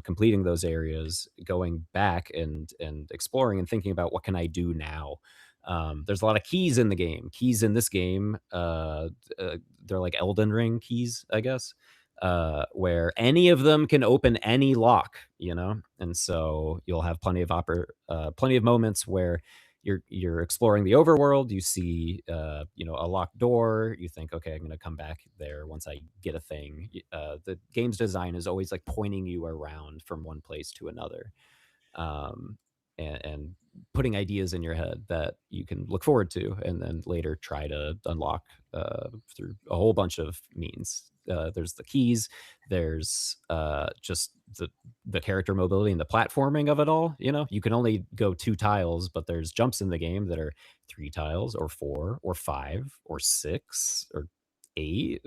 completing those areas, going back and exploring and thinking about what can I do now. There's a lot of keys in the game. Keys in this game, they're like Elden Ring keys, I guess. Where any of them can open any lock, and so you'll have plenty of moments where you're exploring the overworld. You see, a locked door. You think, okay, I'm going to come back there once I get a thing. The game's design is always like pointing you around from one place to another, and putting ideas in your head that you can look forward to, and then later try to unlock through a whole bunch of means. There's the keys, there's just the character mobility and the platforming of it all. You can only go 2 tiles, but there's jumps in the game that are 3 tiles or 4 or 5 or 6 or 8.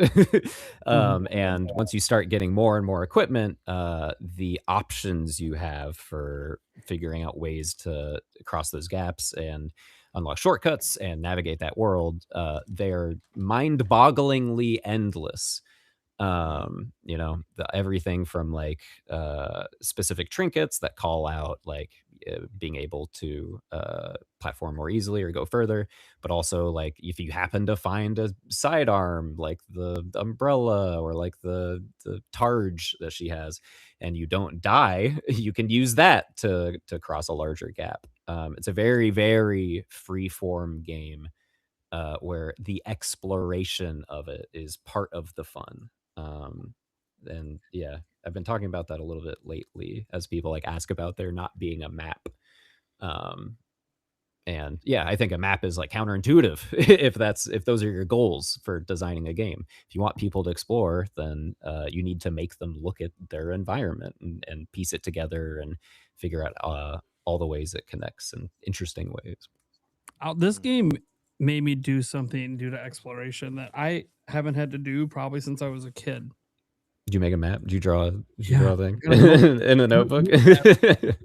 And once you start getting more and more equipment, the options you have for figuring out ways to cross those gaps and unlock shortcuts and navigate that world, they're mind-bogglingly endless. Everything from like specific trinkets that call out like being able to platform more easily or go further, but also like if you happen to find a sidearm like the umbrella or like the targe that she has, and you don't die, you can use that to cross a larger gap. It's a very, very free form game where the exploration of it is part of the fun. And yeah, I've been talking about that a little bit lately as people like ask about there not being a map. And yeah, I think a map is like counterintuitive if those are your goals for designing a game. If you want people to explore, then you need to make them look at their environment and piece it together and figure out all the ways it connects in interesting ways. This game made me do something due to exploration that I haven't had to do probably since I was a kid. Did you make a map? Did you draw a thing Yeah. in a notebook? Because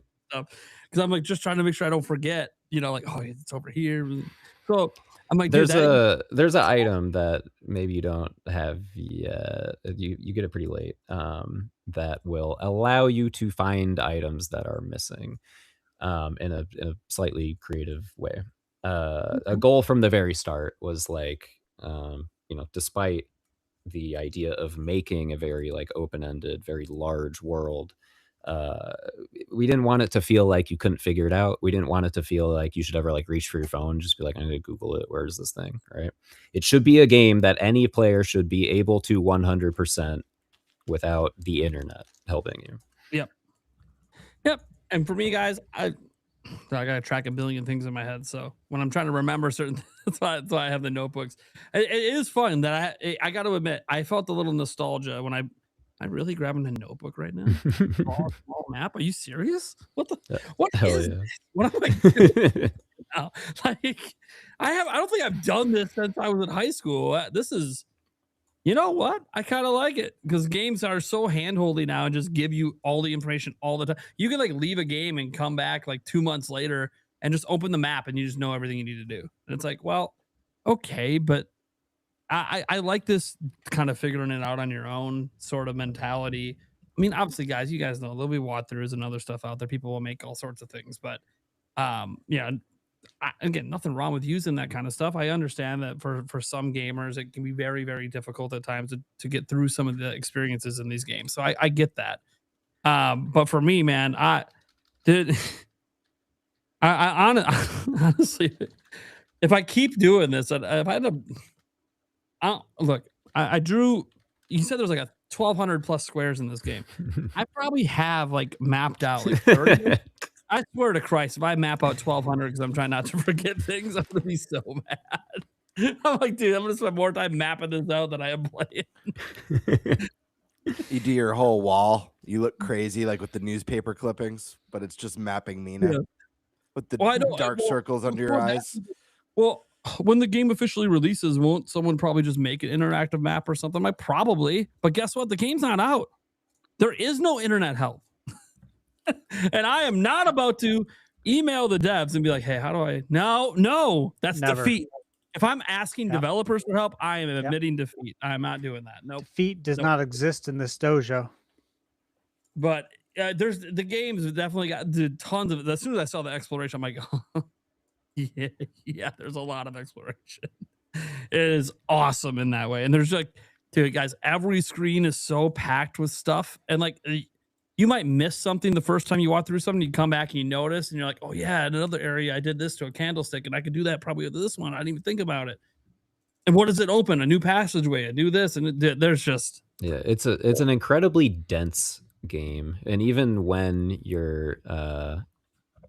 I'm like just trying to make sure I don't forget, like, oh, it's over here. So I'm like, there's an item that maybe you don't have yet. You get it pretty late. That will allow you to find items that are missing in a slightly creative way. A goal from the very start was like, despite the idea of making a very like open-ended, very large world, we didn't want it to feel like you couldn't figure it out. We didn't want it to feel like you should ever like reach for your phone, just be like, I'm gonna Google it. Where's this thing? Right? It should be a game that any player should be able to 100% without the internet helping you. Yep. And for me, guys, I gotta track a billion things in my head. So when I'm trying to remember certain, that's why I have the notebooks. It is fun that I got to admit, I felt a little nostalgia when I'm really grabbing a notebook right now. Small map? Are you serious? What Hell is yeah. this? What am I doing now? Like, I don't think I've done this since I was in high school. This is, you know what? I kind of like it because games are so handholdy now and just give you all the information all the time. You can like leave a game and come back like 2 months later and just open the map and you just know everything you need to do. And it's like, well, okay, but I like this kind of figuring it out on your own sort of mentality. I mean, obviously, guys, you guys know there'll be walkthroughs and other stuff out there. People will make all sorts of things, but yeah. Again, nothing wrong with using that kind of stuff. I understand that for some gamers, it can be very, very difficult at times to get through some of the experiences in these games. So I get that. But for me, man, honestly, if I keep doing this, if I end up, look, I drew. You said there's like a 1,200 plus squares in this game. I probably have like mapped out like 30. I swear to Christ, if I map out 1,200 because I'm trying not to forget things, I'm gonna be so mad. I'm like, dude, I'm gonna spend more time mapping this out than I am playing. You do your whole wall. You look crazy, like with the newspaper clippings, but it's just mapping Mina with the dark circles under your eyes. Well, when the game officially releases, won't someone probably just make an interactive map or something? Like probably, but guess what? The game's not out. There is no internet help. And I am not about to email the devs and be like, hey, how do I? No, that's defeat. If I'm asking developers for help, I am admitting defeat. I'm not doing that. No, defeat does not exist in this dojo. But there's the games have definitely got tons of it. As soon as I saw the exploration, I'm like, yeah, there's a lot of exploration. It is awesome in that way. And there's like, dude, guys, every screen is so packed with stuff. And like, you might miss something the first time you walk through something. You come back and you notice, and you're like, oh yeah, in another area, I did this to a candlestick, and I could do that probably with this one. I didn't even think about it. And what does it open? A new passageway, a new this, and there's just it's an incredibly dense game. And even when you're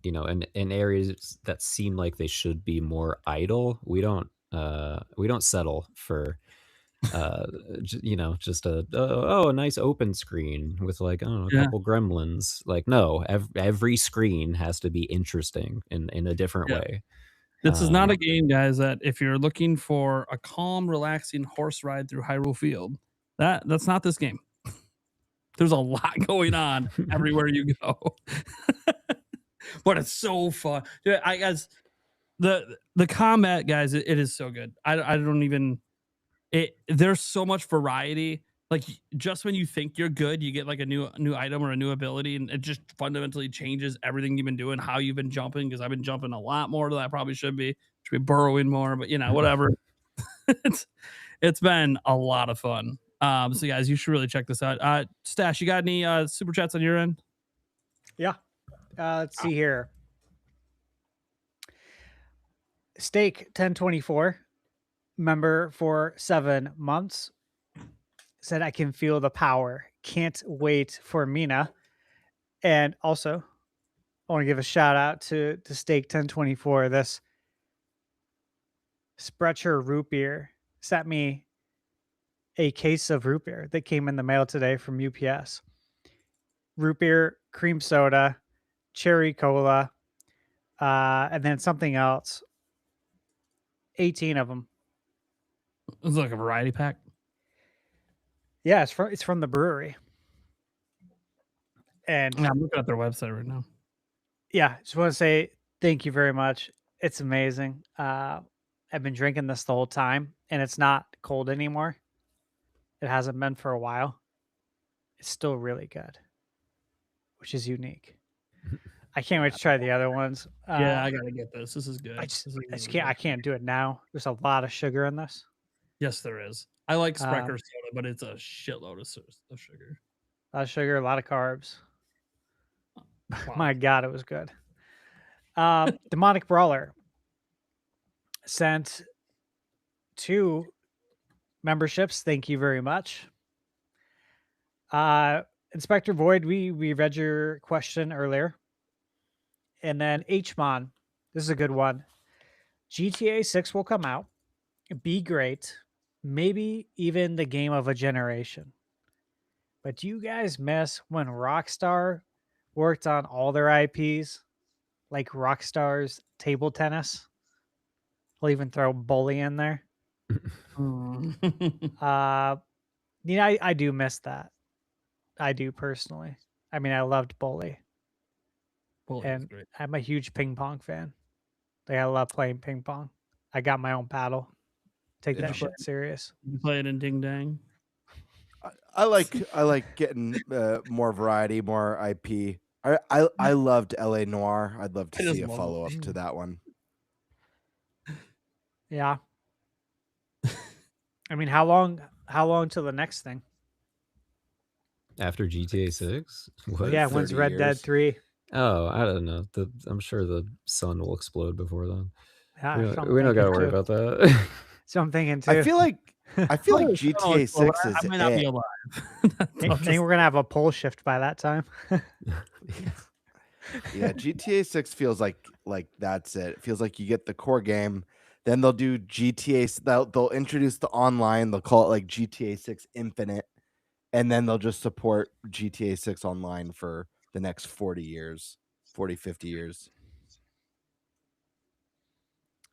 in areas that seem like they should be more idle, we don't settle for just a nice open screen with like a couple gremlins. Like no, every screen has to be interesting in a different way. This is not a game, guys, that if you're looking for a calm, relaxing horse ride through Hyrule Field, that's not this game. There's a lot going on everywhere you go. But it's so fun. Dude, guys, the combat, guys, it is so good. I don't even there's so much variety. like just when you think you're good, you get like a new item or a new ability, and it just fundamentally changes everything you've been doing, how you've been jumping. Because I've been jumping a lot more than I probably should be burrowing more, but whatever. It's been a lot of fun. So guys, you should really check this out. Stash, you got any super chats on your end? Yeah. Let's see here. Steak 1024, member for 7 months, said, I can feel the power. Can't wait for Mina. And also, I want to give a shout out to Steak 1024. This Sprecher root beer sent me a case of root beer that came in the mail today from UPS. Root beer, cream soda, cherry cola, and then something else. 18 of them. It's like a variety pack. Yeah, it's from the brewery. And I'm looking at their website right now. Yeah, just want to say thank you very much. It's amazing. I've been drinking this the whole time, and it's not cold anymore. It hasn't been for a while. It's still really good, which is unique. I can't wait to try the other ones. Yeah, I gotta get this. This is good. I just can't. I can't do it now. There's a lot of sugar in this. Yes, there is. I like Sprecher soda, but it's a shitload of sugar. A lot of sugar, a lot of carbs. Wow. My God, it was good. Demonic Brawler sent 2 memberships. Thank you very much. Inspector Void, we read your question earlier. And then Hmon, this is a good one. GTA 6 will come out, be great, maybe even the game of a generation. But do you guys miss when Rockstar worked on all their IPs, like Rockstar's table tennis? I'll even throw Bully in there. I do miss that. I do personally. I mean, I loved Bully. And great. I'm a huge ping pong fan. Like, I love playing ping pong. I got my own paddle. Take that shit serious. You play it in Ding Dang? I like getting more variety, more IP. I loved LA Noire. I'd love to see a follow up to that one. Yeah. I mean, how long till the next thing? After GTA 6? Yeah, when's Red Dead 3? Oh, I don't know. I'm sure the sun will explode before then. Yeah, we don't gotta worry about that. So I'm thinking too. I feel like GTA 6 is I might not be it. alive. I think we're gonna have a pole shift by that time. Yeah, GTA 6 feels like that's it. It feels like you get the core game, then they'll do GTA. They'll introduce the online. They'll call it like GTA 6 Infinite, and then they'll just support GTA 6 online for the next 40 years, 40, 50 years.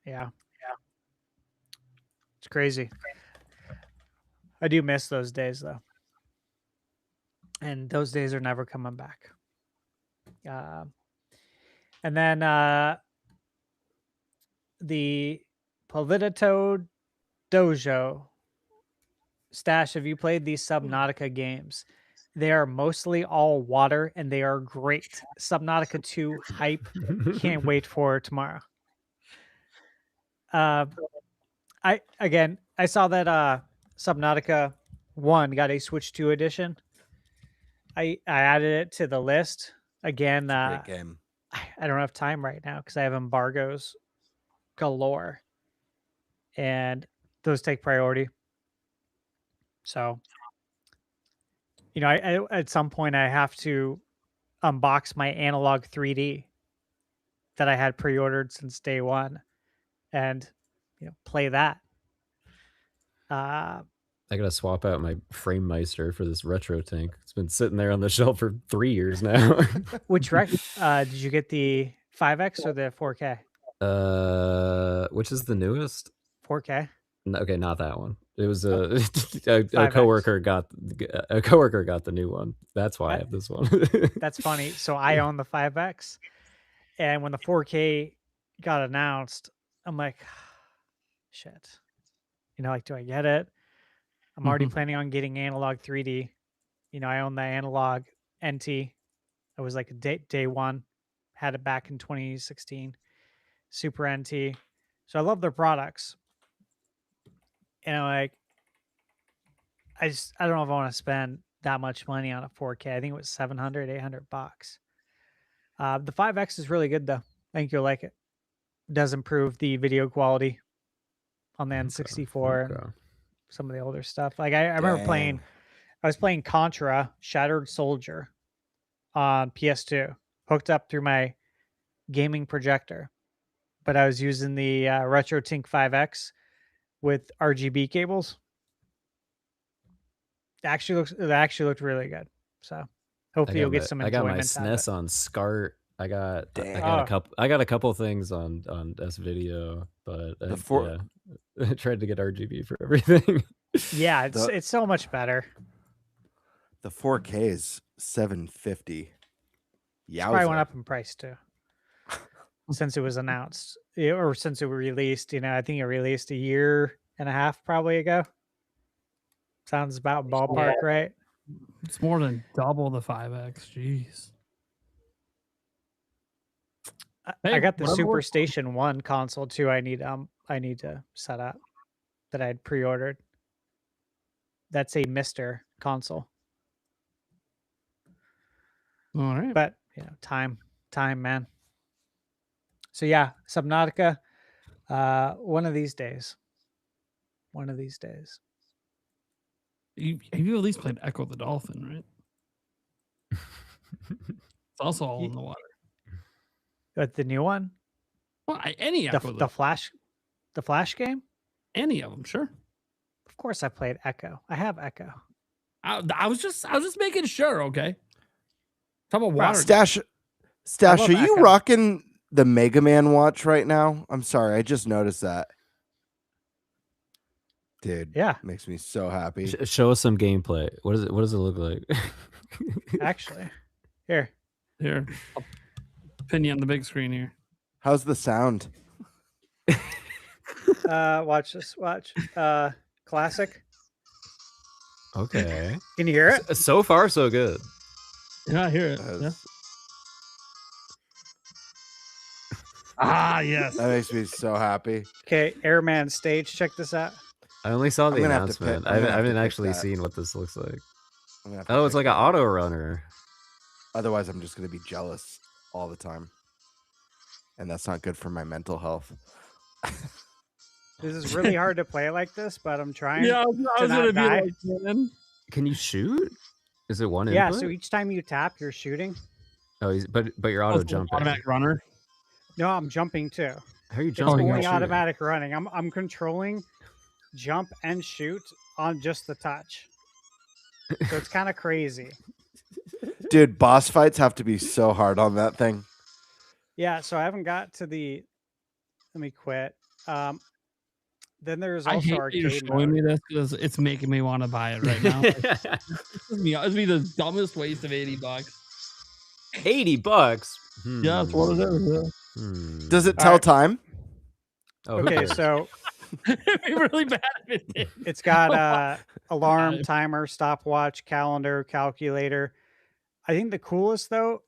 Yeah. It's crazy. I do miss those days though. And those days are never coming back. And then the Politoad Dojo. Stash, have you played these Subnautica games? They are mostly all water and they are great. Subnautica 2 hype. Can't wait for tomorrow. I saw that Subnautica 1 got a Switch 2 edition. I added it to the list. Again, great game. I don't have time right now because I have embargoes galore. And those take priority. So, I at some point I have to unbox my analog 3D that I had pre-ordered since day one and play that. I gotta swap out my Frame Meister for this retro tank. It's been sitting there on the shelf for 3 years now. Which did you get, the 5X or the 4K? Which is the newest? 4K. Okay, not that one. It was a coworker got the new one. That's why I have this one. That's funny. So I own the 5X, and when the 4K got announced, I'm like, shit. Do I get it? I'm already planning on getting analog 3D. You know, I own the analog NT. It was like a day one. Had it back in 2016. Super NT. So I love their products. And like, I don't know if I want to spend that much money on a 4K. I think it was $700-800. The 5X is really good though. I think you'll like it. It does improve the video quality on the N64 and some of the older stuff. Like I remember I was playing Contra Shattered Soldier on PS2, hooked up through my gaming projector, but I was using the RetroTink 5X with RGB cables. It actually looked really good. So hopefully you'll get some enjoyment. I got my SNES on SCART. I got a couple things on S video, but I tried to get RGB for everything. Yeah, it's so much better. The 4K is $750. Yeah, probably went up in price too since it was announced or since it was released. You know, I think it released a year and a half probably ago. Sounds about ballpark, right? It's more than double the 5X. Jeez. I got the Superstation 1 console too. I need to set up that I'd pre-ordered. That's a Mister console. All right. But you know, time, man. So yeah, Subnautica. One of these days. Have you at least played Echo the Dolphin, right? It's also all in the water. But the new one? Well, any Echo. The Flash game? Any of them, sure. Of course I played Echo. I have Echo. I was just making sure, okay? Talk about water. Stash, are you rocking the Mega Man watch right now? I'm sorry, I just noticed that. Dude, yeah, makes me so happy. Show us some gameplay. What does it look like? Actually, here. I'll pin you on the big screen here. How's the sound? Watch this. Watch. Classic. Okay. Can you hear it? So far, so good. Yeah, I hear it. Yeah. Yes. That makes me so happy. Okay, Airman stage. Check this out. I only saw the announcement. I haven't actually seen what this looks like. Oh, it's like an auto runner. Otherwise, I'm just going to be jealous all the time. And that's not good for my mental health. This is really hard to play like this, but I'm trying. Yeah, I was going to be like, man. Can you shoot? Is it one Yeah, input? so each time you tap, you're shooting. Oh, but you're auto jumping. Automatic runner? No, I'm jumping too. How are you jumping? It's only automatic running. I'm controlling jump and shoot on just the touch. So it's kind of crazy. Dude, boss fights have to be so hard on that thing. Yeah, so I haven't got to the... Let me quit. Then there's also arcade mode. Showing me this because it's making me want to buy it right now. It'd be the dumbest waste of $80. $80? Yeah, that's what it is. Does it tell time? Oh, okay, so it'd be really bad if it did. It's got alarm, timer, stopwatch, calendar, calculator. I think the coolest though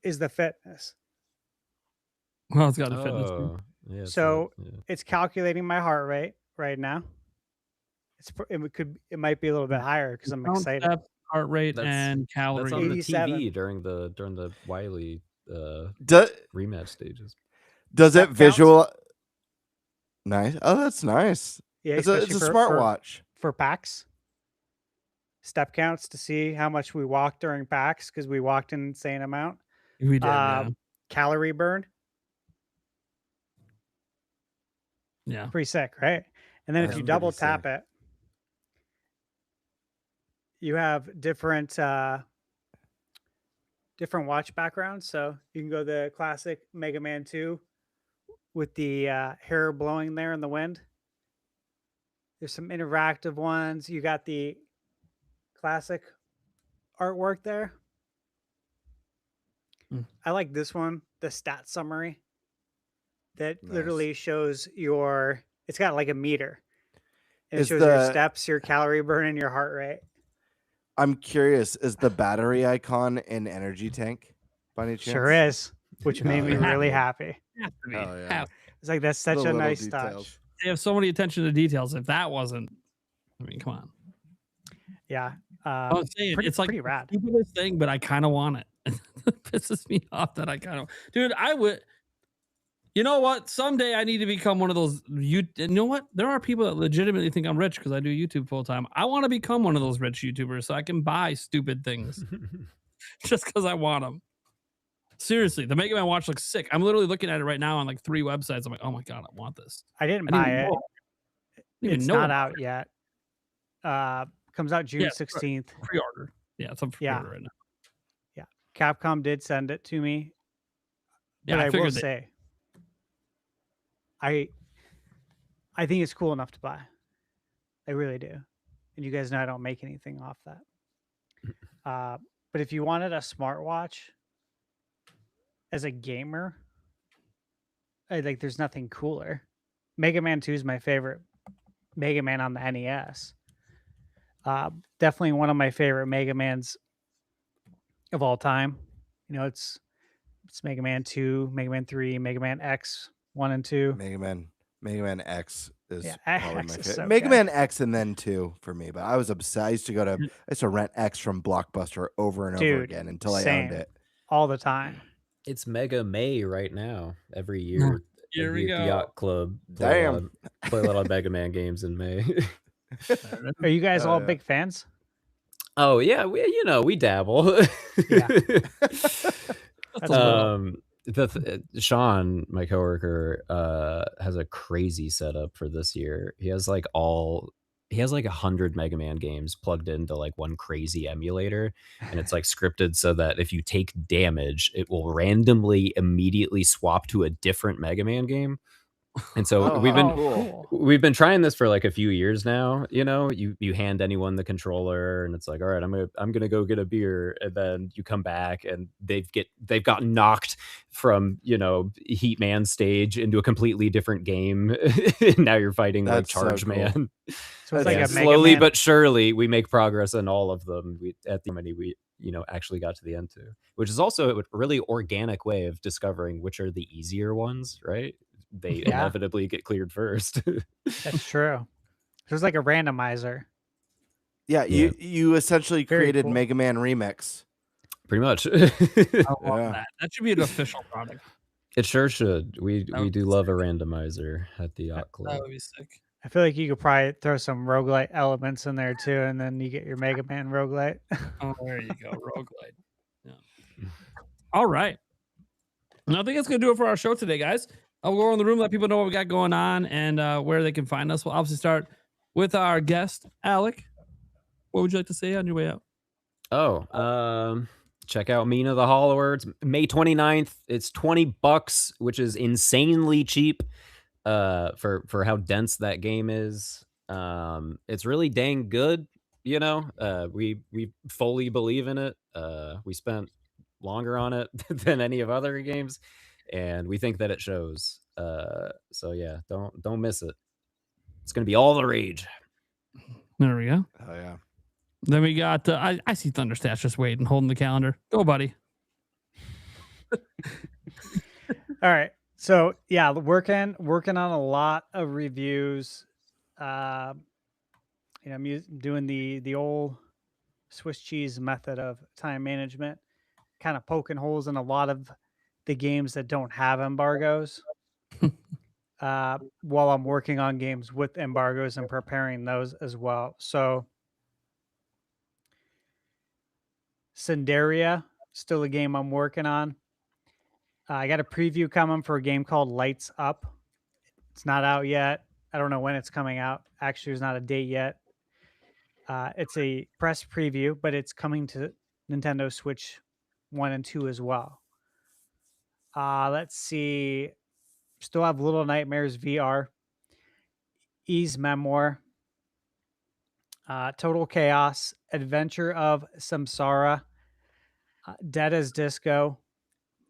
is the fitness. Well, it's got a fitness. Yeah, so it's calculating my heart rate right now. It might be a little bit higher because I'm excited. Heart rate and calories. That's on the TV during the Wily rematch stages. Does it visual? Nice. Oh, that's nice. Yeah, it's a smartwatch for PAX. Step counts to see how much we walked during PAX because we walked an insane amount. We did. Calorie burn. Yeah. Pretty sick, right? And then if you double tap it, you have different watch backgrounds. So you can go the classic Mega Man 2 with the hair blowing there in the wind. There's some interactive ones. You got the classic artwork there. I like this one, the stat summary that literally shows it's got like a meter. It Is shows your the- steps, your calorie burn, and your heart rate. I'm curious, is the battery icon an energy tank by any chance? Sure is, which made me Oh, yeah. really happy. Have to be. Hell yeah. It's like that's such The a little nice details. touch. They have so many attention to details. If that wasn't, I mean, come on. Yeah. I'm saying it's like pretty rad. stupidest thing, but I kind of want it. It pisses me off that I kind of, dude. I would. You know what? Someday I need to become one of those. You know what? There are people that legitimately think I'm rich because I do YouTube full time. I want to become one of those rich YouTubers so I can buy stupid things just because I want them. Seriously, the Mega Man Watch looks sick. I'm literally looking at it right now on like 3 websites. I'm like, oh my god, I want this. I didn't buy it. Even It's know not about out yet. Comes out June 16th. Pre-order. Yeah, it's on pre-order right now. Yeah. Capcom did send it to me. Yeah, But I I will figured they- say, I think it's cool enough to buy. I really do. And you guys know I don't make anything off that. But if you wanted a smartwatch as a gamer, I think there's nothing cooler. Mega Man 2 is my favorite Mega Man on the NES. Definitely one of my favorite Mega Mans of all time. You know, it's Mega Man 2, Mega Man 3, Mega Man X 1 and 2. Mega Man X is Yeah, probably X my is favorite. so Mega good. Man X and then 2 for me, but I was obsessed. I used to rent X from Blockbuster over and over Dude, again until I same. owned it. All the time. It's Mega May right now. Every year, Here we at the go. Yacht Club. Damn. Play a lot of Mega Man games in May. Are you guys all yeah. big fans? Oh yeah, we dabble. Yeah. Sean, my coworker, has a crazy setup for this year. He has like 100 Mega Man games plugged into like one crazy emulator, and it's like scripted so that if you take damage, it will randomly immediately swap to a different Mega Man game. And so we've been trying this for like a few years now. You know, you hand anyone the controller and it's like, all right, I'm gonna go get a beer, and then you come back and they've gotten knocked from, you know, Heat Man stage into a completely different game. Now you're fighting That's like Charge so cool. Man. So it's like a Mega slowly Man. but surely we make progress in all of them. We actually got to the end too, which is also a really organic way of discovering which are the easier ones, right? They Yeah. inevitably get cleared first. That's true. There's like a randomizer. Yeah, you essentially Very created cool. Mega Man Remix. Pretty much. I love Yeah. that. That should be an official product. It sure should. We would do be love a randomizer at the Yacht That Club. would be sick. I feel like you could probably throw some roguelite elements in there too, and then you get your Mega Man roguelite. Oh, there you go. Roguelite. Yeah. All right. And I think that's going to do it for our show today, guys. I'll go around the room, let people know what we got going on and where they can find us. We'll obviously start with our guest, Alec. What would you like to say on your way out? Check out Mina the Hollower. It's May 29th. It's $20, which is insanely cheap for how dense that game is. It's really dang good, you know. We fully believe in it. We spent longer on it than any of other games, and we think that it shows. So yeah, don't miss it. It's gonna be all the rage. There we go. Oh yeah. Then we got, I see Thunderstash just waiting, holding the calendar. Go, buddy. All right. So yeah, working on a lot of reviews. I'm doing the old Swiss cheese method of time management, kind of poking holes in a lot of the games that don't have embargoes. While I'm working on games with embargoes and preparing those as well. So Cinderia, still a game I'm working on. I got a preview coming for a game called Lights Up. It's not out yet. I don't know when it's coming out. Actually, there's not a date yet. It's a press preview, but it's coming to Nintendo Switch 1 and 2 as well. Let's see. Still have Little Nightmares VR. Ease Memoir. Total Chaos. Adventure of Samsara. Dead as Disco.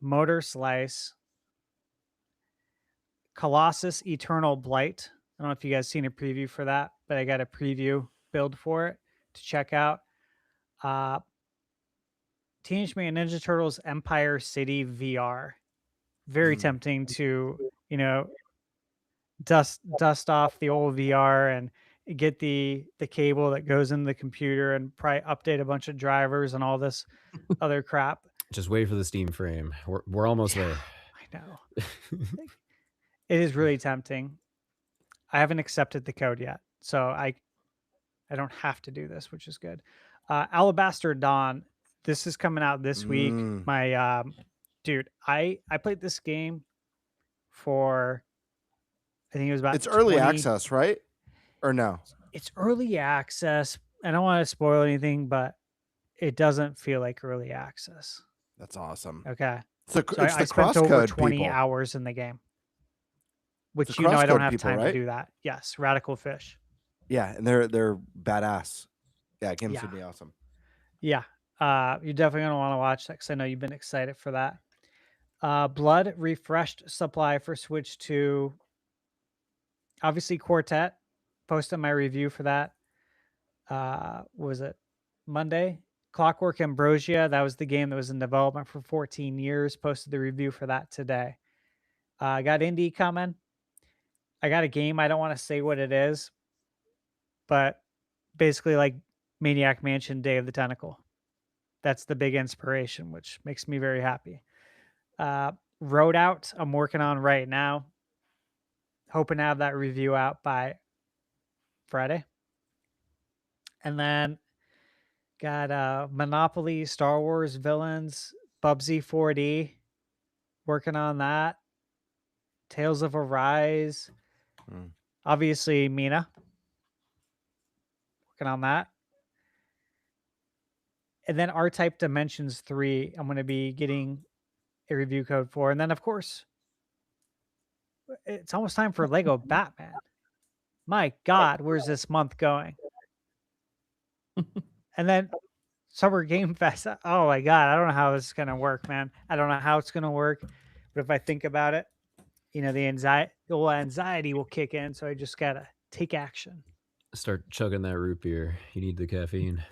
Motor Slice. Colossus Eternal Blight. I don't know if you guys seen a preview for that, but I got a preview build for it to check out. Teenage Mutant Ninja Turtles Empire City VR. Very tempting to, dust off the old VR and get the cable that goes in the computer and probably update a bunch of drivers and all this other crap. Just wait for the Steam frame. We're almost there. I know. It is really tempting. I haven't accepted the code yet, so I don't have to do this, which is good. Alabaster Dawn. This is coming out this week. My dude, I played this game for, I think it was about. It's early access, right? Or no? It's early access. I don't want to spoil anything, but it doesn't feel like early access. That's awesome. Okay. So I spent over 20 hours in the game, which I don't have time to do that. Yes, Radical Fish. Yeah, and they're badass. Yeah, game's gonna be awesome. Yeah, you're definitely gonna want to watch that because I know you've been excited for that. Blood refreshed supply for Switch 2. Obviously, Quartet. Posted my review for that. Was it Monday? Clockwork Ambrosia. That was the game that was in development for 14 years. Posted the review for that today. I got indie coming. I got a game. I don't want to say what it is, but basically like Maniac Mansion Day of the Tentacle. That's the big inspiration, which makes me very happy. Road Out, I'm working on right now. Hoping to have that review out by Friday. And then got Monopoly, Star Wars Villains, Bubsy 4D. Working on that. Tales of Arise. Obviously, Mina. Working on that. And then R-Type Dimensions 3, I'm going to be getting a review code for. And then, of course, it's almost time for Lego Batman. My God, where's this month going? And then Summer Game Fest. Oh, my God. I don't know how this is going to work, man. I don't know how it's going to work. But if I think about it, the anxiety will kick in. So I just got to take action. Start chugging that root beer. You need the caffeine.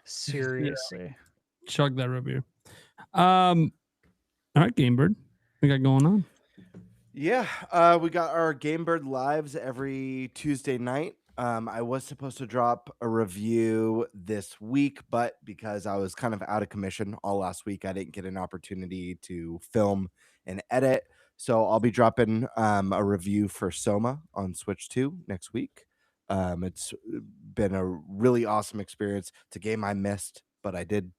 Seriously. Chug that root beer. All right, Gamebird. What we got going on? Yeah, we got our Gamebird lives every Tuesday night. I was supposed to drop a review this week, but because I was kind of out of commission all last week, I didn't get an opportunity to film and edit. So I'll be dropping a review for Soma on Switch 2 next week. It's been a really awesome experience. It's a game I missed, but I did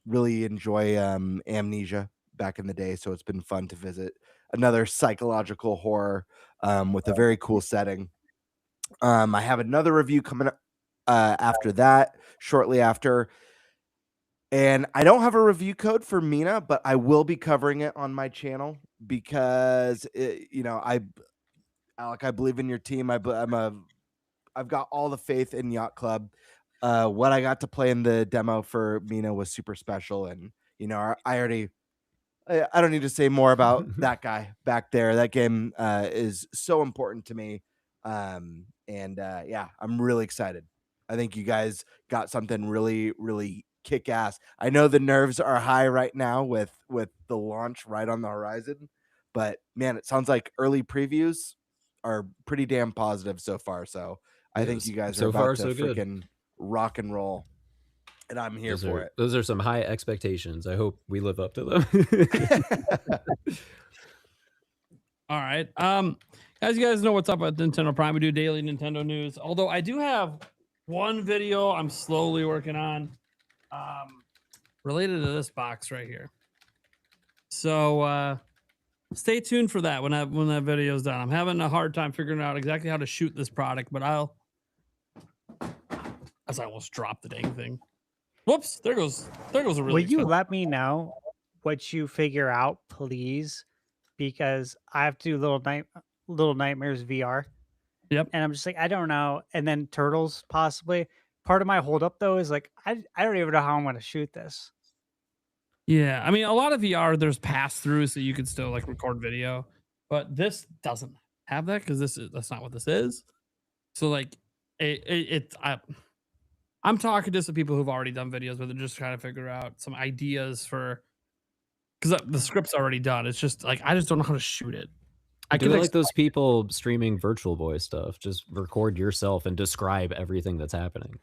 really enjoy Amnesia back in the day. So it's been fun to visit another psychological horror with a very cool setting. I have another review coming up after that, shortly after. And I don't have a review code for Mina, but I will be covering it on my channel because, Alec, I believe in your team. I've got all the faith in Yacht Club. What I got to play in the demo for Mina was super special. And, I don't need to say more about that guy back there. That game is so important to me. I'm really excited. I think you guys got something really, really kick ass. I know the nerves are high right now with the launch right on the horizon, but man, it sounds like early previews are pretty damn positive so far. So I think you guys are about to freaking rock and roll, and I'm here for it. Those are some high expectations. I hope we live up to them. All right. As you guys know what's up at Nintendo Prime, we do daily Nintendo news. Although I do have one video I'm slowly working on related to this box right here. So stay tuned for that when that video is done. I'm having a hard time figuring out exactly how to shoot this product, but as I almost dropped the dang thing. Whoops, there goes a really. Will you let me know what you figure out, please? Because I have to do Little Nightmares VR. Yep. And I'm just like, I don't know. And then Turtles, possibly. Part of my holdup, though, is like, I don't even know how I'm going to shoot this. Yeah. I mean, a lot of VR, there's pass-throughs, so you can still like record video. But this doesn't. have that because that's not what this is. So like I'm talking to some people who've already done videos where they're just trying to figure out some ideas for because the script's already done. It's just like I just don't know how to shoot it. I Do could it like those people streaming Virtual Boy stuff. Just record yourself and describe everything that's happening.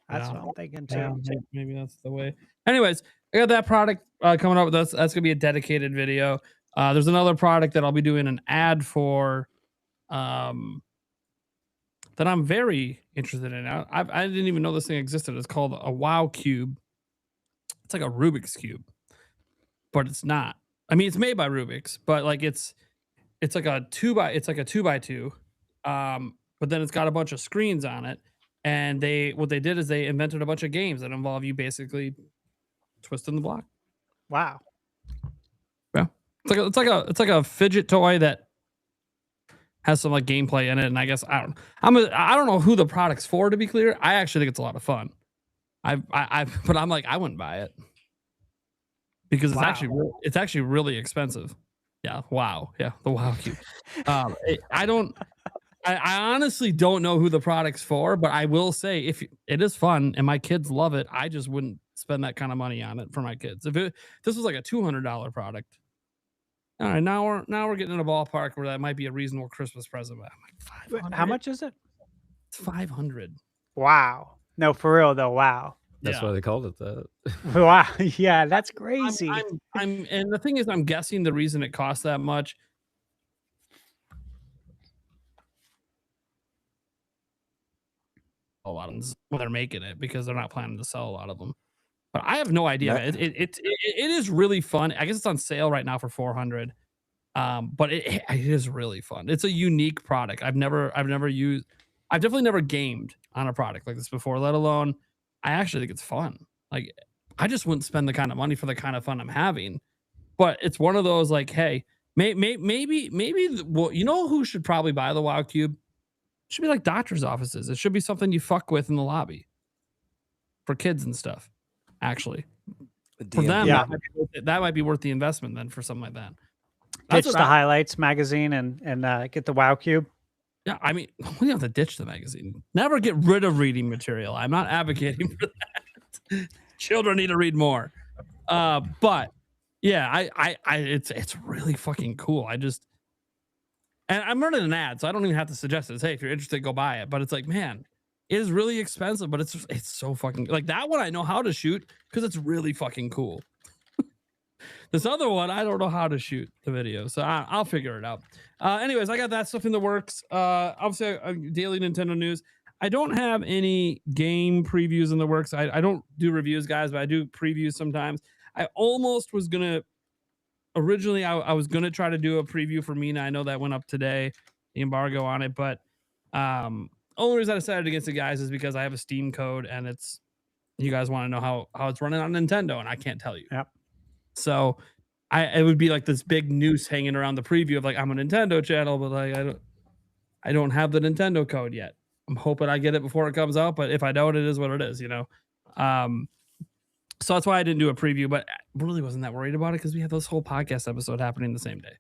That's what I'm thinking too. Yeah, maybe that's the way. Anyways, I got that product coming up with us. That's gonna be a dedicated video. There's another product that I'll be doing an ad for, that I'm very interested in. I didn't even know this thing existed. It's called a WoW cube. It's like a Rubik's cube, but it's not. I mean, it's made by Rubik's, but like it's like a 2x2. But then it's got a bunch of screens on it. And what they did is they invented a bunch of games that involve you basically twisting the block. Wow. Yeah. It's like a fidget toy that has some like gameplay in it. And I guess I don't know who the product's for, to be clear. I actually think it's a lot of fun. But I'm like, I wouldn't buy it. Because it's actually really expensive. Yeah. Wow. Yeah. The WoW cube. I honestly don't know who the product's for, but I will say if it is fun and my kids love it, I just wouldn't spend that kind of money on it for my kids. If this was like a $200 product, all right, now we're getting in a ballpark where that might be a reasonable Christmas present. I'm like, how much is it? It's $500. Wow. No, for real though. Wow. That's why they called it that. Wow. Yeah, that's crazy. And the thing is, I'm guessing the reason it costs that much. A lot of them when they're making it because they're not planning to sell a lot of them. But I have no idea. It is really fun. I guess it's on sale right now for $400. But it is really fun. It's a unique product. I've definitely never gamed on a product like this before, let alone I actually think it's fun. Like I just wouldn't spend the kind of money for the kind of fun I'm having. But it's one of those like, hey, maybe well, you know who should probably buy the WoW Cube? It should be like doctor's offices. It should be something you fuck with in the lobby for kids and stuff. Actually, for them, that might be worth the investment then for something like that. Ditch the highlights magazine and get the WoW Cube. Yeah, I mean, we don't have to ditch the magazine. Never get rid of reading material. I'm not advocating for that. Children need to read more. But yeah, it's really fucking cool. And I'm running an ad, so I don't even have to suggest it. Hey, if you're interested, go buy it. But it's like, man, it is really expensive, but it's so fucking like that one. I know how to shoot because it's really fucking cool. This other one, I don't know how to shoot the video, so I'll figure it out. Anyways, I got that stuff in the works. Obviously, daily Nintendo news. I don't have any game previews in the works. I don't do reviews, guys, but I do previews sometimes. I almost was gonna. Originally, I was going to try to do a preview for Mina. I know that went up today, the embargo on it. But only reason I decided against it, guys, is because I have a Steam code and you guys want to know how it's running on Nintendo, and I can't tell you. Yep. So it would be like this big noose hanging around the preview of like, I'm a Nintendo channel, but like I don't have the Nintendo code yet. I'm hoping I get it before it comes out, but if I don't, it is what it is, you know? So that's why I didn't do a preview, but I really wasn't that worried about it because we had this whole podcast episode happening the same day.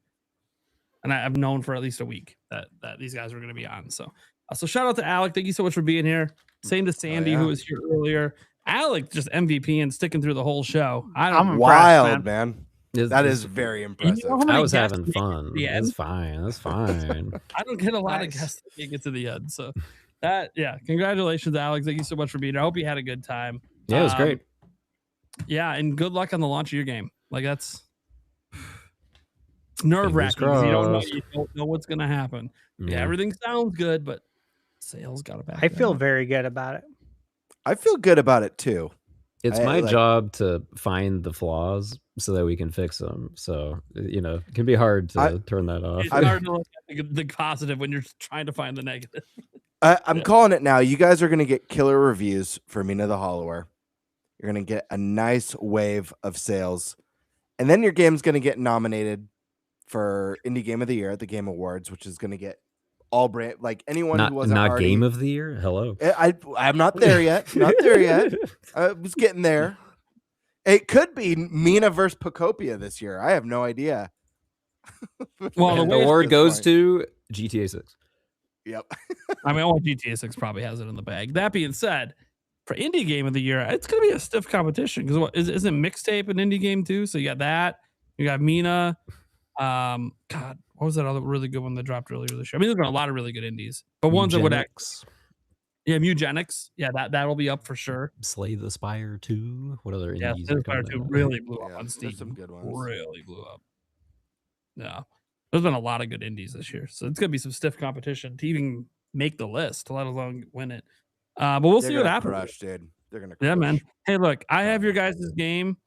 And I've known for at least a week that these guys were going to be on. So shout out to Alec. Thank you so much for being here. Same to Sandy, who was here earlier. Alec just MVP and sticking through the whole show. I'm wild, man. That is very impressive. You know I was having fun. It's fine. That's fine. I don't get a lot of guests that make it to the end. So congratulations, Alex. Thank you so much for being here. I hope you had a good time. Yeah, it was great. Yeah, and good luck on the launch of your game. Like that's nerve-wracking because you don't know what's gonna happen. Yeah, everything sounds good, but sales got to back. I feel very good about it. I feel good about it too. It's my job to find the flaws so that we can fix them. So, it can be hard to turn that off. It's hard to look at the positive when you're trying to find the negative. I'm calling it now. You guys are going to get killer reviews for Mina the Hollower. You're going to get a nice wave of sales. And then your game's going to get nominated for Indie Game of the Year at the Game Awards, which is going to get all brand, like anyone who wasn't not already... Game of the Year. Hello. I'm not there yet. Not there yet. I was getting there. It could be Mina versus Pocopia this year. I have no idea. Well, the And the way- award this goes point. to GTA 6. Yep. I mean, all GTA 6 probably has it in the bag. That being said, for indie game of the year, it's going to be a stiff competition because isn't mixtape an indie game too? So you got that. You got Mina. God, what was that other really good one that dropped earlier this year? I mean, there's been a lot of really good indies, but ones that would Eugenics, Mugenics. Yeah, that'll be up for sure. Slay the Spire 2. What other Yeah, indies? Slay are the Spire coming 2 out? really blew up Yeah, on Steam. there's some good ones. Really blew up. Yeah, there's been a lot of good indies this year, so it's gonna be some stiff competition to even make the list, let alone win it. But we'll They're see what gonna happens. crush, dude. They're gonna crush. Yeah, man. Hey, look, I have your guys' game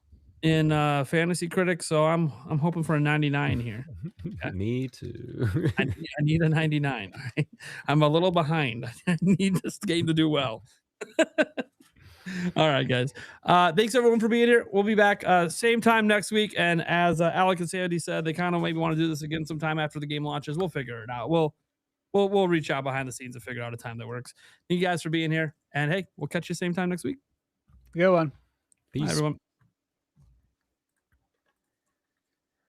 in Fantasy Critics, so I'm hoping for a 99 here. Me too. I need a 99. All right? I'm a little behind. I need this game to do well. All right, guys. Thanks everyone for being here. We'll be back same time next week. And as Alec and Sandy said, they kind of maybe want to do this again sometime after the game launches. We'll figure it out. We'll reach out behind the scenes and figure out a time that works. Thank you guys for being here. And hey, we'll catch you same time next week. Good one. Peace. Bye, everyone.